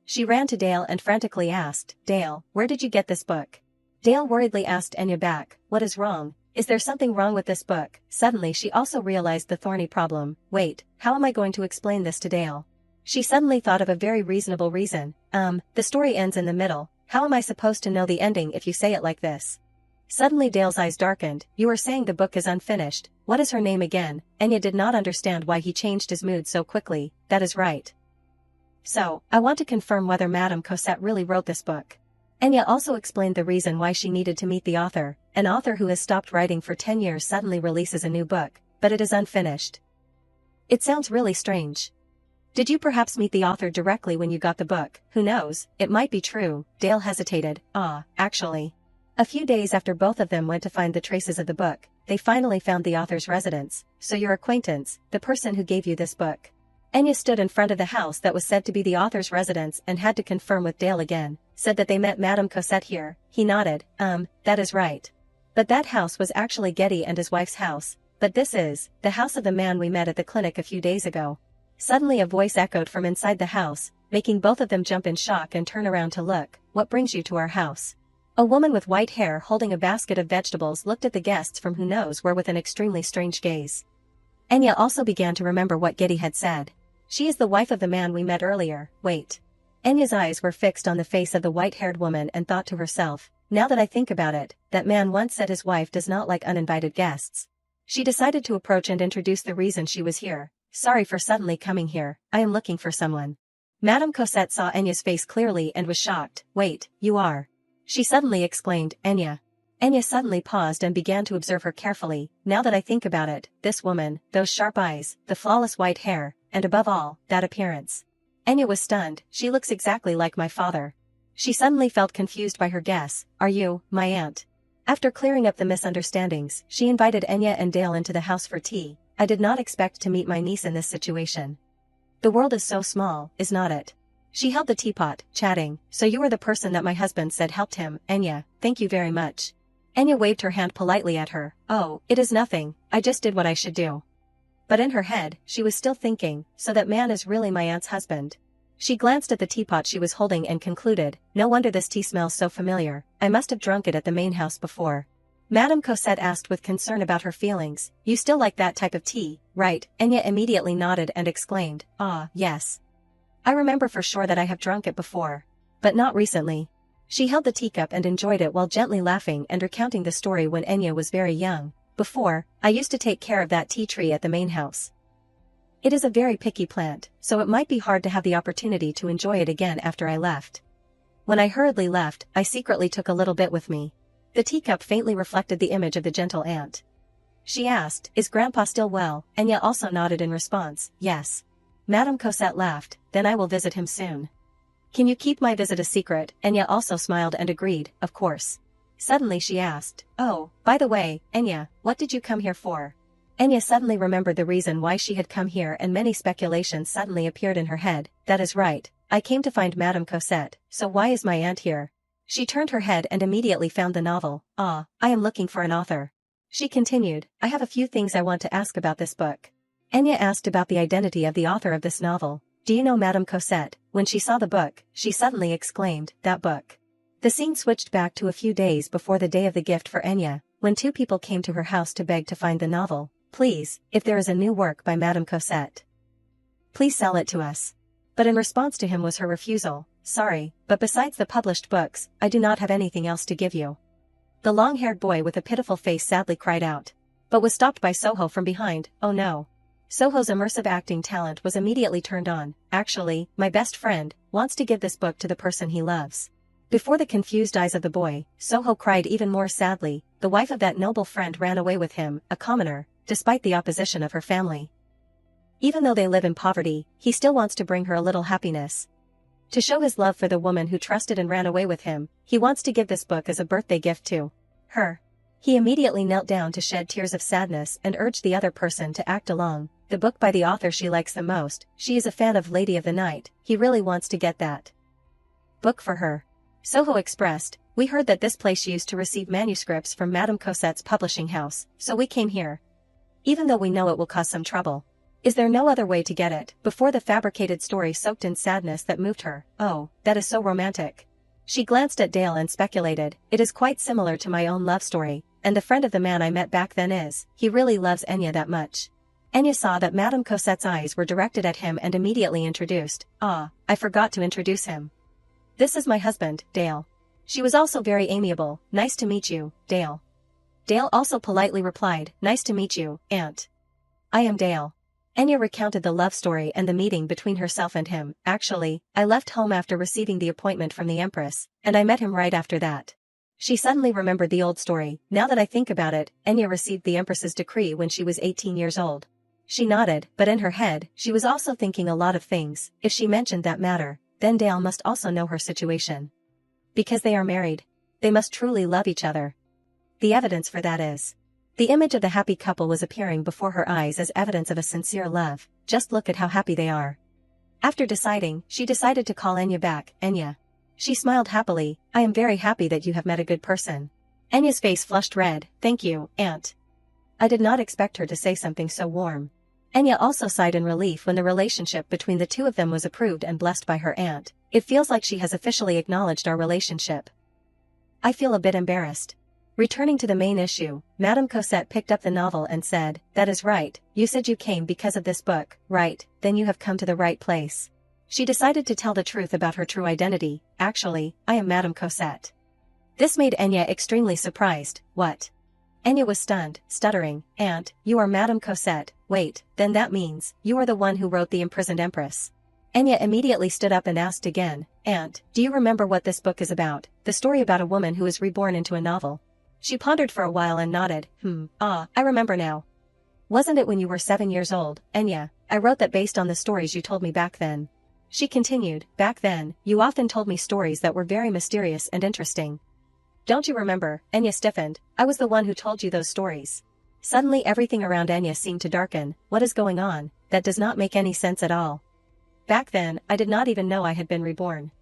She ran to Dale and frantically asked, Dale, where did you get this book? Dale worriedly asked Enya back, what is wrong? Is there something wrong with this book? Suddenly she also realized the thorny problem. Wait, how am I going to explain this to Dale? She suddenly thought of a very reasonable reason. The story ends in the middle. How am I supposed to know the ending if you say it like this? Suddenly Dale's eyes darkened. You are saying the book is unfinished. What is her name again? Enya did not understand why he changed his mood so quickly. That is right. So, I want to confirm whether Madame Cosette really wrote this book. Enya also explained the reason why she needed to meet the author. An author who has stopped writing for 10 years suddenly releases a new book, but it is unfinished. It sounds really strange. Did you perhaps meet the author directly when you got the book? Who knows, it might be true. Dale hesitated. Actually. A few days after both of them went to find the traces of the book, they finally found the author's residence. So your acquaintance, the person who gave you this book. Enya stood in front of the house that was said to be the author's residence and had to confirm with Dale again. Said that they met Madame Cosette here. He nodded. That is right. But that house was actually Getty and his wife's house. But this is the house of the man we met at the clinic a few days ago. Suddenly a voice echoed from inside the house, making both of them jump in shock and turn around to look. What brings you to our house? A woman with white hair holding a basket of vegetables looked at the guests from who knows where with an extremely strange gaze. Enya also began to remember what Getty had said. She is the wife of the man we met earlier. Wait. Enya's eyes were fixed on the face of the white-haired woman and thought to herself, now that I think about it, that man once said his wife does not like uninvited guests. She decided to approach and introduce the reason she was here. Sorry for suddenly coming here, I am looking for someone. Madame Cosette saw Enya's face clearly and was shocked. Wait, you are. She suddenly exclaimed, Enya. Enya suddenly paused and began to observe her carefully. Now that I think about it, this woman, those sharp eyes, the flawless white hair, and above all, that appearance. Enya was stunned. She looks exactly like my father. She suddenly felt confused by her guess. Are you, my aunt? After clearing up the misunderstandings, she invited Enya and Dale into the house for tea. I did not expect to meet my niece in this situation. The world is so small, is not it? She held the teapot, chatting. So you are the person that my husband said helped him, Enya, thank you very much. Enya waved her hand politely at her. Oh, it is nothing, I just did what I should do. But in her head, she was still thinking, so that man is really my aunt's husband. She glanced at the teapot she was holding and concluded, no wonder this tea smells so familiar, I must have drunk it at the main house before. Madame Cosette asked with concern about her feelings, you still like that type of tea, right? Enya immediately nodded and exclaimed, yes. I remember for sure that I have drunk it before. But not recently. She held the teacup and enjoyed it while gently laughing and recounting the story when Enya was very young. Before, I used to take care of that tea tree at the main house. It is a very picky plant, so it might be hard to have the opportunity to enjoy it again after I left. When I hurriedly left, I secretly took a little bit with me. The teacup faintly reflected the image of the gentle aunt. She asked, is Grandpa still well? Enya also nodded in response, yes. Madame Cosette laughed, then I will visit him soon. Can you keep my visit a secret? Enya also smiled and agreed, of course. Suddenly she asked, oh, by the way, Enya, what did you come here for? Enya suddenly remembered the reason why she had come here and many speculations suddenly appeared in her head. That is right, I came to find Madame Cosette, so why is my aunt here? She turned her head and immediately found the novel. I am looking for an author. She continued, I have a few things I want to ask about this book. Enya asked about the identity of the author of this novel. Do you know Madame Cosette? When she saw the book, she suddenly exclaimed, that book. The scene switched back to a few days before the day of the gift for Enya, when two people came to her house to beg to find the novel. Please, if there is a new work by Madame Cosette, please sell it to us. But in response to him was her refusal. Sorry, but besides the published books, I do not have anything else to give you. The long-haired boy with a pitiful face sadly cried out, but was stopped by Soho from behind. Oh no. Soho's immersive acting talent was immediately turned on. Actually, my best friend wants to give this book to the person he loves. Before the confused eyes of the boy, Soho cried even more sadly. The wife of that noble friend ran away with him, a commoner, despite the opposition of her family. Even though they live in poverty, he still wants to bring her a little happiness. To show his love for the woman who trusted and ran away with him, he wants to give this book as a birthday gift to her. He immediately knelt down to shed tears of sadness and urged the other person to act along. The book by the author she likes the most, she is a fan of Lady of the Night, he really wants to get that book for her. Soho expressed, we heard that this place used to receive manuscripts from Madame Cosette's publishing house, so we came here. Even though we know it will cause some trouble. Is there no other way to get it? Before the fabricated story soaked in sadness that moved her. Oh, that is so romantic. She glanced at Dale and speculated, it is quite similar to my own love story, and the friend of the man I met back then is, he really loves Enya that much. Enya saw that Madame Cosette's eyes were directed at him and immediately introduced, ah, I forgot to introduce him. This is my husband, Dale. She was also very amiable, nice to meet you, Dale. Dale also politely replied, nice to meet you, Aunt. I am Dale. Enya recounted the love story and the meeting between herself and him. Actually, I left home after receiving the appointment from the Empress, and I met him right after that. She suddenly remembered the old story. Now that I think about it, Enya received the Empress's decree when she was 18 years old. She nodded, but in her head, she was also thinking a lot of things. If she mentioned that matter, then Dale must also know her situation. Because they are married. They must truly love each other. The evidence for that is, the image of the happy couple was appearing before her eyes as evidence of a sincere love. Just look at how happy they are. After deciding, she decided to call Enya back. Enya. She smiled happily, I am very happy that you have met a good person. Enya's face flushed red. Thank you, Aunt. I did not expect her to say something so warm. Enya also sighed in relief when the relationship between the two of them was approved and blessed by her aunt. It feels like she has officially acknowledged our relationship. I feel a bit embarrassed. Returning to the main issue, Madame Cosette picked up the novel and said, that is right, you said you came because of this book, right, then you have come to the right place. She decided to tell the truth about her true identity. Actually, I am Madame Cosette. This made Enya extremely surprised. What? Enya was stunned, stuttering, Aunt, you are Madame Cosette, wait, then that means, you are the one who wrote The Imprisoned Empress. Enya immediately stood up and asked again, Aunt, do you remember what this book is about? The story about a woman who is reborn into a novel. She pondered for a while and nodded, I remember now. Wasn't it when you were 7 years old, Enya? I wrote that based on the stories you told me back then. She continued, back then, you often told me stories that were very mysterious and interesting. Don't you remember? Enya stiffened, I was the one who told you those stories. Suddenly everything around Enya seemed to darken. What is going on? That does not make any sense at all. Back then, I did not even know I had been reborn.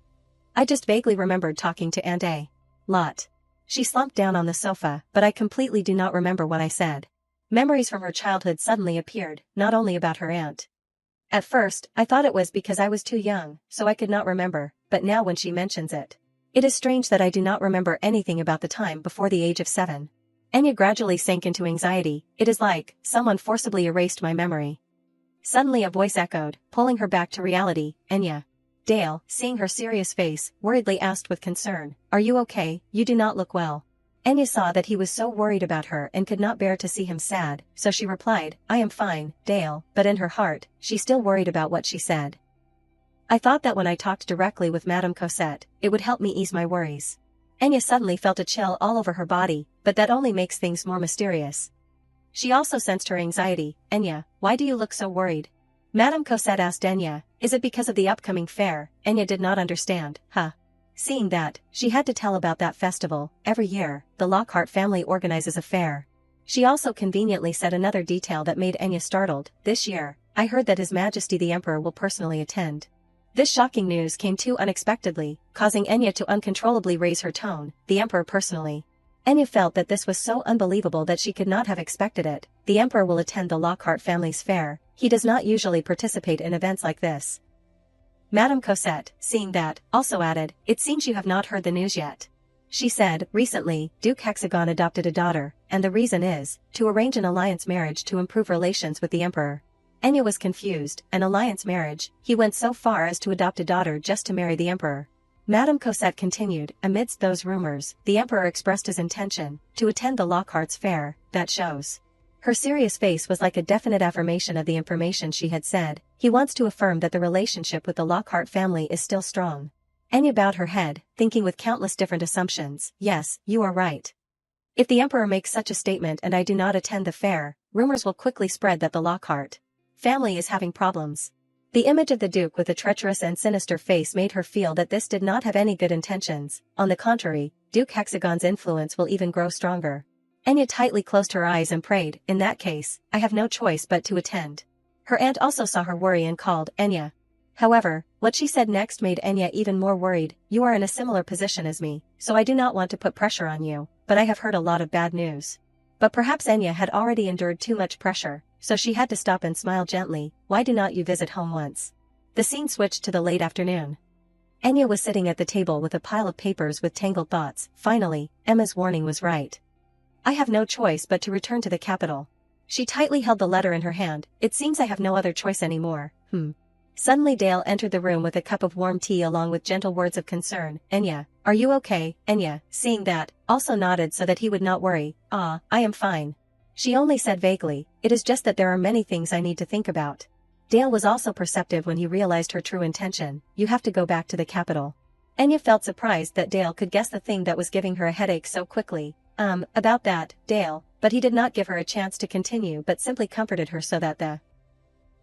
I just vaguely remembered talking to Aunt A. Lot. She slumped down on the sofa, but I completely do not remember what I said. Memories from her childhood suddenly appeared, not only about her aunt. At first, I thought it was because I was too young, so I could not remember, but now when she mentions it. It is strange that I do not remember anything about the time before the age of 7. Enya gradually sank into anxiety. It is like, someone forcibly erased my memory. Suddenly a voice echoed, pulling her back to reality, Enya. Dale, seeing her serious face, worriedly asked with concern, are you okay? You do not look well. Enya saw that he was so worried about her and could not bear to see him sad, so she replied, I am fine, Dale, but in her heart, she still worried about what she said. I thought that when I talked directly with Madame Cosette, it would help me ease my worries. Enya suddenly felt a chill all over her body, but that only makes things more mysterious. She also sensed her anxiety. Enya, why do you look so worried? Madame Cosette asked Enya, is it because of the upcoming fair? Enya did not understand. Seeing that, she had to tell about that festival. Every year, the Lockhart family organizes a fair. She also conveniently said another detail that made Enya startled. This year, I heard that His Majesty the Emperor will personally attend. This shocking news came too unexpectedly, causing Enya to uncontrollably raise her tone. The Emperor personally. Enya felt that this was so unbelievable that she could not have expected it. The emperor will attend the Lockhart family's fair. He does not usually participate in events like this. Madame Cosette, seeing that, also added, "It seems you have not heard the news yet." She said, "Recently, Duke Hexagon adopted a daughter, and the reason is, to arrange an alliance marriage to improve relations with the emperor." Enya was confused. An alliance marriage? He went so far as to adopt a daughter just to marry the emperor. Madame Cosette continued, "Amidst those rumors, the emperor expressed his intention to attend the Lockhart's fair. That shows." Her serious face was like a definite affirmation of the information she had said. He wants to affirm that the relationship with the Lockhart family is still strong. Enya bowed her head, thinking with countless different assumptions. Yes, you are right. If the emperor makes such a statement and I do not attend the fair, rumors will quickly spread that the Lockhart family is having problems. The image of the duke with a treacherous and sinister face made her feel that this did not have any good intentions. On the contrary, Duke Hexagon's influence will even grow stronger. Enya tightly closed her eyes and prayed, "In that case, I have no choice but to attend." Her aunt also saw her worry and called, "Enya." However, what she said next made Enya even more worried. "You are in a similar position as me, so I do not want to put pressure on you, but I have heard a lot of bad news." But perhaps Enya had already endured too much pressure, so she had to stop and smile gently. "Why do not you visit home once?" The scene switched to the late afternoon. Enya was sitting at the table with a pile of papers with tangled thoughts. Finally, Emma's warning was right. "I have no choice but to return to the capital." She tightly held the letter in her hand. "It seems I have no other choice anymore." Suddenly Dale entered the room with a cup of warm tea along with gentle words of concern. "Enya, are you okay?" Enya, seeing that, also nodded so that he would not worry. "Ah, I am fine." She only said vaguely, "It is just that there are many things I need to think about." Dale was also perceptive when he realized her true intention. "You have to go back to the capital." Enya felt surprised that Dale could guess the thing that was giving her a headache so quickly. About that, Dale," but he did not give her a chance to continue but simply comforted her so that the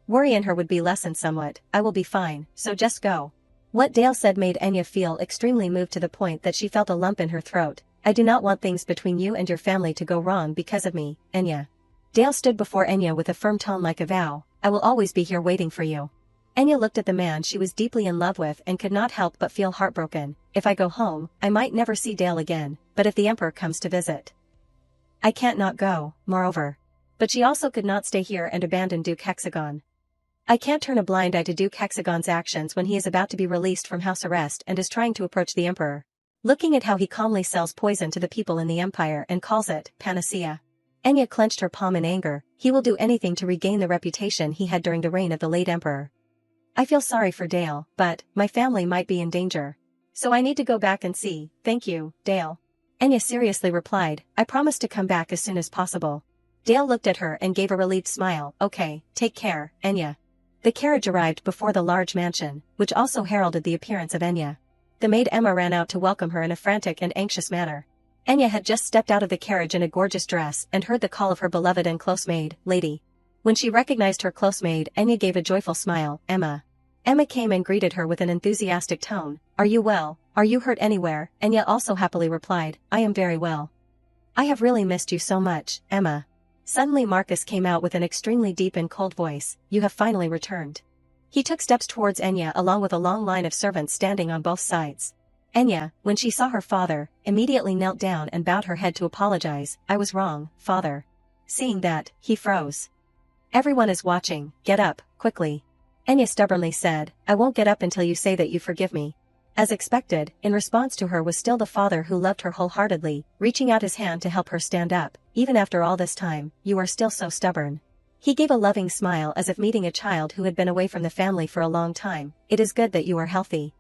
worry in her would be lessened somewhat. "I will be fine, so just go." What Dale said made Enya feel extremely moved to the point that she felt a lump in her throat. "I do not want things between you and your family to go wrong because of me, Enya." Dale stood before Enya with a firm tone like a vow. "I will always be here waiting for you." Enya looked at the man she was deeply in love with and could not help but feel heartbroken. "If I go home, I might never see Dale again, but if the emperor comes to visit, I can't not go, moreover. But she also could not stay here and abandon Duke Hexagon. I can't turn a blind eye to Duke Hexagon's actions when he is about to be released from house arrest and is trying to approach the emperor. Looking at how he calmly sells poison to the people in the empire and calls it panacea. Enya clenched her palm in anger. He will do anything to regain the reputation he had during the reign of the late emperor. "I feel sorry for Dale, but my family might be in danger. So I need to go back and see." "Thank you, Dale." Enya seriously replied, "I promise to come back as soon as possible." Dale looked at her and gave a relieved smile. "Okay, take care, Enya." The carriage arrived before the large mansion, which also heralded the appearance of Enya. The maid Emma ran out to welcome her in a frantic and anxious manner. Enya had just stepped out of the carriage in a gorgeous dress and heard the call of her beloved and close maid, "Lady." When she recognized her close maid, Enya gave a joyful smile. "Emma." Emma came and greeted her with an enthusiastic tone. "Are you well? Are you hurt anywhere?" Enya also happily replied, "I am very well. I have really missed you so much, Emma." Suddenly Marcus came out with an extremely deep and cold voice. "You have finally returned." He took steps towards Enya along with a long line of servants standing on both sides. Enya, when she saw her father, immediately knelt down and bowed her head to apologize. "I was wrong, father." Seeing that, he froze. "Everyone is watching, get up, quickly." Enya stubbornly said, "I won't get up until you say that you forgive me." As expected, in response to her was still the father who loved her wholeheartedly, reaching out his hand to help her stand up. "Even after all this time, you are still so stubborn." He gave a loving smile as if meeting a child who had been away from the family for a long time. "It is good that you are healthy.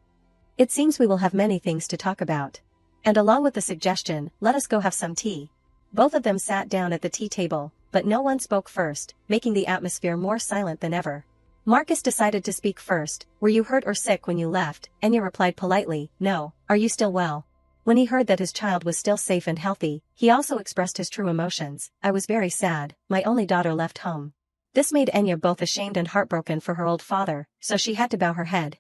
It seems we will have many things to talk about." And along with the suggestion, "Let us go have some tea." Both of them sat down at the tea table, but no one spoke first, making the atmosphere more silent than ever. Marcus decided to speak first. "Were you hurt or sick when you left?" Enya replied politely, "No." "Are you still well?" When he heard that his child was still safe and healthy, he also expressed his true emotions. "I was very sad, my only daughter left home." This made Enya both ashamed and heartbroken for her old father, so she had to bow her head.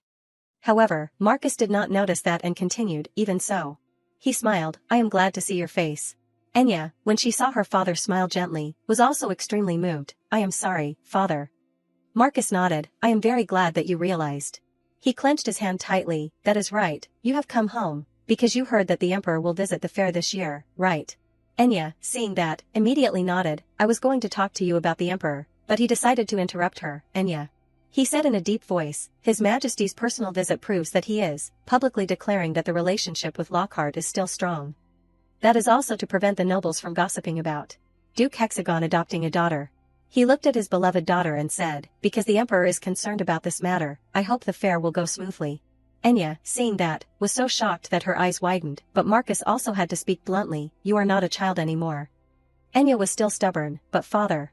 However, Marcus did not notice that and continued, "Even so." He smiled, "I am glad to see your face." Enya, when she saw her father smile gently, was also extremely moved. "I am sorry, father." Marcus nodded, "I am very glad that you realized." He clenched his hand tightly. "That is right, you have come home, because you heard that the emperor will visit the fair this year, right?" Enya, seeing that, immediately nodded. I was going to talk to you about the emperor, but he decided to interrupt her. Enya, he said in a deep voice, His Majesty's personal visit proves that he is, publicly declaring that the relationship with Lockhart is still strong. That is also to prevent the nobles from gossiping about Duke Hexagon adopting a daughter. He looked at his beloved daughter and said, because the emperor is concerned about this matter, I hope the fair will go smoothly. Enya, seeing that, was so shocked that her eyes widened, but Marcus also had to speak bluntly, you are not a child anymore. Enya was still stubborn, but father,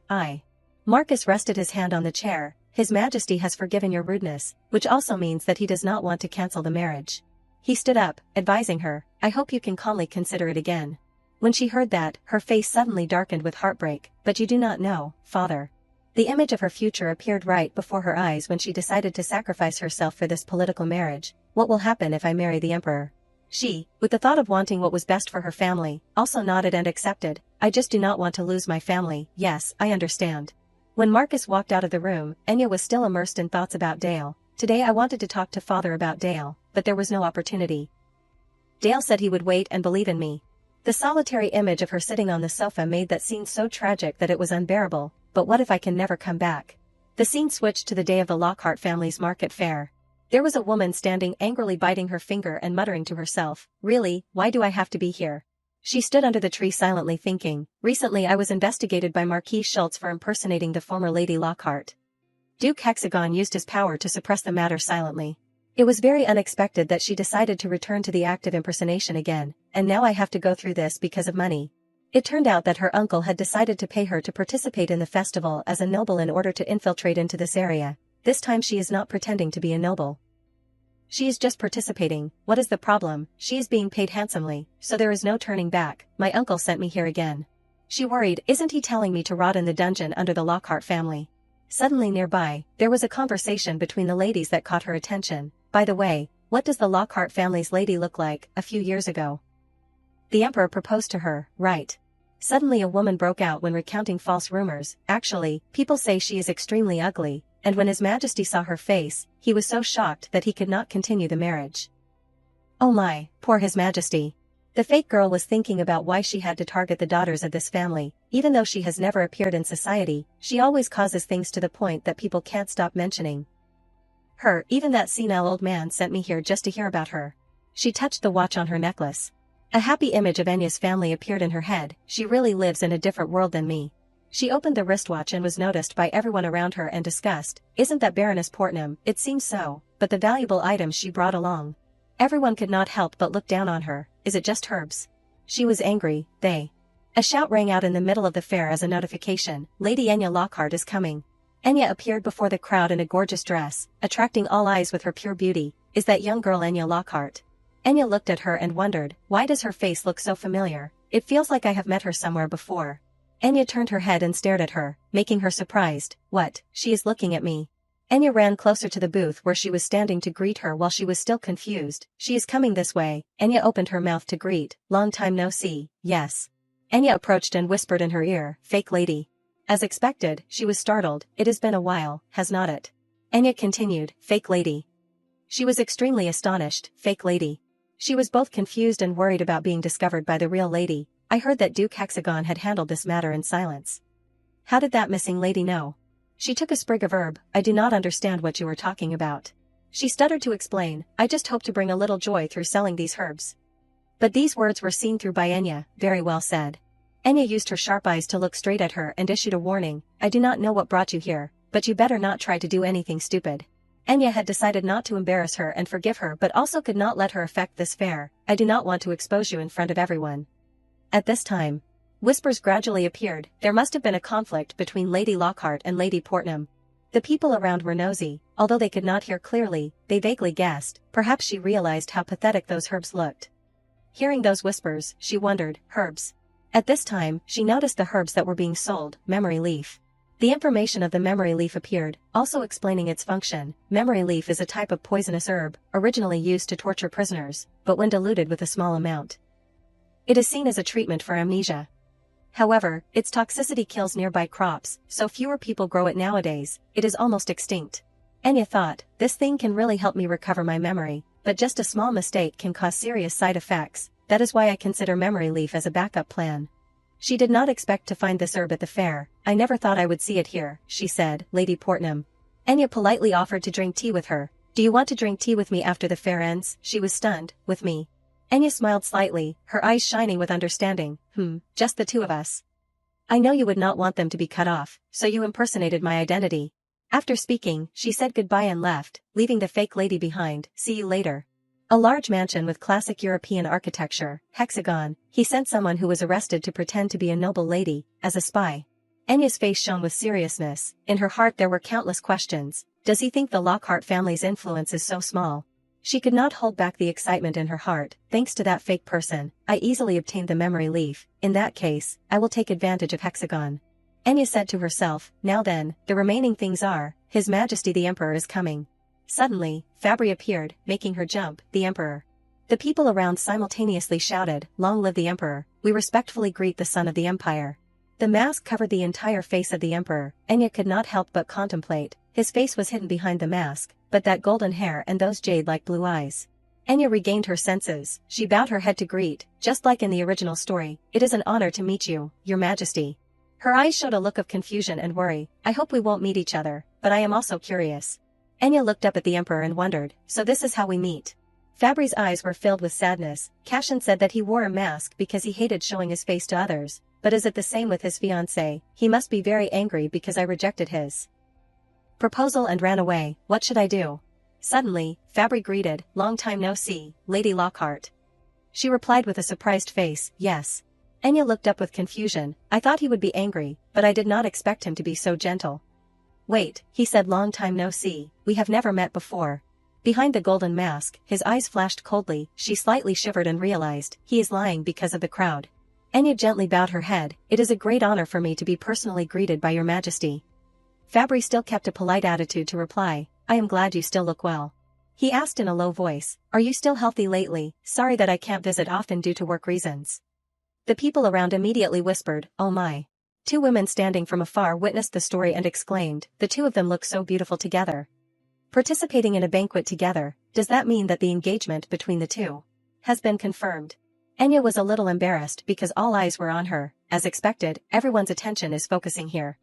Marcus rested his hand on the chair, His Majesty has forgiven your rudeness, which also means that he does not want to cancel the marriage. He stood up, advising her, I hope you can calmly consider it again. When she heard that, her face suddenly darkened with heartbreak, but you do not know, father. The image of her future appeared right before her eyes when she decided to sacrifice herself for this political marriage. What will happen if I marry the emperor? She, with the thought of wanting what was best for her family, also nodded and accepted. I just do not want to lose my family. Yes, I understand. When Marcus walked out of the room, Enya was still immersed in thoughts about Dale. Today I wanted to talk to father about Dale, but there was no opportunity. Dale said he would wait and believe in me. The solitary image of her sitting on the sofa made that scene so tragic that it was unbearable. But what if I can never come back? The scene switched to the day of the Lockhart family's market fair. There was a woman standing angrily biting her finger and muttering to herself, really, why do I have to be here? She stood under the tree silently thinking, recently I was investigated by Marquis Schultz for impersonating the former Lady Lockhart. Duke Hexagon used his power to suppress the matter silently. It was very unexpected that she decided to return to the act of impersonation again, and now I have to go through this because of money. It turned out that her uncle had decided to pay her to participate in the festival as a noble in order to infiltrate into this area. This time she is not pretending to be a noble. She is just participating. What is the problem? She is being paid handsomely, so there is no turning back. My uncle sent me here again. She worried, isn't he telling me to rot in the dungeon under the Lockhart family? Suddenly nearby, there was a conversation between the ladies that caught her attention. By the way, what does the Lockhart family's lady look like? A few years ago, the emperor proposed to her, right? Suddenly a woman broke out when recounting false rumors. Actually, people say she is extremely ugly, and when His Majesty saw her face, he was so shocked that he could not continue the marriage. Oh my, poor His Majesty. The fake girl was thinking about why she had to target the daughters of this family. Even though she has never appeared in society, she always causes things to the point that people can't stop mentioning her. Even that senile old man sent me here just to hear about her. She touched the watch on her necklace. A happy image of Enya's family appeared in her head. She really lives in a different world than me. She opened the wristwatch and was noticed by everyone around her and discussed. Isn't that Baroness Portnam? It seems so, but the valuable items she brought along. Everyone could not help but look down on her. Is it just herbs? She was angry. A shout rang out in the middle of the fair as a notification. Lady Enya Lockhart is coming. Enya appeared before the crowd in a gorgeous dress, attracting all eyes with her pure beauty. Is that young girl Enya Lockhart? Enya looked at her and wondered, why does her face look so familiar? It feels like I have met her somewhere before. Enya turned her head and stared at her, making her surprised. What? She is looking at me. Enya ran closer to the booth where she was standing to greet her while she was still confused. She is coming this way. Enya opened her mouth to greet. Long time no see. Yes. Enya approached and whispered in her ear, fake lady. As expected, she was startled. It has been a while, has not it? Enya continued, fake lady. She was extremely astonished, fake lady. She was both confused and worried about being discovered by the real lady. I heard that Duke Hexagon had handled this matter in silence. How did that missing lady know? She took a sprig of herb. I do not understand what you are talking about. She stuttered to explain. I just hope to bring a little joy through selling these herbs. But these words were seen through by Enya. Very well said. Enya used her sharp eyes to look straight at her and issued a warning. I do not know what brought you here, but you better not try to do anything stupid. Enya had decided not to embarrass her and forgive her but also could not let her affect this fair. I do not want to expose you in front of everyone. At this time, whispers gradually appeared. There must have been a conflict between Lady Lockhart and Lady Portnam. The people around were nosy. Although they could not hear clearly, they vaguely guessed. Perhaps she realized how pathetic those herbs looked. Hearing those whispers, she wondered, herbs. At this time, she noticed the herbs that were being sold, memory leaf. The information of the memory leaf appeared, also explaining its function. Memory leaf is a type of poisonous herb, originally used to torture prisoners, but when diluted with a small amount, it is seen as a treatment for amnesia. However, its toxicity kills nearby crops, so fewer people grow it nowadays. It is almost extinct. Enya thought, this thing can really help me recover my memory, but just a small mistake can cause serious side effects. That is why I consider memory leaf as a backup plan. She did not expect to find this herb at the fair. I never thought I would see it here, she said, Lady Portnam. Enya politely offered to drink tea with her. Do you want to drink tea with me after the fair ends? She was stunned. With me? Enya smiled slightly, her eyes shining with understanding. Just the two of us. I know you would not want them to be cut off, so you impersonated my identity. After speaking, she said goodbye and left, leaving the fake lady behind. See you later. A large mansion with classic European architecture, hexagon. He sent someone who was arrested to pretend to be a noble lady, as a spy. Enya's face shone with seriousness. In her heart there were countless questions. Does he think the Lockhart family's influence is so small? She could not hold back the excitement in her heart. Thanks to that fake person, I easily obtained the memory leaf. In that case, I will take advantage of hexagon. Enya said to herself, now then, the remaining things are, His Majesty the Emperor is coming. Suddenly, Fabry appeared, making her jump. The Emperor. The people around simultaneously shouted, Long live the Emperor, we respectfully greet the son of the Empire. The mask covered the entire face of the Emperor. Enya could not help but contemplate. His face was hidden behind the mask, but that golden hair and those jade-like blue eyes. Enya regained her senses. She bowed her head to greet, just like in the original story. It is an honor to meet you, Your Majesty. Her eyes showed a look of confusion and worry. I hope we won't meet each other, but I am also curious. Enya looked up at the Emperor and wondered, so this is how we meet. Fabry's eyes were filled with sadness. Cashin said that he wore a mask because he hated showing his face to others, but is it the same with his fiancée? He must be very angry because I rejected his proposal and ran away. What should I do? Suddenly, Fabry greeted, long time no see, Lady Lockhart. She replied with a surprised face, yes. Enya looked up with confusion. I thought he would be angry, but I did not expect him to be so gentle. Wait, he said, long time no see, we have never met before. Behind the golden mask, his eyes flashed coldly. She slightly shivered and realized, he is lying because of the crowd. Enya gently bowed her head. It is a great honor for me to be personally greeted by Your Majesty. Fabry still kept a polite attitude to reply, I am glad you still look well. He asked in a low voice, are you still healthy lately? Sorry that I can't visit often due to work reasons. The people around immediately whispered, oh my. Two women standing from afar witnessed the story and exclaimed, the two of them look so beautiful together. Participating in a banquet together, does that mean that the engagement between the two has been confirmed? Enya was a little embarrassed because all eyes were on her. As expected, everyone's attention is focusing here.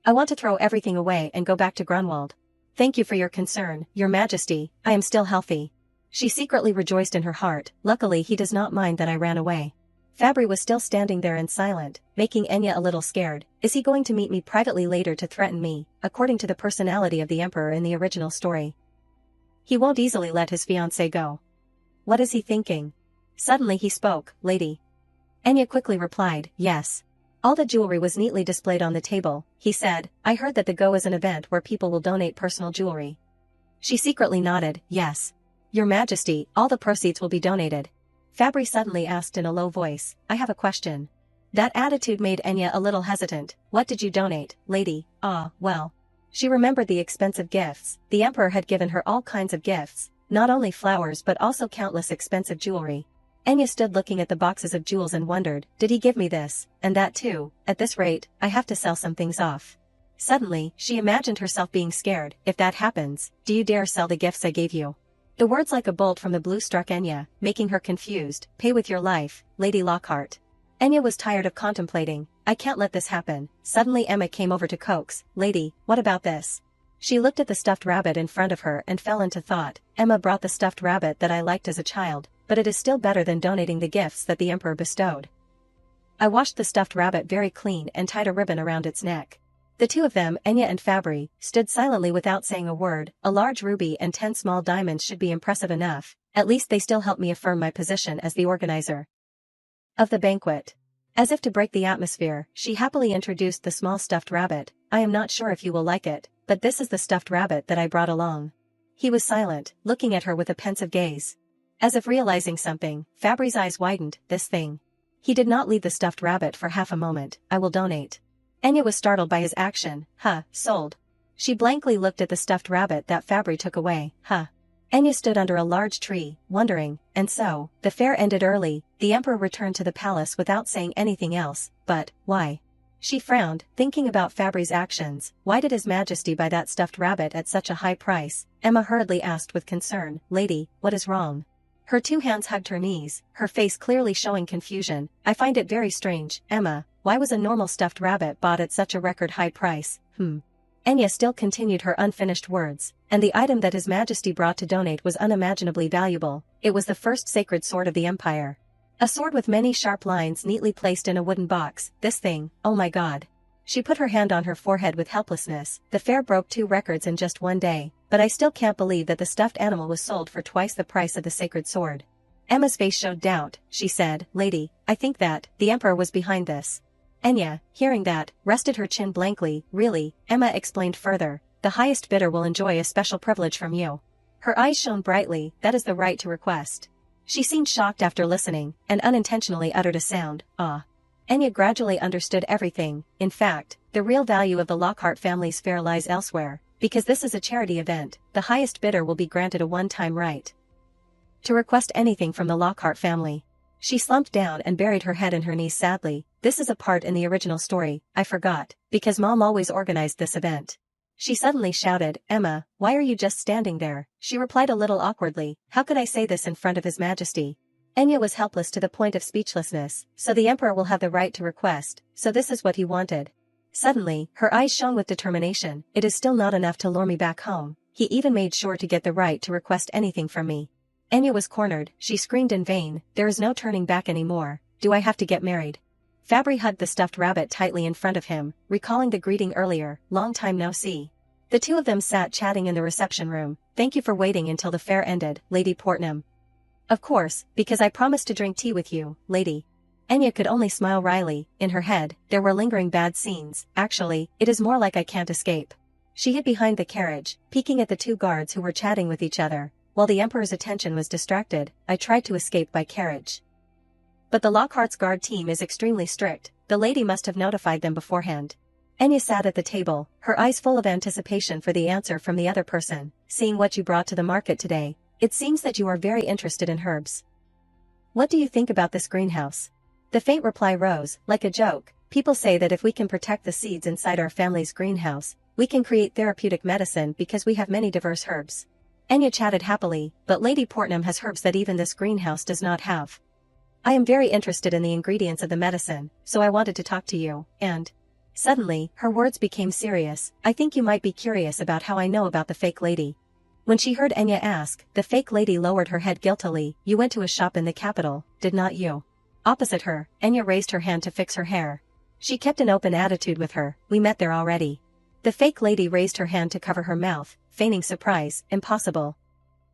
I want to throw everything away and go back to Grunwald. Thank you for your concern, Your Majesty, I am still healthy. She secretly rejoiced in her heart. Luckily he does not mind that I ran away. Fabry was still standing there and silent, making Enya a little scared. Is he going to meet me privately later to threaten me, according to the personality of the Emperor in the original story? He won't easily let his fiancée go. What is he thinking? Suddenly he spoke, Lady. Enya quickly replied, yes. All the jewelry was neatly displayed on the table. He said, I heard that the Go is an event where people will donate personal jewelry. She secretly nodded, yes. Your Majesty, all the proceeds will be donated. Fabry suddenly asked in a low voice, I have a question. That attitude made Enya a little hesitant. What did you donate, lady? Ah, well. She remembered the expensive gifts. The Emperor had given her all kinds of gifts, not only flowers but also countless expensive jewelry. Enya stood looking at the boxes of jewels and wondered, did he give me this, and that too? At this rate, I have to sell some things off. Suddenly, she imagined herself being scared. If that happens, do you dare sell the gifts I gave you? The words like a bolt from the blue struck Enya, making her confused. Pay with your life, Lady Lockhart. Enya was tired of contemplating. I can't let this happen. Suddenly Emma came over to coax, Lady, what about this? She looked at the stuffed rabbit in front of her and fell into thought. Emma brought the stuffed rabbit that I liked as a child, but it is still better than donating the gifts that the Emperor bestowed. I washed the stuffed rabbit very clean and tied a ribbon around its neck. The two of them, Enya and Fabry, stood silently without saying a word. A large ruby and 10 small diamonds should be impressive enough. At least they still help me affirm my position as the organizer of the banquet. As if to break the atmosphere, she happily introduced the small stuffed rabbit. I am not sure if you will like it, but this is the stuffed rabbit that I brought along. He was silent, looking at her with a pensive gaze. As if realizing something, Fabry's eyes widened. This thing. He did not leave the stuffed rabbit for half a moment. I will donate. Enya was startled by his action. Sold. She blankly looked at the stuffed rabbit that Fabry took away. Enya stood under a large tree, wondering, and so, the fair ended early. The Emperor returned to the palace without saying anything else, but, why? She frowned, thinking about Fabry's actions. Why did His Majesty buy that stuffed rabbit at such a high price? Emma hurriedly asked with concern, Lady, what is wrong? Her two hands hugged her knees, her face clearly showing confusion. I find it very strange, Emma. why was a normal stuffed rabbit bought at such a record high price? Enya still continued her unfinished words, and the item that His Majesty brought to donate was unimaginably valuable. It was the first sacred sword of the Empire. A sword with many sharp lines neatly placed in a wooden box. This thing, oh my god. She put her hand on her forehead with helplessness. The fair broke 2 records in just one day, but I still can't believe that the stuffed animal was sold for twice the price of the sacred sword. Emma's face showed doubt. She said, "Lady, I think that the Emperor was behind this." Enya, hearing that, rested her chin blankly. "Really?" Emma explained further. "The highest bidder will enjoy a special privilege from you." Her eyes shone brightly. "That is the right to request." She seemed shocked after listening, and unintentionally uttered a sound, "Ah." Enya gradually understood everything. In fact, the real value of the Lockhart family's fair lies elsewhere. Because this is a charity event, the highest bidder will be granted a one-time right to request anything from the Lockhart family. She slumped down and buried her head in her knees sadly. "This is a part in the original story, I forgot, because Mom always organized this event." She suddenly shouted, "Emma, why are you just standing there?" She replied a little awkwardly, "How could I say this in front of His Majesty?" Enya was helpless to the point of speechlessness. "So the Emperor will have the right to request, so this is what he wanted." Suddenly, her eyes shone with determination. "It is still not enough to lure me back home. He even made sure to get the right to request anything from me." Enya was cornered. She screamed in vain. "There is no turning back anymore. Do I have to get married?" Fabry hugged the stuffed rabbit tightly in front of him, recalling the greeting earlier, "Long time no see." The two of them sat chatting in the reception room. "Thank you for waiting until the fair ended, Lady Portnam." "Of course, because I promised to drink tea with you, lady." Enya could only smile wryly. In her head, there were lingering bad scenes. Actually, it is more like I can't escape. She hid behind the carriage, peeking at the 2 guards who were chatting with each other. While the Emperor's attention was distracted, I tried to escape by carriage. But the Lockhart's guard team is extremely strict. The lady must have notified them beforehand. Enya sat at the table, her eyes full of anticipation for the answer from the other person. "Seeing what you brought to the market today, it seems that you are very interested in herbs. What do you think about this greenhouse?" The faint reply rose, like a joke. "People say that if we can protect the seeds inside our family's greenhouse, we can create therapeutic medicine because we have many diverse herbs." Enya chatted happily, "But Lady Portnam has herbs that even this greenhouse does not have. I am very interested in the ingredients of the medicine, so I wanted to talk to you, and..." Suddenly, her words became serious. "I think you might be curious about how I know about the fake lady." When she heard Enya ask, the fake lady lowered her head guiltily. "You went to a shop in the capital, did not you?" Opposite her, Enya raised her hand to fix her hair. She kept an open attitude with her. "We met there already." The fake lady raised her hand to cover her mouth, feigning surprise. "Impossible."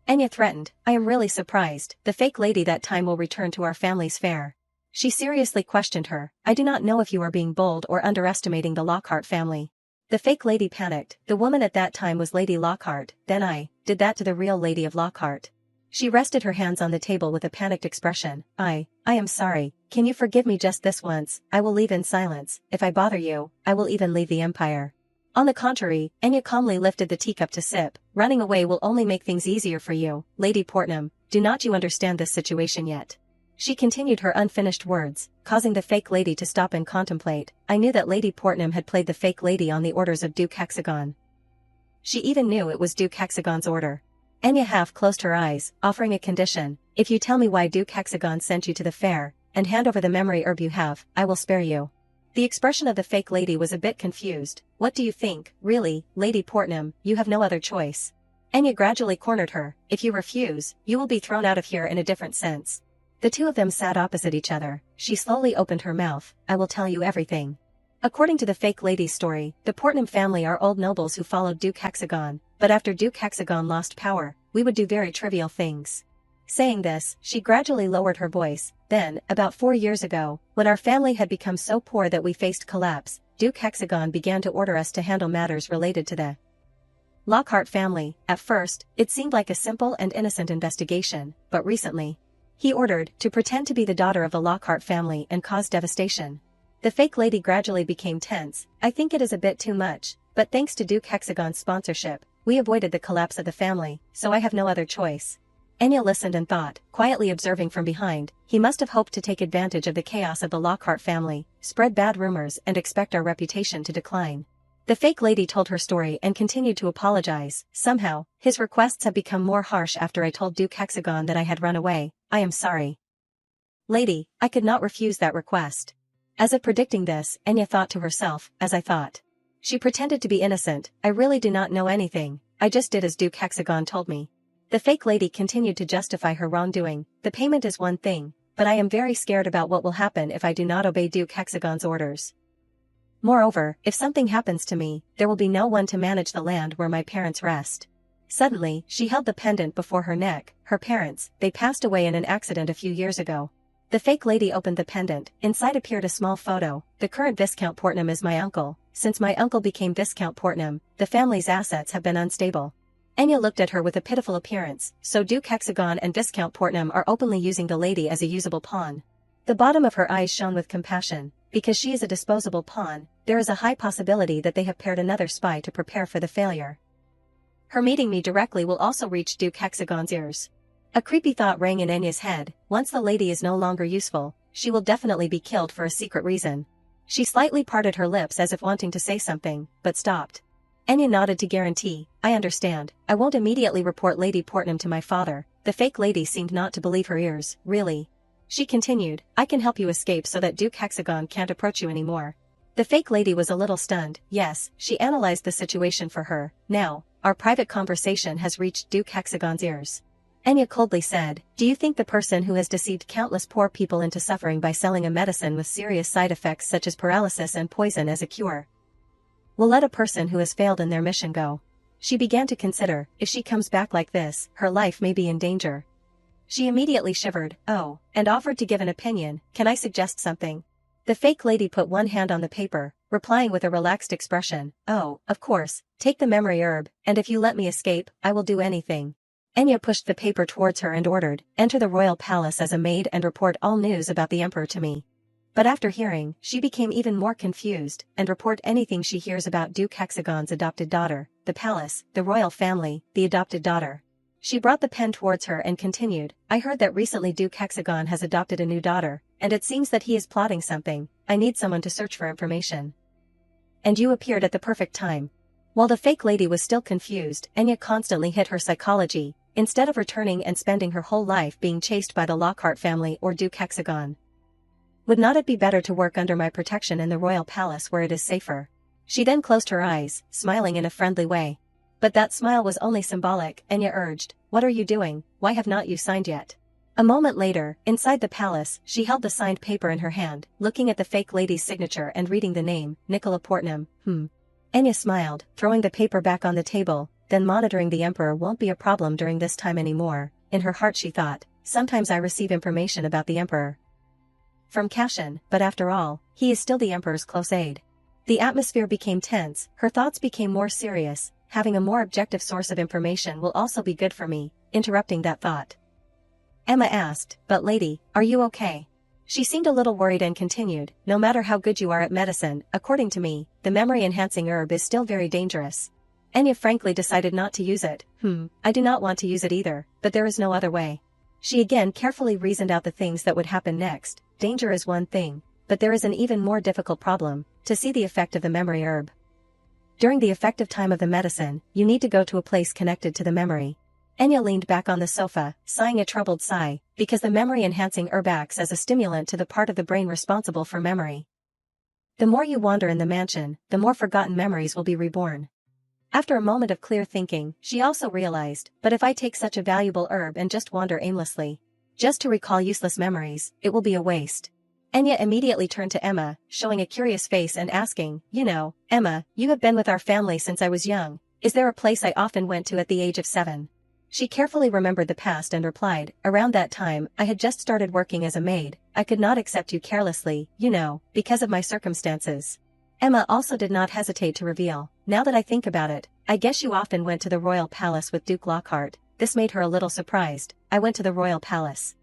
Enya threatened, "I am really surprised. The fake lady that time will return to our family's fair." She seriously questioned her. "I do not know if you are being bold or underestimating the Lockhart family." The fake lady panicked. "The woman at that time was Lady Lockhart, then I did that to the real Lady of Lockhart." She rested her hands on the table with a panicked expression. I am sorry. Can you forgive me just this once? I will leave in silence. If I bother you, I will even leave the Empire." On the contrary, Enya calmly lifted the teacup to sip. "Running away will only make things easier for you, Lady Portnam. Do not you understand this situation yet?" She continued her unfinished words, causing the fake lady to stop and contemplate. "I knew that Lady Portnam had played the fake lady on the orders of Duke Hexagon. She even knew it was Duke Hexagon's order." Enya half closed her eyes, offering a condition. "If you tell me why Duke Hexagon sent you to the fair, and hand over the memory herb you have, I will spare you." The expression of the fake lady was a bit confused. "What do you think? Really, Lady Portnam, you have no other choice." Enya gradually cornered her. "If you refuse, you will be thrown out of here in a different sense." The two of them sat opposite each other. She slowly opened her mouth. "I will tell you everything." According to the fake lady's story, the Portnam family are old nobles who followed Duke Hexagon, but after Duke Hexagon lost power, we would do very trivial things. Saying this, she gradually lowered her voice. "Then, about 4 years ago, when our family had become so poor that we faced collapse, Duke Hexagon began to order us to handle matters related to the Lockhart family. At first, it seemed like a simple and innocent investigation, but recently, he ordered to pretend to be the daughter of the Lockhart family and cause devastation." The fake lady gradually became tense. "I think it is a bit too much, but thanks to Duke Hexagon's sponsorship, we avoided the collapse of the family, so I have no other choice." Enya listened and thought, quietly observing from behind, "He must have hoped to take advantage of the chaos of the Lockhart family, spread bad rumors and expect our reputation to decline." The fake lady told her story and continued to apologize. "Somehow, his requests have become more harsh after I told Duke Hexagon that I had run away. I am sorry. Lady, I could not refuse that request." As if predicting this, Enya thought to herself, as I thought. She pretended to be innocent. I really do not know anything, I just did as Duke Hexagon told me. The fake lady continued to justify her wrongdoing. The payment is one thing, but I am very scared about what will happen if I do not obey Duke Hexagon's orders. Moreover, if something happens to me, there will be no one to manage the land where my parents rest. Suddenly, she held the pendant before her neck. Her parents, they passed away in an accident a few years ago. The fake lady opened the pendant. Inside appeared a small photo. The current Viscount Portnam is my uncle. Since my uncle became Viscount Portnam, the family's assets have been unstable. Enya looked at her with a pitiful appearance. So Duke Hexagon and Viscount Portnam are openly using the lady as a usable pawn. The bottom of her eyes shone with compassion. Because she is a disposable pawn, there is a high possibility that they have paired another spy to prepare for the failure. Her meeting me directly will also reach Duke Hexagon's ears. A creepy thought rang in Enya's head. Once the lady is no longer useful, she will definitely be killed for a secret reason. She slightly parted her lips as if wanting to say something, but stopped. Enya nodded to guarantee, I understand. I won't immediately report Lady Portnam to my father. The fake lady seemed not to believe her ears. Really? She continued, I can help you escape so that Duke Hexagon can't approach you anymore. The fake lady was a little stunned. Yes, she analyzed the situation for her. Now, our private conversation has reached Duke Hexagon's ears. Enya coldly said, do you think the person who has deceived countless poor people into suffering by selling a medicine with serious side effects such as paralysis and poison as a cure will let a person who has failed in their mission go? She began to consider, if she comes back like this, her life may be in danger. She immediately shivered, oh, and offered to give an opinion. Can I suggest something? The fake lady put one hand on the paper, replying with a relaxed expression, oh, of course, take the memory herb, and if you let me escape, I will do anything. Enya pushed the paper towards her and ordered, enter the royal palace as a maid and report all news about the emperor to me. But after hearing, she became even more confused, and report anything she hears about Duke Hexagon's adopted daughter, the palace, the royal family, the adopted daughter. She brought the pen towards her and continued, I heard that recently Duke Hexagon has adopted a new daughter, and it seems that he is plotting something. I need someone to search for information. And you appeared at the perfect time. While the fake lady was still confused, Enya constantly hit her psychology, instead of returning and spending her whole life being chased by the Lockhart family or Duke Hexagon. Would not it be better to work under my protection in the royal palace where it is safer? She then closed her eyes, smiling in a friendly way. But that smile was only symbolic. Enya urged, what are you doing? Why have not you signed yet? A moment later, inside the palace, she held the signed paper in her hand, looking at the fake lady's signature and reading the name, Nicola Portnam. Enya smiled, throwing the paper back on the table. Then monitoring the emperor won't be a problem during this time anymore. In her heart she thought, sometimes I receive information about the emperor from Cashin, but after all, he is still the emperor's close aide. The atmosphere became tense, her thoughts became more serious. Having a more objective source of information will also be good for me. Interrupting that thought, Emma asked, but lady, are you okay? She seemed a little worried and continued, no matter how good you are at medicine, according to me, the memory-enhancing herb is still very dangerous. Enya frankly decided not to use it. I do not want to use it either, but there is no other way. She again carefully reasoned out the things that would happen next. Danger is one thing, but there is an even more difficult problem, to see the effect of the memory herb. During the effective time of the medicine, you need to go to a place connected to the memory. Enya leaned back on the sofa, sighing a troubled sigh, because the memory-enhancing herb acts as a stimulant to the part of the brain responsible for memory. The more you wander in the mansion, the more forgotten memories will be reborn. After a moment of clear thinking, she also realized, but if I take such a valuable herb and just wander aimlessly, just to recall useless memories, it will be a waste. Enya immediately turned to Emma, showing a curious face and asking, you know, Emma, you have been with our family since I was young. Is there a place I often went to at the age of 7? She carefully remembered the past and replied, around that time, I had just started working as a maid. I could not accept you carelessly, you know, because of my circumstances. Emma also did not hesitate to reveal, now that I think about it, I guess you often went to the royal palace with Duke Lockhart. This made her a little surprised. I went to the royal palace.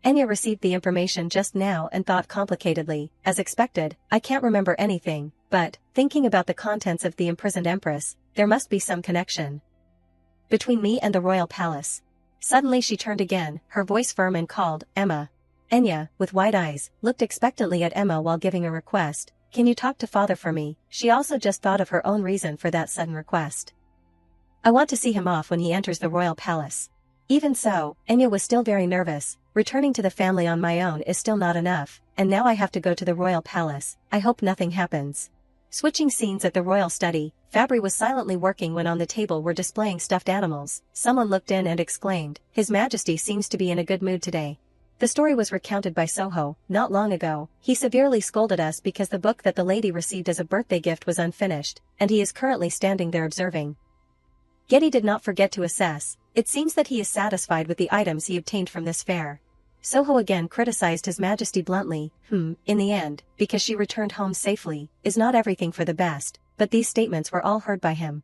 Enya received the information just now and thought complicatedly, as expected, I can't remember anything, but, thinking about the contents of the imprisoned empress, there must be some connection between me and the royal palace. Suddenly she turned again, her voice firm and called, Emma. Enya, with wide eyes, looked expectantly at Emma while giving a request. Can you talk to father for me? She also just thought of her own reason for that sudden request. I want to see him off when he enters the royal palace. Even so, Enya was still very nervous. Returning to the family on my own is still not enough, and now I have to go to the royal palace. I hope nothing happens. Switching scenes at the royal study, Fabry was silently working when on the table were displaying stuffed animals. Someone looked in and exclaimed, "His Majesty seems to be in a good mood today." The story was recounted by Soho. Not long ago, he severely scolded us because the book that the lady received as a birthday gift was unfinished, and he is currently standing there observing. Getty did not forget to assess. It seems that he is satisfied with the items he obtained from this fair. Soho again criticized His Majesty bluntly. In the end, because she returned home safely, is not everything for the best, but these statements were all heard by him.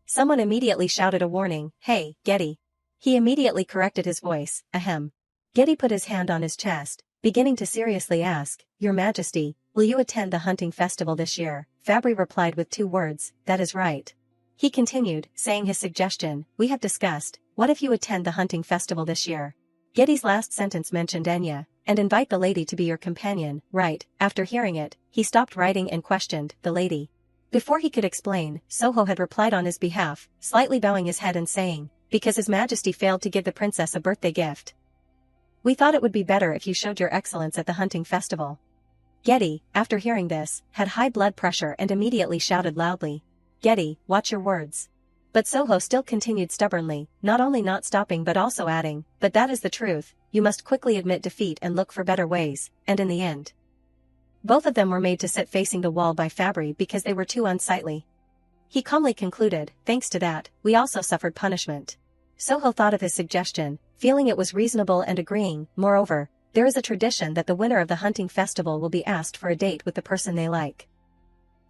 Someone immediately shouted a warning, "Hey, Getty." He immediately corrected his voice, "Ahem." Getty put his hand on his chest, beginning to seriously ask, "Your Majesty, will you attend the hunting festival this year?" Fabry replied with 2 words, "That is right." He continued, saying his suggestion, "We have discussed, what if you attend the hunting festival this year?" Getty's last sentence mentioned Enya, and invite the lady to be your companion, right? After hearing it, he stopped writing and questioned, "The lady?" Before he could explain, Soho had replied on his behalf, slightly bowing his head and saying, "Because His Majesty failed to give the princess a birthday gift. We thought it would be better if you showed your excellence at the hunting festival." Getty, after hearing this, had high blood pressure and immediately shouted loudly, "Getty, watch your words." But Soho still continued stubbornly, not only not stopping but also adding, "But that is the truth, you must quickly admit defeat and look for better ways," and in the end, both of them were made to sit facing the wall by Fabry because they were too unsightly. He calmly concluded, "Thanks to that, we also suffered punishment." Soho thought of his suggestion, feeling it was reasonable and agreeing. Moreover, there is a tradition that the winner of the hunting festival will be asked for a date with the person they like.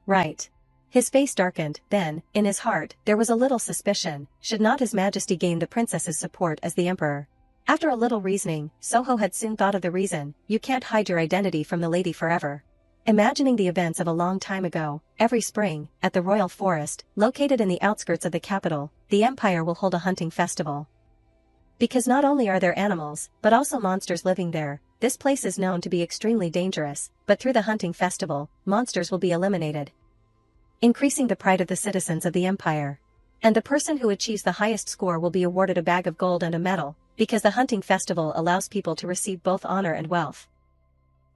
Right. His face darkened, then, in his heart, there was a little suspicion, should not His Majesty gain the princess's support as the emperor? After a little reasoning, Soho had soon thought of the reason. You can't hide your identity from the lady forever. Imagining the events of a long time ago, every spring, at the royal forest, located in the outskirts of the capital, the empire will hold a hunting festival. Because not only are there animals, but also monsters living there, this place is known to be extremely dangerous, but through the hunting festival, monsters will be eliminated, increasing the pride of the citizens of the empire. And the person who achieves the highest score will be awarded a bag of gold and a medal, because the hunting festival allows people to receive both honor and wealth.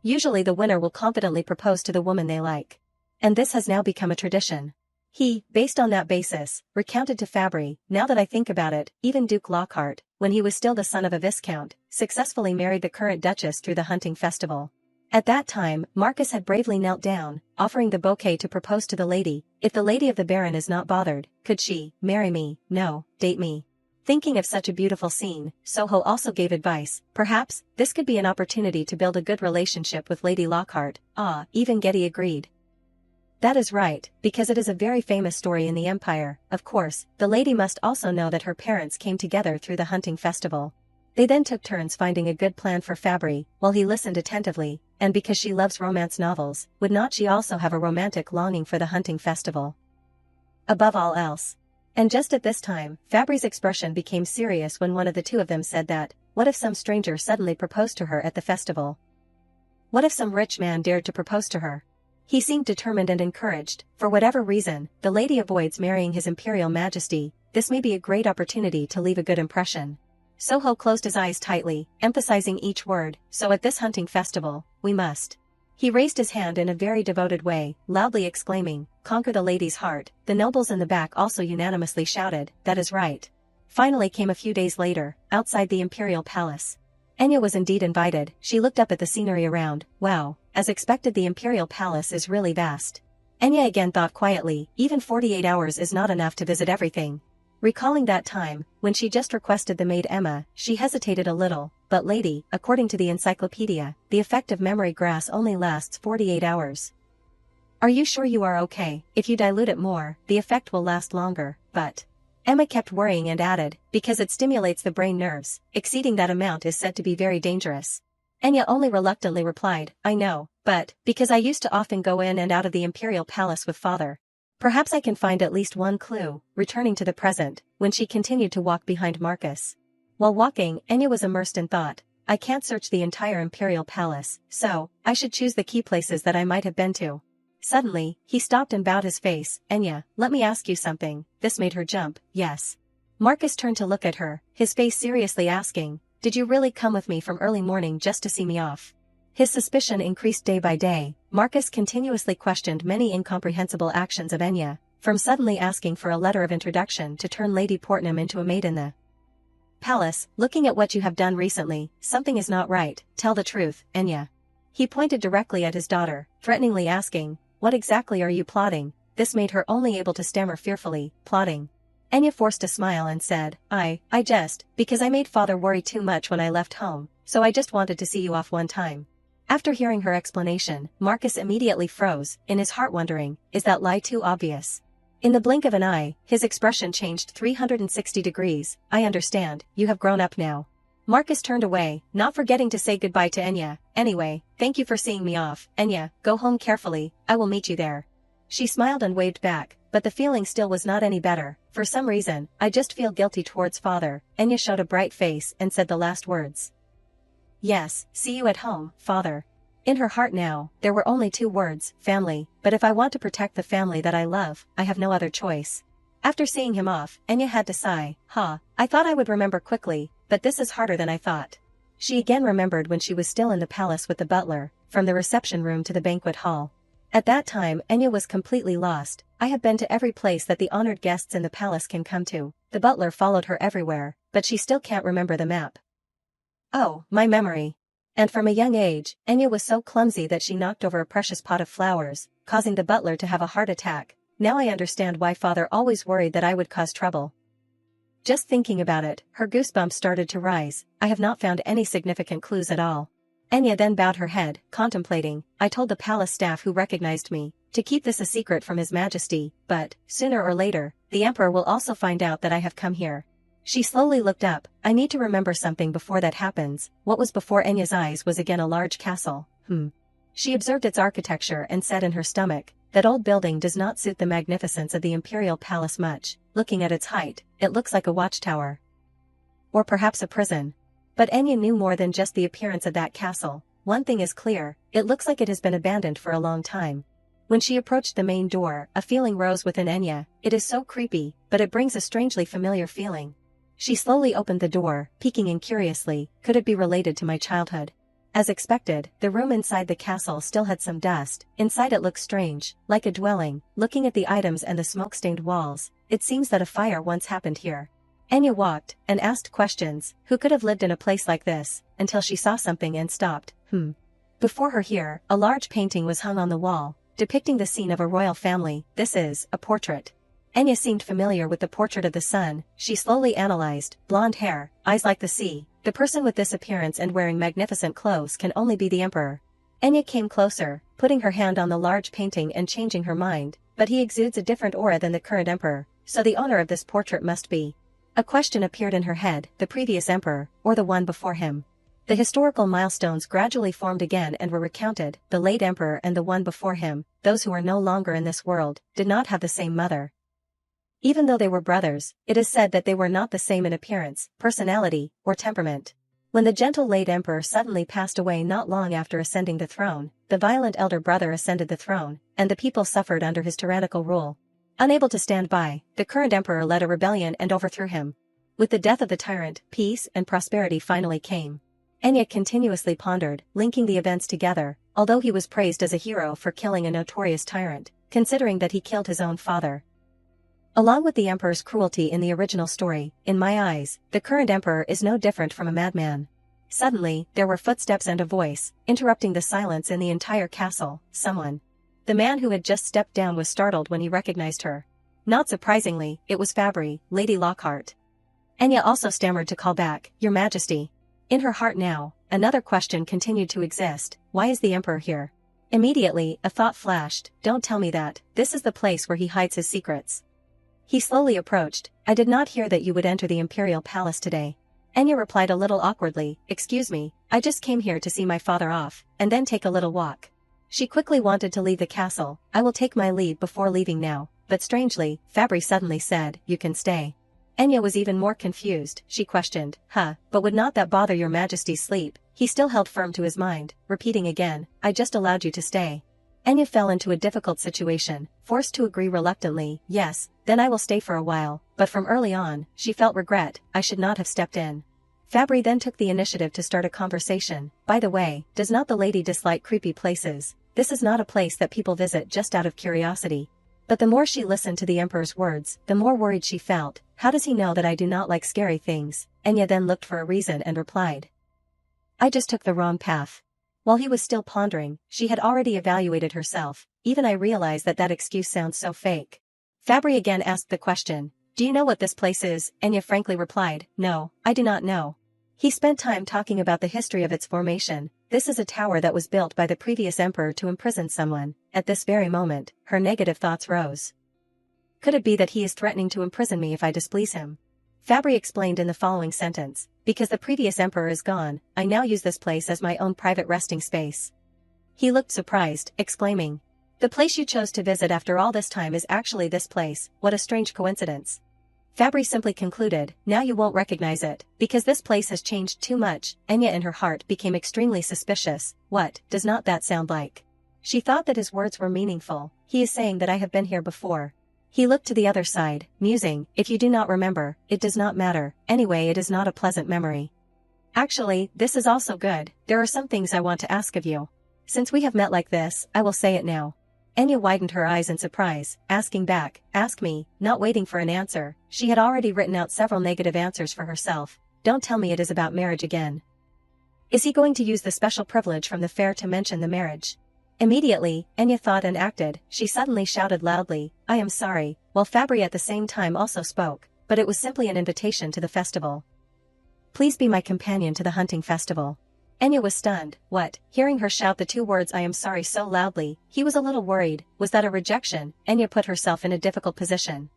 Usually the winner will confidently propose to the woman they like. And this has now become a tradition. He, based on that basis, recounted to Fabry, "Now that I think about it, even Duke Lockhart, when he was still the son of a viscount, successfully married the current duchess through the hunting festival. At that time, Marcus had bravely knelt down, offering the bouquet to propose to the lady. If the lady of the baron is not bothered, could she marry me? No, date me." Thinking of such a beautiful scene, Soho also gave advice, perhaps, this could be an opportunity to build a good relationship with Lady Lockhart. Even Getty agreed. That is right, because it is a very famous story in the empire. Of course, the lady must also know that her parents came together through the hunting festival. They then took turns finding a good plan for Fabry, while he listened attentively, and because she loves romance novels, would not she also have a romantic longing for the hunting festival? Above all else. And just at this time, Fabry's expression became serious when one of the two of them said that, what if some stranger suddenly proposed to her at the festival? What if some rich man dared to propose to her? He seemed determined and encouraged. For whatever reason, the lady avoids marrying His Imperial Majesty. This may be a great opportunity to leave a good impression. Soho closed his eyes tightly, emphasizing each word, "So at this hunting festival, we must." He raised his hand in a very devoted way, loudly exclaiming, "Conquer the lady's heart." The nobles in the back also unanimously shouted, "That is right." Finally came a few days later, outside the imperial palace. Enya was indeed invited. She looked up at the scenery around. Wow, as expected the imperial palace is really vast. Enya again thought quietly, even 48 hours is not enough to visit everything. Recalling that time, when she just requested the maid Emma, she hesitated a little, but lady, according to the encyclopedia, the effect of memory grass only lasts 48 hours. Are you sure you are okay? If you dilute it more, the effect will last longer, but... Emma kept worrying and added, because it stimulates the brain nerves, exceeding that amount is said to be very dangerous. Enya only reluctantly replied, I know, but, because I used to often go in and out of the imperial palace with father. Perhaps I can find at least one clue. Returning to the present, when she continued to walk behind Marcus. While walking, Enya was immersed in thought. I can't search the entire imperial palace, so, I should choose the key places that I might have been to. Suddenly, he stopped and bowed his face. Enya, let me ask you something. This made her jump. Yes. Marcus turned to look at her, his face seriously asking, "Did you really come with me from early morning just to see me off?" His suspicion increased day by day. Marcus continuously questioned many incomprehensible actions of Enya, from suddenly asking for a letter of introduction to turn Lady Portnam into a maid in the palace. "Looking at what you have done recently, something is not right. Tell the truth, Enya." He pointed directly at his daughter, threateningly asking, "What exactly are you plotting?" This made her only able to stammer fearfully, "Plotting." Enya forced a smile and said, I just, because I made father worry too much when I left home, so I just wanted to see you off one time." After hearing her explanation, Marcus immediately froze, in his heart wondering, is that lie too obvious? In the blink of an eye, his expression changed 360 degrees. "I understand, you have grown up now." Marcus turned away, not forgetting to say goodbye to Enya. "Anyway, thank you for seeing me off. Enya, go home carefully, I will meet you there." She smiled and waved back, but the feeling still was not any better. "For some reason, I just feel guilty towards father." Enya showed a bright face and said the last words. "Yes, see you at home, father." In her heart now, there were only two words, family, but if I want to protect the family that I love, I have no other choice. After seeing him off, Enya had to sigh, I thought I would remember quickly, but this is harder than I thought. She again remembered when she was still in the palace with the butler, from the reception room to the banquet hall. At that time Enya was completely lost. "I have been to every place that the honored guests in the palace can come to." The butler followed her everywhere, but she still can't remember the map. Oh, my memory. And from a young age, Enya was so clumsy that she knocked over a precious pot of flowers, causing the butler to have a heart attack. Now I understand why father always worried that I would cause trouble. Just thinking about it, her goosebumps started to rise. I have not found any significant clues at all. Enya then bowed her head, contemplating. "I told the palace staff who recognized me to keep this a secret from His Majesty, but, sooner or later, the Emperor will also find out that I have come here." She slowly looked up. "I need to remember something before that happens." What was before Enya's eyes was again a large castle. She observed its architecture and said in her stomach, "That old building does not suit the magnificence of the imperial palace much. Looking at its height, it looks like a watchtower. Or perhaps a prison." But Enya knew more than just the appearance of that castle. One thing is clear, it looks like it has been abandoned for a long time. When she approached the main door, a feeling rose within Enya. It is so creepy, but it brings a strangely familiar feeling. She slowly opened the door, peeking in curiously. Could it be related to my childhood? As expected, the room inside the castle still had some dust. Inside it looked strange, like a dwelling. Looking at the items and the smoke-stained walls, it seems that a fire once happened here. Enya walked, and asked questions. Who could have lived in a place like this? Until she saw something and stopped. Before her here, a large painting was hung on the wall, depicting the scene of a royal family. This is a portrait. Enya seemed familiar with the portrait of the son. She slowly analyzed. Blonde hair, eyes like the sea. The person with this appearance and wearing magnificent clothes can only be the emperor. Enya came closer, putting her hand on the large painting and changing her mind. But he exudes a different aura than the current emperor, so the owner of this portrait must be. A question appeared in her head, the previous emperor, or the one before him. The historical milestones gradually formed again and were recounted. The late emperor and the one before him, those who are no longer in this world, did not have the same mother. Even though they were brothers, it is said that they were not the same in appearance, personality, or temperament. When the gentle late emperor suddenly passed away not long after ascending the throne, the violent elder brother ascended the throne, and the people suffered under his tyrannical rule. Unable to stand by, the current emperor led a rebellion and overthrew him. With the death of the tyrant, peace and prosperity finally came. Enya continuously pondered, linking the events together. Although he was praised as a hero for killing a notorious tyrant, considering that he killed his own father. Along with the emperor's cruelty in the original story, in my eyes, the current emperor is no different from a madman. Suddenly, there were footsteps and a voice, interrupting the silence in the entire castle. Someone. The man who had just stepped down was startled when he recognized her. Not surprisingly, it was Fabry, Lady Lockhart. Enya also stammered to call back, "Your Majesty." In her heart now, another question continued to exist. Why is the emperor here? Immediately, a thought flashed. Don't tell me that. This is the place where he hides his secrets. He slowly approached. I did not hear that you would enter the imperial palace today. Enya replied a little awkwardly. Excuse me, I just came here to see my father off, and then take a little walk. She quickly wanted to leave the castle. I will take my leave before leaving now. But strangely, Fabry suddenly said, you can stay. Enya was even more confused. She questioned, but would not that bother your Majesty's sleep? He still held firm to his mind, repeating again, I just allowed you to stay. Enya fell into a difficult situation, forced to agree reluctantly, yes, then I will stay for a while, but from early on, she felt regret, I should not have stepped in. Fabry then took the initiative to start a conversation. By the way, does not the lady dislike creepy places? This is not a place that people visit just out of curiosity. But the more she listened to the emperor's words, the more worried she felt. How does he know that I do not like scary things? Enya then looked for a reason and replied. I just took the wrong path. While he was still pondering, she had already evaluated herself. Even I realized that that excuse sounds so fake. Fabry again asked the question. Do you know what this place is? Enya frankly replied, no, I do not know. He spent time talking about the history of its formation. This is a tower that was built by the previous emperor to imprison someone. At this very moment, her negative thoughts rose. Could it be that he is threatening to imprison me if I displease him? Fabry explained in the following sentence, because the previous emperor is gone, I now use this place as my own private resting space. He looked surprised, exclaiming, the place you chose to visit after all this time is actually this place, what a strange coincidence. Fabry simply concluded, now you won't recognize it, because this place has changed too much. Enya in her heart became extremely suspicious. What, does not that sound like? She thought that his words were meaningful. He is saying that I have been here before. He looked to the other side, musing, if you do not remember, it does not matter, anyway it is not a pleasant memory. Actually, this is also good, there are some things I want to ask of you. Since we have met like this, I will say it now. Enya widened her eyes in surprise, asking back, ask me, not waiting for an answer. She had already written out several negative answers for herself. Don't tell me it is about marriage again. Is he going to use the special privilege from the fair to mention the marriage? Immediately, Enya thought and acted. She suddenly shouted loudly, I am sorry, while Fabry at the same time also spoke, but it was simply an invitation to the festival. Please be my companion to the hunting festival. Enya was stunned. What? Hearing her shout the two words I am sorry so loudly, he was a little worried. Was that a rejection? Enya put herself in a difficult position.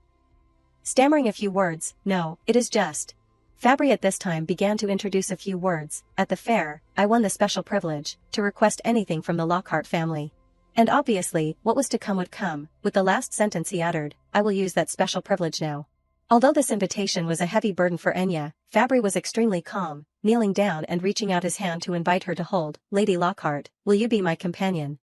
Stammering a few words, no, it is just. Fabry at this time began to introduce a few words. At the fair, I won the special privilege to request anything from the Lockhart family. And obviously, what was to come would come. With the last sentence he uttered, I will use that special privilege now. Although this invitation was a heavy burden for Enya, Fabry was extremely calm, kneeling down and reaching out his hand to invite her to hold. Lady Lockhart, will you be my companion?